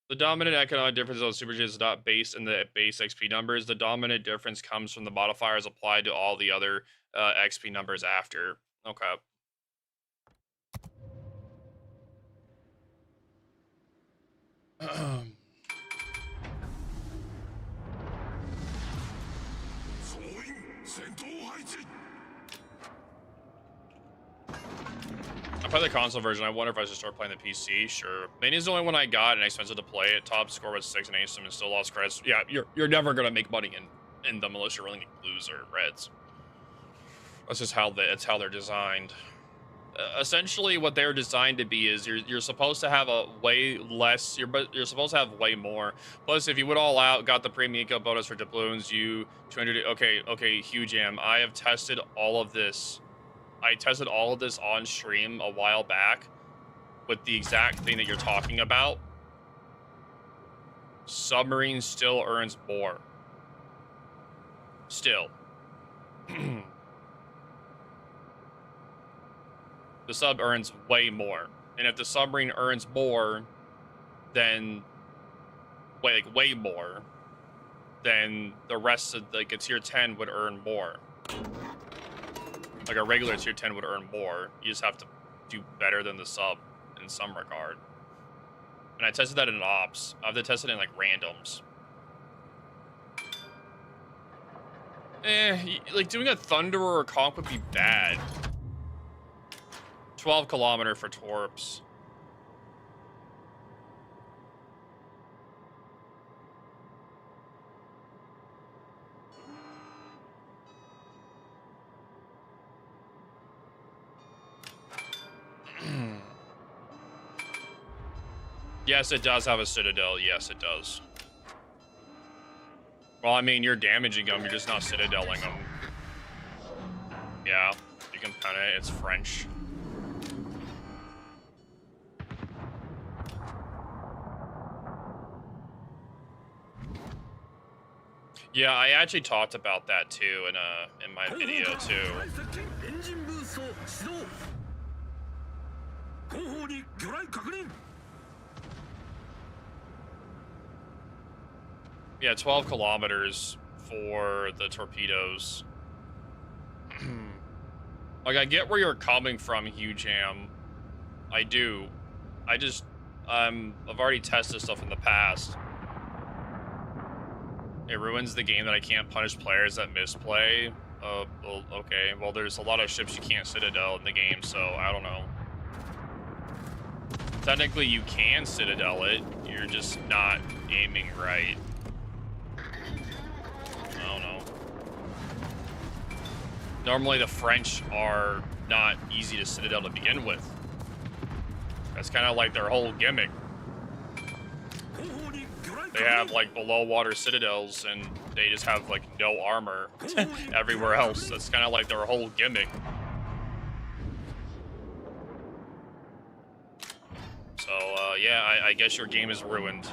The dominant economic difference of Super G is not based in the base XP numbers. The dominant difference comes from the modifiers applied to all the other XP numbers after. Okay. I play the console version. I wonder if I should start playing the PC. Sure. Mania's the only one I got and expensive to play it. Top score was 6 and ace and still lost credits. Yeah, you're never gonna make money in them unless you're rolling blues or reds. That's just how they're designed. Essentially, what they're designed to be is you're supposed to have a way less. You're supposed to have way more. Plus, if you went all out, got the premium eco bonus for doubloons, you 200. Okay, huge am. I have tested all of this. I tested all of this on stream a while back with the exact thing that you're talking about. Submarine still earns more. Still. The sub earns way more. And if the submarine earns more than way more, then the rest of a tier 10 would earn more. Like a regular tier 10 would earn more. You just have to do better than the sub in some regard. And I tested that in ops. I've tested it in like randoms. Like doing a Thunder or a Conch would be bad. 12 kilometer for Torps. Yes, it does have a Citadel. Yes, it does. Well, I mean, you're damaging them. You're just not Citadeling them. Yeah, you can pen it. It's French. Yeah, I actually talked about that too in my video too. Yeah, 12 kilometers for the torpedoes. Like, I get where you're coming from, Huge Ham. I do. I've already tested stuff in the past. It ruins the game that I can't punish players that misplay. Well, okay. Well, there's a lot of ships you can't Citadel in the game, so I don't know. Technically, you can Citadel it. You're just not aiming right. I don't know. Normally, the French are not easy to Citadel to begin with. That's kind of like their whole gimmick. They have like below water citadels and they just have like no armor everywhere else. That's kind of like their whole gimmick. So yeah, I guess your game is ruined.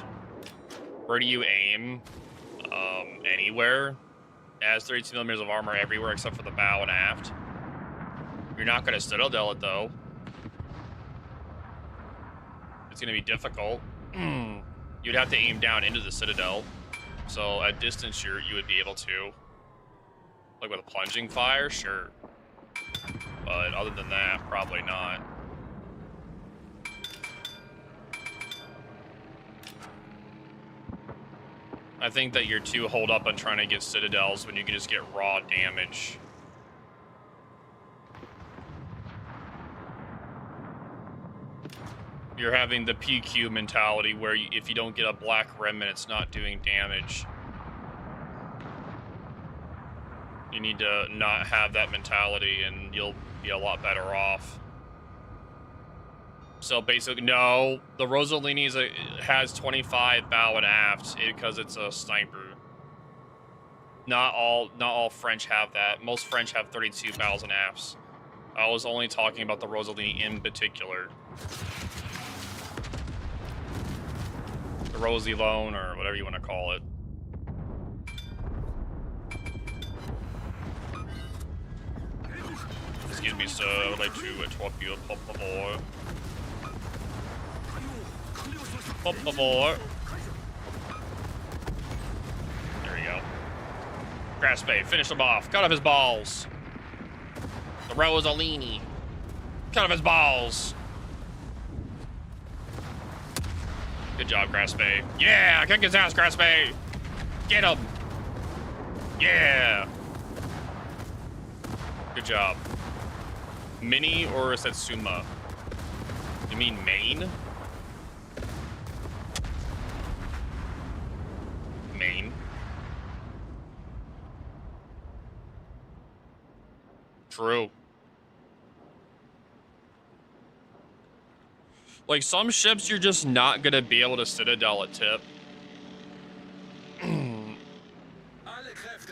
Where do you aim? Anywhere. It has 32 millimeters of armor everywhere except for the bow and aft. You're not going to Citadel it though. It's going to be difficult. You'd have to aim down into the Citadel. So at distance, you would be able to. Like with a plunging fire, sure. But other than that, probably not. I think that you're too holed up on trying to get Citadels when you can just get raw damage. You're having the PQ mentality where if you don't get a black remnant, it's not doing damage. You need to not have that mentality and you'll be a lot better off. So basically, no, the Rossellini has 25 bow and aft because it's a sniper. Not all French have that. Most French have 32 bows and afts. I was only talking about the Rossellini in particular. The The Rosy Loan, or whatever you want to call it. Excuse me, sir. I would like to interrupt you, por favor. Por favor. There you go. Grass bait. Finish him off. Cut off his balls. The Rosalini. Cut off his balls. Good job, Grass Bay. Yeah, kick his ass, Grass Bay. Get him. Yeah. Good job. Mini or Satsuma? You mean main? Main. True. Like, some ships you're just not gonna be able to Citadel a tip.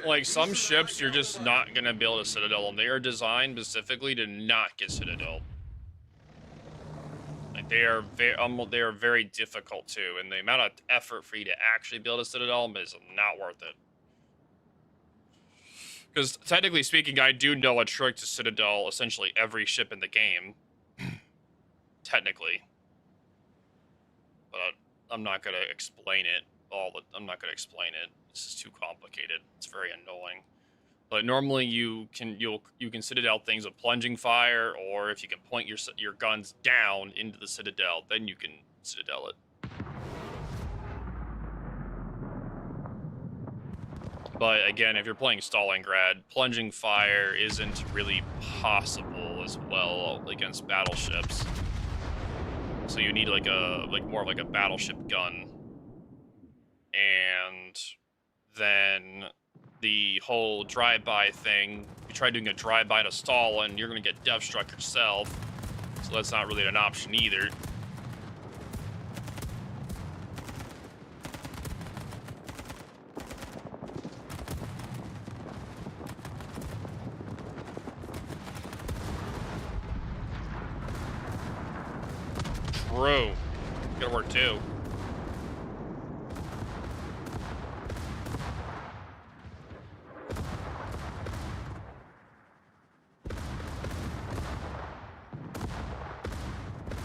Like, some ships you're just not gonna be able to Citadel them. They are designed specifically to not get Citadel. Like, they are very difficult too, and the amount of effort for you to actually be able to Citadel them is not worth it. Because technically speaking, I do know a trick to Citadel essentially every ship in the game. Technically. But I'm not gonna explain it I'm not gonna explain it. This is too complicated. It's very annoying. But normally you can Citadel things with plunging fire, or if you can point your guns down into the Citadel, then you can Citadel it. But again, if you're playing Stalingrad, plunging fire isn't really possible as well against battleships. So you need more of like a battleship gun. And then the whole drive-by thing, you try doing a drive-by to Stalin, you're gonna get death struck yourself. So that's not really an option either. True. Good work too.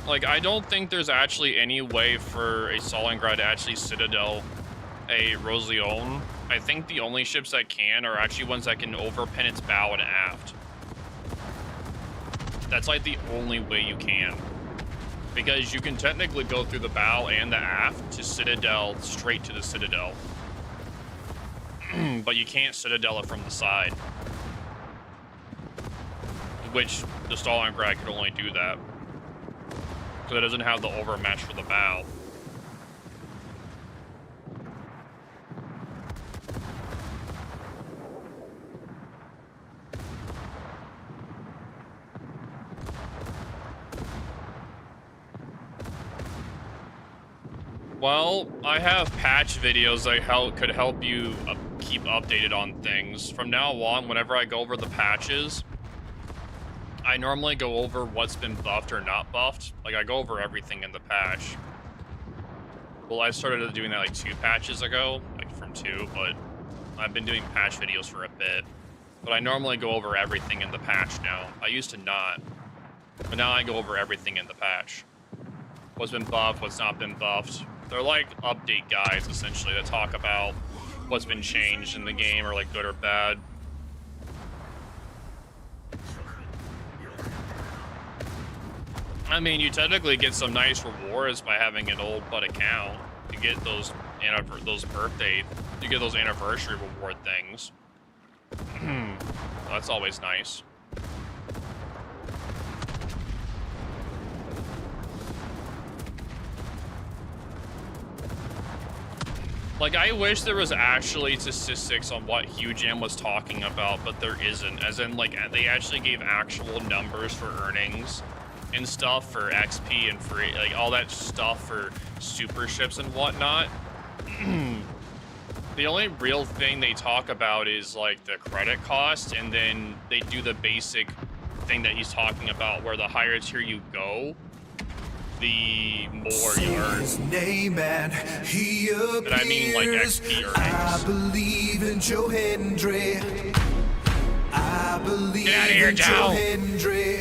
Like, I don't think there's actually any way for a Stalingrad to actually Citadel a Rosleon. I think the only ships that can are actually ones that can overpin its bow and aft. That's like the only way you can. Because you can technically go through the bow and the aft to Citadel straight to the Citadel. But you can't Citadel it from the side. Which the Stalingrad could only do that. So it doesn't have the overmatch for the bow. Well, I have patch videos that could help you keep updated on things. From now on, whenever I go over the patches, I normally go over what's been buffed or not buffed. Like, I go over everything in the patch. Well, I started doing that like 2 patches ago, like from 2, but I've been doing patch videos for a bit. But I normally go over everything in the patch now. I used to not, but now I go over everything in the patch. What's been buffed, what's not been buffed. They're like update guides, essentially, that talk about what's been changed in the game, or like good or bad. I mean, you technically get some nice rewards by having an old butt account. You get those birthday, you get those anniversary reward things. That's always nice. Like, I wish there was actually statistics on what Huge M was talking about, but there isn't. As in, like, they actually gave actual numbers for earnings and stuff for XP and free, like, all that stuff for super ships and whatnot. The only real thing they talk about is, like, the credit cost, and then they do the basic thing that he's talking about, where the higher tier you go, the more Say you earn. his name and he appears. But I mean, like, XP I earnings. believe in Joe Hendry. I believe Get outta here, in Joe Joe. Hendry.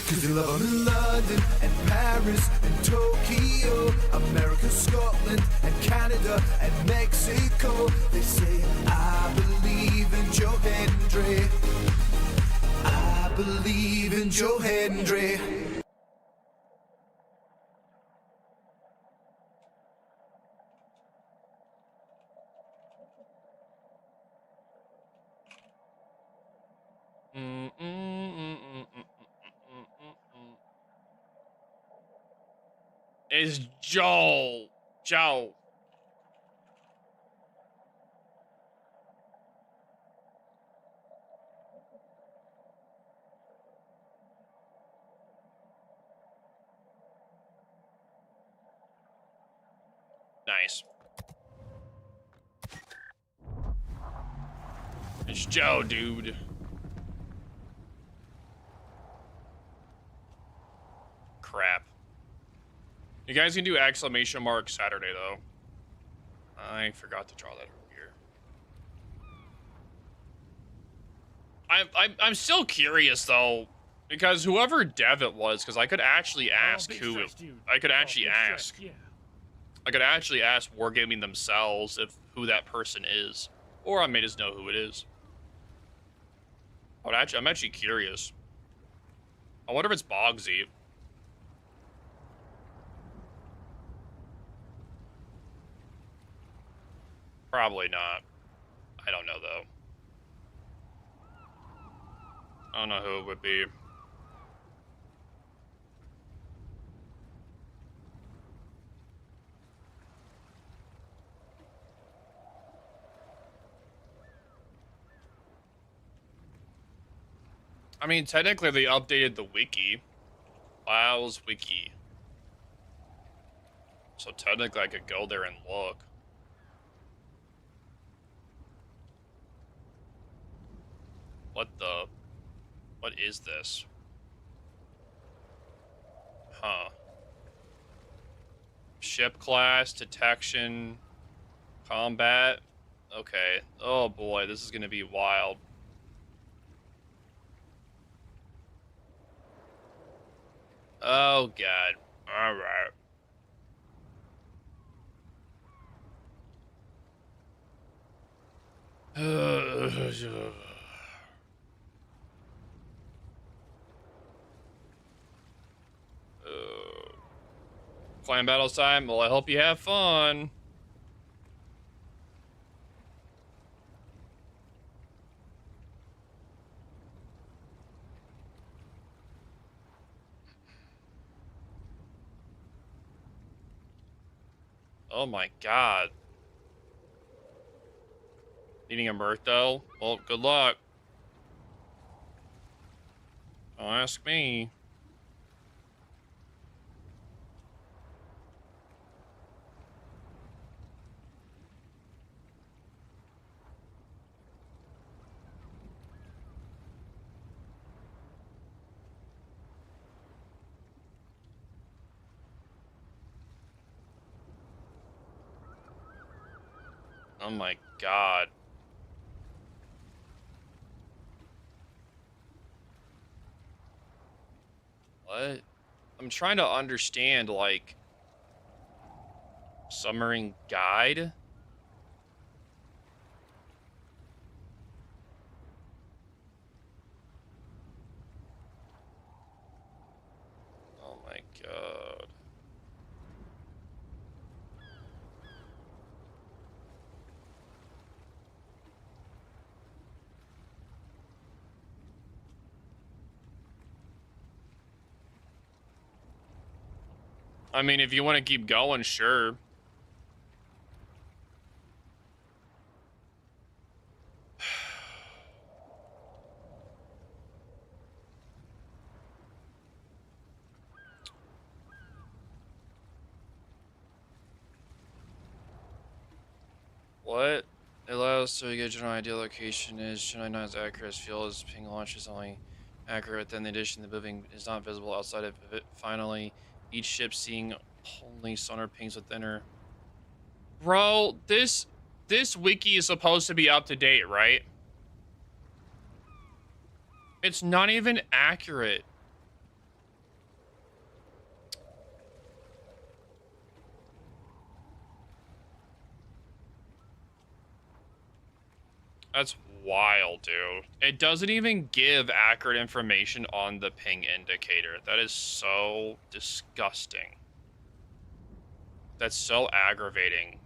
Cause they love him in London and Paris and Tokyo, America, Scotland and Canada and Mexico. They say, I believe in Joe Hendry. I believe in Joe Hendry. Is Joe. Joe. Nice. It's Joe, dude. Crap. You guys can do exclamation mark Saturday, though. I forgot to draw that over here. I'm still curious, though, because whoever dev it was, because I could actually ask big who stretch, it, dude. I could Oh, actually big ask. stretch, yeah. I could actually ask Wargaming themselves if who that person is, or I may just know who it is. I'm actually curious. I wonder if it's Bogsy. Probably not. I don't know, though. I don't know who it would be. I mean, technically they updated the wiki. Files wiki. So technically I could go there and look. What is this? Huh. Ship class, detection, combat. Okay. Oh boy, this is gonna be wild. Oh god. Alright. Clan battles time. Well, I hope you have fun. Oh my god. Needing a Murtho? Well, good luck. Don't ask me. Oh my god. What? I'm trying to understand, like, submarine guide? Oh my god. I mean, if you want to keep going, sure. What? It allows to get a general idea location is generally not as accurate as fuel as ping launch is only accurate. Then in addition, the moving is not visible outside of it. Finally, Each ship seeing only sonar pings within her. Bro, this wiki is supposed to be up to date, right? It's not even accurate. That's wild, dude. It doesn't even give accurate information on the ping indicator. That is so disgusting. That's so aggravating.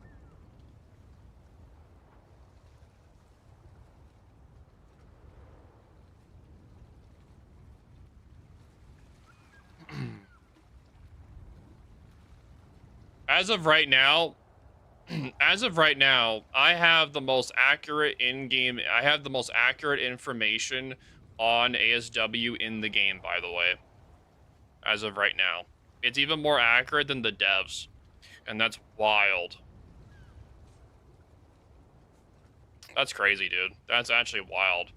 As of right now, I have the most accurate in-game, I have the most accurate information on ASW in the game, by the way. As of right now. It's even more accurate than the devs. And that's wild. That's crazy, dude. That's actually wild.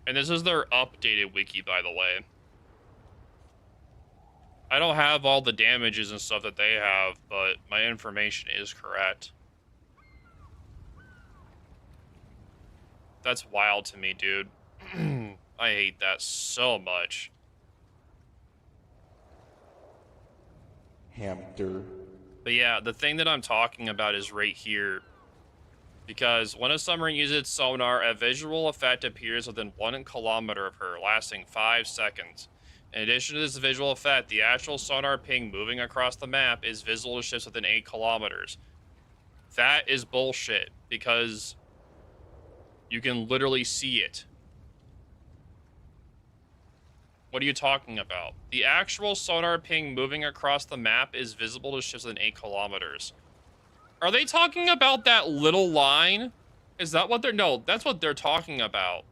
And this is their updated wiki, by the way. I don't have all the damages and stuff that they have, but my information is correct. That's wild to me, dude. I hate that so much. Hamster. But yeah, the thing that I'm talking about is right here. Because when a submarine uses its sonar, a visual effect appears within 1 kilometer of her, lasting 5 seconds. In addition to this visual effect, the actual sonar ping moving across the map is visible to ships within 8 kilometers. That is bullshit, because you can literally see it. What are you talking about? The actual sonar ping moving across the map is visible to ships within 8 kilometers. Are they talking about that little line? Is that what they're... No, that's what they're talking about.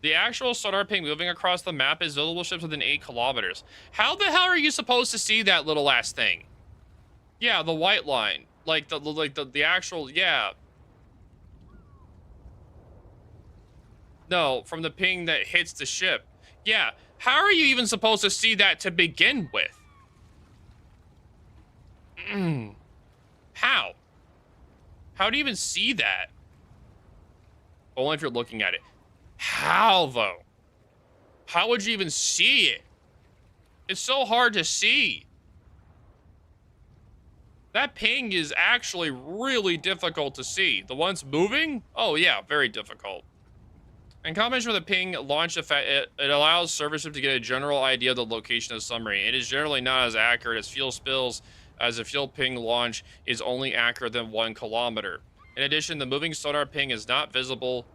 The actual sonar ping moving across the map is visible to ships within 8 kilometers. How the hell are you supposed to see that little ass thing? Yeah, the white line. Like the actual... Yeah. No, from the ping that hits the ship. Yeah, how are you even supposed to see that to begin with? How? How do you even see that? Only if you're looking at it. How, though? How would you even see it? It's so hard to see. That ping is actually really difficult to see. The ones moving? Oh, yeah, very difficult. In combination with the ping launch effect, it allows surface ship to get a general idea of the location of the submarine. It is generally not as accurate as fuel spills, as a fuel ping launch is only accurate than 1 kilometer. In addition, the moving sonar ping is not visible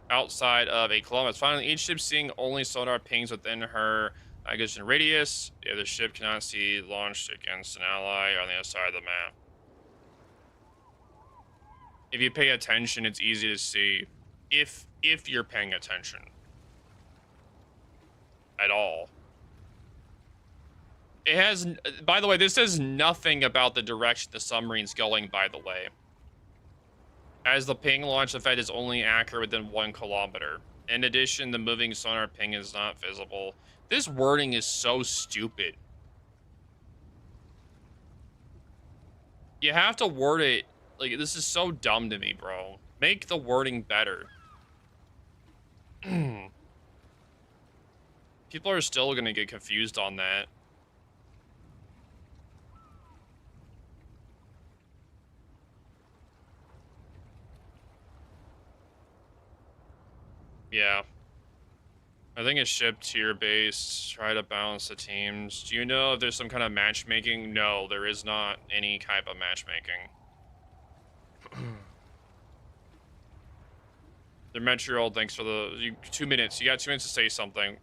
outside of 8 kilometers. Finally, each ship seeing only sonar pings within her navigation radius. The other ship cannot see launched against an ally on the other side of the map. If you pay attention, it's easy to see. If you're paying attention at all. It has, by the way, this says nothing about the direction the submarine's going, by the way. As the ping launch effect is only accurate within 1 kilometer. In addition, the moving sonar ping is not visible. This wording is so stupid. You have to word it, like, this is so dumb to me, bro. Make the wording better. People are still gonna get confused on that. Yeah. I think it's ship tier based. Try to balance the teams. Do you know if there's some kind of matchmaking? No, there is not any type of matchmaking. The Montreal, thanks for the 2 minutes. You got 2 minutes to say something.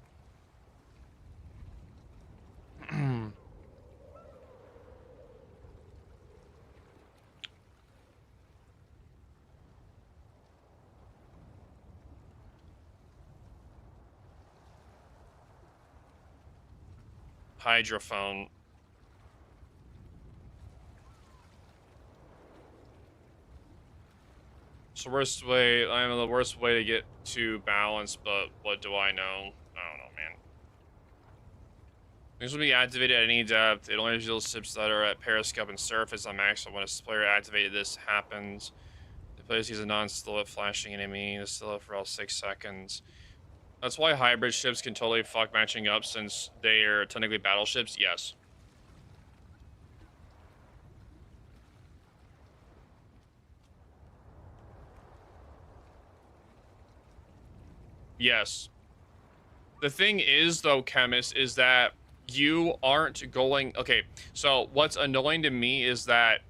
Hydrophone. It's the worst way. I am the worst way to get to balance, but what do I know? I don't know, man. This will be activated at any depth. It only reveals ships that are at periscope and surface on max. So when a player activated, this happens. The player sees a non-silhouette flashing enemy. The silhouette for all 6 seconds. That's why hybrid ships can totally fuck matching up since they are technically battleships. Yes. Yes. The thing is, though, Chemist, is that you aren't going... Okay, so what's annoying to me is that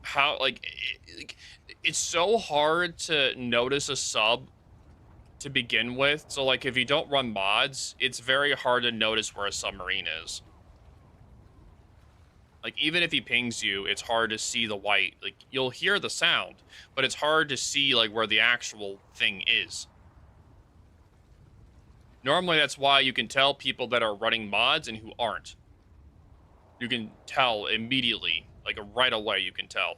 how, like, it's so hard to notice a sub to begin with. So, like, if you don't run mods, it's very hard to notice where a submarine is. Like, even if he pings you, it's hard to see the white. Like, you'll hear the sound, but it's hard to see, like, where the actual thing is. Normally, that's why you can tell people that are running mods and who aren't. You can tell immediately, like right away, you can tell.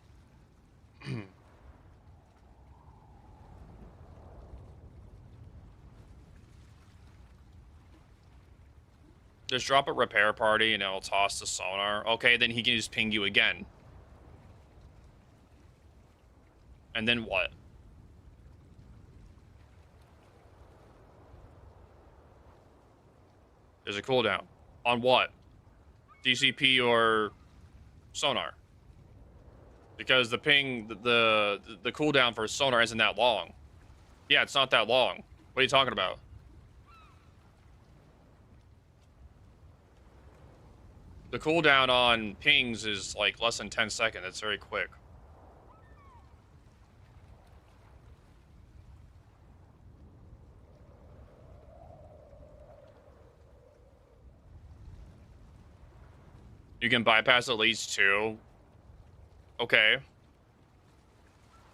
Just drop a repair party and it'll toss the sonar. Okay, then he can just ping you again. And then what? There's a cooldown. On what? DCP or sonar? Because the ping, the cooldown for sonar isn't that long. Yeah, it's not that long. What are you talking about? The cooldown on pings is like less than 10 seconds. It's very quick. You can bypass at least 2. Okay.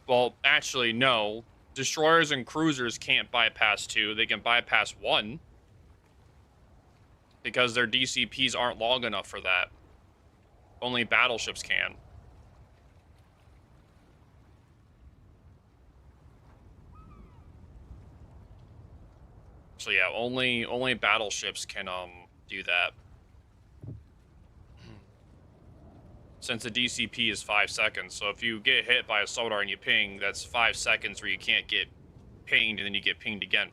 Well, actually, no. Destroyers and cruisers can't bypass 2. They can bypass 1. Because their DCPs aren't long enough for that. Only battleships can. So yeah, only battleships can do that. Since the DCP is 5 seconds, so if you get hit by a sonar and you ping, that's 5 seconds where you can't get pinged, and then you get pinged again.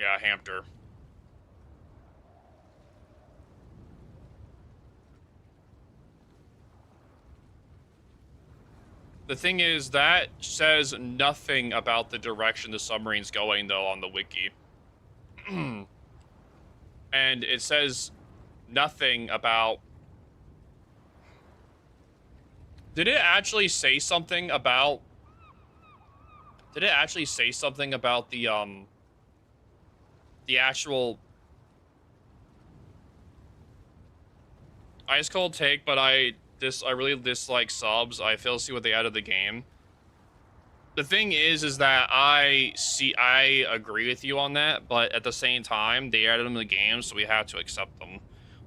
Yeah, Hampter. The thing is, that says nothing about the direction the submarine's going, though, on the wiki. And it says nothing about... Did it actually say something about... Did it actually say something about the actual... Ice cold take, but I really dislike subs. I fail to see what they added to the game. The thing is that I agree with you on that, but at the same time, they added them to the game, so we have to accept them.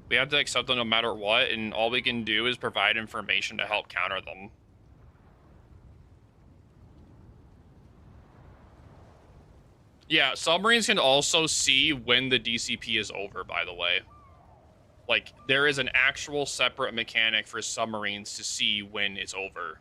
We have to accept them no matter what, and all we can do is provide information to help counter them. Yeah, submarines can also see when the DCP is over, by the way. Like, there is an actual separate mechanic for submarines to see when it's over.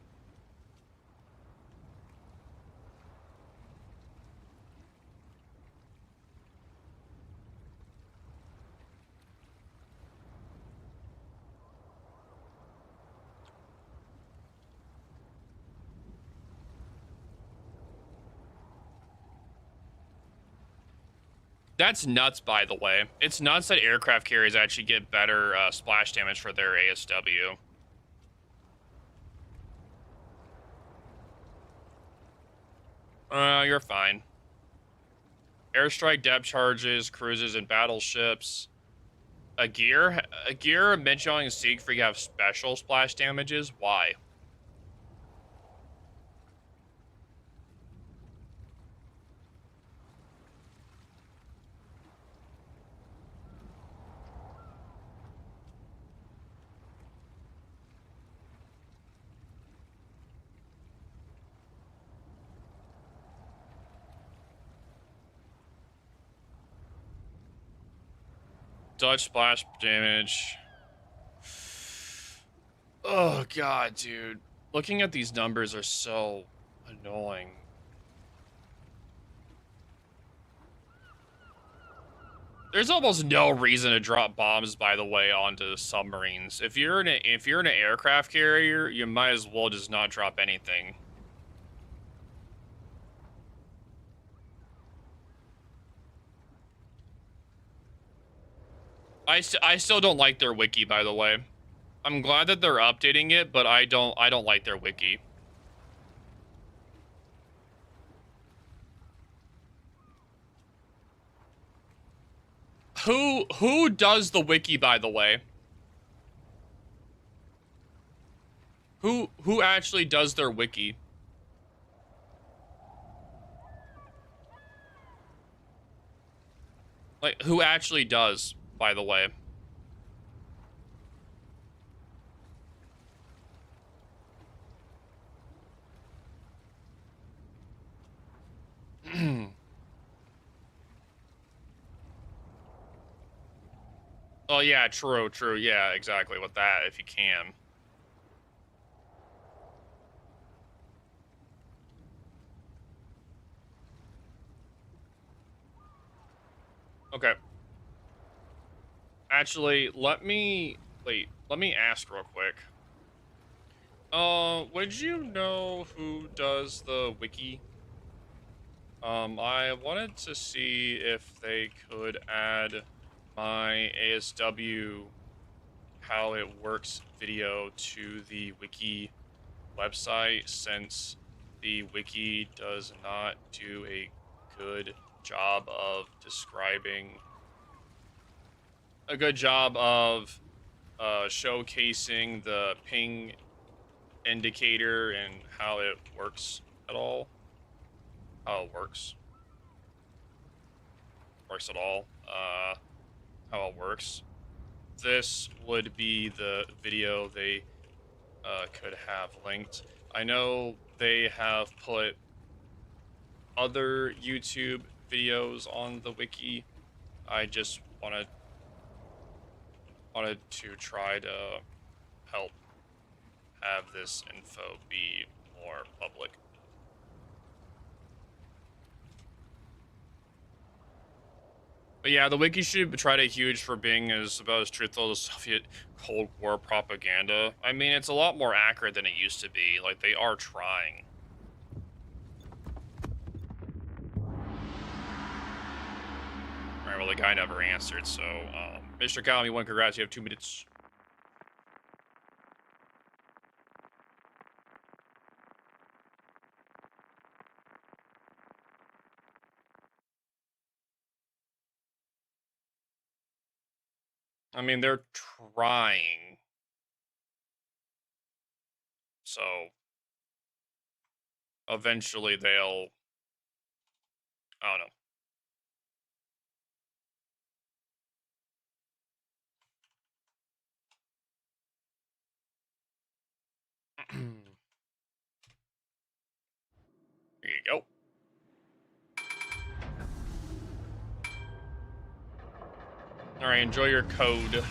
That's nuts, by the way. It's nuts that aircraft carriers actually get better splash damage for their ASW. You're fine. Airstrike depth charges, cruises, and battleships. A gear, Midjong, and Siegfried have special splash damages. Why? Dutch splash damage. Oh god, dude. Looking at these numbers are so annoying. There's almost no reason to drop bombs, by the way, onto submarines. If you're in an aircraft carrier, you might as well just not drop anything. I still don't like their wiki, by the way. I'm glad that they're updating it, but I don't like their wiki. Who does the wiki, by the way? Who actually does their wiki? Like, who actually does, by the way? Oh yeah, true, yeah, exactly, with that, if you can. Okay. Actually, let me ask real quick. Would you know who does the wiki? I wanted to see if they could add my ASW how it works video to the wiki website, since the wiki does not do a good job of describing showcasing the ping indicator and how it works at all. How it works at all. How it works. This would be the video they could have linked. I know they have put other YouTube videos on the wiki. I just wanted to try to help have this info be more public. But yeah, the wiki should try to huge for being about as truthful as Soviet Cold War propaganda. I mean, it's a lot more accurate than it used to be. Like, they are trying. Alright, well, the guy never answered, so, Mr. Calamy, one congrats, you have 2 minutes. I mean, they're trying. So, eventually they'll... I don't know. Here you go. Alright, enjoy your code.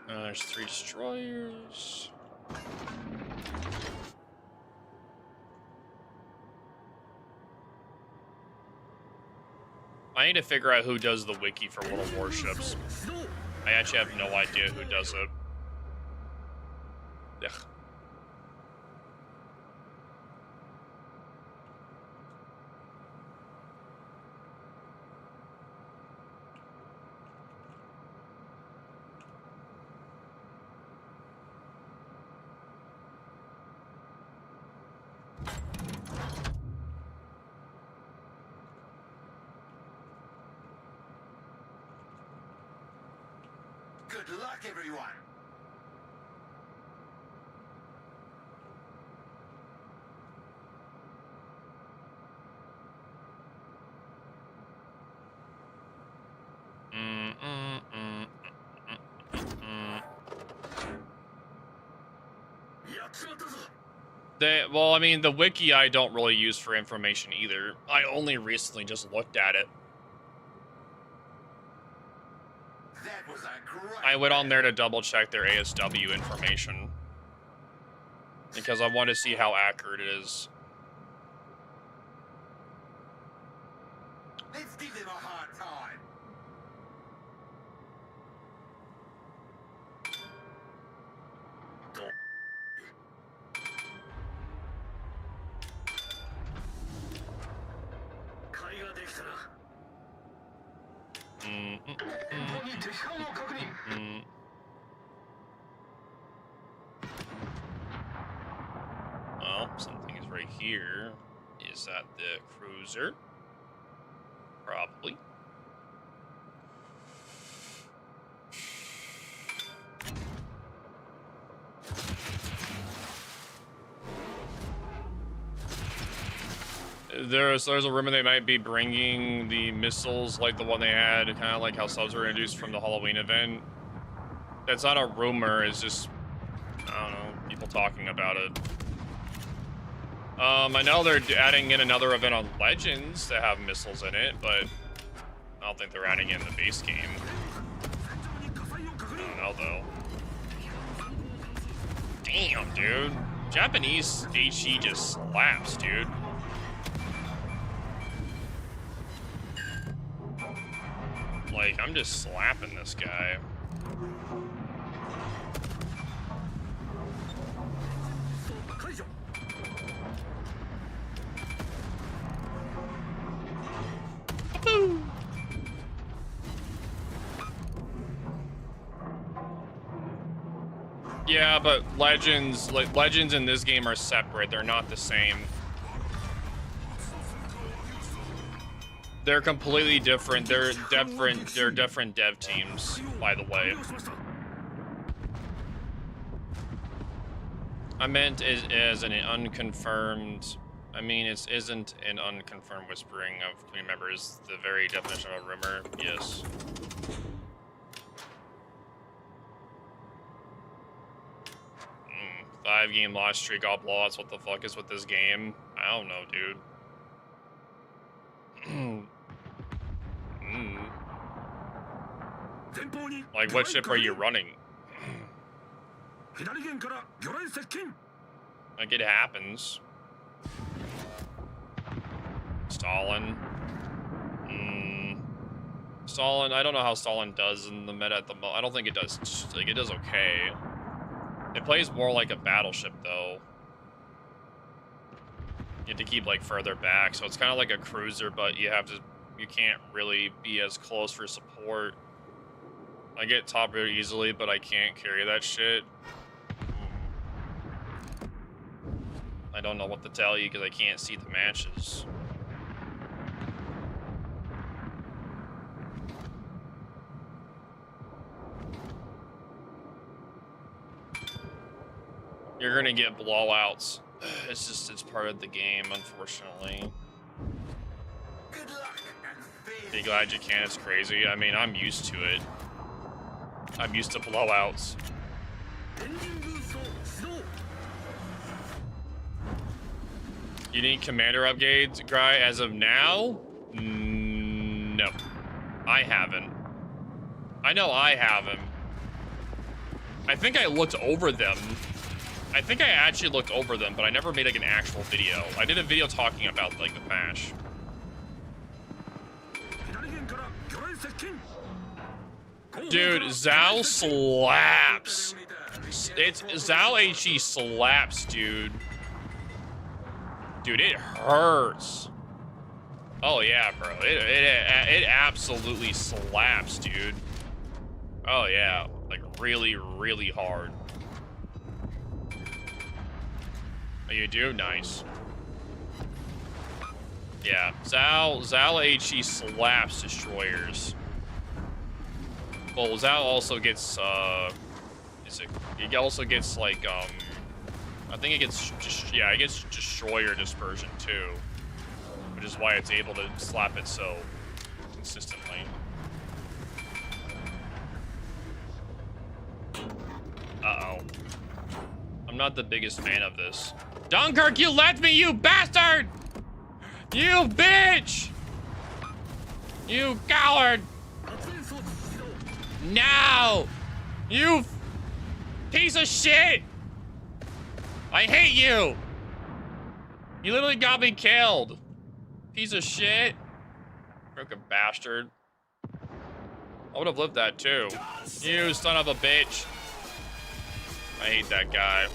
There's 3 destroyers. I need to figure out who does the wiki for World of Warships. I actually have no idea who does it. Ugh. Good luck, everyone. Well, I mean, the wiki I don't really use for information either. I only recently just looked at it. I went on there to double check their ASW information because I want to see how accurate it is. Let's give them a hard time. Well, something is right here. Is that the cruiser? Probably. There's a rumor they might be bringing the missiles like the one they had, kind of like how subs were introduced from the Halloween event. That's not a rumor, it's just, I don't know, people talking about it. I know they're adding in another event on Legends that have missiles in it, but I don't think they're adding it in the base game. I don't know, though. Damn, dude. Japanese HE just slaps, dude. Like, I'm just slapping this guy. Yeah, but legends in this game are separate. They're not the same. They're completely different. They're different dev teams, by the way. I meant as an unconfirmed. I mean, it isn't an unconfirmed whispering of community members. The very definition of a rumor. Yes. 5-game loss streak, all blowouts. What the fuck is with this game? I don't know, dude. Like, what ship are you running? Like, it happens. Stalin. Stalin, I don't know how Stalin does in the meta at the moment. I don't think it does, like, it does okay. It plays more like a battleship, though. You have to keep, like, further back, so it's kind of like a cruiser, but you can't really be as close for support. I get top very easily, but I can't carry that shit. I don't know what to tell you because I can't see the matches. You're gonna get blowouts. It's part of the game, unfortunately. Be glad you can, it's crazy. I mean, I'm used to it. I'm used to blowouts. You need commander upgrades, Gry, as of now? No. I haven't. I know I haven't. I think I looked over them. I think I actually looked over them, but I never made like an actual video. I did a video talking about like the patch. Dude, Zhao slaps. Zhao HE slaps, dude. Dude, it hurts. Oh yeah, bro. It absolutely slaps, dude. Oh yeah, like really, really hard. Oh, you do? Nice. Yeah, Zhao HE slaps destroyers. Well, Zhao also gets, he also gets, like, I think it gets, it gets destroyer dispersion, too. Which is why it's able to slap it so consistently. Uh-oh. I'm not the biggest fan of this. Dunkirk, you left me, you bastard! You bitch! You coward! No! You piece of shit! I hate you! You literally got me killed. Piece of shit. Broken bastard. I would have lived that too. You son of a bitch. I hate that guy.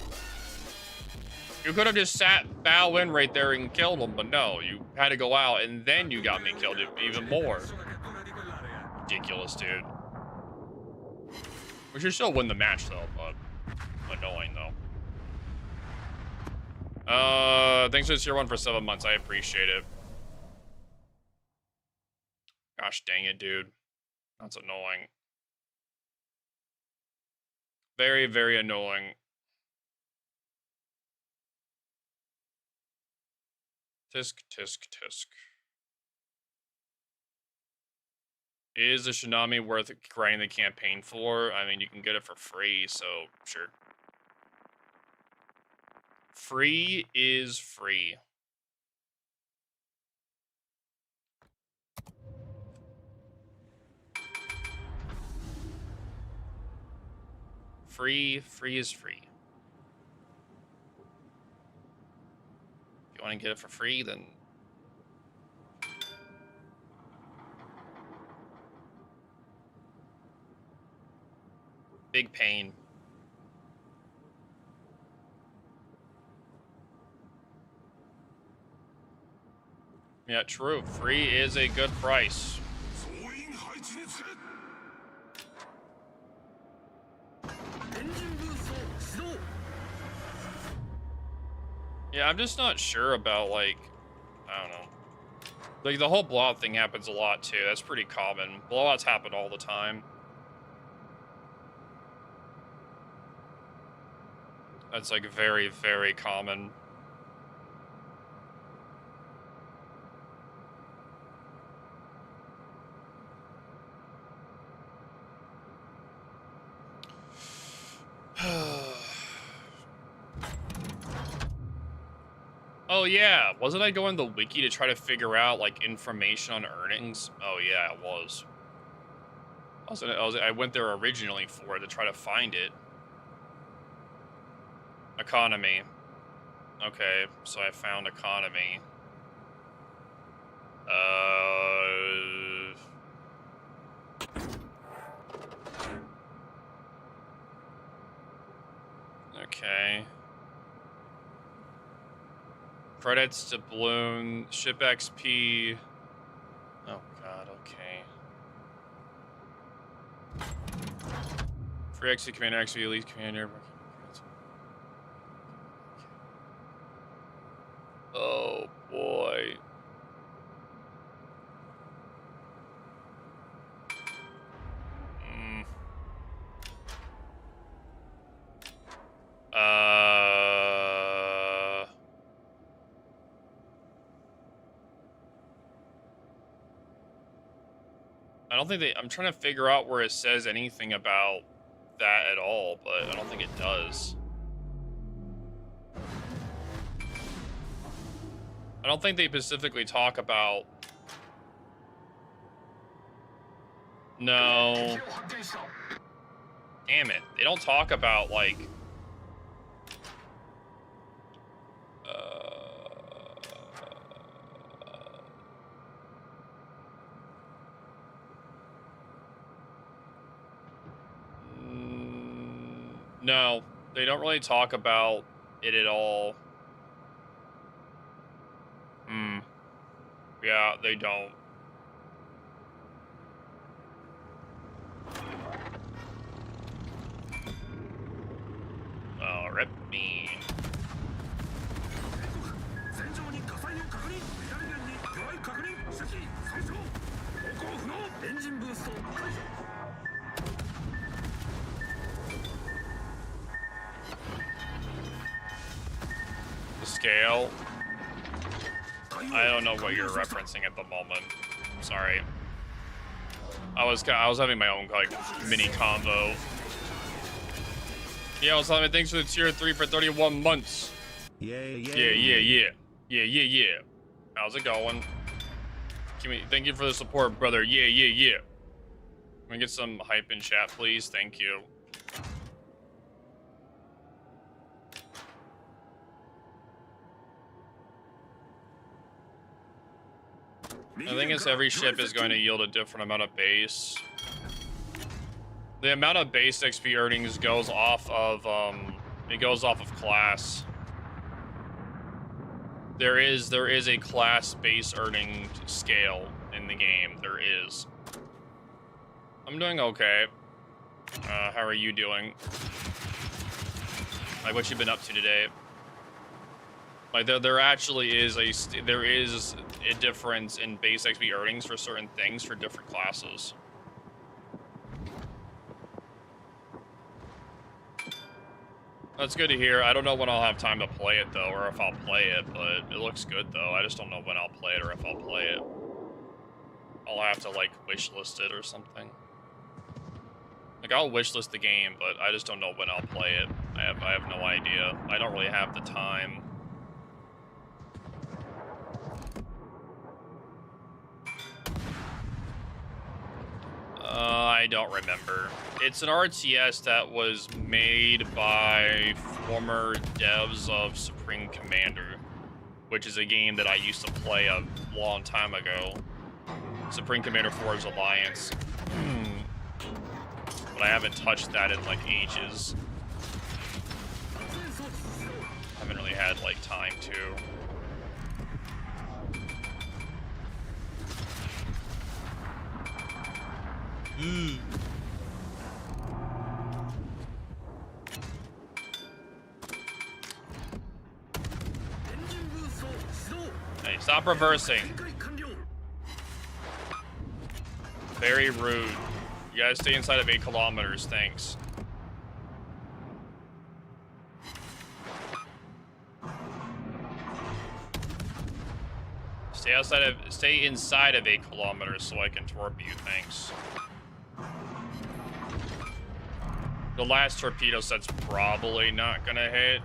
You could have just sat Bao in right there and killed him, but no, you had to go out and then you got me killed even more. Ridiculous, dude. We should still win the match though, but annoying though. Thanks for this year one for 7 months. I appreciate it. Gosh dang it, dude. That's annoying. Very, very annoying. Tisk, tisk, tisk. Is the Shinami worth grinding the campaign for? I mean, you can get it for free, so sure. Free is free. Free is free. If you want to get it for free, then big pain. Yeah, true. Free is a good price. Yeah, I'm just not sure about, like, I don't know. Like, the whole blowout thing happens a lot, too. That's pretty common. Blowouts happen all the time. That's, like, very, very common. Oh yeah, wasn't I going to the wiki to try to figure out like information on earnings? Oh yeah, I was. I went there originally for it to try to find it. Economy. Okay, so I found economy. Okay. Credits to balloon, ship XP. Oh god, okay. Free XP commander, XP elite commander. Oh boy. I don't think I'm trying to figure out where it says anything about that at all, but I don't think it does. I don't think they specifically talk about... No. Damn it. They don't talk about, like... No, they don't really talk about it at all. Yeah, they don't. Oh, rip me. The scale. I don't know what you're referencing at the moment. Sorry. I was having my own like mini convo. Yeah, I was having thanks for the tier 3 for 31 months. Yeah. How's it going? Thank you for the support, brother. Yeah. we get some hype in chat, please? Thank you. I think it's every ship is going to yield a different amount of base. The amount of base XP earnings goes off of class. There is a class base earning scale in the game. There is. I'm doing okay. How are you doing? Like, what you been up to today? Like, there actually is a difference in base XP earnings for certain things for different classes. That's good to hear. I don't know when I'll have time to play it, though, or if I'll play it, but it looks good, though. I just don't know when I'll play it or if I'll play it. I'll have to, like, wishlist it or something. Like, I'll wishlist the game, but I just don't know when I'll play it. I have no idea. I don't really have the time. I don't remember. It's an RTS that was made by former devs of Supreme Commander, which is a game that I used to play a long time ago. Supreme Commander 4's Alliance. But I haven't touched that in, like, ages. Haven't really had, like, time to. Hey, stop reversing. Very rude. You guys stay inside of 8 kilometers, thanks. Stay inside of 8 kilometers so I can torpedo you, thanks. The last torpedo set's probably not gonna hit.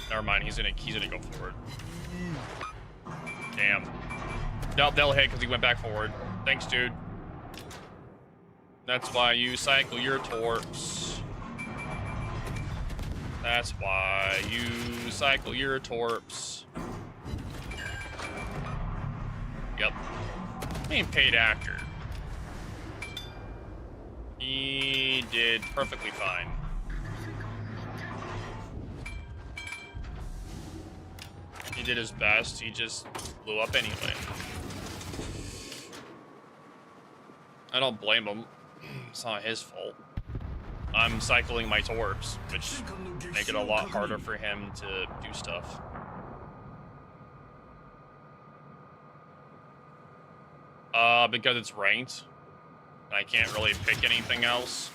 Never mind, he's gonna go forward. Damn. Nope, they'll hit because he went back forward. Thanks, dude. That's why you cycle your torps. That's why you cycle your torps. Yep. Being paid actor. He did perfectly fine. He did his best. He just blew up anyway. I don't blame him. It's not his fault. I'm cycling my torps, which make it a lot harder for him to do stuff. Because it's ranked. I can't really pick anything else.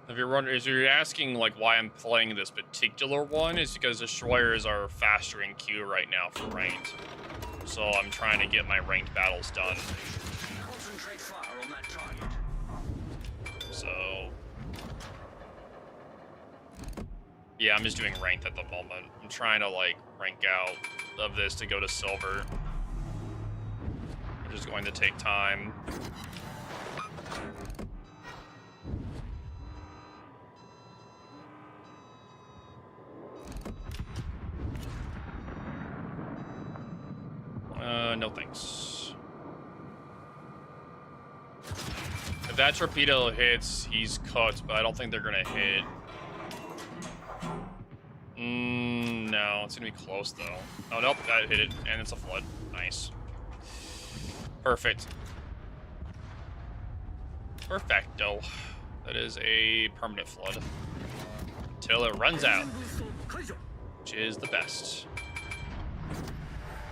If you're asking like why I'm playing this particular one, it's because destroyers are faster in queue right now for ranked. So I'm trying to get my ranked battles done. Concentrate fire on that target. So yeah, I'm just doing ranked at the moment. I'm trying to like rank out of this to go to silver, which is going to take time. No thanks. If that torpedo hits, he's cooked, but I don't think they're gonna hit. No, it's gonna be close though. Oh nope, that hit it, and it's a flood. Nice. Perfect. Perfecto. That is a permanent flood. Till it runs out, which is the best.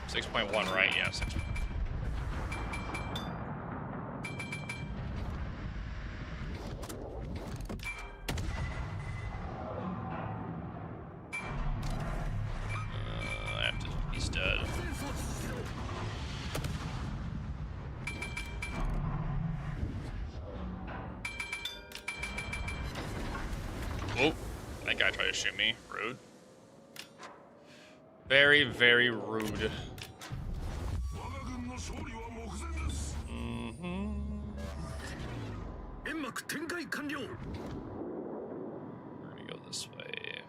6.1, right? Yeah, 6. I have to. He's dead. Whoa! That guy tried to shoot me. Rude. Very, very rude. We're gonna go this way.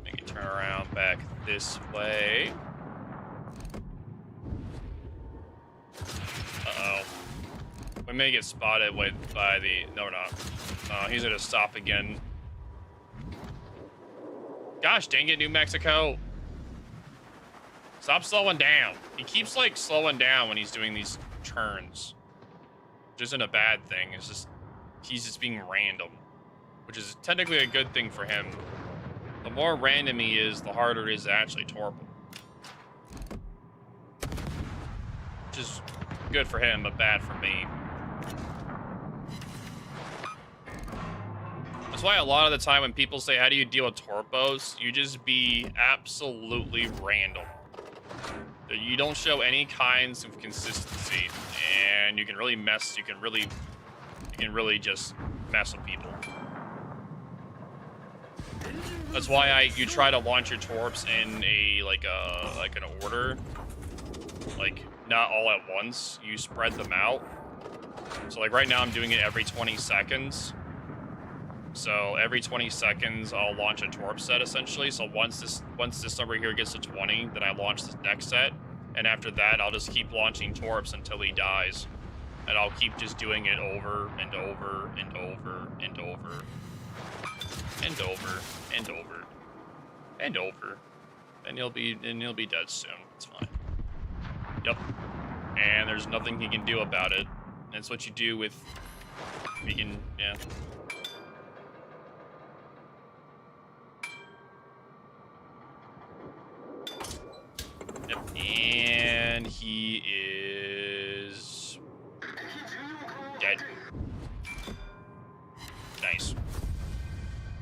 Make it turn around back this way. Uh-oh. We may get spotted by the... No, we're not. He's gonna stop again. Gosh dang it, New Mexico. Stop slowing down. He keeps, like, slowing down when he's doing these turns. Which isn't a bad thing. It's just... He's just being random. Which is technically a good thing for him. The more random he is, the harder it is to actually torp him. Which is good for him, but bad for me. That's why a lot of the time when people say, how do you deal with torpos? You just be absolutely random. You don't show any kinds of consistency, and you can really mess, you can really just mess with people. That's why you try to launch your torps in like an order. Like, not all at once. You spread them out. So like right now I'm doing it every 20 seconds. So every 20 seconds I'll launch a torp set essentially. So once this number here gets to 20, then I launch the next set. And after that I'll just keep launching torps until he dies. And I'll keep just doing it over and over and over and over. And over and over. And over. And he'll be dead soon. It's fine. Yep. And there's nothing he can do about it. That's what you do with vegan, yeah. Yep. And he is dead. Nice.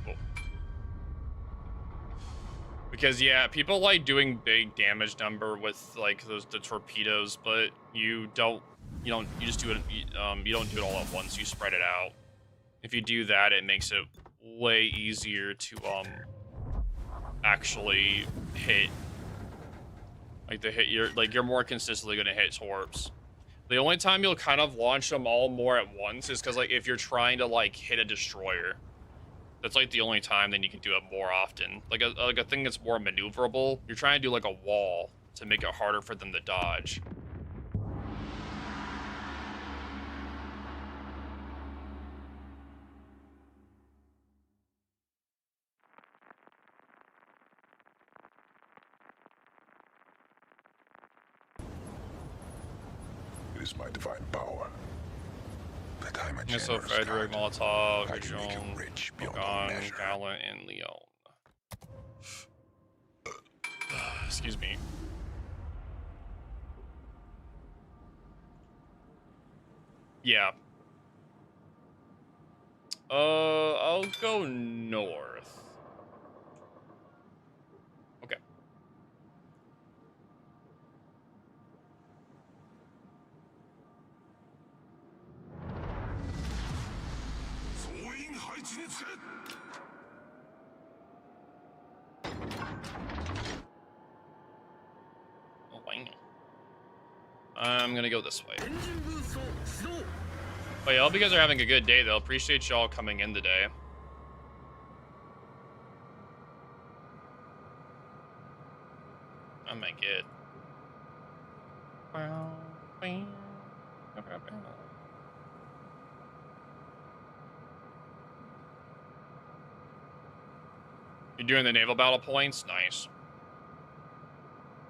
Cool. Because yeah, people like doing big damage number with like the torpedoes, but you just do it. You don't do it all at once. You spread it out. If you do that, it makes it way easier to actually hit. Like you're more consistently gonna hit torps. The only time you'll kind of launch them all more at once is because like if you're trying to like hit a destroyer. That's like the only time then you can do it more often. Like a thing that's more maneuverable. You're trying to do like a wall to make it harder for them to dodge. It is my divine power. That I'm a Yeah, so generous Frederick, God. Molotov, I can make you Joan, rich beyond all Morgan, measure. Gallant, and Leon. Excuse me. Yeah. I'll go north. Okay. Oh, wow. I'm gonna go this way. But yeah, I hope you guys are having a good day, though. Appreciate y'all coming in today. I might get. You're doing the naval battle points? Nice.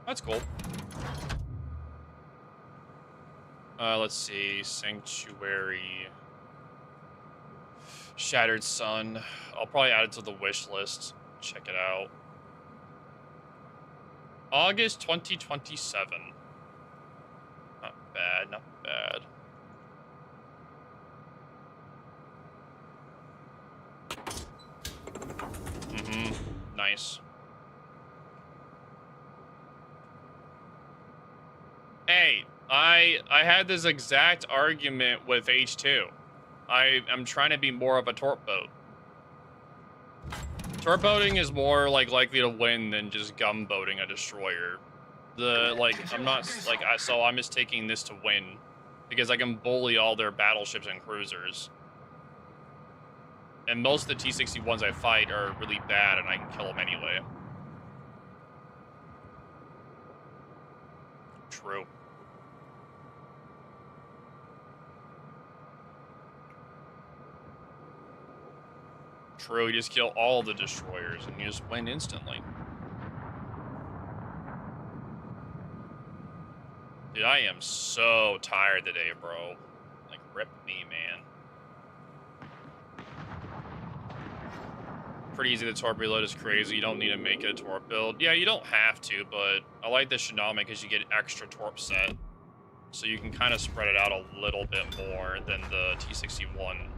That's cool. Let's see. Sanctuary. Shattered Sun. I'll probably add it to the wish list. Check it out. August 2027. Not bad, not bad. Nice. Hey, I had this exact argument with H2. I'm trying to be more of a torp boat. Torp boating is more like likely to win than just gunboating a destroyer. So I'm just taking this to win because I can bully all their battleships and cruisers. And most of the T-61s I fight are really bad and I can kill them anyway. True. True, you just kill all the destroyers and you just win instantly. Dude, I am so tired today, bro. Like, rip me, man. Pretty easy, the torp reload is crazy. You don't need to make it a torp build. Yeah, you don't have to, but I like the Shinami because you get extra torp set. So you can kind of spread it out a little bit more than the T-61.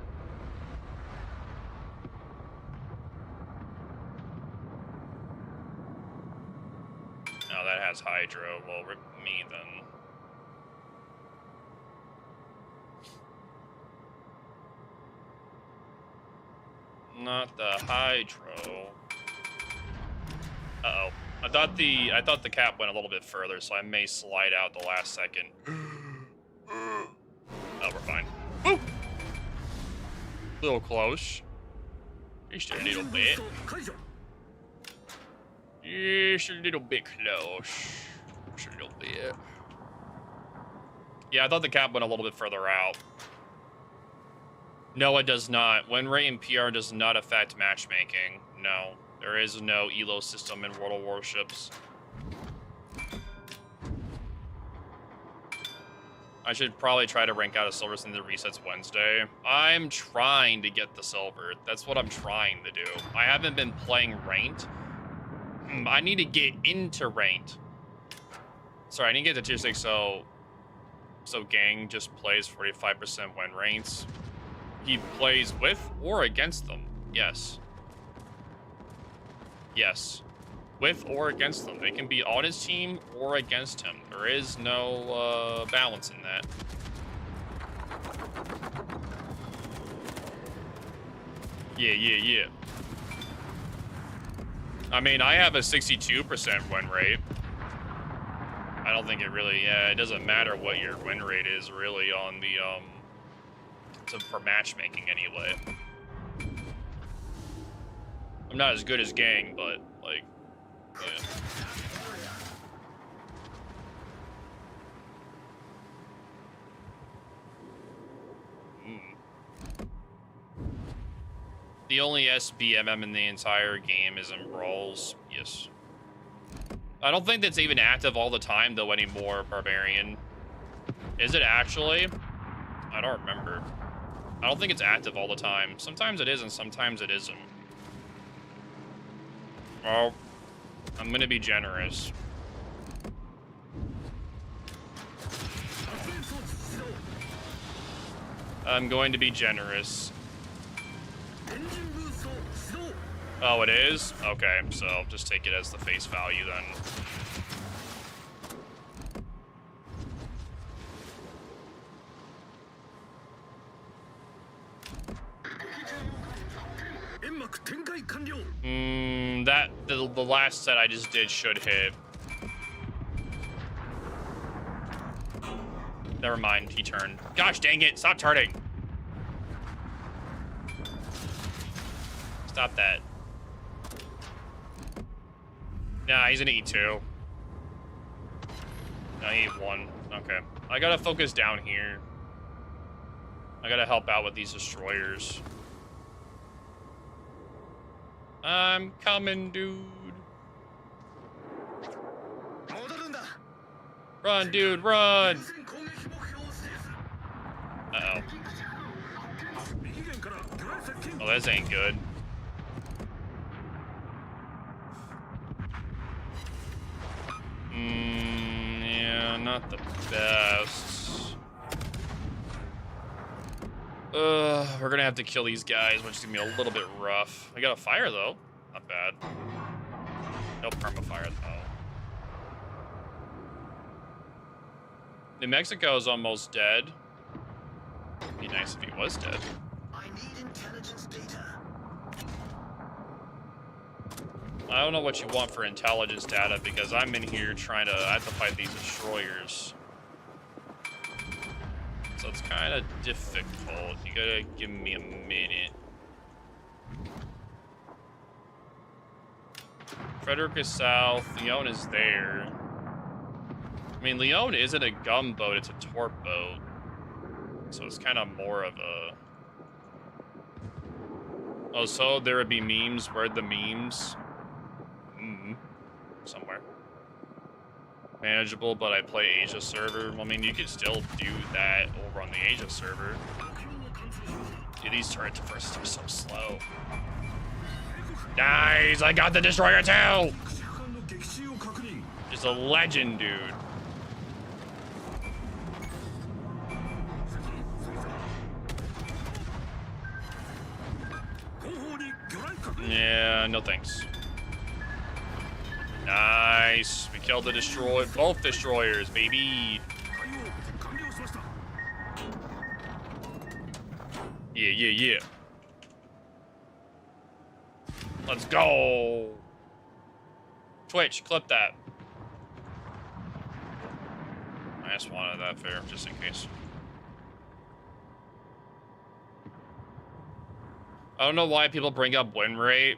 Now that has Hydro. Well, rip me then. Not the Hydro. Uh-oh. I thought the cap went a little bit further, so I may slide out the last second. Oh, we're fine. Woo! Little close. Just a little bit. Just a little bit close. Just a little bit. Yeah, I thought the cap went a little bit further out. No, it does not. Win rate and PR does not affect matchmaking. No, there is no ELO system in World of Warships. I should probably try to rank out a silver since the resets Wednesday. I'm trying to get the silver. That's what I'm trying to do. I haven't been playing ranked. I need to get into ranked. Sorry, I need to get to tier 6 so gang just plays 45% win rates. He plays with or against them. Yes. Yes. With or against them. They can be on his team or against him. There is no balance in that. Yeah. I mean, I have a 62% win rate. I don't think it really, it doesn't matter what your win rate is really on the, for matchmaking anyway. I'm not as good as gang, but like, yeah. The only SBMM in the entire game is in Brawls. Yes. I don't think that's even active all the time though anymore, Barbarian. Is it actually? I don't remember. I don't think it's active all the time. Sometimes it is and sometimes it isn't. Oh, I'm gonna be generous. I'm going to be generous. Oh, it is? Okay, so just take it as the face value then. The last set I just did should hit. Never mind, he turned. Gosh dang it, stop turning. Stop that. Nah, he's an E2. No, he E1. Okay. I gotta focus down here. I gotta help out with these destroyers. I'm coming, dude. Run, dude, run! Uh-oh. Oh, this ain't good. Yeah, not the best. We're gonna have to kill these guys, which is gonna be a little bit rough. We got a fire though, not bad. No perma fire though. New Mexico is almost dead. Be nice if he was dead. I need intelligence data. I don't know what you want for intelligence data because I'm in here trying to. I have to fight these destroyers. So it's kind of difficult. You gotta give me a minute. Frederick is south. Leon is there. I mean, Leon isn't a gunboat, it's a torp boat. So it's kind of more of a... Oh, so there would be memes. Where'd the memes? Somewhere. Manageable, but I play Asia server. Well, I mean, you could still do that over on the Asia server. Dude, these turrets at first are so slow. Nice! I got the destroyer too! Just a legend, dude. Yeah, no thanks. Nice. We killed the both destroyers, baby. Yeah. Let's go. Twitch, clip that. I just wanted that fair, just in case. I don't know why people bring up win rate.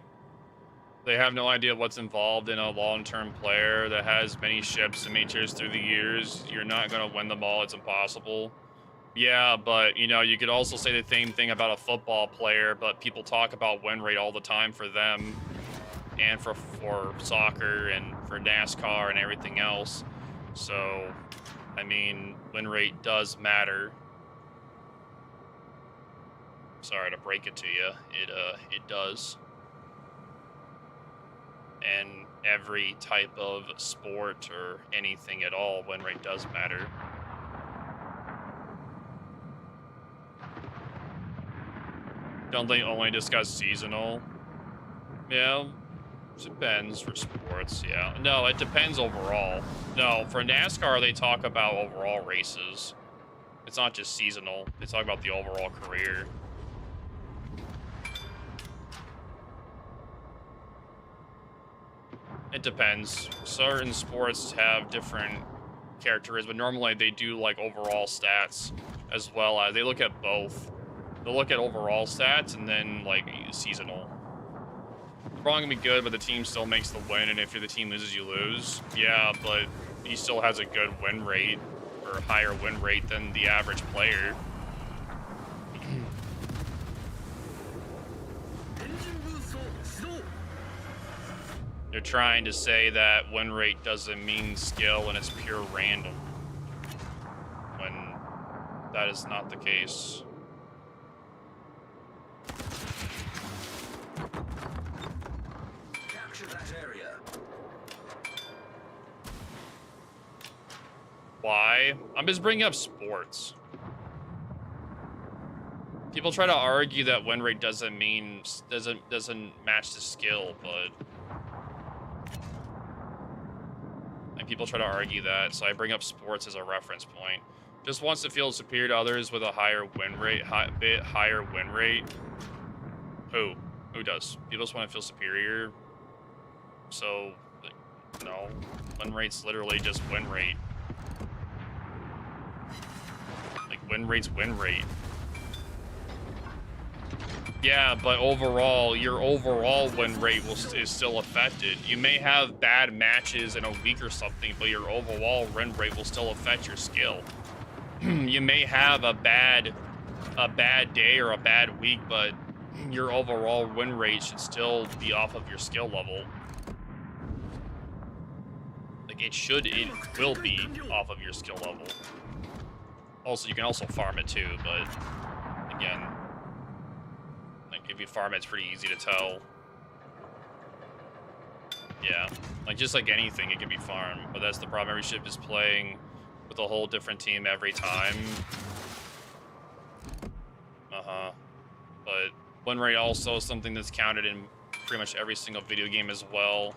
They have no idea what's involved in a long-term player that has many ships and majors through the years. You're not going to win them all. It's impossible. Yeah, but, you know, you could also say the same thing about a football player, but people talk about win rate all the time for them and for soccer and for NASCAR and everything else. So, I mean, win rate does matter. Sorry to break it to you. It does. And every type of sport or anything at all, win rate does matter. Don't they only discuss seasonal? Yeah, it depends for sports, yeah. No, it depends overall. No, for NASCAR, they talk about overall races. It's not just seasonal. They talk about the overall career. It depends. Certain sports have different characteristics, but normally they do like overall stats as well as they look at both. They'll look at overall stats and then like seasonal. It's probably gonna be good, but the team still makes the win, and if the team loses, you lose. Yeah, but he still has a good win rate or higher win rate than the average player. They're trying to say that win rate doesn't mean skill and it's pure random, when that is not the case. Capture that area. Why? I'm just bringing up sports. People try to argue that win rate doesn't match the skill, but people try to argue that, so I bring up sports as a reference point. Just wants to feel superior to others with a higher win rate, bit higher win rate. Who does? People just want to feel superior. So, like, no, win rate's literally just win rate. Like, win rate's win rate. Yeah, but overall, your overall win rate is still affected. You may have bad matches in a week or something, but your overall win rate will still affect your skill. You may have a bad day or a bad week, but your overall win rate should still be off of your skill level. Like it will be off of your skill level. Also, you can also farm it too, but again, like if you farm it, it's pretty easy to tell. Yeah, like just like anything, it can be farmed, but that's the problem. Every ship is playing with a whole different team every time. But win rate also is something that's counted in pretty much every single video game as well.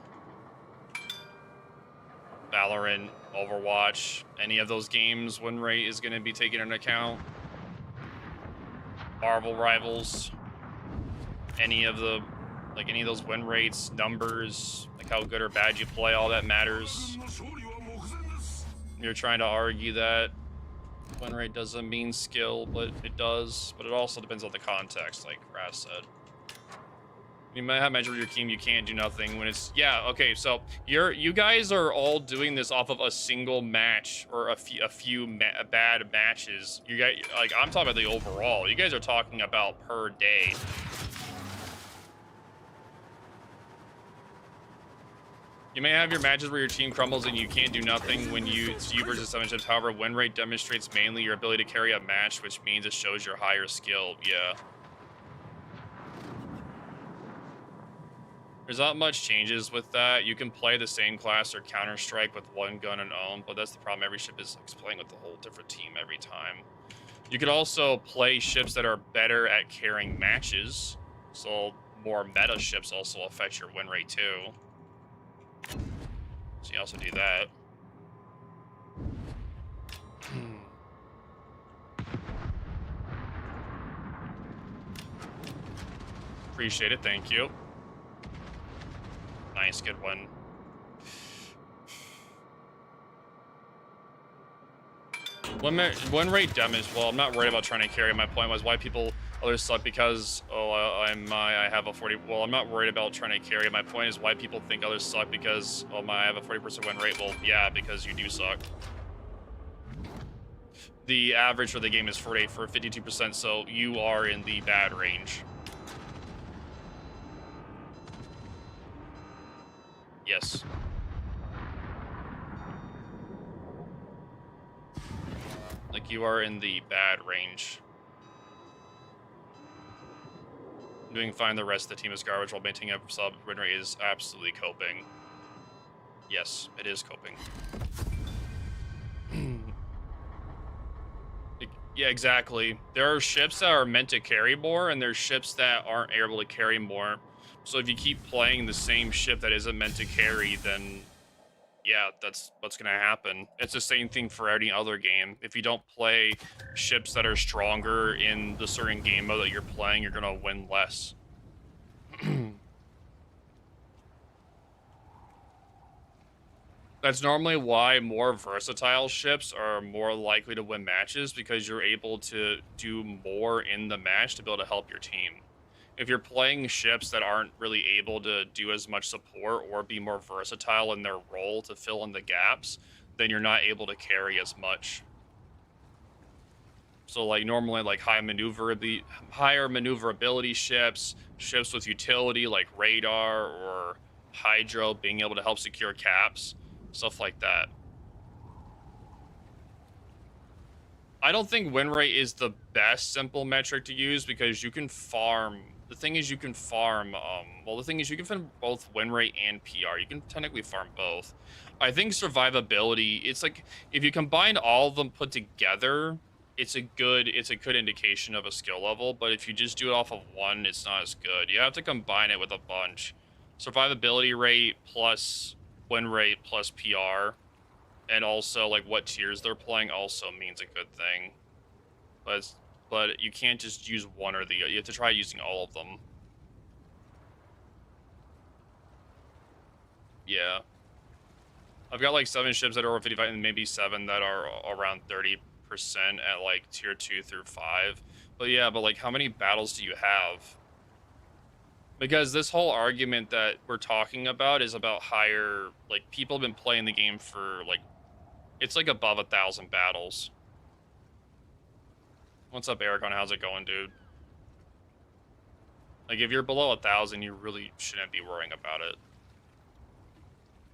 Valorant, Overwatch, any of those games, win rate is going to be taken into account. Marvel Rivals, any of those win rates, numbers, like how good or bad you play, all that matters. You're trying to argue that win rate doesn't mean skill, but it does. But it also depends on the context, like Raz said. You might have measured your team, you can't do nothing when it's, yeah, okay, so you guys are all doing this off of a single match or a few bad matches. You guys, like, I'm talking about the overall. You guys are talking about per day. You may have your matches where your team crumbles and you can't do nothing when it's you versus 7 ships. However, win rate demonstrates mainly your ability to carry a match, which means it shows your higher skill. Yeah. There's not much changes with that. You can play the same class or Counter-Strike with one gun and own, but that's the problem. Every ship is playing with a whole different team every time. You could also play ships that are better at carrying matches, so more meta ships also affect your win rate too. So you also do that. Appreciate it, thank you. Nice, good one. Win rate damage. Well, I'm not worried about trying to carry. My point was why others suck because I have a 40. Well, I'm not worried about trying to carry. My point is why people think others suck because I have a 40% win rate. Well, yeah, because you do suck. The average for the game is 48 for 52%, so you are in the bad range. Yes. Like, you are in the bad range. Doing fine, the rest of the team is garbage while maintaining a sub win rate is absolutely coping. Yes, it is coping. Yeah, exactly. There are ships that are meant to carry more, and there's ships that aren't able to carry more. So if you keep playing the same ship that isn't meant to carry, then yeah, that's what's going to happen. It's the same thing for any other game. If you don't play ships that are stronger in the certain game mode that you're playing, you're going to win less. That's normally why more versatile ships are more likely to win matches, because you're able to do more in the match to be able to help your team. If you're playing ships that aren't really able to do as much support or be more versatile in their role to fill in the gaps, then you're not able to carry as much. So like normally like higher maneuverability ships, ships with utility like radar or hydro being able to help secure caps, stuff like that. I don't think win rate is the best simple metric to use because you can farm. The thing is you can farm, well, the thing is you can farm both win rate and PR. You can technically farm both. I think survivability, it's like, if you combine all of them put together, it's a good indication of a skill level, but if you just do it off of one, it's not as good. You have to combine it with a bunch. Survivability rate plus win rate plus PR, and also like what tiers they're playing also means a good thing. But you can't just use one or the other. You have to try using all of them. Yeah. I've got like 7 ships that are over 55 and maybe 7 that are around 30% at like tier 2 through 5. But yeah, but like how many battles do you have? Because this whole argument that we're talking about is about higher, like people have been playing the game for like, it's like above 1,000 battles. What's up, Eric? How's it going, dude? Like, if you're below 1,000, you really shouldn't be worrying about it.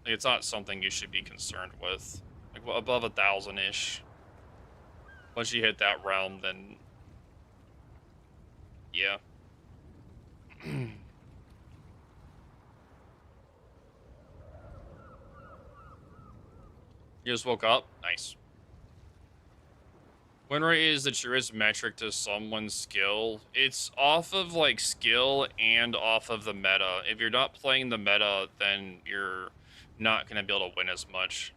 Like, it's not something you should be concerned with. Like, well, above 1,000-ish. Once you hit that realm, then... yeah. You just woke up? Nice. Win rate is the truest metric to someone's skill. It's off of like skill and off of the meta. If you're not playing the meta, then you're not going to be able to win as much.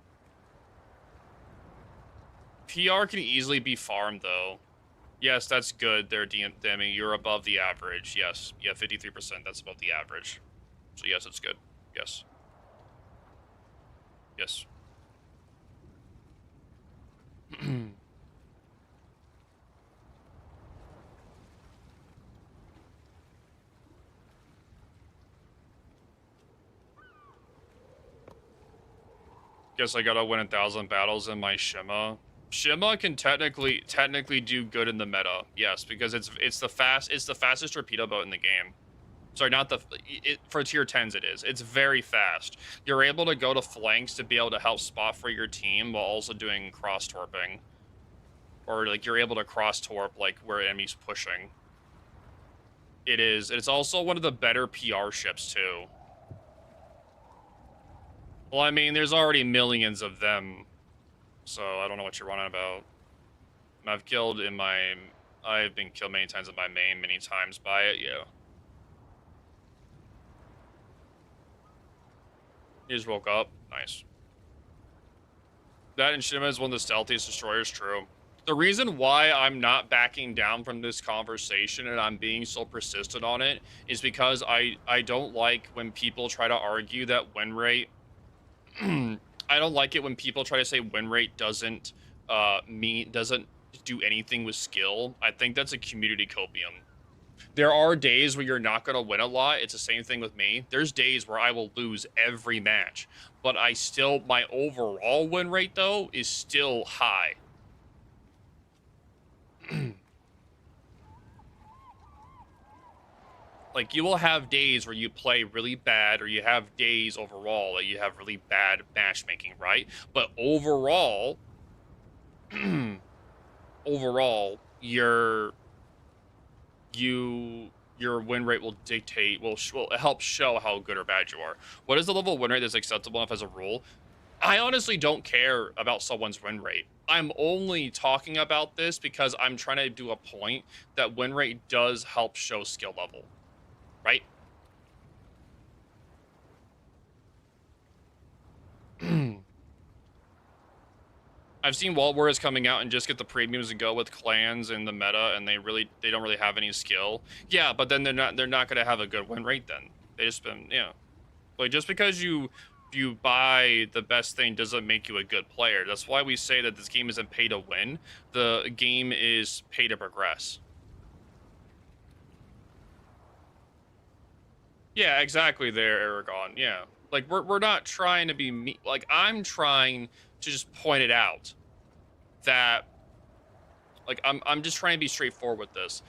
PR can easily be farmed, though. Yes, that's good. They're DMing. You're above the average. Yes. Yeah, 53%. That's above the average. So, yes, it's good. Yes. Yes. Guess I gotta win 1,000 battles in my Shima. Shima can technically do good in the meta, yes, because it's the fastest torpedo boat in the game. Sorry, not the for tier 10s it is. It's very fast. You're able to go to flanks to be able to help spot for your team while also doing cross torping, or like you're able to cross torp like where enemies pushing. It's also one of the better PR ships too. Well, I mean, there's already millions of them, so I don't know what you're running about. I've been killed many times in my main, many times by it, yeah. You just woke up. Nice. That and Shima is one of the stealthiest destroyers, true. The reason why I'm not backing down from this conversation and I'm being so persistent on it is because I don't like when people try to argue that win rate... I don't like it when people try to say win rate doesn't do anything with skill. I think that's a community copium. There are days where you're not going to win a lot. It's the same thing with me. There's days where I will lose every match, but my overall win rate though is still high. Like, you will have days where you play really bad, or you have days overall that you have really bad matchmaking, right? But overall, your win rate will dictate, will help show how good or bad you are. What is the level of win rate that's acceptable enough as a rule? I honestly don't care about someone's win rate. I'm only talking about this because I'm trying to do a point that win rate does help show skill level. Right? I've seen World Wars coming out and just get the premiums and go with clans in the meta, and they don't really have any skill. Yeah, but then they're not gonna have a good win rate then. They just been, yeah. Like, just because you buy the best thing doesn't make you a good player. That's why we say that this game isn't pay to win. The game is pay to progress. Yeah, exactly there, Aragon. Yeah. Like, we're not trying to be me. Like, I'm trying to just point it out that, like, I'm just trying to be straightforward with this.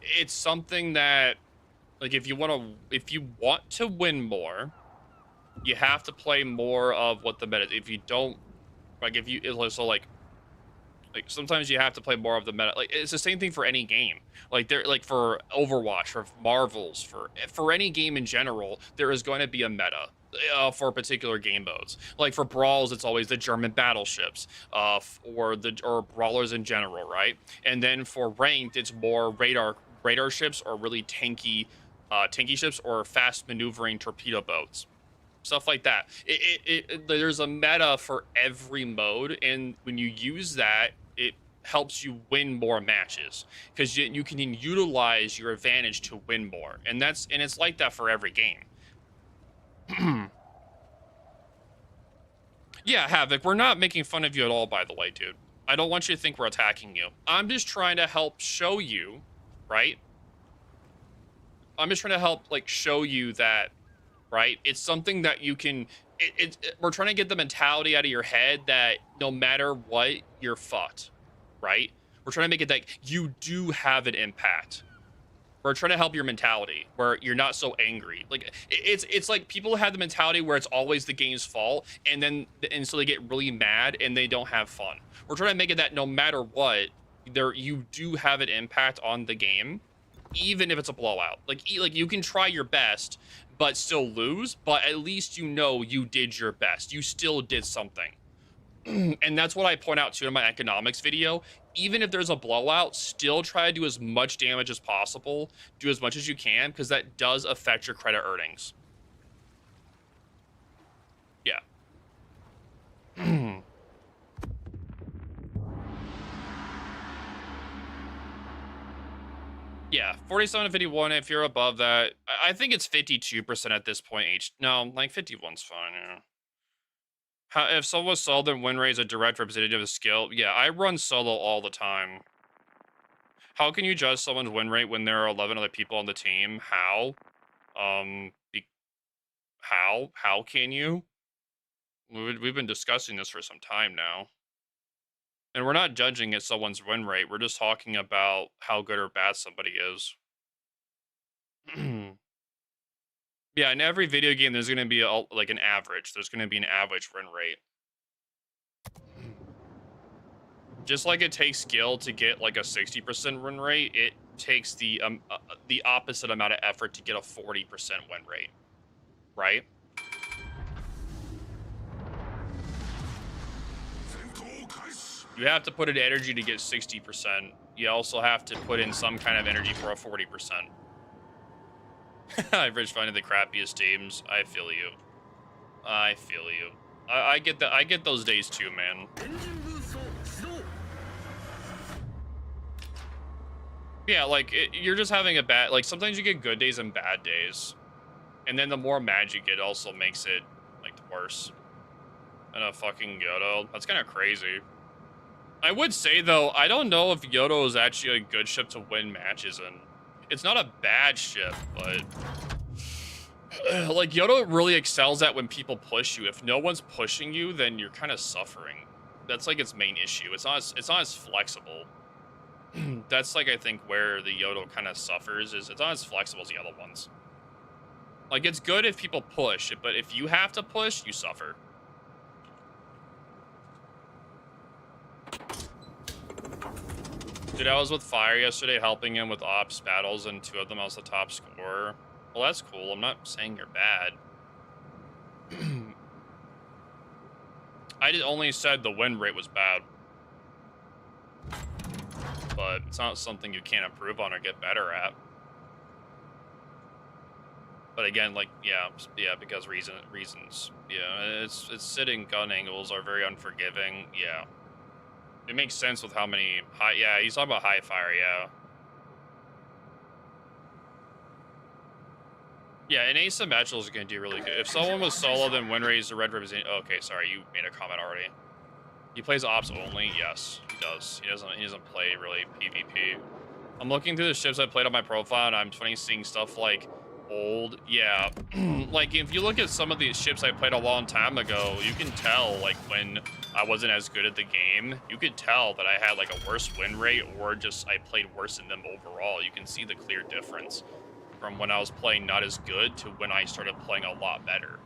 It's something that, like, if you want to win more, you have to play more of what the meta. If you don't, like, like sometimes you have to play more of the meta. Like, it's the same thing for any game. Like, for Overwatch, for Marvels, for any game in general, there is going to be a meta for particular game modes. Like, for brawls, it's always the German battleships, or brawlers in general, right? And then for ranked, it's more radar ships, or really tanky ships, or fast maneuvering torpedo boats. Stuff like that. There's a meta for every mode, and when you use that, it helps you win more matches because you can utilize your advantage to win more, and it's like that for every game. Yeah, Havoc, we're not making fun of you at all, by the way, dude. I don't want you to think we're attacking you. I'm just trying to help show you, right? I'm just trying to help, like, show you that, right? It's something that you can... we're trying to get the mentality out of your head that no matter what, you're fucked, right? We're trying to make it that you do have an impact. We're trying to help your mentality where you're not so angry. Like, it's like people have the mentality where it's always the game's fault, and so they get really mad and they don't have fun. We're trying to make it that no matter what, you do have an impact on the game, even if it's a blowout. Like you can try your best but still lose, but at least you know you did your best. You still did something. And that's what I point out too in my economics video. Even if there's a blowout, still try to do as much damage as possible. Do as much as you can, because that does affect your credit earnings. Yeah. Yeah, 47 to 51. If you're above that, I think it's 52% at this point. No, like 51's fine. Yeah. If solo solo, then win rate is a direct representative of skill. Yeah, I run solo all the time. How can you judge someone's win rate when there are 11 other people on the team? How? How can you? We've been discussing this for some time now. And we're not judging at someone's win rate. We're just talking about how good or bad somebody is. Yeah, in every video game, there's going to be like an average. There's going to be an average win rate. Just like it takes skill to get like a 60% win rate, it takes the opposite amount of effort to get a 40% win rate, right? You have to put in energy to get 60%. You also have to put in some kind of energy for a 40%. I've reached finding the crappiest teams. I feel you. I feel you. I get that. I get those days too, man. Yeah, like you're just having a bad. Like sometimes you get good days and bad days, and then the more mad you get, also makes it like worse. And a fucking Yodo. That's kind of crazy. I would say though, I don't know if Yodo is actually a good ship to win matches in. It's not a bad ship, but like Yodo really excels at when people push you. If no one's pushing you, then you're kind of suffering. That's like its main issue. It's not as flexible. That's like I think where the Yodo kind of suffers is it's not as flexible as the other ones. Like it's good if people push, but if you have to push, you suffer. Dude, I was with Fire yesterday helping him with ops battles, and 2 of them I was the top scorer. Well, that's cool. I'm not saying you're bad. I only said the win rate was bad. But it's not something you can't improve on or get better at. But again, like, yeah, because reasons. Yeah, it's sitting gun angles are very unforgiving. Yeah. It makes sense with how many high. Yeah, he's talking about high fire. Yeah. Yeah, an asymmetrical is going to do really good. If someone was solo, then win rate is the red represent. Okay, sorry, you made a comment already. He plays ops only. Yes, he does. He doesn't play really PvP. I'm looking through the ships I played on my profile, and I'm seeing stuff like old. Yeah, like if you look at some of these ships I played a long time ago, you can tell like when I wasn't as good at the game, you could tell that I had like a worse win rate or just I played worse in them overall. You can see the clear difference from when I was playing not as good to when I started playing a lot better.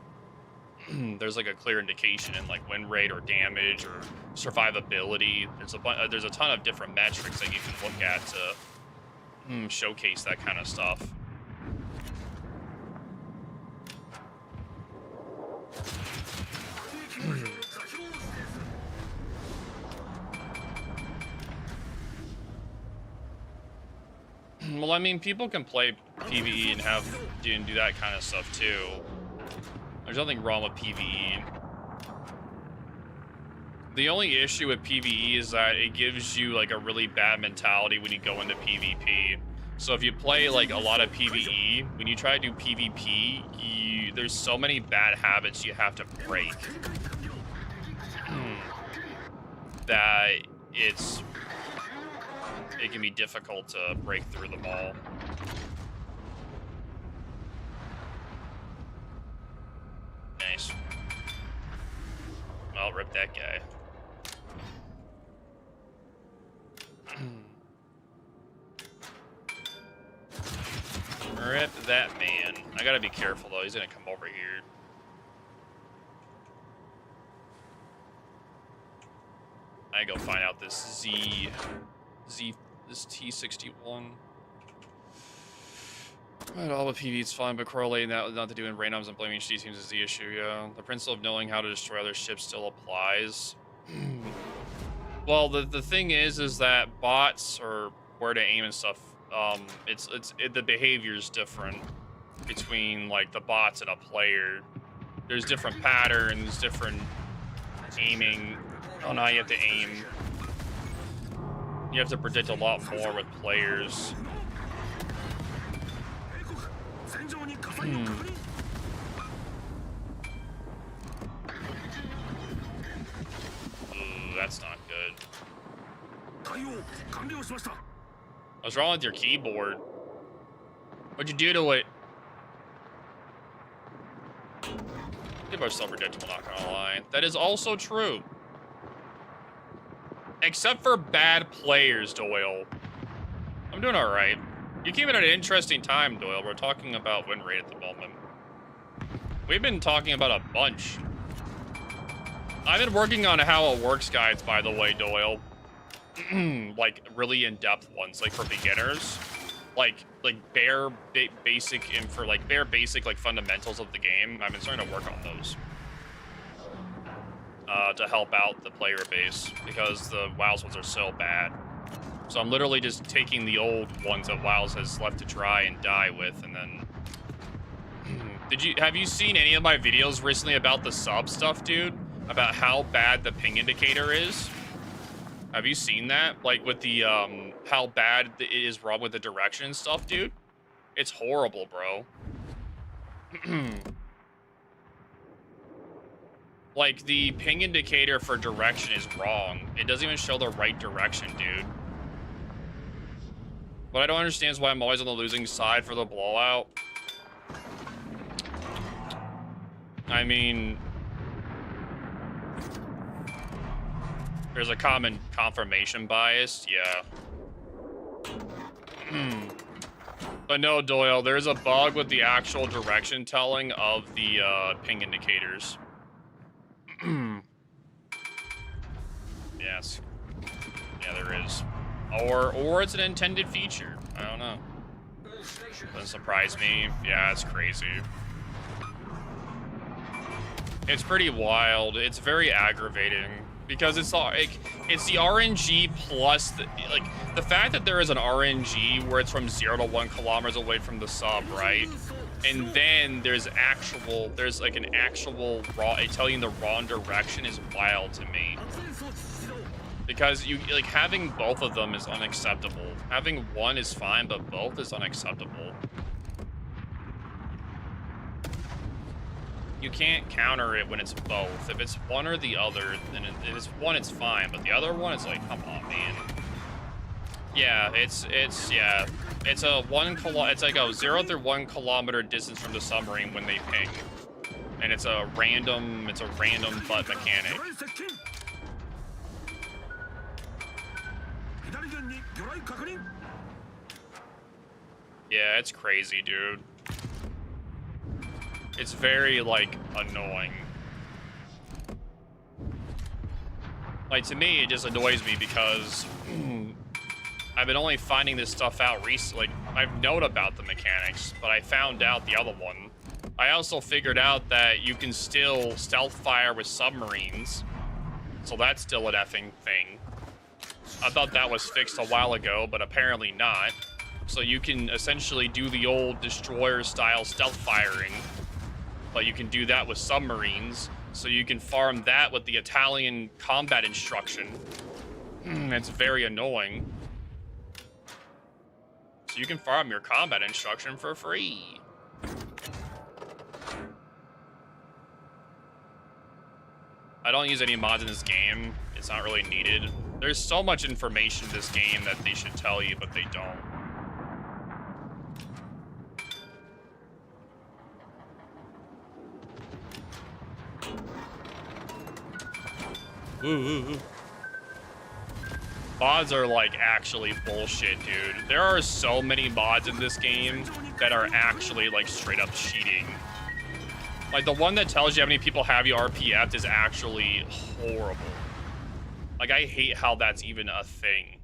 There's like a clear indication in like win rate or damage or survivability. There's a ton of different metrics that you can look at to showcase that kind of stuff. Well, I mean, people can play PvE and do that kind of stuff too. There's nothing wrong with PvE. The only issue with PvE is that it gives you like a really bad mentality when you go into PvP. So if you play like a lot of PvE, when you try to do PvP, there's so many bad habits you have to break that it can be difficult to break through them all. Nice. I'll rip that guy. Rip that man. I gotta be careful though, he's gonna come over here. I go find out this this T61. Right, all the PvE is fine, but correlating that with not to do in randoms and blaming HD teams is the issue, yeah. The principle of knowing how to destroy other ships still applies. Well, the thing is that bots or where to aim and stuff, the behavior is different between like the bots and a player. There's different patterns, different aiming. Oh no, you have to aim. You have to predict a lot more with players. Ooh, that's not good. What's wrong with your keyboard? What'd you do to it? People are so predictable, not gonna lie. That is also true. Except for bad players, Doyle. I'm doing alright. You came in at an interesting time, Doyle. We're talking about win rate at the moment. We've been talking about a bunch. I've been working on how it works guides, by the way, Doyle. Like, really in-depth ones, like for beginners. Like bare basic info, like bare basic like fundamentals of the game. I've been starting to work on those to help out the player base because the WoW's ones are so bad. So I'm literally just taking the old ones that WoW's has left to try and die with, and then have you seen any of my videos recently about the sub stuff, dude? About how bad the ping indicator is? Have you seen that? Like with the how bad it is wrong with the direction and stuff, dude? It's horrible, bro. Like the ping indicator for direction is wrong. It doesn't even show the right direction, dude. What I don't understand is why I'm always on the losing side for the blowout. I mean, there's a common confirmation bias, yeah. But no, Doyle, there's a bug with the actual direction telling of the ping indicators. Yes. Yeah, there is. Or it's an intended feature. I don't know. Doesn't surprise me. Yeah, it's crazy. It's pretty wild. It's very aggravating because it's like it's the RNG plus the fact that there is an RNG where it's from 0 to 1 kilometers away from the sub, right? And then there's like an actual raw telling you the wrong direction is wild to me. Because you like having both of them is unacceptable. Having one is fine, but both is unacceptable. You can't counter it when it's both. If it's one or the other, then if it's one, it's fine. But the other one, it's like, come on, man. Yeah, it's a it's like a 0 through 1 kilometer distance from the submarine when they ping, and it's a random butt mechanic. Yeah, it's crazy, dude. It's very, like, annoying. Like, to me, it just annoys me because I've been only finding this stuff out recently. Like, I've known about the mechanics, but I found out the other one. I also figured out that you can still stealth fire with submarines, so that's still an effing thing. I thought that was fixed a while ago, but apparently not. So you can essentially do the old destroyer-style stealth firing, but you can do that with submarines, so you can farm that with the Italian combat instruction. It's very annoying. So you can farm your combat instruction for free. I don't use any mods in this game. It's not really needed. There's so much information in this game that they should tell you, but they don't. Ooh. Mods are like actually bullshit, dude. There are so many mods in this game that are actually like straight up cheating. Like the one that tells you how many people have you RPF'd is actually horrible. Like I hate how that's even a thing.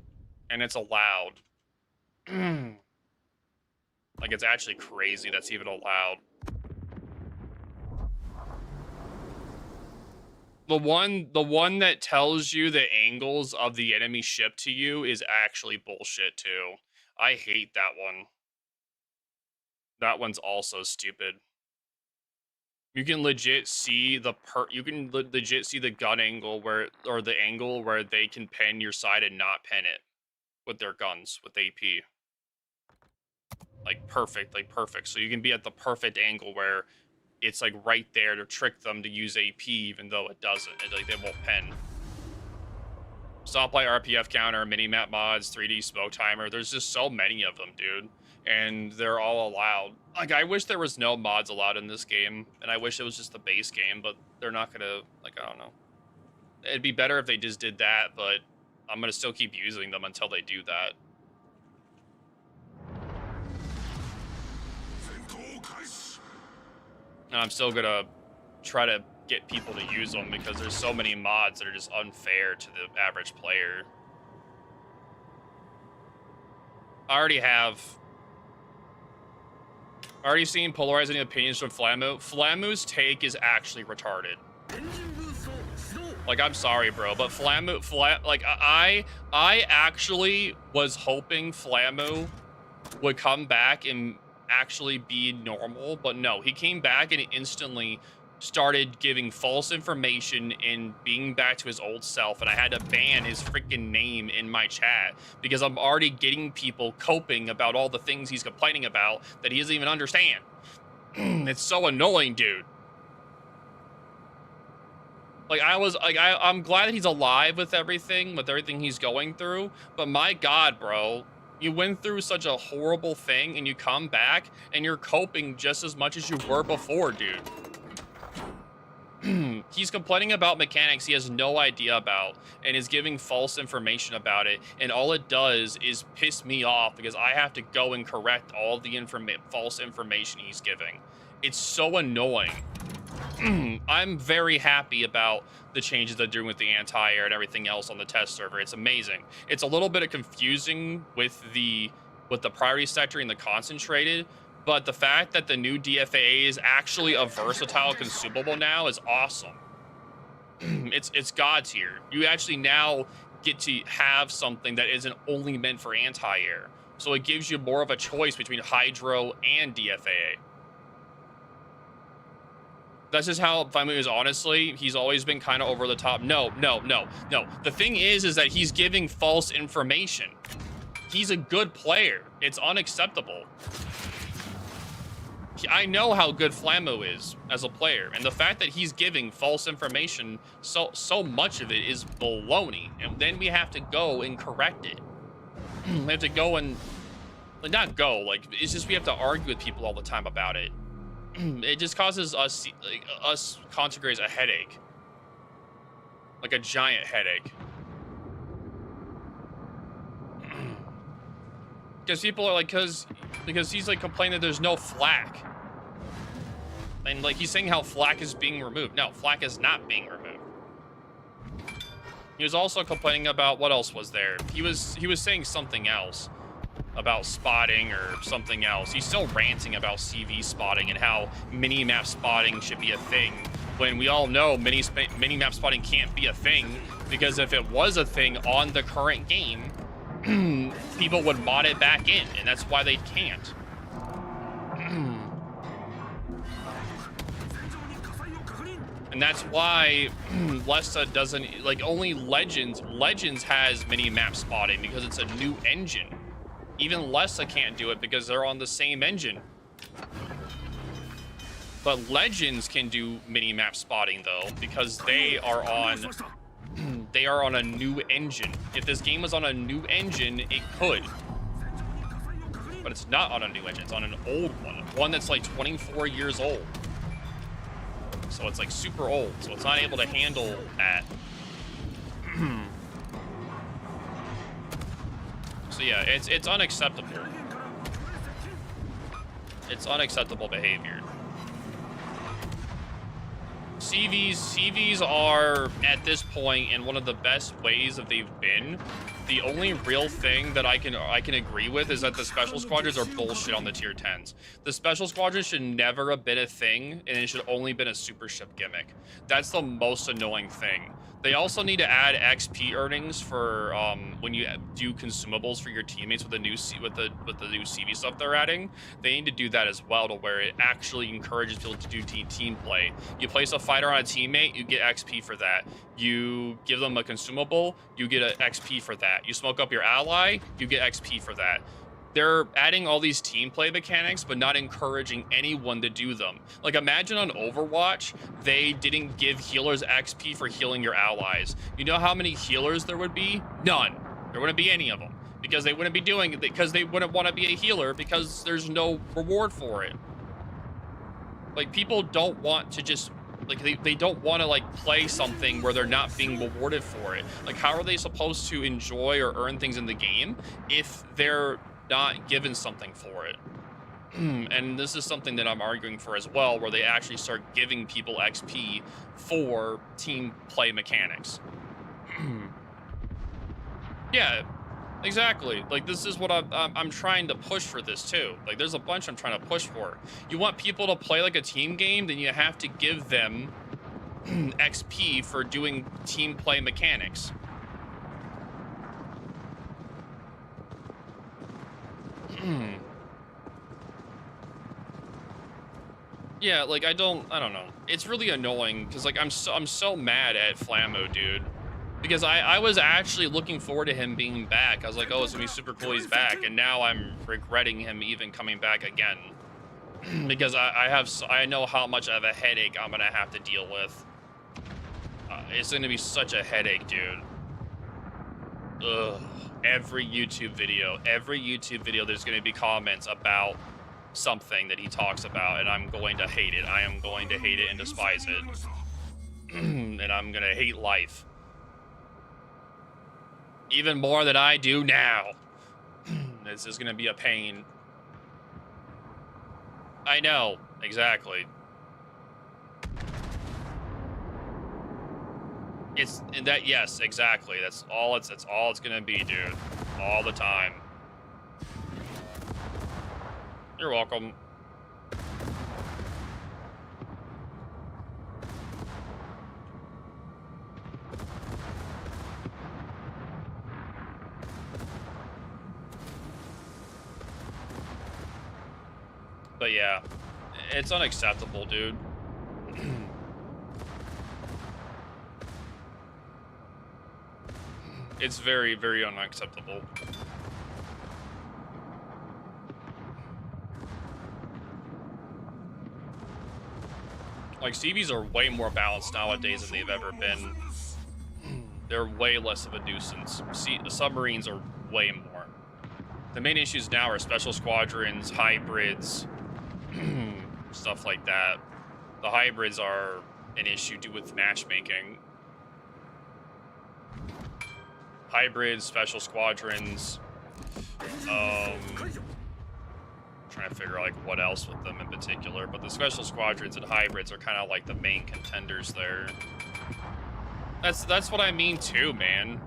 And it's allowed. Like it's actually crazy that's even allowed. The one that tells you the angles of the enemy ship to you is actually bullshit too. I hate that one. That one's also stupid. You can legit see the legit see the gun angle or the angle where they can pen your side and not pen it with their guns with AP. like perfect. So you can be at the perfect angle where it's like right there to trick them to use AP, even though it doesn't. Like they won't pen. Stoplight RPF counter, minimap mods, 3D smoke timer. There's just so many of them, dude. And they're all allowed. Like, I wish there was no mods allowed in this game. And I wish it was just the base game, but they're not gonna, like, I don't know. It'd be better if they just did that, but I'm gonna still keep using them until they do that. And I'm still gonna try to get people to use them because there's so many mods that are just unfair to the average player. I already seen polarizing opinions from Flamu. Flamu's take is actually retarded. Like, I'm sorry, bro, but I actually was hoping Flamu would come back and actually be normal, but no, he came back and instantly started giving false information and being back to his old self, and I had to ban his freaking name in my chat because I'm already getting people coping about all the things he's complaining about that he doesn't even understand. It's so annoying, dude. Like, I'm glad that he's alive with everything he's going through, but my God, bro, you went through such a horrible thing and you come back and you're coping just as much as you were before, dude. He's complaining about mechanics he has no idea about and is giving false information about it, and all it does is piss me off because I have to go and correct all the false information he's giving. It's so annoying. I'm very happy about the changes they're doing with the anti-air and everything else on the test server. It's amazing. It's a little bit of confusing with the priority sector and the concentrated, but the fact that the new DFAA is actually a versatile consumable now is awesome. It's God tier. You actually now get to have something that isn't only meant for anti-air. So it gives you more of a choice between Hydro and DFAA. That's just how Flamu is, honestly. He's always been kind of over the top. No. The thing is that he's giving false information. He's a good player. It's unacceptable. I know how good Flamu is as a player, and the fact that he's giving false information, so much of it is baloney, and then we have to go and correct it. We have to go and, like, not go, like, it's just we have to argue with people all the time about it. It just causes us, like, us content creators a headache. Like a giant headache. Because people are like, because he's like complaining that there's no flak. And like he's saying how flak is being removed. No, flak is not being removed. He was also complaining about, what else was there? He was saying something else about spotting or something else. He's still ranting about CV spotting and how mini-map spotting should be a thing, when we all know mini-map spotting can't be a thing, because if it was a thing on the current game, people would mod it back in, and that's why they can't. And that's why Lessa doesn't, like, only Legends has mini-map spotting because it's a new engine. Even Lessa can't do it because they're on the same engine. But Legends can do mini-map spotting though, because they are on a new engine. If this game was on a new engine, it could. But it's not on a new engine, it's on an old one that's like 24 years old. So it's like super old, so it's not able to handle that. So yeah, it's unacceptable. It's unacceptable behavior. CVs are, at this point, in one of the best ways that they've been. The only real thing that I can agree with is that the special squadrons are bullshit on the tier 10s. The special squadrons should never have been a thing, and it should only been a super ship gimmick. That's the most annoying thing. They also need to add XP earnings for when you do consumables for your teammates with the new CV stuff they're adding. They need to do that as well, to where it actually encourages people to do team play. You place a fighter on a teammate, you get XP for that. You give them a consumable, you get an XP for that. You smoke up your ally, you get XP for that. they're adding all these team play mechanics, but not encouraging anyone to do them. Like, imagine on Overwatch, they didn't give healers XP for healing your allies. You know how many healers there would be? None. There wouldn't be any of them. Because they wouldn't be doing it, because they wouldn't want to be a healer, because there's no reward for it. Like, people don't want to just, like, they don't want to, like, play something where they're not being rewarded for it. Like, how are they supposed to enjoy or earn things in the game if they're not given something for it? And this is something that I'm arguing for as well, where they actually start giving people XP for team play mechanics. Yeah, exactly. Like, this is what I'm trying to push for this too. Like, there's a bunch I'm trying to push for. You want people to play like a team game, then you have to give them XP for doing team play mechanics. Yeah, like, I don't know. It's really annoying because, like, I'm so mad at Flammo, dude. Because I was actually looking forward to him being back. I was like, oh, it's gonna be super cool he's back, and now I'm regretting him even coming back again. Because I know how much of a headache I'm gonna have to deal with. It's gonna be such a headache, dude. Ugh. Every YouTube video, there's gonna be comments about something that he talks about, and I'm going to hate it. I am going to hate it and despise it. And I'm gonna hate life. Even more than I do now. This is gonna be a pain. I know, exactly. It's that, yes, exactly. That's all it's gonna be, dude. All the time. You're welcome. But yeah, it's unacceptable, dude. It's very, very unacceptable. Like, CVs are way more balanced nowadays than they've ever been. They're way less of a nuisance. The submarines are way more. The main issues now are special squadrons, hybrids, stuff like that. The hybrids are an issue due with matchmaking. Hybrids, special squadrons. Trying to figure out, like, what else with them in particular, but the special squadrons and hybrids are kind of like the main contenders there. That's what I mean too, man.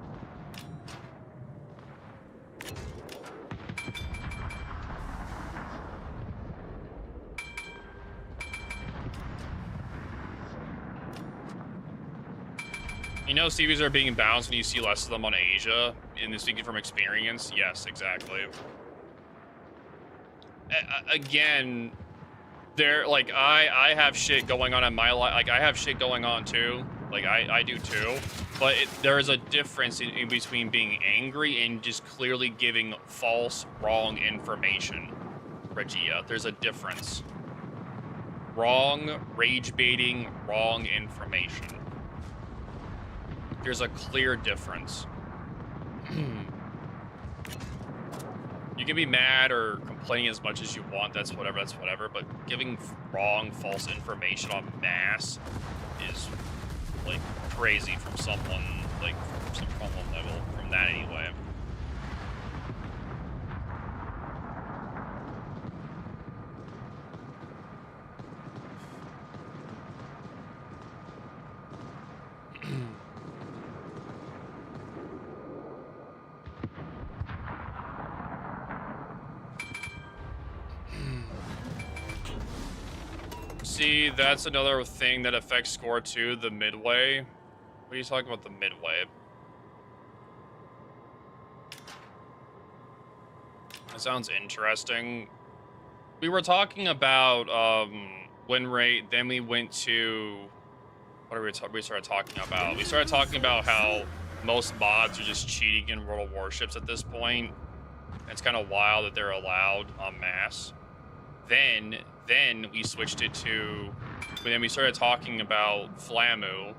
You know, CVs are being balanced when you see less of them on Asia, and speaking from experience, yes, exactly. Again, there, like, I have shit going on in my life. Like, I have shit going on too. Like, I do too. But there is a difference in between being angry and just clearly giving false, wrong information. Regia, there's a difference. Wrong, rage baiting, wrong information. There's a clear difference. You can be mad or complaining as much as you want, that's whatever, but giving wrong, false information en masse is, like, crazy from someone, like, from some level, from that anyway. See, that's another thing that affects score too, the midway. What are you talking about, the midway? That sounds interesting. We were talking about win rate, then we went to... What are we started talking about? We started talking about how most mods are just cheating in World of Warships at this point. It's kind of wild that they're allowed en masse. Then we switched it to, then we started talking about Flamu,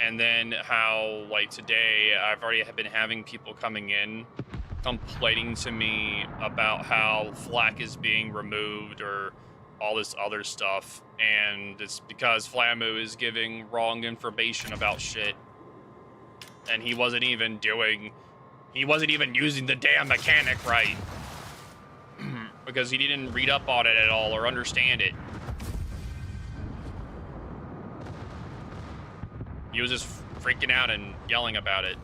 and then how, like, today I've already been having people coming in complaining to me about how Flak is being removed or all this other stuff, and it's because Flamu is giving wrong information about shit, and he wasn't even using the damn mechanic right. Because he didn't read up on it at all or understand it. He was just freaking out and yelling about it.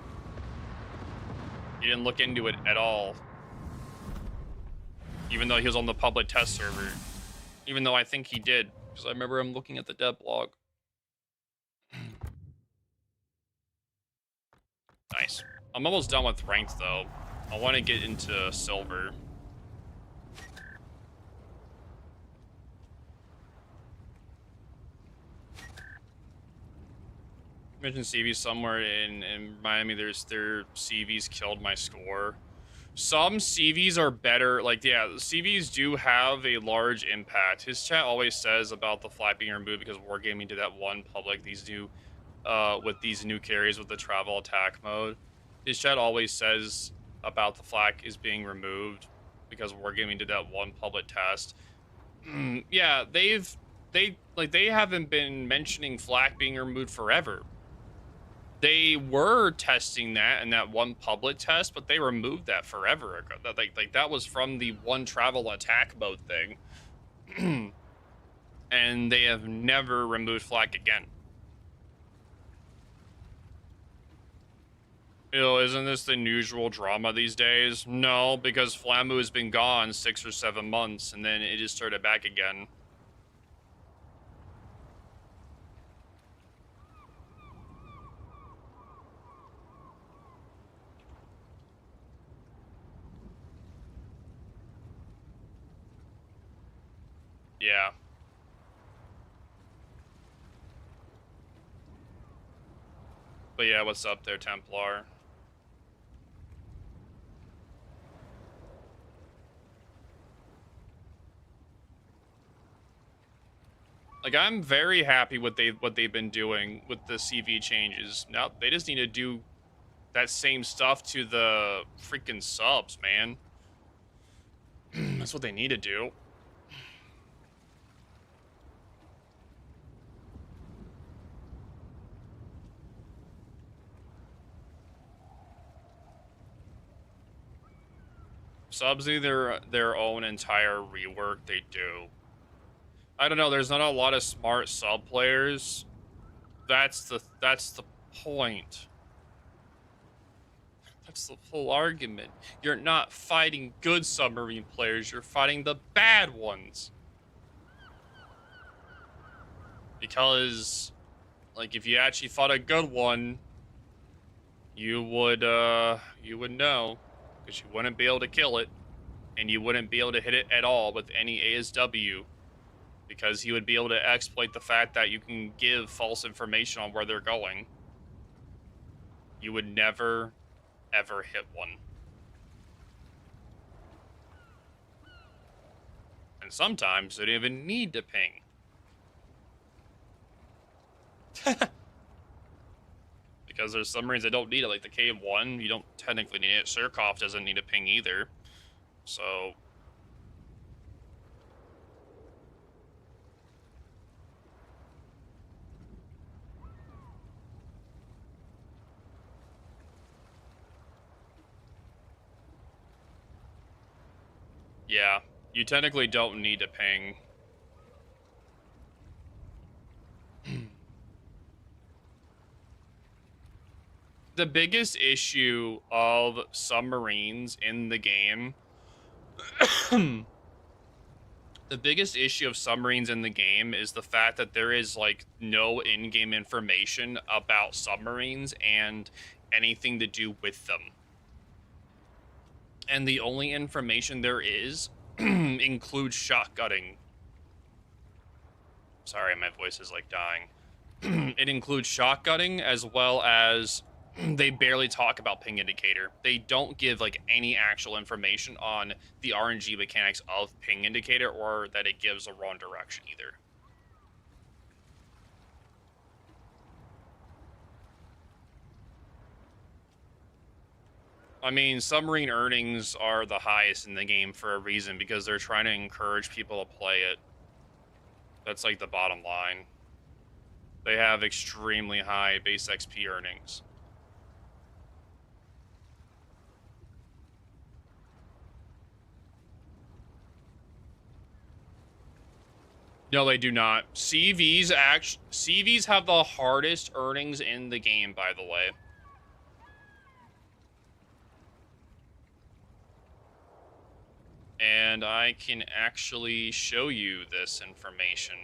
He didn't look into it at all. Even though he was on the public test server. Even though I think he did, because I remember him looking at the dev blog. Nice. I'm almost done with ranked though. I want to get into silver. Mentioned CVs somewhere in Miami. Their CVs killed my score. Some CVs are better. Like, yeah, CVs do have a large impact. His chat always says about the flag being removed because Wargaming did that one public. These new, with these new carries with the travel attack mode. His chat always says about the flag is being removed because Wargaming did that one public test. Yeah, they haven't been mentioning flak being removed forever. They were testing that in that one public test, but they removed that forever ago. That was from the one travel attack mode thing. And they have never removed flak again. You know, isn't this the usual drama these days? No, because Flamu has been gone 6 or 7 months, and then it just started back again. Yeah. But yeah, what's up there, Templar? Like, I'm very happy with what they've been doing with the CV changes. Now they just need to do that same stuff to the freaking subs, man. That's what they need to do. Subs need their own entire rework. They do. I don't know. There's not a lot of smart sub players. That's the point. That's the full argument. You're not fighting good submarine players. You're fighting the bad ones. Because, like, if you actually fought a good one, you would know, because you wouldn't be able to kill it, and you wouldn't be able to hit it at all with any ASW, because he would be able to exploit the fact that you can give false information on where they're going. You would never, ever hit one. And sometimes they don't even need to ping. Because there's submarines that don't need it, like the K1, you don't technically need it. Surkov doesn't need a ping either. So... yeah, you technically don't need a ping. The biggest issue of submarines in the game... the biggest issue of submarines in the game is the fact that there is, like, no in-game information about submarines and anything to do with them. And the only information there is includes shotgunning. Sorry, my voice is, like, dying. It includes shotgunning as well as they barely talk about ping indicator. They don't give like any actual information on the RNG mechanics of ping indicator or that it gives a wrong direction either. I mean, submarine earnings are the highest in the game for a reason because they're trying to encourage people to play it. That's like the bottom line. They have extremely high base XP earnings. No, they do not. CVs have the hardest earnings in the game, by the way. And I can actually show you this information.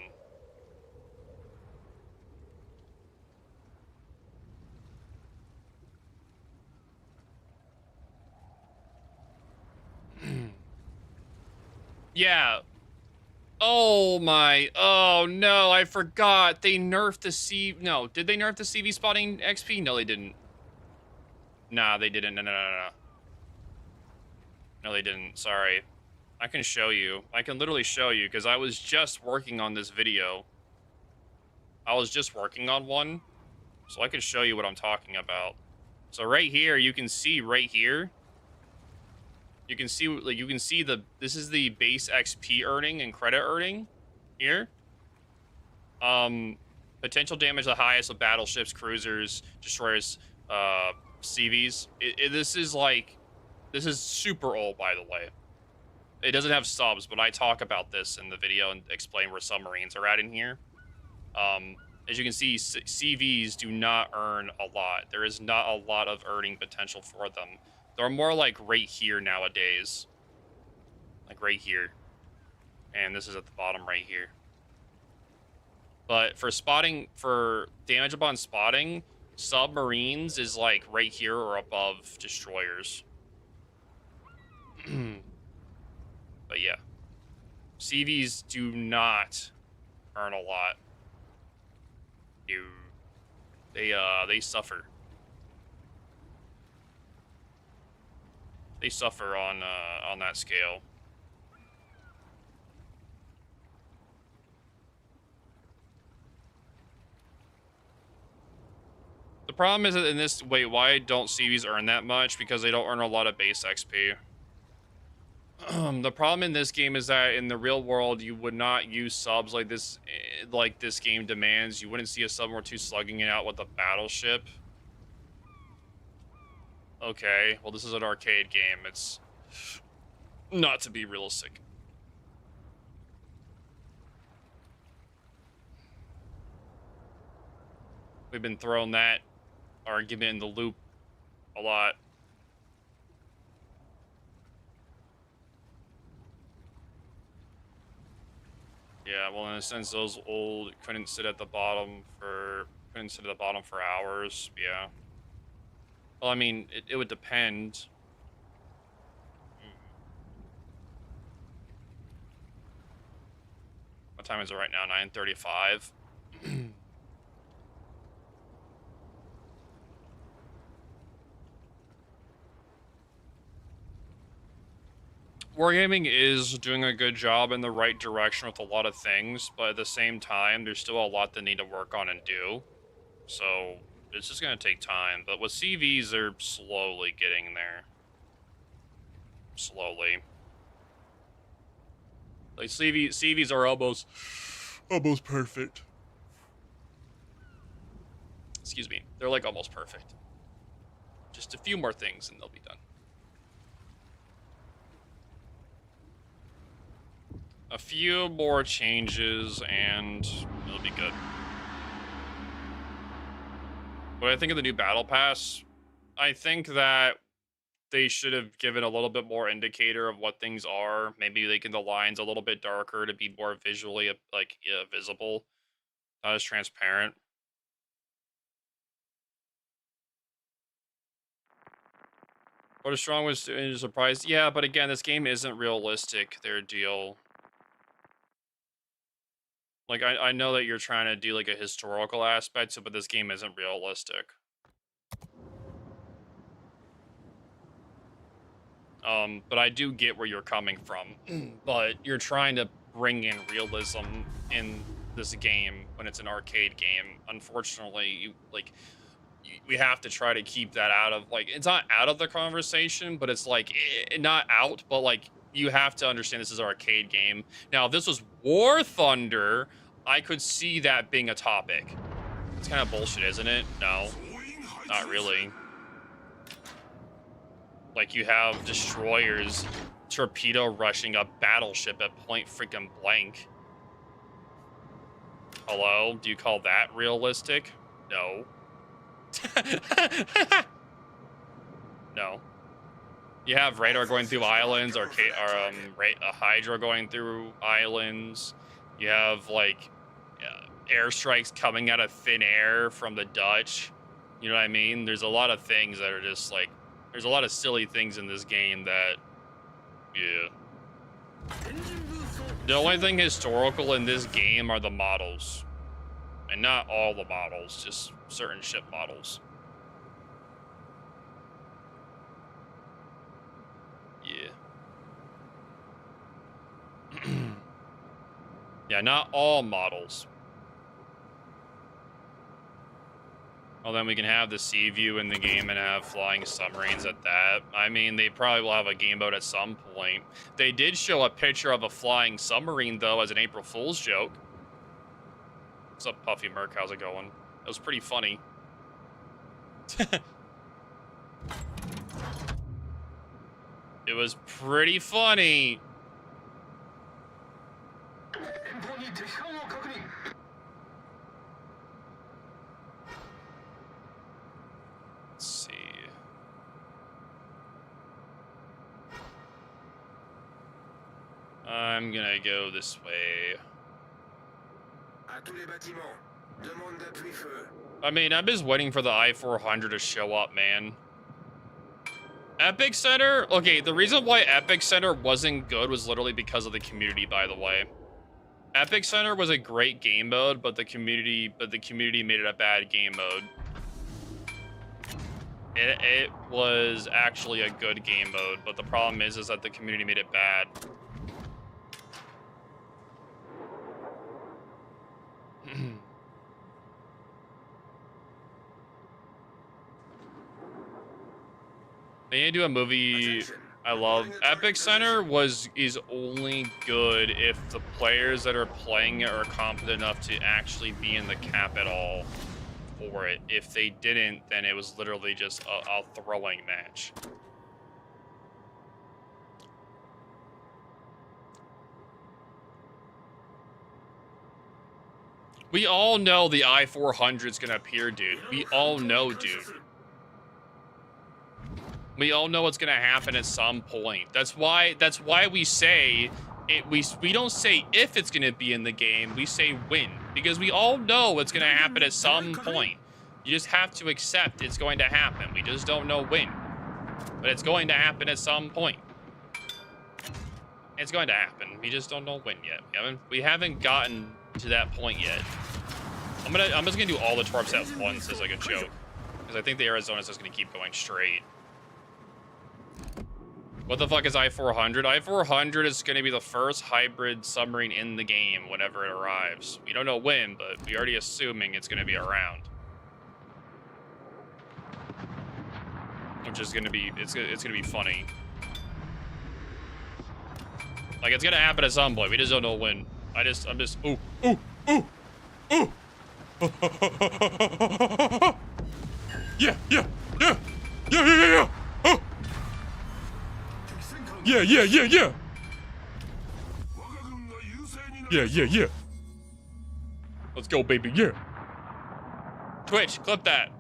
Yeah. Oh my. Oh no, I forgot. They nerfed the No, did they nerf the CV spotting XP? No, they didn't. Nah, they didn't. No. No, they didn't. Sorry. I can show you. I can literally show you because I was just working on this video. I was just working on one, so I can show you what I'm talking about. So right here, you can see right here. You can see this is the base XP earning and credit earning here. Potential damage the highest of battleships, cruisers, destroyers, CVs. This is super old, by the way. It doesn't have subs, but I talk about this in the video and explain where submarines are at in here. As you can see, CVs do not earn a lot. There is not a lot of earning potential for them. They're more like right here nowadays. Like right here. And this is at the bottom right here. But for damage upon spotting, submarines is like right here or above destroyers. But yeah. CVs do not earn a lot. They suffer. They suffer on that scale. The problem is that in this why don't CVs earn that much? Because they don't earn a lot of base XP. The problem in this game is that in the real world, you would not use subs like this game demands. You wouldn't see a sub or two slugging it out with a battleship. Okay, well, this is an arcade game. It's not to be realistic. We've been throwing that argument in the loop a lot. Yeah, well, in a sense, those old couldn't sit at the bottom for hours. Yeah. Well, I mean, it would depend. What time is it right now? 9:35. Wargaming is doing a good job in the right direction with a lot of things, but at the same time, there's still a lot they need to work on and do. So it's just going to take time. But with CVs, they're slowly getting there. Slowly. Like CVs are almost perfect. Excuse me. They're like almost perfect. Just a few more things and they'll be done. A few more changes and it'll be good. What I think of the new battle pass, I think that they should have given a little bit more indicator of what things are. Maybe making the lines a little bit darker to be more visually visible, not as transparent. What is strong was surprised. Yeah, but again, this game isn't realistic. Their deal. Like, I know that you're trying to do, like, a historical aspect, but this game isn't realistic. But I do get where you're coming from. But you're trying to bring in realism in this game when it's an arcade game. Unfortunately, we have to try to keep that out of, like, it's not out of the conversation, but it's like not out, but like you have to understand this is an arcade game. Now, if this was War Thunder, I could see that being a topic. It's kind of bullshit, isn't it? No, not really. Like, you have destroyers torpedo rushing a battleship at point freaking blank. Hello? Do you call that realistic? No. No. You have radar going through islands, or a Hydra going through islands. You have, like, airstrikes coming out of thin air from the Dutch. You know what I mean? There's a lot of things that are just, like, there's a lot of silly things in this game that, yeah. The only thing historical in this game are the models. And not all the models, just certain ship models. Yeah. Yeah, not all models. Well, then we can have the sea view in the game and have flying submarines at that. I mean, they probably will have a game mode at some point. They did show a picture of a flying submarine, though, as an April Fool's joke. What's up, Puffy Merc? How's it going? That was pretty funny. It was pretty funny. Let's see. I'm gonna go this way. I mean, I'm just waiting for the I-400 to show up, man. Epic Center? Okay, the reason why Epic Center wasn't good was literally because of the community, by the way. Epic Center was a great game mode, but the community made it a bad game mode. It was actually a good game mode, but the problem is that the community made it bad. They need to do a movie. I love Epic Center is only good if the players that are playing it are competent enough to actually be in the cap at all for it. If they didn't, then it was literally just a throwing match. We all know the I-400 is gonna appear, dude. We all know, dude. We all know what's gonna happen at some point. That's why we say it. We don't say if it's gonna be in the game. We say when, because we all know what's gonna happen at some point. You just have to accept it's going to happen. We just don't know when, but it's going to happen at some point. It's going to happen. We just don't know when yet. We haven't gotten to that point yet. I'm just gonna do all the twerps at once as like a joke, because I think the Arizona's just gonna keep going straight. What the fuck is I-400? I-400 is going to be the first hybrid submarine in the game whenever it arrives. We don't know when, but we're already assuming it's going to be around. Which is going to be, it's going to be funny. Like, it's going to happen at some point. We just don't know when. I'm just, ooh, ooh, ooh, ooh. Yeah, yeah, yeah, yeah, yeah, yeah, yeah. Oh. Yeah, yeah, yeah, yeah. Yeah, yeah, yeah. Let's go, baby, yeah. Twitch, clip that.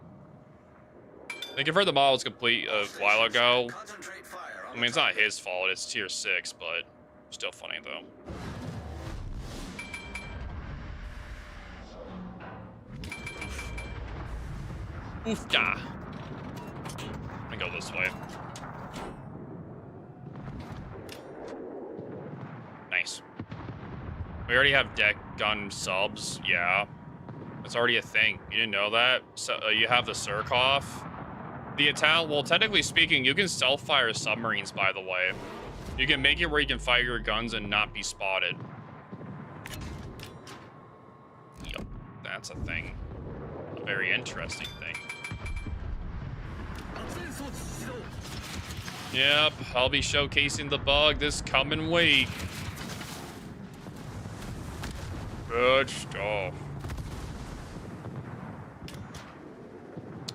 They confirmed the model was complete a while ago. I mean, it's not his fault, it's tier 6, but still funny, though. Oof, yeah. Let me go this way. Nice. We already have deck gun subs. Yeah. That's already a thing. You didn't know that? So you have the Surkoff. Well, technically speaking, you can self-fire submarines, by the way. You can make it where you can fire your guns and not be spotted. Yup, that's a thing. A very interesting thing. Yep, I'll be showcasing the bug this coming week. Good stuff.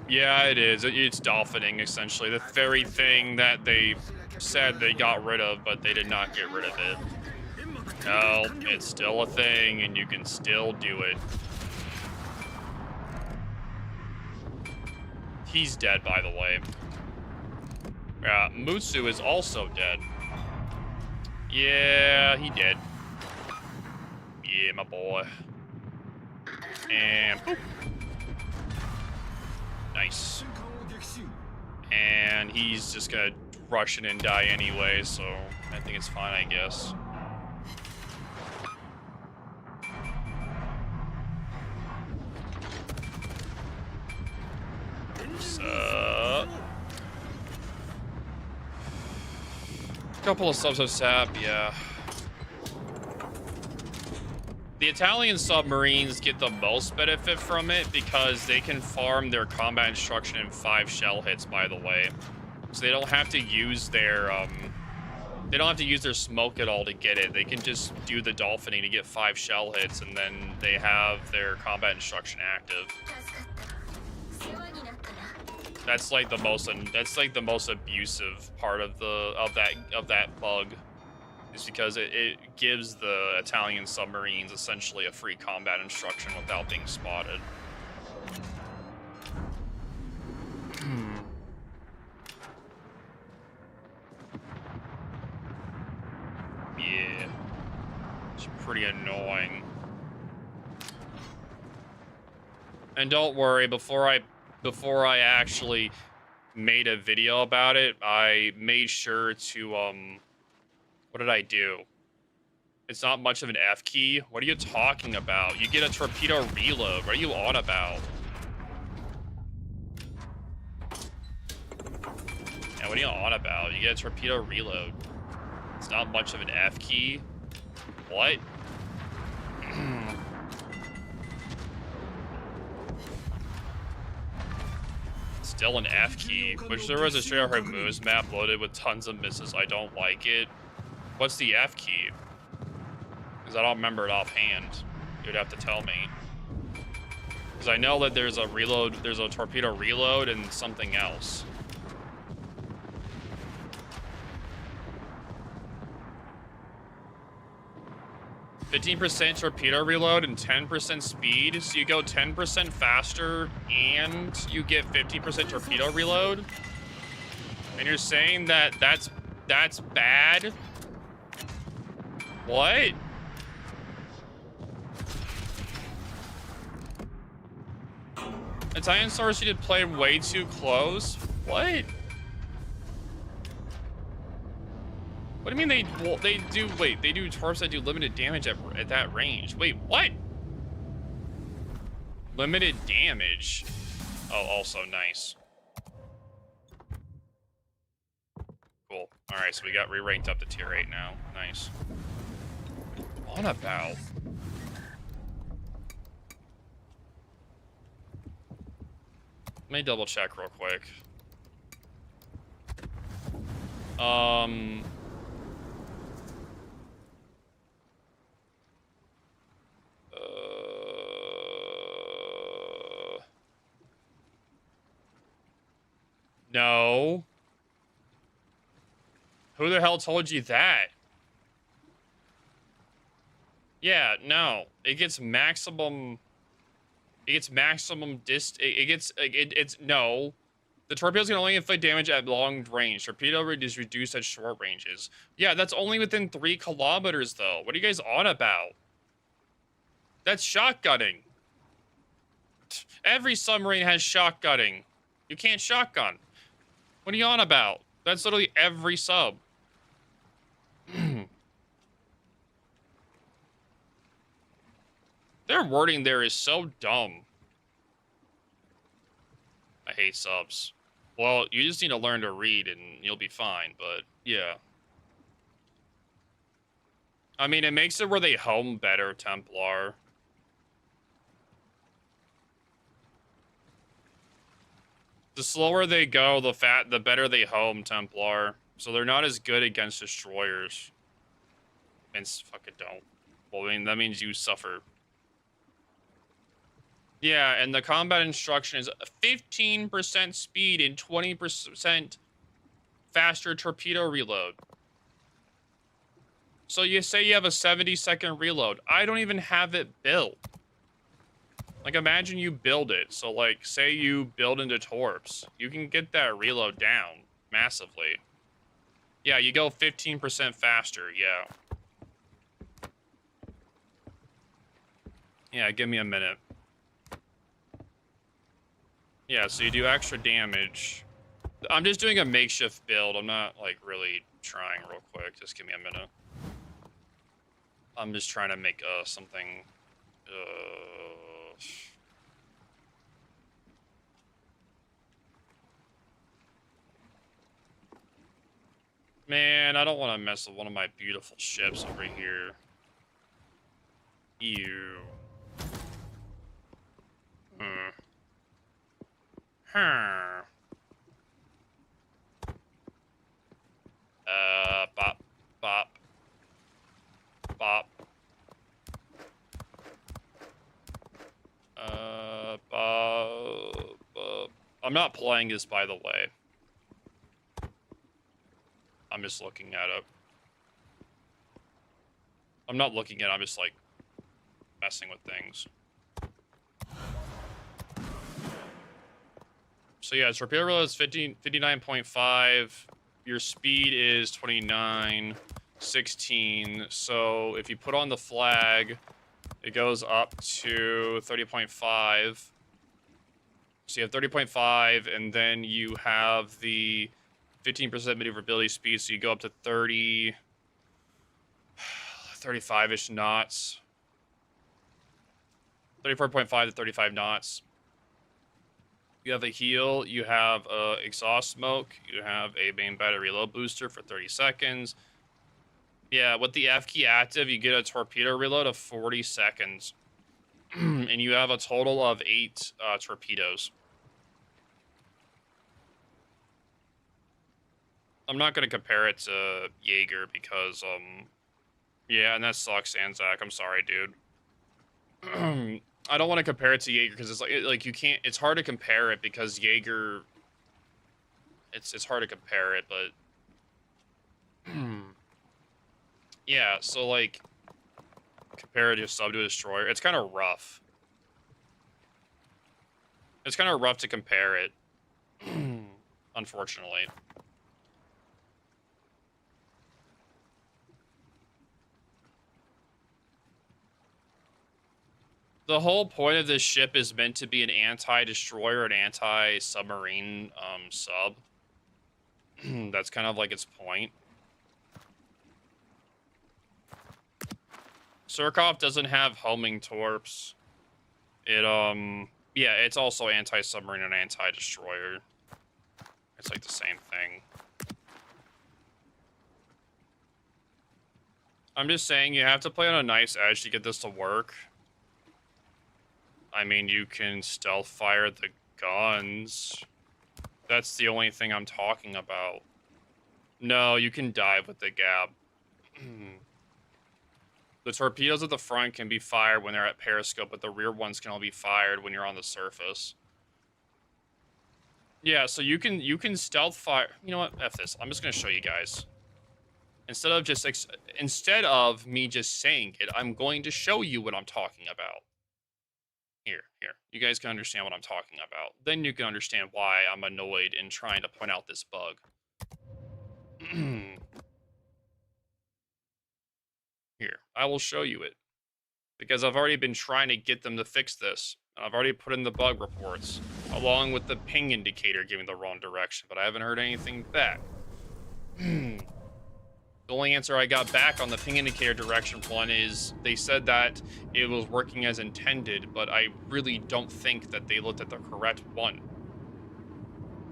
Yeah, it is. It's dolphining, essentially. The very thing that they said they got rid of, but they did not get rid of it. No, it's still a thing, and you can still do it. He's dead, by the way. Yeah, Mutsu is also dead. Yeah, he did. Yeah, my boy. And boop. Nice. And he's just gonna rush it and die anyway, so I think it's fine, I guess. So, couple of subs of sap, yeah. The Italian submarines get the most benefit from it because they can farm their combat instruction in 5 shell hits, by the way. So they don't have to use their smoke at all to get it. They can just do the dolphining to get 5 shell hits, and then they have their combat instruction active. That's like the most abusive part of that bug. Is because it gives the Italian submarines essentially a free combat instruction without being spotted. Yeah. It's pretty annoying. And don't worry, before I actually made a video about it, I made sure to what did I do? It's not much of an F key. What are you talking about? You get a torpedo reload. What are you on about? Yeah, what are you on about? You get a torpedo reload. It's not much of an F key. What? Still an F key. Wish there was a straight up Hormuz map loaded with tons of misses. I don't like it. What's the F key? Because I don't remember it offhand. You'd have to tell me. Because I know that there's a reload, there's a torpedo reload and something else. "15% torpedo reload and 10% speed, so you go 10% faster and you get 50% torpedo reload? And you're saying that that's bad? What? Italian Source, you did play way too close? What? What do you mean they do torps that do limited damage at that range? Wait, what? Limited damage. Oh, also nice. Cool. All right, so we got re-ranked up to tier 8 now. Nice. On about. Let me double check real quick. No. Who the hell told you that? Yeah, no. It gets maximum. It's no. The torpedoes can only inflict damage at long range. Torpedo is reduced at short ranges. Yeah, that's only within 3 kilometers, though. What are you guys on about? That's shotgunning. Every submarine has shotgunning. You can't shotgun. What are you on about? That's literally every sub. Their wording there is so dumb. I hate subs. Well, you just need to learn to read and you'll be fine, but yeah. I mean, it makes it where they home better, Templar. The slower they go, the better they home, Templar. So they're not as good against destroyers. And fucking don't. Well, I mean, that means you suffer. Yeah, and the combat instruction is 15% speed and 20% faster torpedo reload. So you say you have a 70-second reload. I don't even have it built. Like, imagine you build it. So, like, say you build into torps. You can get that reload down massively. Yeah, you go 15% faster, yeah. Yeah, give me a minute. Yeah, so you do extra damage. I'm just doing a makeshift build. I'm not, like, really trying real quick. Just give me a minute. I'm just trying to make something... Man, I don't want to mess with one of my beautiful ships over here. Ew. Bop, bop, bop. Bop. I'm not playing this, by the way. I'm just looking at it. I'm not looking at it, I'm just, like, messing with things. So yeah, torpedo reload is 59.5. Your speed is 29, 16. So if you put on the flag, it goes up to 30.5. So you have 30.5, and then you have the 15% maneuverability speed, so you go up to 30, 35-ish knots. 34.5 to 35 knots. You have a heal, you have exhaust smoke, you have a main battery reload booster for 30 seconds. Yeah, with the F key active, you get a torpedo reload of 40 seconds. And you have a total of 8 torpedoes. I'm not going to compare it to Jaeger because, yeah, and that sucks, Anzac. I'm sorry, dude. I don't want to compare it to Jaeger because it's like you can't. It's hard to compare it because Jaeger. It's hard to compare it, but yeah. So like, compare it to sub to a destroyer. It's kind of rough. It's kind of rough to compare it, unfortunately. The whole point of this ship is meant to be an anti-destroyer, an anti-submarine sub. That's kind of like its point. Surkov doesn't have homing torps. It, yeah, it's also anti-submarine and anti-destroyer. It's like the same thing. I'm just saying you have to play on a nice edge to get this to work. I mean, you can stealth fire the guns. That's the only thing I'm talking about. No, you can dive with the gap. The torpedoes at the front can be fired when they're at periscope, but the rear ones can only be fired when you're on the surface. Yeah, so you can stealth fire. You know what? F this. I'm just gonna show you guys. Instead of me just saying it, I'm going to show you what I'm talking about. Here. You guys can understand what I'm talking about. Then you can understand why I'm annoyed and trying to point out this bug. Here, I will show you it. Because I've already been trying to get them to fix this. I've already put in the bug reports, along with the ping indicator giving the wrong direction, but I haven't heard anything back. The only answer I got back on the ping indicator direction one is they said that it was working as intended, but I really don't think that they looked at the correct one.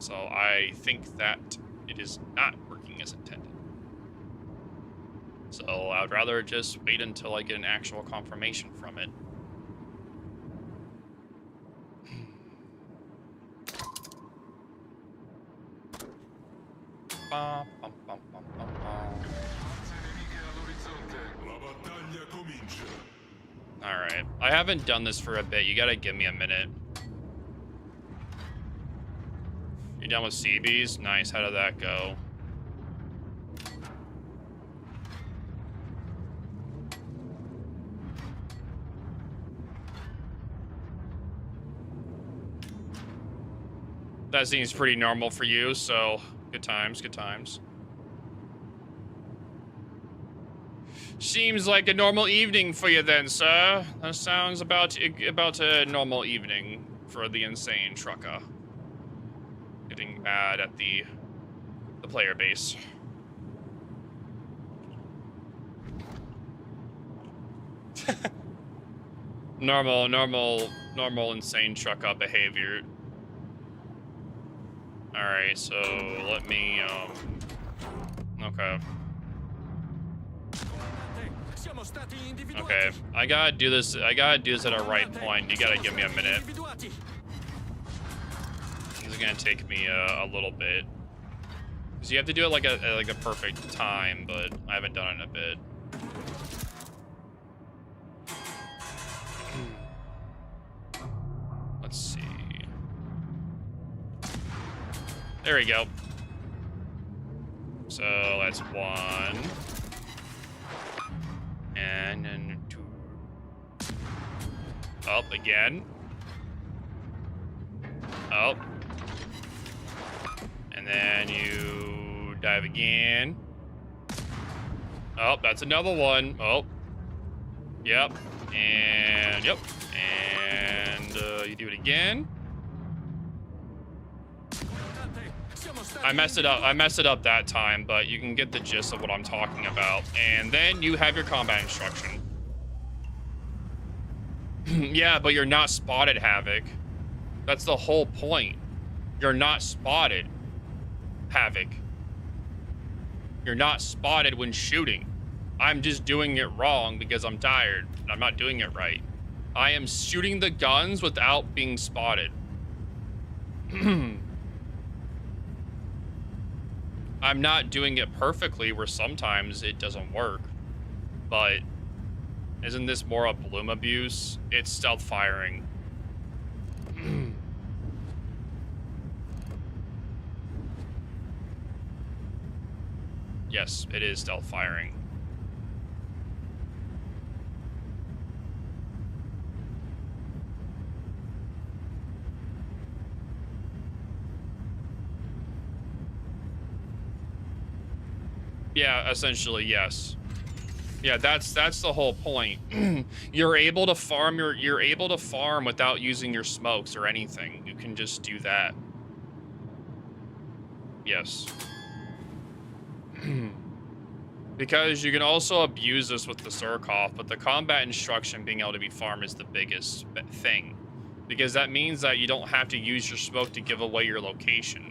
So I think that it is not working as intended. So I would rather just wait until I get an actual confirmation from it. Bum, bum, bum, bum, bum, bum. Alright, I haven't done this for a bit. You gotta give me a minute. You done with CBs? Nice, how did that go? That seems pretty normal for you, so good times, good times. Seems like a normal evening for you then, sir. That sounds about a normal evening for the insane trucker. Getting mad at the player base. normal insane trucker behavior. Alright, so let me, okay. Okay, I gotta do this at a right point. You gotta give me a minute. This is gonna take me a little bit. Because you have to do it like a perfect time, but I haven't done it in a bit. Let's see. There we go. So that's 1. And then 2. Up again. Up. And then you dive again. Oh, that's another one. Oh. Yep. And yep. And you do it again. I messed it up that time, but you can get the gist of what I'm talking about. And then you have your combat instruction. Yeah, but you're not spotted, Havoc. That's the whole point. You're not spotted, Havoc. You're not spotted when shooting. I'm just doing it wrong because I'm tired. And I'm not doing it right. I am shooting the guns without being spotted. I'm not doing it perfectly where sometimes it doesn't work, but isn't this more a bloom abuse? It's stealth firing. Yes, it is stealth firing. Yeah, essentially, yes. Yeah, that's the whole point. You're able to farm without using your smokes or anything. You can just do that. Yes. Because you can also abuse this with the Surkoff, but the combat instruction being able to be farmed is the biggest thing. Because that means that you don't have to use your smoke to give away your location.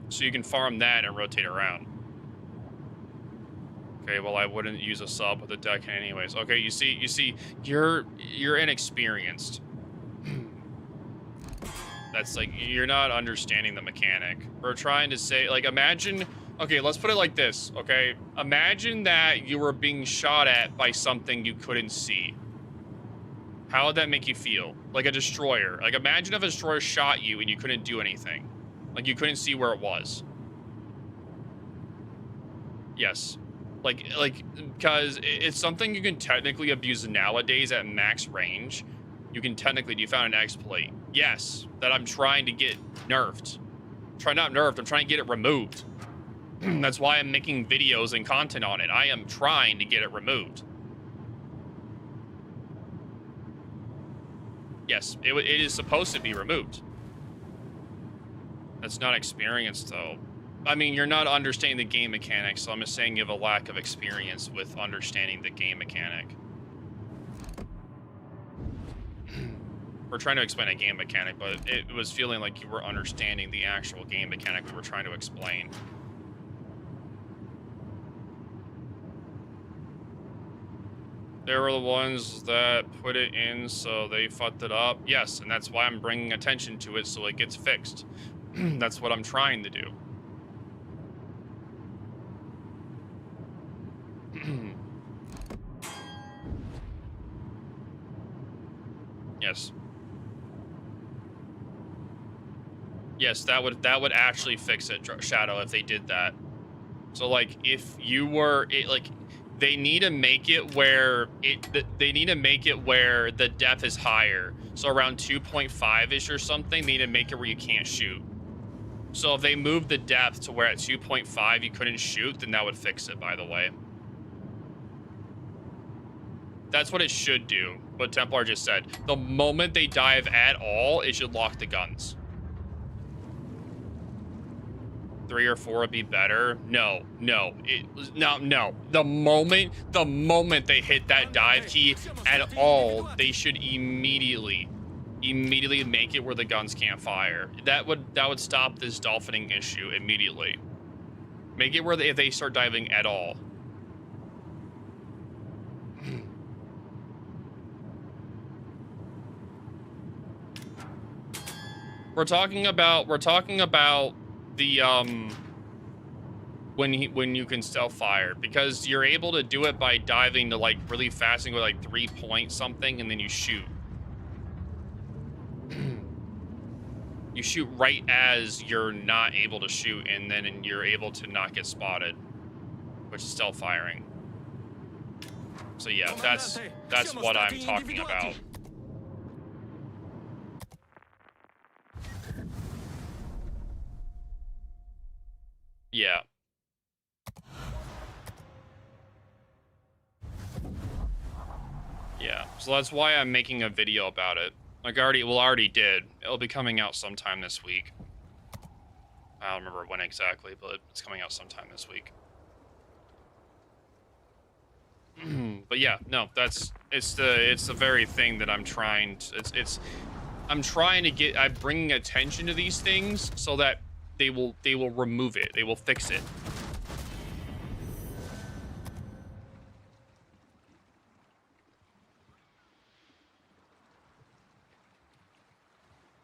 So you can farm that and rotate around. Okay, well, I wouldn't use a sub with a deck anyways. Okay, you see, you're inexperienced. That's like, you're not understanding the mechanic. We're trying to say, like, imagine, okay, let's put it like this, okay? Imagine that you were being shot at by something you couldn't see. How would that make you feel? Like a destroyer. Like, imagine if a destroyer shot you and you couldn't do anything. Like, you couldn't see where it was. Yes. Like, because it's something you can technically abuse nowadays at max range. You can technically, you found an exploit. Yes, that I'm trying to get nerfed. Not nerfed, I'm trying to get it removed. That's why I'm making videos and content on it. I am trying to get it removed. Yes, it is supposed to be removed. That's not experienced, though. I mean, you're not understanding the game mechanics, so I'm just saying you have a lack of experience with understanding the game mechanic. We're trying to explain a game mechanic, but it was feeling like you were understanding the actual game mechanic we were trying to explain. They were the ones that put it in, so they fucked it up. Yes, and that's why I'm bringing attention to it so it gets fixed. That's what I'm trying to do. Yes. Yes, that would actually fix it, Shadow, if they did that. So like, if you were like, they need to make it where they need to make it where the depth is higher. So around 2.5-ish or something, they need to make it where you can't shoot. So if they move the depth to where at 2.5 you couldn't shoot, then that would fix it, by the way. That's what it should do, what Templar just said. The moment they dive at all, it should lock the guns. 3 or 4 would be better. No. The moment they hit that dive key at all, they should immediately make it where the guns can't fire. That would stop this dolphining issue immediately. Make it where if they start diving at all. We're talking about the when you can stealth fire, because you're able to do it by diving to like really fast and go like 3 point something, and then you shoot. You shoot right as you're not able to shoot, and then you're able to not get spotted, which is stealth firing. So yeah, that's what I'm talking about. Yeah. Yeah, so that's why I'm making a video about it. Like already did. It'll be coming out sometime this week. I don't remember when exactly, but it's coming out sometime this week. But yeah, no, it's the very thing that I'm trying to, I'm bringing attention to these things so that they will remove it. They will fix it.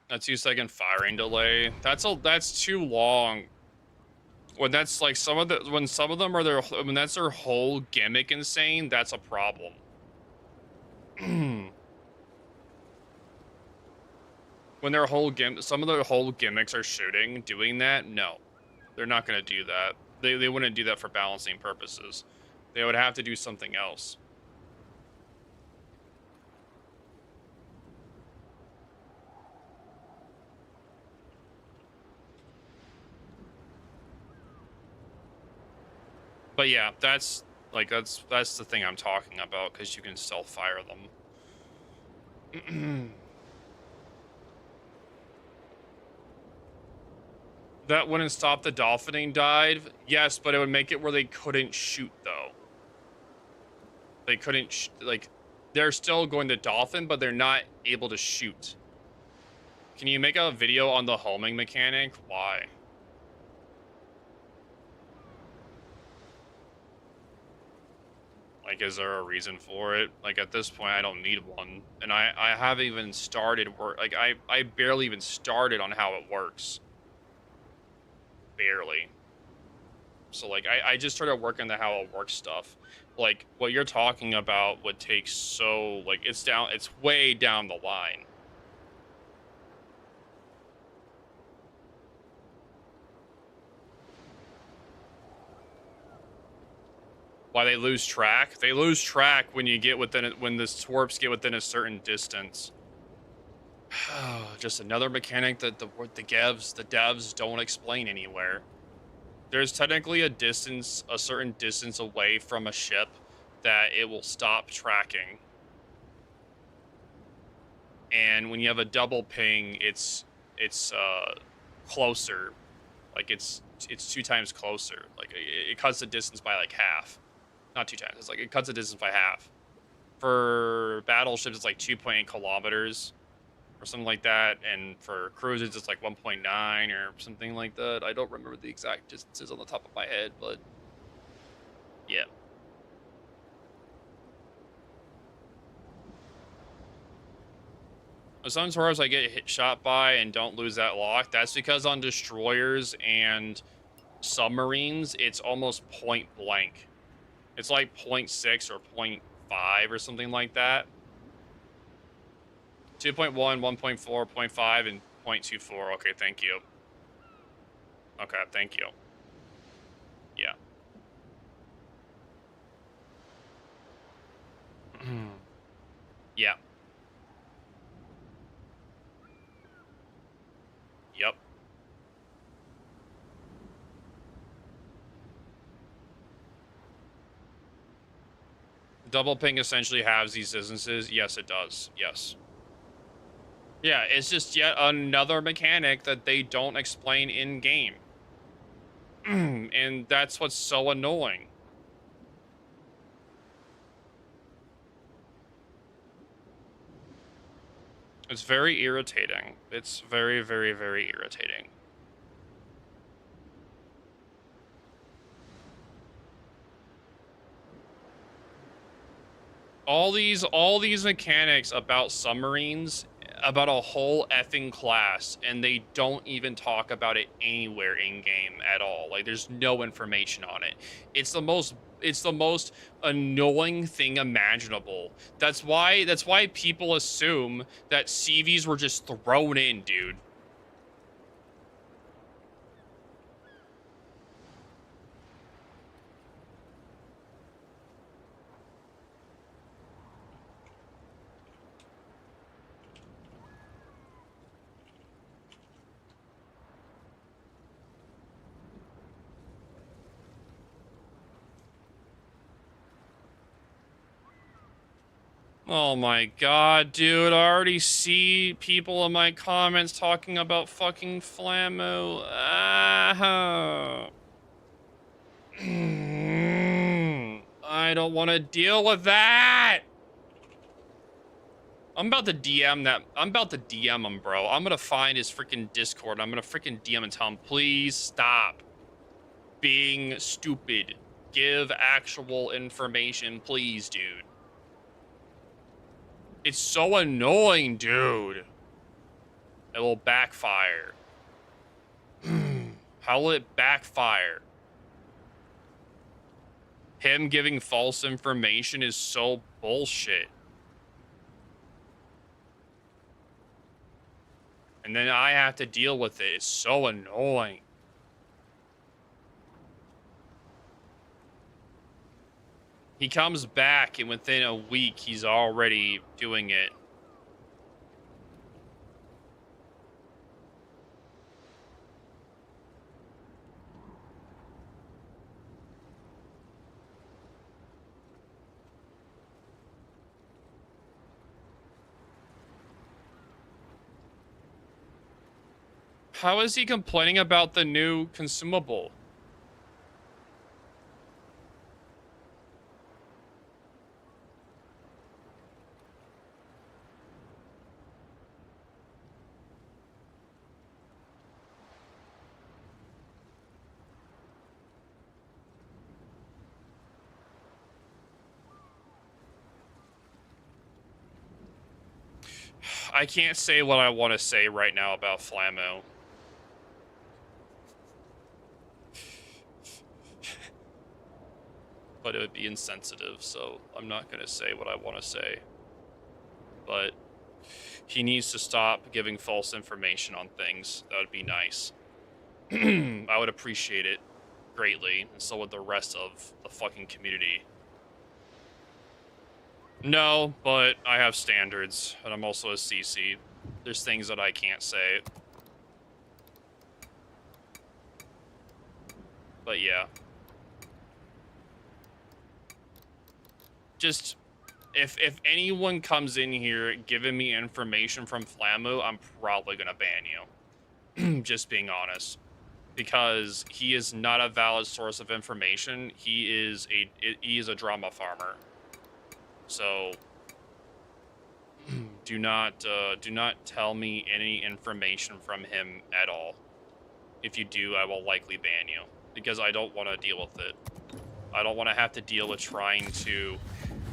A 2-second firing delay. That's too long. When that's like when some of them are when that's their whole gimmick insane, that's a problem. When some of their whole gimmicks are shooting, doing that, no. They're not gonna do that. They wouldn't do that for balancing purposes. They would have to do something else. But yeah, that's the thing I'm talking about, because you can stealth fire them. That wouldn't stop the dolphining dive. Yes, but it would make it where they couldn't shoot, though. They couldn't, like, they're still going to dolphin, but they're not able to shoot. Can you make a video on the homing mechanic? Why? Like, is there a reason for it? Like, at this point, I don't need one. And I haven't even started work. Like, I barely even started on how it works. Barely. So, like, I just started working on how it works stuff. Like, what you're talking about would take so, like, it's way down the line. Why they lose track? They lose track when you get within it, when the twerps get within a certain distance. Just another mechanic that the devs don't explain anywhere. There's technically a certain distance away from a ship that it will stop tracking. And when you have a double ping, it's closer. Like it's 2 times closer. Like it cuts the distance by like half. Not 2 times. It's like it cuts the distance by half. For battleships, it's like 2.8 kilometers. or something like that, and for cruises it's like 1.9 or something like that. I don't remember the exact distances on the top of my head, but yeah. Sometimes I get shot by and don't lose that lock. That's because on destroyers and submarines, it's almost point blank. It's like 0.6 or 0.5 or something like that. 2.1, 1.4, 0.5, and 0.24. Okay, thank you. Okay, thank you. Yeah. Yeah. Yep. Double ping essentially has these distances. Yes, it does. Yes. Yeah, it's just yet another mechanic that they don't explain in game. And that's what's so annoying. It's very irritating. It's very, very, very irritating. All these mechanics about submarines, about a whole effing class, and they don't even talk about it anywhere in game at all. Like, there's no information on it. It's the most annoying thing imaginable. That's why people assume that CVs were just thrown in, dude. Oh my god, dude, I already see people in my comments talking about fucking Flammo. I don't want to deal with that. I'm about to DM him, bro. I'm gonna find his freaking Discord. I'm gonna freaking DM and tell him, please stop being stupid. Give actual information, please, dude. It's so annoying, dude. It will backfire. How will it backfire? Him giving false information is so bullshit. And then I have to deal with it. It's so annoying. He comes back, and within a week, he's already doing it. How is he complaining about the new consumable? I can't say what I want to say right now about Flammo. But it would be insensitive, so I'm not going to say what I want to say. But he needs to stop giving false information on things. That would be nice. I would appreciate it greatly, and so would the rest of the fucking community. No, but I have standards, and I'm also a CC. There's things that I can't say. But yeah. Just, if anyone comes in here giving me information from Flammo, I'm probably gonna ban you. Just being honest. Because he is not a valid source of information. He is a drama farmer. So do not tell me any information from him at all. If you do, I will likely ban you because I don't want to deal with it. I don't want to have to deal with trying to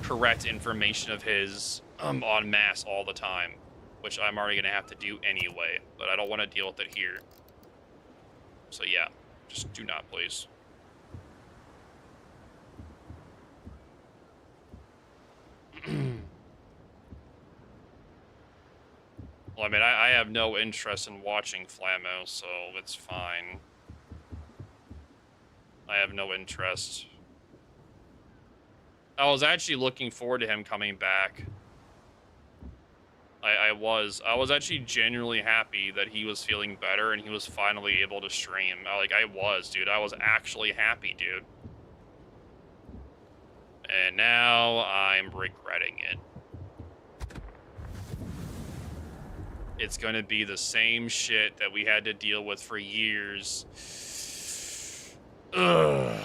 correct information of his en masse all the time, which I'm already gonna have to do anyway. But I don't want to deal with it here. So yeah, just do not, please. Well, I mean, I have no interest in watching Flammo, so it's fine. I have no interest. I was actually looking forward to him coming back. I was actually genuinely happy that he was feeling better and he was finally able to stream. I was, dude. I was actually happy, dude. And now I'm regretting it. It's gonna be the same shit that we had to deal with for years. Ugh.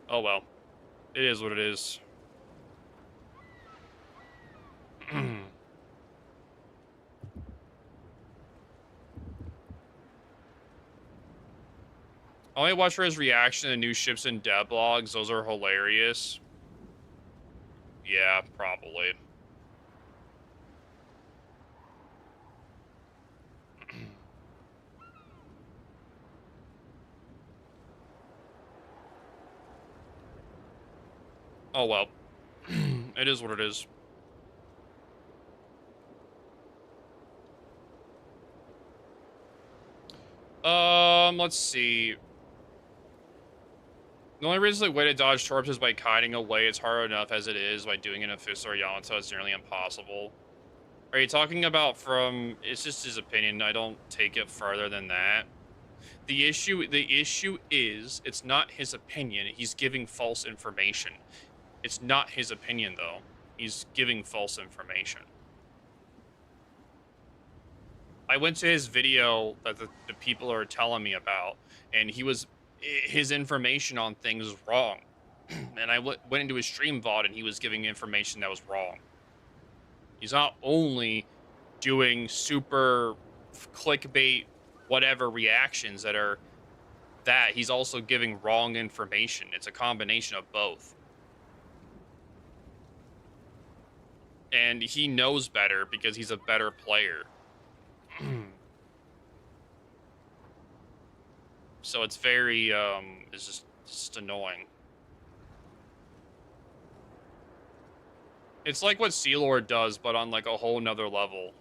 Oh well. It is what it is. I only watch for his reaction to new ships and dev blogs. Those are hilarious. Yeah, probably. Oh well. It is what it is. Let's see. The only reasonable way to dodge torps is by kiting away. It's hard enough as it is. By doing it in Fist or Yamato, it's nearly impossible. Are you talking about from... It's just his opinion. I don't take it further than that. The issue is, it's not his opinion. He's giving false information. It's not his opinion, though. He's giving false information. I went to his video that the people are telling me about, and his information on things was wrong. And I went into his stream VOD, and he was giving information that was wrong. He's not only doing super clickbait, whatever reactions that are that, he's also giving wrong information. It's a combination of both. And he knows better because he's a better player. So it's very, it's just annoying. It's like what Sea Lord does, but on like a whole nother level.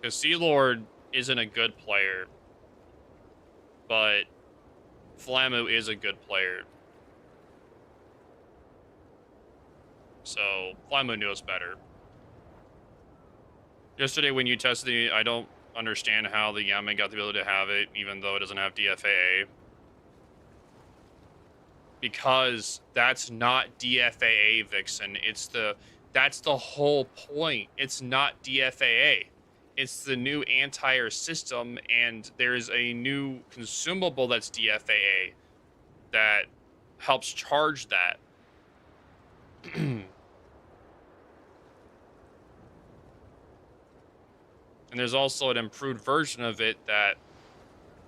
Because Sea Lord isn't a good player, but Flamu is a good player. So Flamu knows better. Yesterday when you tested it, I don't understand how the Yamen got the ability to have it, even though it doesn't have DFAA. Because that's not DFAA, Vixen. That's the whole point. It's not DFAA. It's the new anti-air system, and there's a new consumable that's DFAA that helps charge that. And there's also an improved version of it that,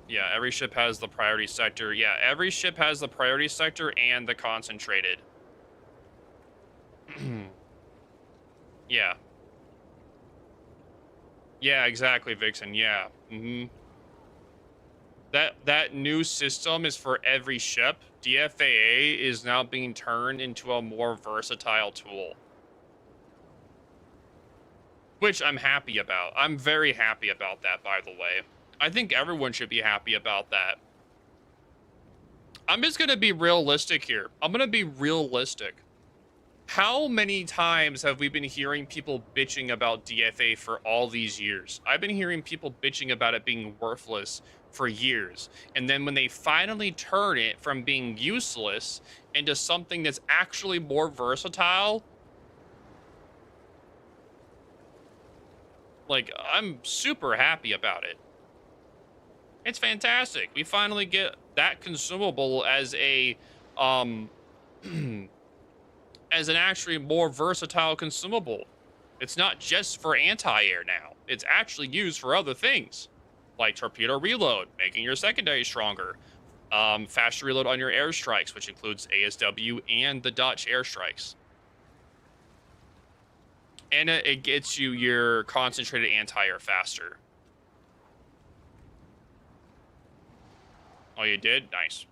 yeah, every ship has the priority sector. Yeah, every ship has the priority sector and the concentrated. Yeah. Yeah, exactly, Vixen. Yeah. That new system is for every ship. DFAA is now being turned into a more versatile tool. Which I'm happy about. I'm very happy about that, by the way. I think everyone should be happy about that. I'm just going to be realistic here. I'm going to be realistic. How many times have we been hearing people bitching about DFA for all these years? I've been hearing people bitching about it being worthless for years. And then when they finally turn it from being useless into something that's actually more versatile, like, I'm super happy about it. It's fantastic. We finally get that consumable as a, as an actually more versatile consumable. It's not just for anti-air now. It's actually used for other things, like torpedo reload, making your secondary stronger, faster reload on your airstrikes, which includes ASW and the Dutch airstrikes. And it gets you your concentrated anti-air faster. Oh, you did? Nice.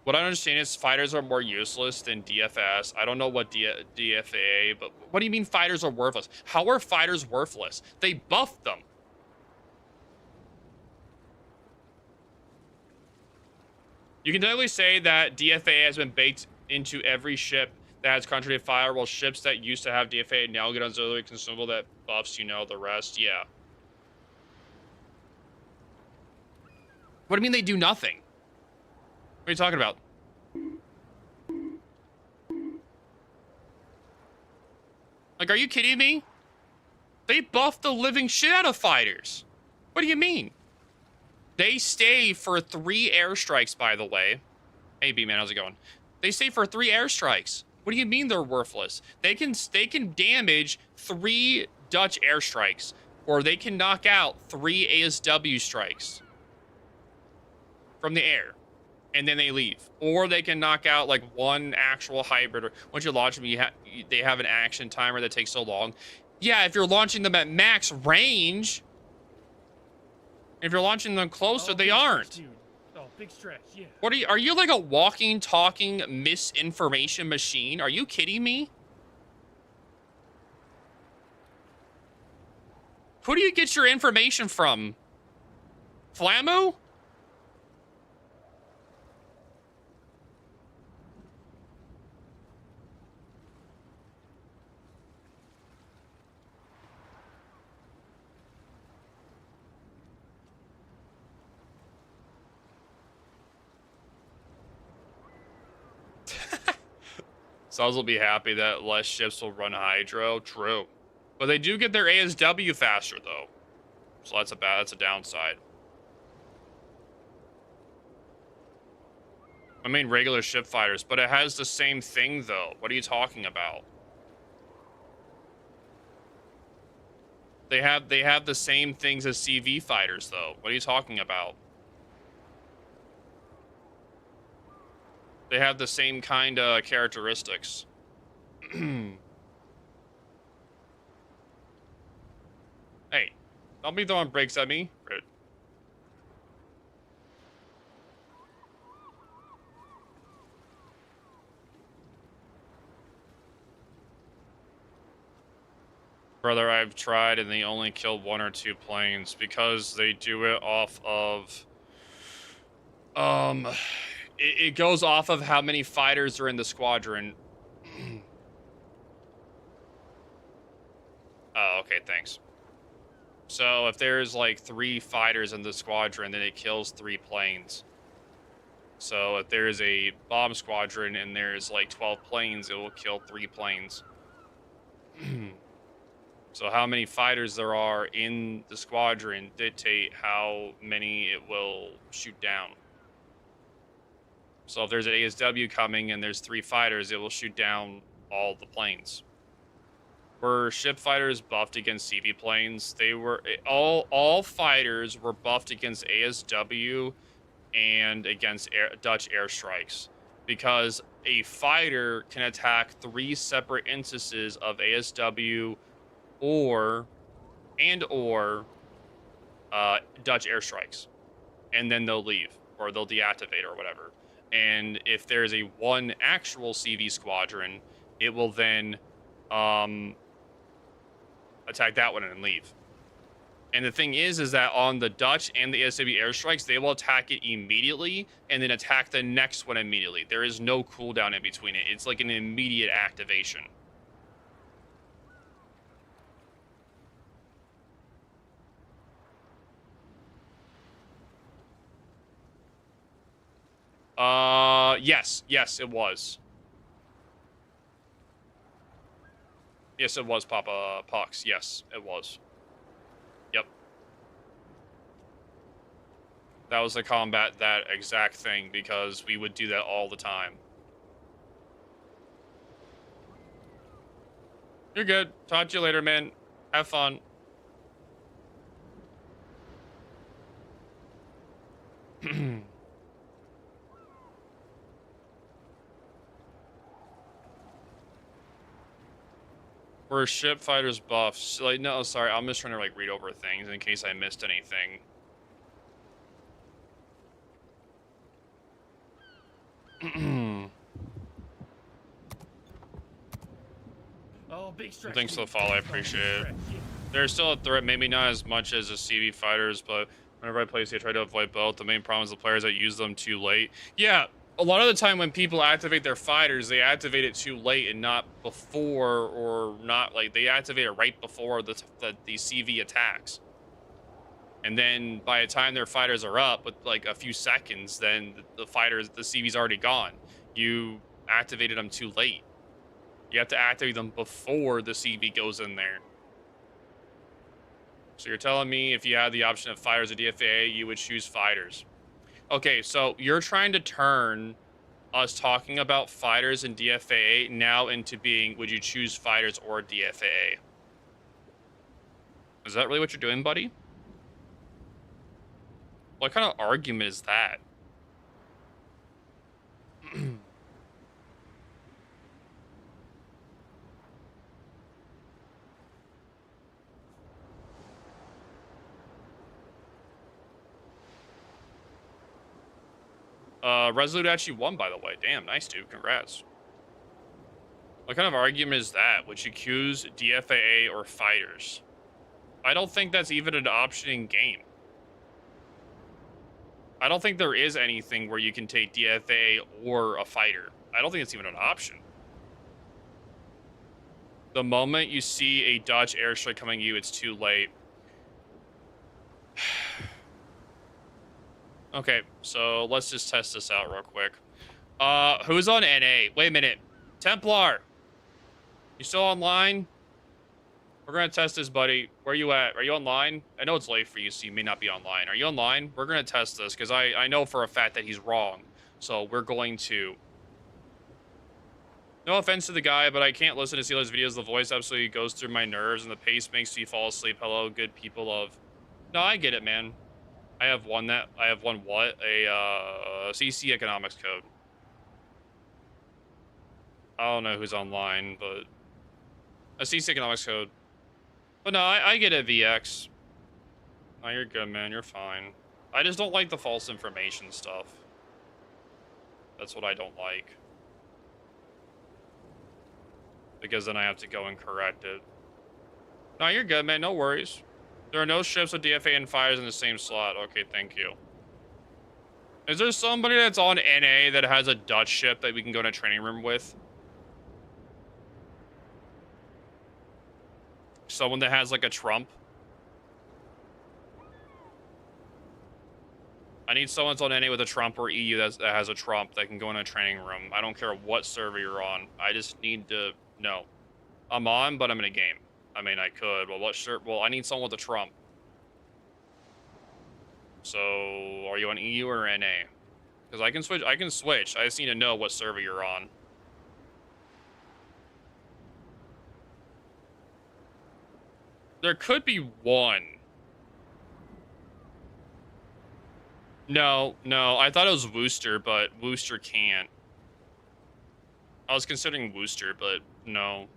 What I understand is fighters are more useless than DFS. I don't know what DFA, but what do you mean fighters are worthless? How are fighters worthless? They buffed them. You can definitely say that DFA has been baked into every ship that has concentrated fire, while ships that used to have DFA now get auxiliary consumable that buffs, you know, the rest. Yeah. What do you mean they do nothing? What are you talking about? Like, are you kidding me? They buffed the living shit out of fighters. What do you mean? They stay for 3 airstrikes, by the way. Hey, B-Man, how's it going? They stay for 3 airstrikes. What do you mean they're worthless? They can damage 3 Dutch airstrikes, or they can knock out 3 ASW strikes from the air, and then they leave. Or they can knock out like 1 actual hybrid. Or once you launch them, they have an action timer that takes so long. Yeah, if you're launching them at max range. If you're launching them closer, they aren't. Dude. Oh, big stretch, yeah. What are you like a walking, talking misinformation machine? Are you kidding me? Who do you get your information from? Flamu? Subs will be happy that less ships will run hydro. True. But they do get their ASW faster, though. So that's a downside. I mean regular ship fighters, but it has the same thing, though. What are you talking about? They have the same things as CV fighters, though. What are you talking about? They have the same kind of characteristics. Hey, don't be throwing brakes at me. Rude. Brother, I've tried and they only kill 1 or 2 planes because they do it off of... It goes off of how many fighters are in the squadron. Oh, okay, thanks. So if there's like 3 fighters in the squadron, then it kills 3 planes. So if there's a bomb squadron and there's like 12 planes, it will kill 3 planes. So how many fighters there are in the squadron dictate how many it will shoot down. So if there's an ASW coming and there's 3 fighters, it will shoot down all the planes. Were ship fighters buffed against CV planes? They were all fighters were buffed against ASW and against Dutch airstrikes, because a fighter can attack 3 separate instances of ASW or Dutch airstrikes, and then they'll leave or they'll deactivate or whatever. And if there's a 1 actual CV squadron, it will then attack that one and leave. And the thing is that on the Dutch and the ASW airstrikes, they will attack it immediately and then attack the next one immediately. There is no cooldown in between it. It's like an immediate activation. Yes, it was. Yes, it was, Papa Pox. Yes, it was. that was to combat that exact thing, because we would do that all the time. You're good. Talk to you later, man. Have fun. Were ship fighters buffs? Like, no, sorry, I'm just trying to like read over things in case I missed anything. Oh, big stretch. Thanks for the dude. follow, I Oh, appreciate big it. stretch, yeah. There's still a threat, maybe not as much as the CV fighters, but whenever I play, I try to avoid both. The main problem is the players that use them too late. Yeah, a lot of the time when people activate their fighters, they activate it too late and not before, or not like they activate it right before the CV attacks. And then by the time their fighters are up with like a few seconds, then the CV's already gone. You activated them too late. You have to activate them before the CV goes in there. So you're telling me if you had the option of fighters or DFA, you would choose fighters. Okay, so you're trying to turn us talking about fighters and DFA now into being, would you choose fighters or DFA? Is that really what you're doing, buddy? What kind of argument is that? Resolute actually won, by the way. Damn, nice, dude. Congrats. What kind of argument is that? Would you choose DFA or fighters? I don't think that's even an option in game. I don't think there is anything where you can take DFA or a fighter. I don't think it's even an option. The moment you see a Dutch airstrike coming at you, it's too late. Okay, so let's just test this out real quick. Who's on NA? Wait a minute. Templar! You still online? We're gonna test this, buddy. Where you at? Are you online? I know it's late for you, so you may not be online. Are you online? We're gonna test this, because I know for a fact that he's wrong. So we're going to... No offense to the guy, but I can't listen to Steelers videos. The voice absolutely goes through my nerves, and the pace makes me fall asleep. Hello, good people of... No, I get it, man. I have one what? A CC economics code. I don't know who's online, but... A CC economics code. But no, I get it, VX. No, you're good, man. You're fine. I just don't like the false information stuff. That's what I don't like. Because then I have to go and correct it. No, you're good, man. No worries. There are no ships with DFA and fires in the same slot. Okay, thank you. Is there somebody that's on NA that has a Dutch ship that we can go in a training room with? Someone that has like a Trump? I need someone that's on NA with a Trump or EU that has a Trump that can go in a training room. I don't care what server you're on. I just need to know. I'm on, but I'm in a game. I mean, I could. Well, what shirt? Well, I need someone with a Trump. So, are you on EU or NA? Because I can switch. I can switch. I just need to know what server you're on. There could be one. No, I thought it was Wooster, but Wooster can't. I was considering Wooster, but no.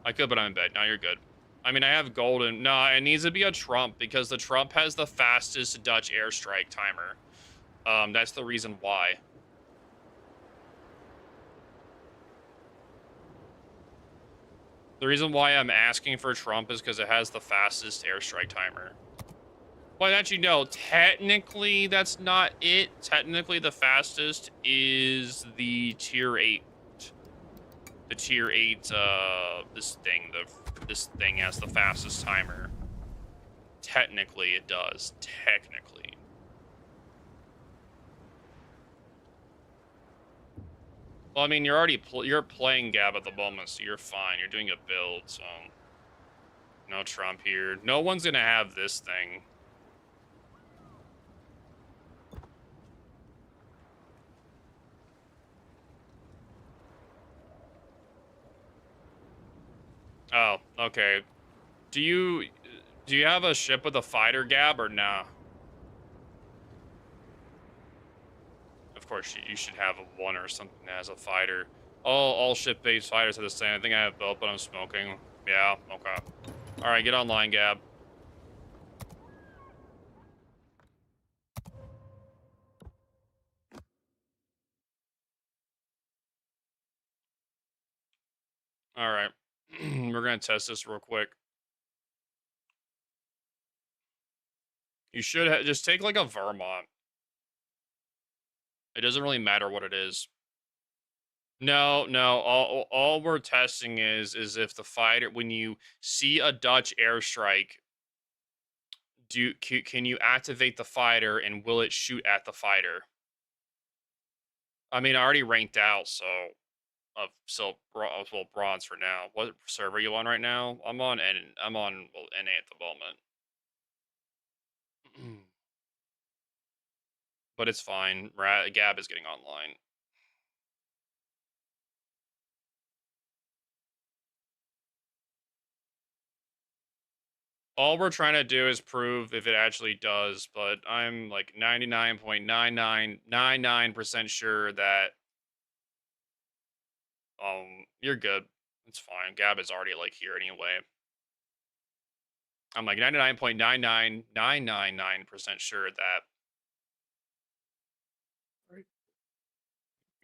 I could, but I'm in bed. Now you're good. I mean, I have golden. No, it needs to be a Trump, because the Trump has the fastest Dutch airstrike timer. That's the reason why. The reason why I'm asking for Trump is because it has the fastest airstrike timer. Well, actually, no. Technically, that's not it. Technically, the fastest is the tier 8. The tier 8, this thing has the fastest timer. Technically, it does. Technically. Well, I mean, you're already you're playing Gab at the moment, so you're fine. You're doing a build, so... No Trump here. No one's gonna have this thing. Oh, okay. Do you have a ship with a fighter, Gab, or nah? Of course, you should have a one or something that has a fighter. All ship-based fighters are the same. I think I have both, but I'm smoking. Yeah, okay. All right, get online, Gab. All right. We're going to test this real quick. You should just take like a Vermont. It doesn't really matter what it is. No. All we're testing is if the fighter, when you see a Dutch airstrike, can you activate the fighter and will it shoot at the fighter? I mean, I already ranked out, so well, bronze for now. What server are you on right now? I'm on NA at the moment. But it's fine. Gab is getting online. All we're trying to do is prove if it actually does, but I'm like 99.9999% sure that you're good. It's fine. Gab is already like here anyway. I'm like 99.99999% sure that.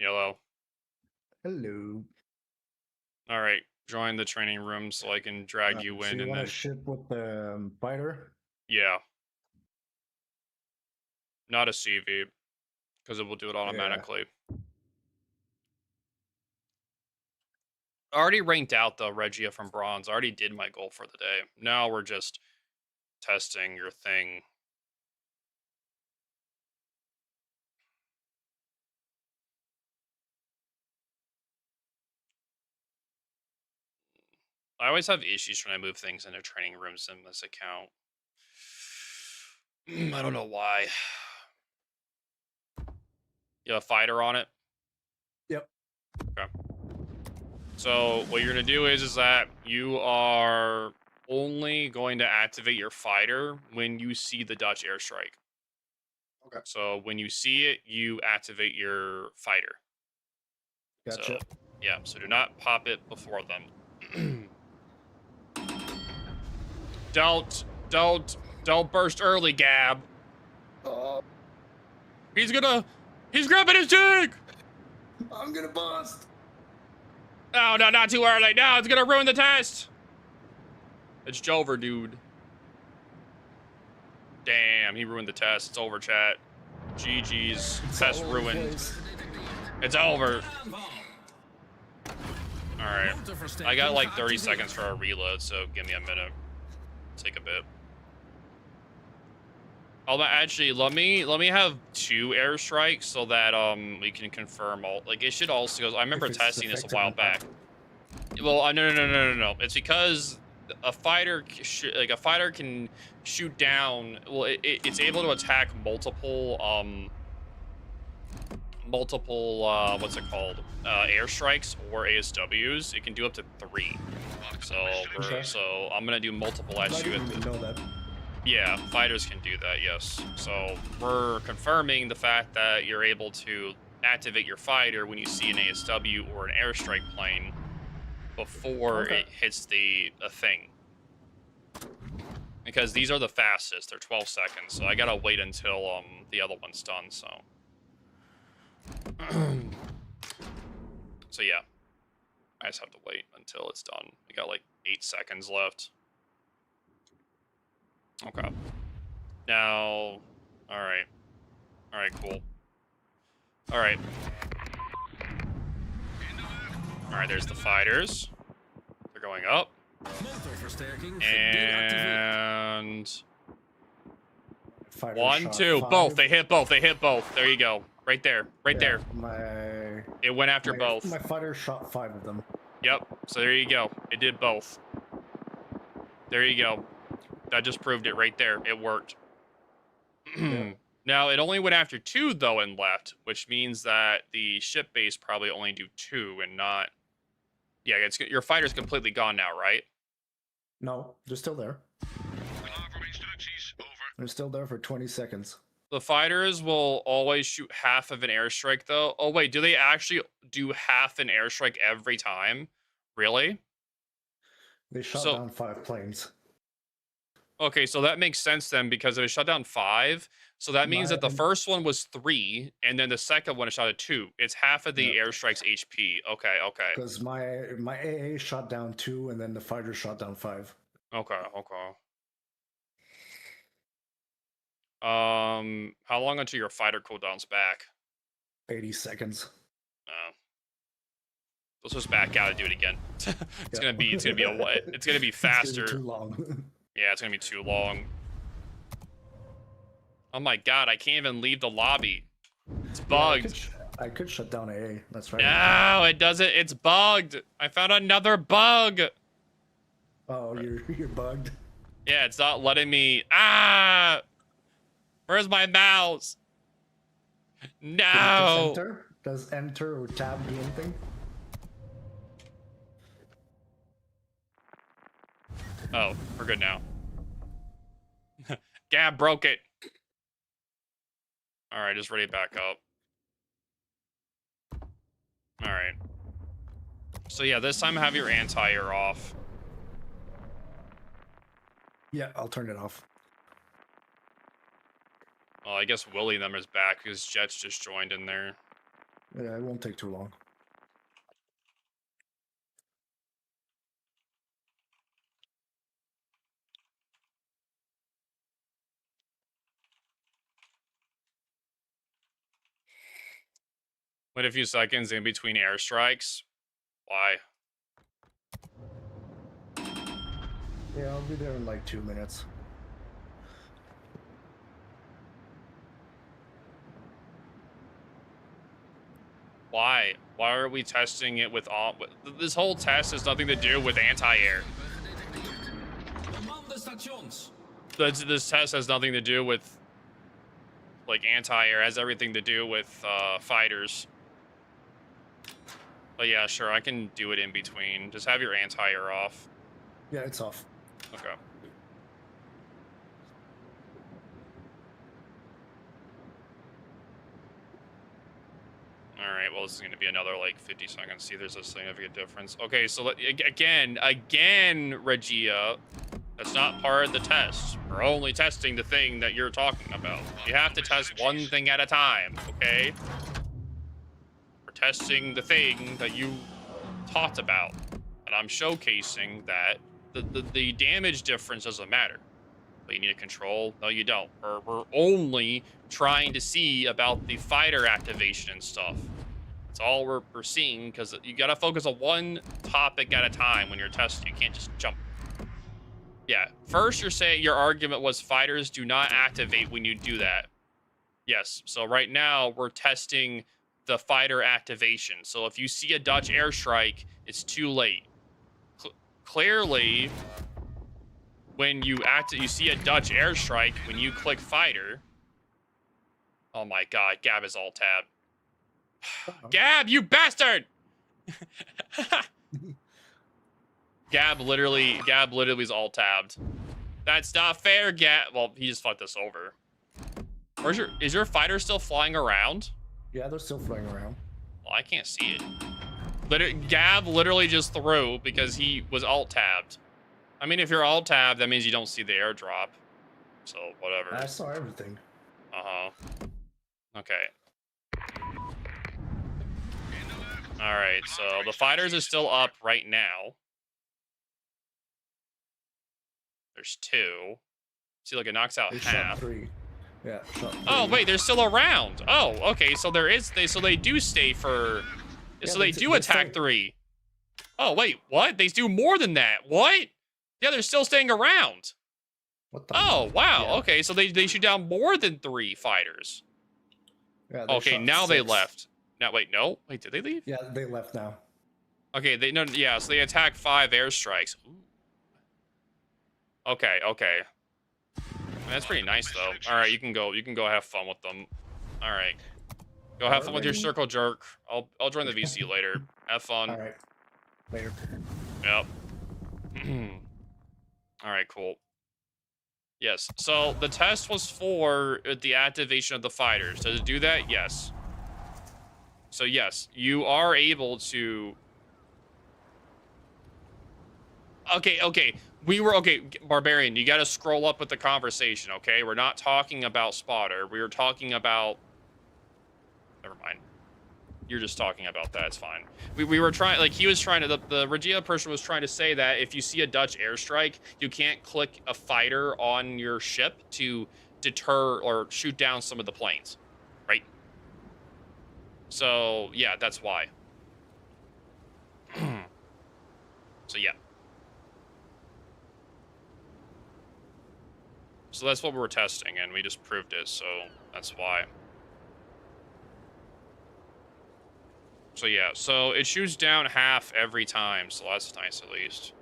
Yellow. Hello. All right, join the training room so I can drag you in. So you and want then to ship with the fighter? Yeah. Not a CV, because it will do it automatically. I already ranked out the Regia from bronze. I already did my goal for the day. Now we're just testing your thing. I always have issues when I move things into training rooms in this account. I don't know why. You have a fighter on it? Yep. Okay. So what you're going to do is that you are only going to activate your fighter when you see the Dutch airstrike. Okay. So when you see it, you activate your fighter. Gotcha. So, yeah, so do not pop it before them. Don't burst early, Gab. He's grabbing his dick. I'm gonna bust. No, not too early. No, it's gonna ruin the test. It's Jover, dude. Damn, he ruined the test. It's over, chat. GG's. Test ruined. It's over. Alright. I got like 30 seconds for a reload, so give me a minute. Take a bit. Actually, let me have 2 airstrikes so that we can confirm all. Like, it should also go. I remember testing this a while back. Well, no. It's because a fighter can shoot down. Well, it's able to attack multiple what's it called, airstrikes or ASWs. It can do up to 3. So I'm gonna do multiple SU. Know that. Yeah, fighters can do that, yes. So we're confirming the fact that you're able to activate your fighter when you see an ASW or an airstrike plane before it hits the thing. Because these are the fastest, they're 12 seconds, so I gotta wait until the other one's done, so. So yeah, I just have to wait until it's done. We got like 8 seconds left. Okay. Now, alright, cool. Alright, there's the fighters. They're going up. And... 1, 2, both. They hit both. There you go. Right there. There. It went after both. My fighter shot 5 of them. Yep. So there you go. It did both. There you go. That just proved it right there. It worked. Now, it only went after 2, though, and left, which means that the ship base probably only do 2 and not... Yeah, your fighter's completely gone now, right? No, they're still there. They're still there for 20 seconds. The fighters will always shoot half of an airstrike, though. Oh, wait, do they actually do half an airstrike every time? Really? They shot down 5 planes. Okay, so that makes sense then, because if it shut down 5, so that means that the first one was 3, and then the second one is shot at 2. It's half of the airstrike's HP. Okay, okay. Because my AA shot down 2, and then the fighter shot down 5. Okay, okay. How long until your fighter cooldowns back? 80 seconds. Let's just back out and do it again. It's gonna be faster. It's too long. Yeah, it's gonna be too long. Oh my god, I can't even leave the lobby. It's bugged. I could shut down AA. That's right. No, it doesn't. It's bugged. I found another bug. Oh, you're bugged. Yeah, it's not letting me. Ah, where's my mouse? No. Does enter or tab do anything? Oh, we're good now. Gab broke it. All right, just ready back up. All right. So yeah, this time have your anti-air off. Yeah, I'll turn it off. Well, I guess Willie them is back because Jets just joined in there. Yeah, it won't take too long. Wait a few seconds in between airstrikes. Why? Yeah, I'll be there in like 2 minutes. Why? Why are we testing it with all? This whole test has nothing to do with anti-air. This test has nothing to do with like anti-air. It has everything to do with fighters. But yeah, sure, I can do it in between. Just have your anti-air off. Yeah, it's off. Okay. All right, well, this is going to be another, like, 50 seconds. See, there's a significant difference. Okay, so again, Regia, that's not part of the test. We're only testing the thing that you're talking about. You have to test one thing at a time, okay? We're testing the thing that you talked about. And I'm showcasing that the damage difference doesn't matter. But you need a control? No, you don't. We're only trying to see about the fighter activation and stuff. That's all we're seeing, because you gotta focus on one topic at a time when you're testing. You can't just jump. Yeah, first you're saying your argument was fighters do not activate when you do that. Yes, so right now we're testing the fighter activation. So if you see a Dutch airstrike, it's too late. Clearly, when you see a Dutch airstrike, when you click fighter. Oh my god, Gab is all tabbed. Gab, you bastard! Gab literally is all tabbed. That's not fair, Gab. Well, he just fucked us over. Is your fighter still flying around? Yeah, they're still flying around. Well, I can't see it. Gab literally just threw because he was alt tabbed. I mean, if you're alt tabbed, that means you don't see the airdrop. So, whatever. I saw everything. Uh-huh. Okay. Alright, so the fighters is still up right now. There's 2. See, like, it knocks out They half. shot 3. Yeah, shot 3. Oh, wait, they're still around. Oh, okay, so they do stay for... Yeah, so they do attack 3. Oh, wait, what? They do more than that. What? Yeah, they're still staying around. What the wow. Yeah. Okay, so they shoot down more than 3 fighters. Yeah, Okay, now 6. they left. Now, wait, no? Wait, did they leave? Yeah, they left now. Okay, so they attack 5 airstrikes. Ooh. Okay. That's pretty nice, though. All right, you can go have fun with them. All right. Go have fun with your circle jerk. I'll join the VC later. Have fun. All right. Later. Yep. All right, cool. Yes. So the test was for the activation of the fighters. Does it do that? Yes. So yes, you are able to. Okay. Barbarian, you got to scroll up with the conversation, okay? We're not talking about spotter. We were talking about. Never mind. You're just talking about that. It's fine. We were trying, like, he was trying to, the Regia person was trying to say that if you see a Dutch airstrike, you can't click a fighter on your ship to deter or shoot down some of the planes, right? So, yeah, that's why. So, yeah. So that's what we were testing, and we just proved it, so that's why. So yeah, so it shoots down half every time, so that's nice at least.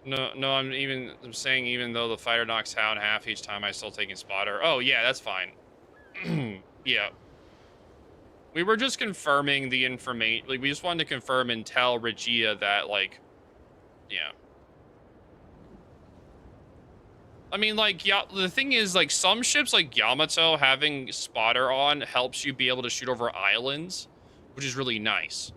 No, I'm saying even though the fighter knocks down half each time, I still taking spotter. Oh yeah, that's fine. Yeah. We were just confirming the information. Like, we just wanted to confirm and tell Regia that, like, yeah. I mean, like, yeah, the thing is, like, some ships like Yamato having spotter on helps you be able to shoot over islands, which is really nice.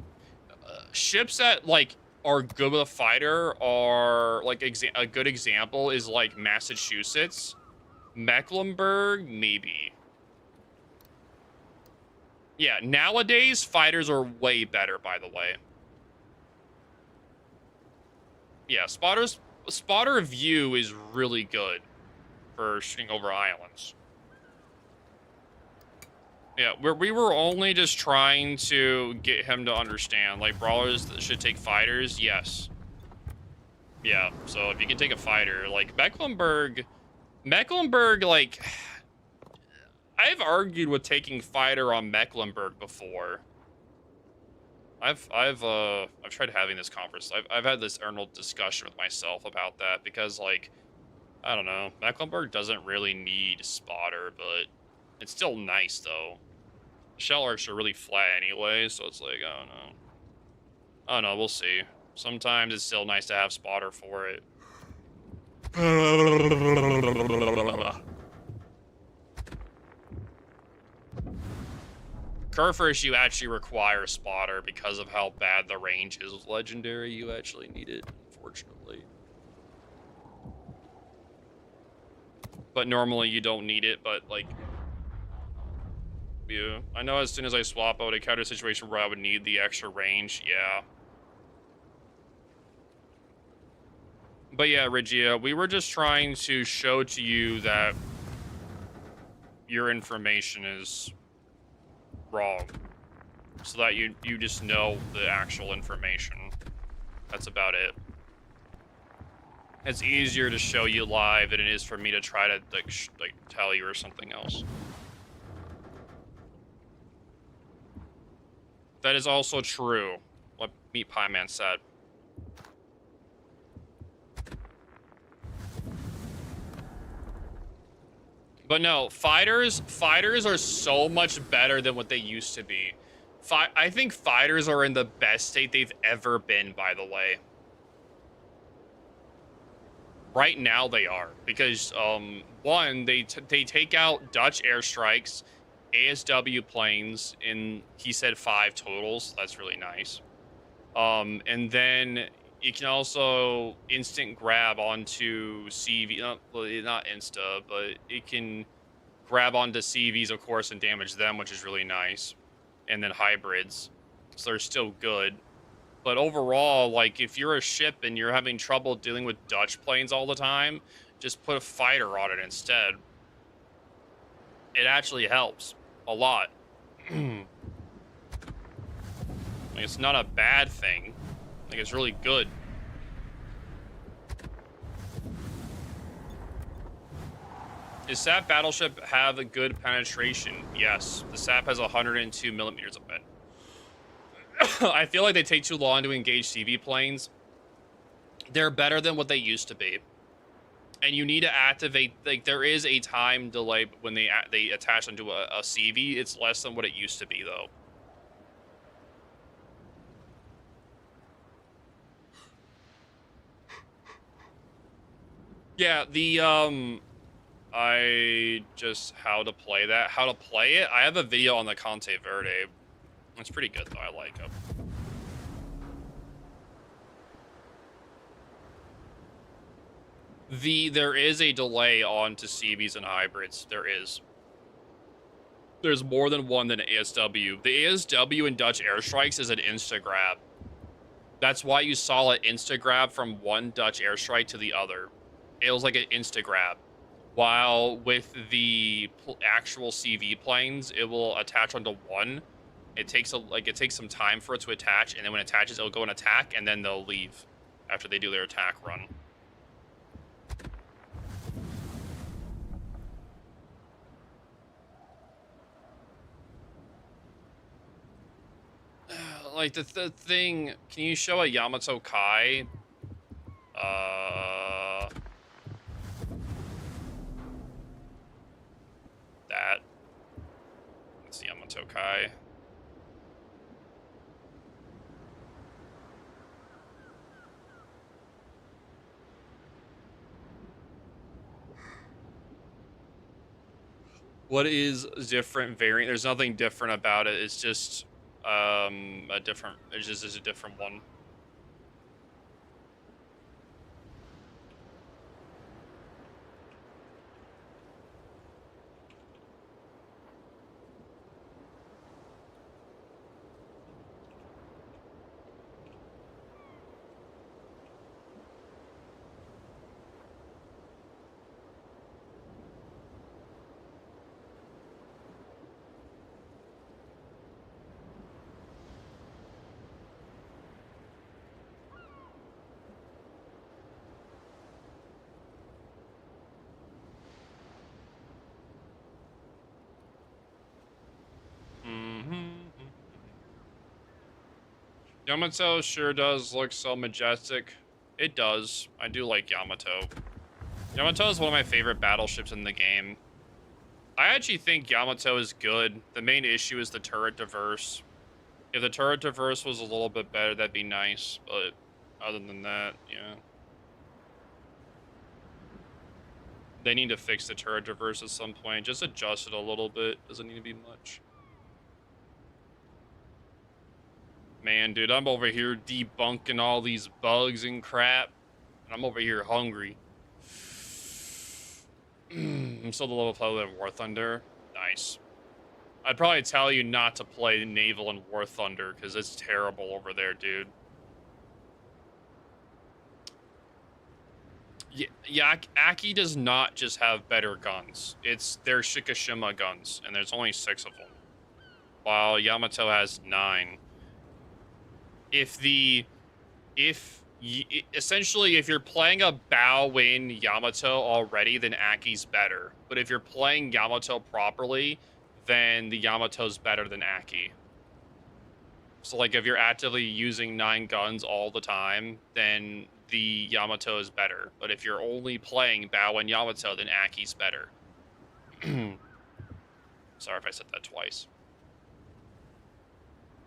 Ships that, like, are good with a fighter are, like, a good example is, like, Massachusetts. Mecklenburg, maybe. Yeah, nowadays, fighters are way better, by the way. Yeah, spotter view is really good for shooting over islands. Yeah, we were only just trying to get him to understand, like, brawlers should take fighters, yes. Yeah, so if you can take a fighter, like, Mecklenburg, like, I've argued with taking fighter on Mecklenburg before. I've tried having this conference. I've had this internal discussion with myself about that because, like, I don't know, Mecklenburg doesn't really need spotter, but it's still nice though. Shell arcs are really flat anyway, so it's like, I don't know. I don't know, we'll see. Sometimes it's still nice to have spotter for it. Curfish, you actually require spotter because of how bad the range is with Legendary. You actually need it, unfortunately. But normally you don't need it, but, like, yeah. I know as soon as I swap, I would encounter a situation where I would need the extra range, yeah. But yeah, Regia, we were just trying to show to you that your information is wrong, so that you just know the actual information. That's about it. It's easier to show you live than it is for me to try to like tell you or something else. That is also true, what Meat Pie Man said. But no, fighters are so much better than what they used to be. I think fighters are in the best state they've ever been, by the way. Right now they are, because one, they take out Dutch airstrikes, ASW planes, in, he said 5 totals. That's really nice. And then you can also instant grab onto CV, not insta, but it can grab onto CVs, of course, and damage them, which is really nice. And then hybrids, so they're still good. But overall, like, if you're a ship and you're having trouble dealing with Dutch planes all the time, just put a fighter on it instead. It actually helps a lot. Like, it's not a bad thing. Like, it's really good. Does SAP battleship have a good penetration? Yes. The SAP has 102 millimeters of it. I feel like they take too long to engage CV planes. They're better than what they used to be. And you need to activate, like, there is a time delay when they attach onto a CV. It's less than what it used to be, though. Yeah, the I just how to play that, how to play it. I have a video on the Conte Verde. It's pretty good though. I like it. There is a delay on to CVs and hybrids. There is. There's more than one than ASW. The ASW in Dutch airstrikes is an insta-grab. That's why you saw it insta-grab from one Dutch airstrike to the other. It was like an insta-grab. While with the actual CV planes, it will attach onto one. It takes some time for it to attach, and then when it attaches, it'll go and attack, and then they'll leave after they do their attack run. Like the thing, can you show a Yamato Kai? That's the Yamato Kai. What is different variant? There's nothing different about it. It's just a different. It's just a different one. Yamato sure does look so majestic. It does. I do like Yamato. Yamato is one of my favorite battleships in the game. I actually think Yamato is good. The main issue is the turret diverse. If the turret diverse was a little bit better, that'd be nice. But other than that, yeah. They need to fix the turret diverse at some point. Just adjust it a little bit. Doesn't need to be much. Man, dude, I'm over here debunking all these bugs and crap. And I'm over here hungry. I'm still the level player of War Thunder. Nice. I'd probably tell you not to play Naval and War Thunder because it's terrible over there, dude. Yeah, Aki does not just have better guns. They're Shikishima guns, and there's only 6 of them. While Yamato has 9. Essentially, if you're playing a Bao in Yamato already, then Aki's better. But if you're playing Yamato properly, then the Yamato's better than Aki. So, like, if you're actively using 9 guns all the time, then the Yamato is better. But if you're only playing Bao and Yamato, then Aki's better. Sorry if I said that twice.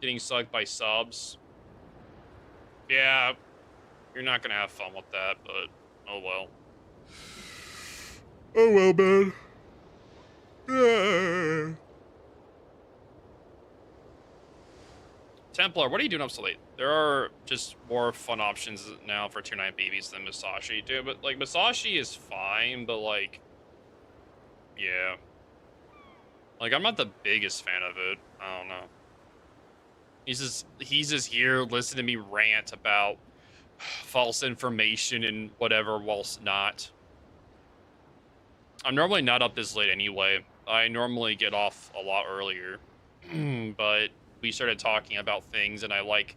Getting sucked by subs. Yeah, you're not gonna have fun with that, but oh well. Oh well, man. Yeah. Templar, what are you doing up so late? There are just more fun options now for Tier 9 BBs than Musashi, dude. But, like, Musashi is fine, but, like, yeah. Like, I'm not the biggest fan of it. I don't know. He's just here listening to me rant about false information and whatever whilst not. I'm normally not up this late anyway. I normally get off a lot earlier. But we started talking about things, and I like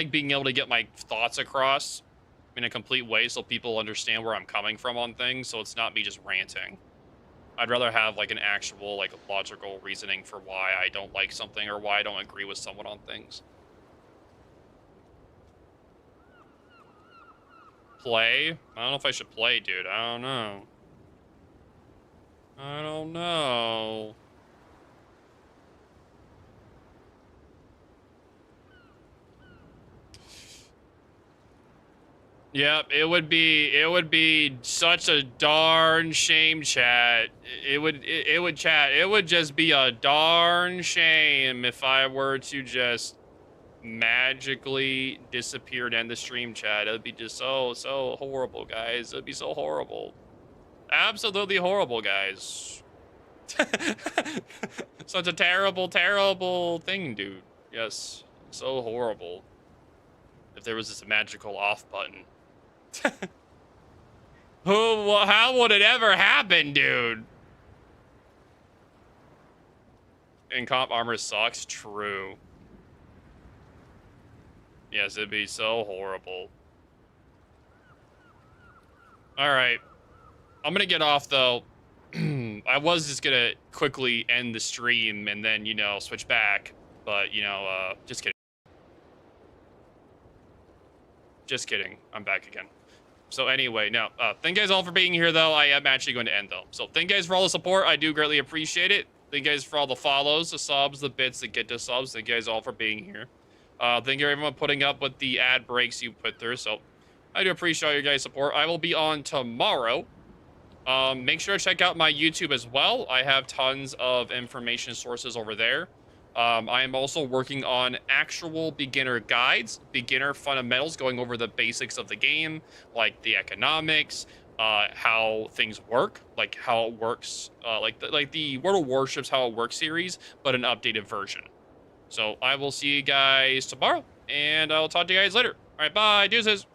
being able to get my thoughts across in a complete way so people understand where I'm coming from on things, so it's not me just ranting. I'd rather have, like, an actual, like, logical reasoning for why I don't like something or why I don't agree with someone on things. Play? I don't know if I should play, dude. I don't know. I don't know. Yep, it would be such a darn shame, chat. It would just be a darn shame if I were to just magically disappear and end the stream, chat. It would be just so horrible, guys. It would be so horrible. Absolutely horrible, guys. Such a terrible thing, dude. Yes, so horrible. If there was this magical off button. How would it ever happen, dude? And comp armor sucks? True. Yes, it'd be so horrible. Alright. I'm gonna get off, though. I was just gonna quickly end the stream and then, you know, switch back. But, you know, just kidding. Just kidding. I'm back again. So anyway, no. Thank you guys all for being here, though. I am actually going to end, though. So thank you guys for all the support. I do greatly appreciate it. Thank you guys for all the follows, the subs, the bits that get to subs. Thank you guys all for being here. Thank you everyone putting up with the ad breaks you put through. So I do appreciate all your guys' support. I will be on tomorrow. Make sure to check out my YouTube as well. I have tons of information sources over there. I am also working on actual beginner guides, beginner fundamentals, going over the basics of the game, like the economics, how things work, like how it works, like the World of Warships, how it works series, but an updated version. So I will see you guys tomorrow, and I'll talk to you guys later. All right, bye, deuces.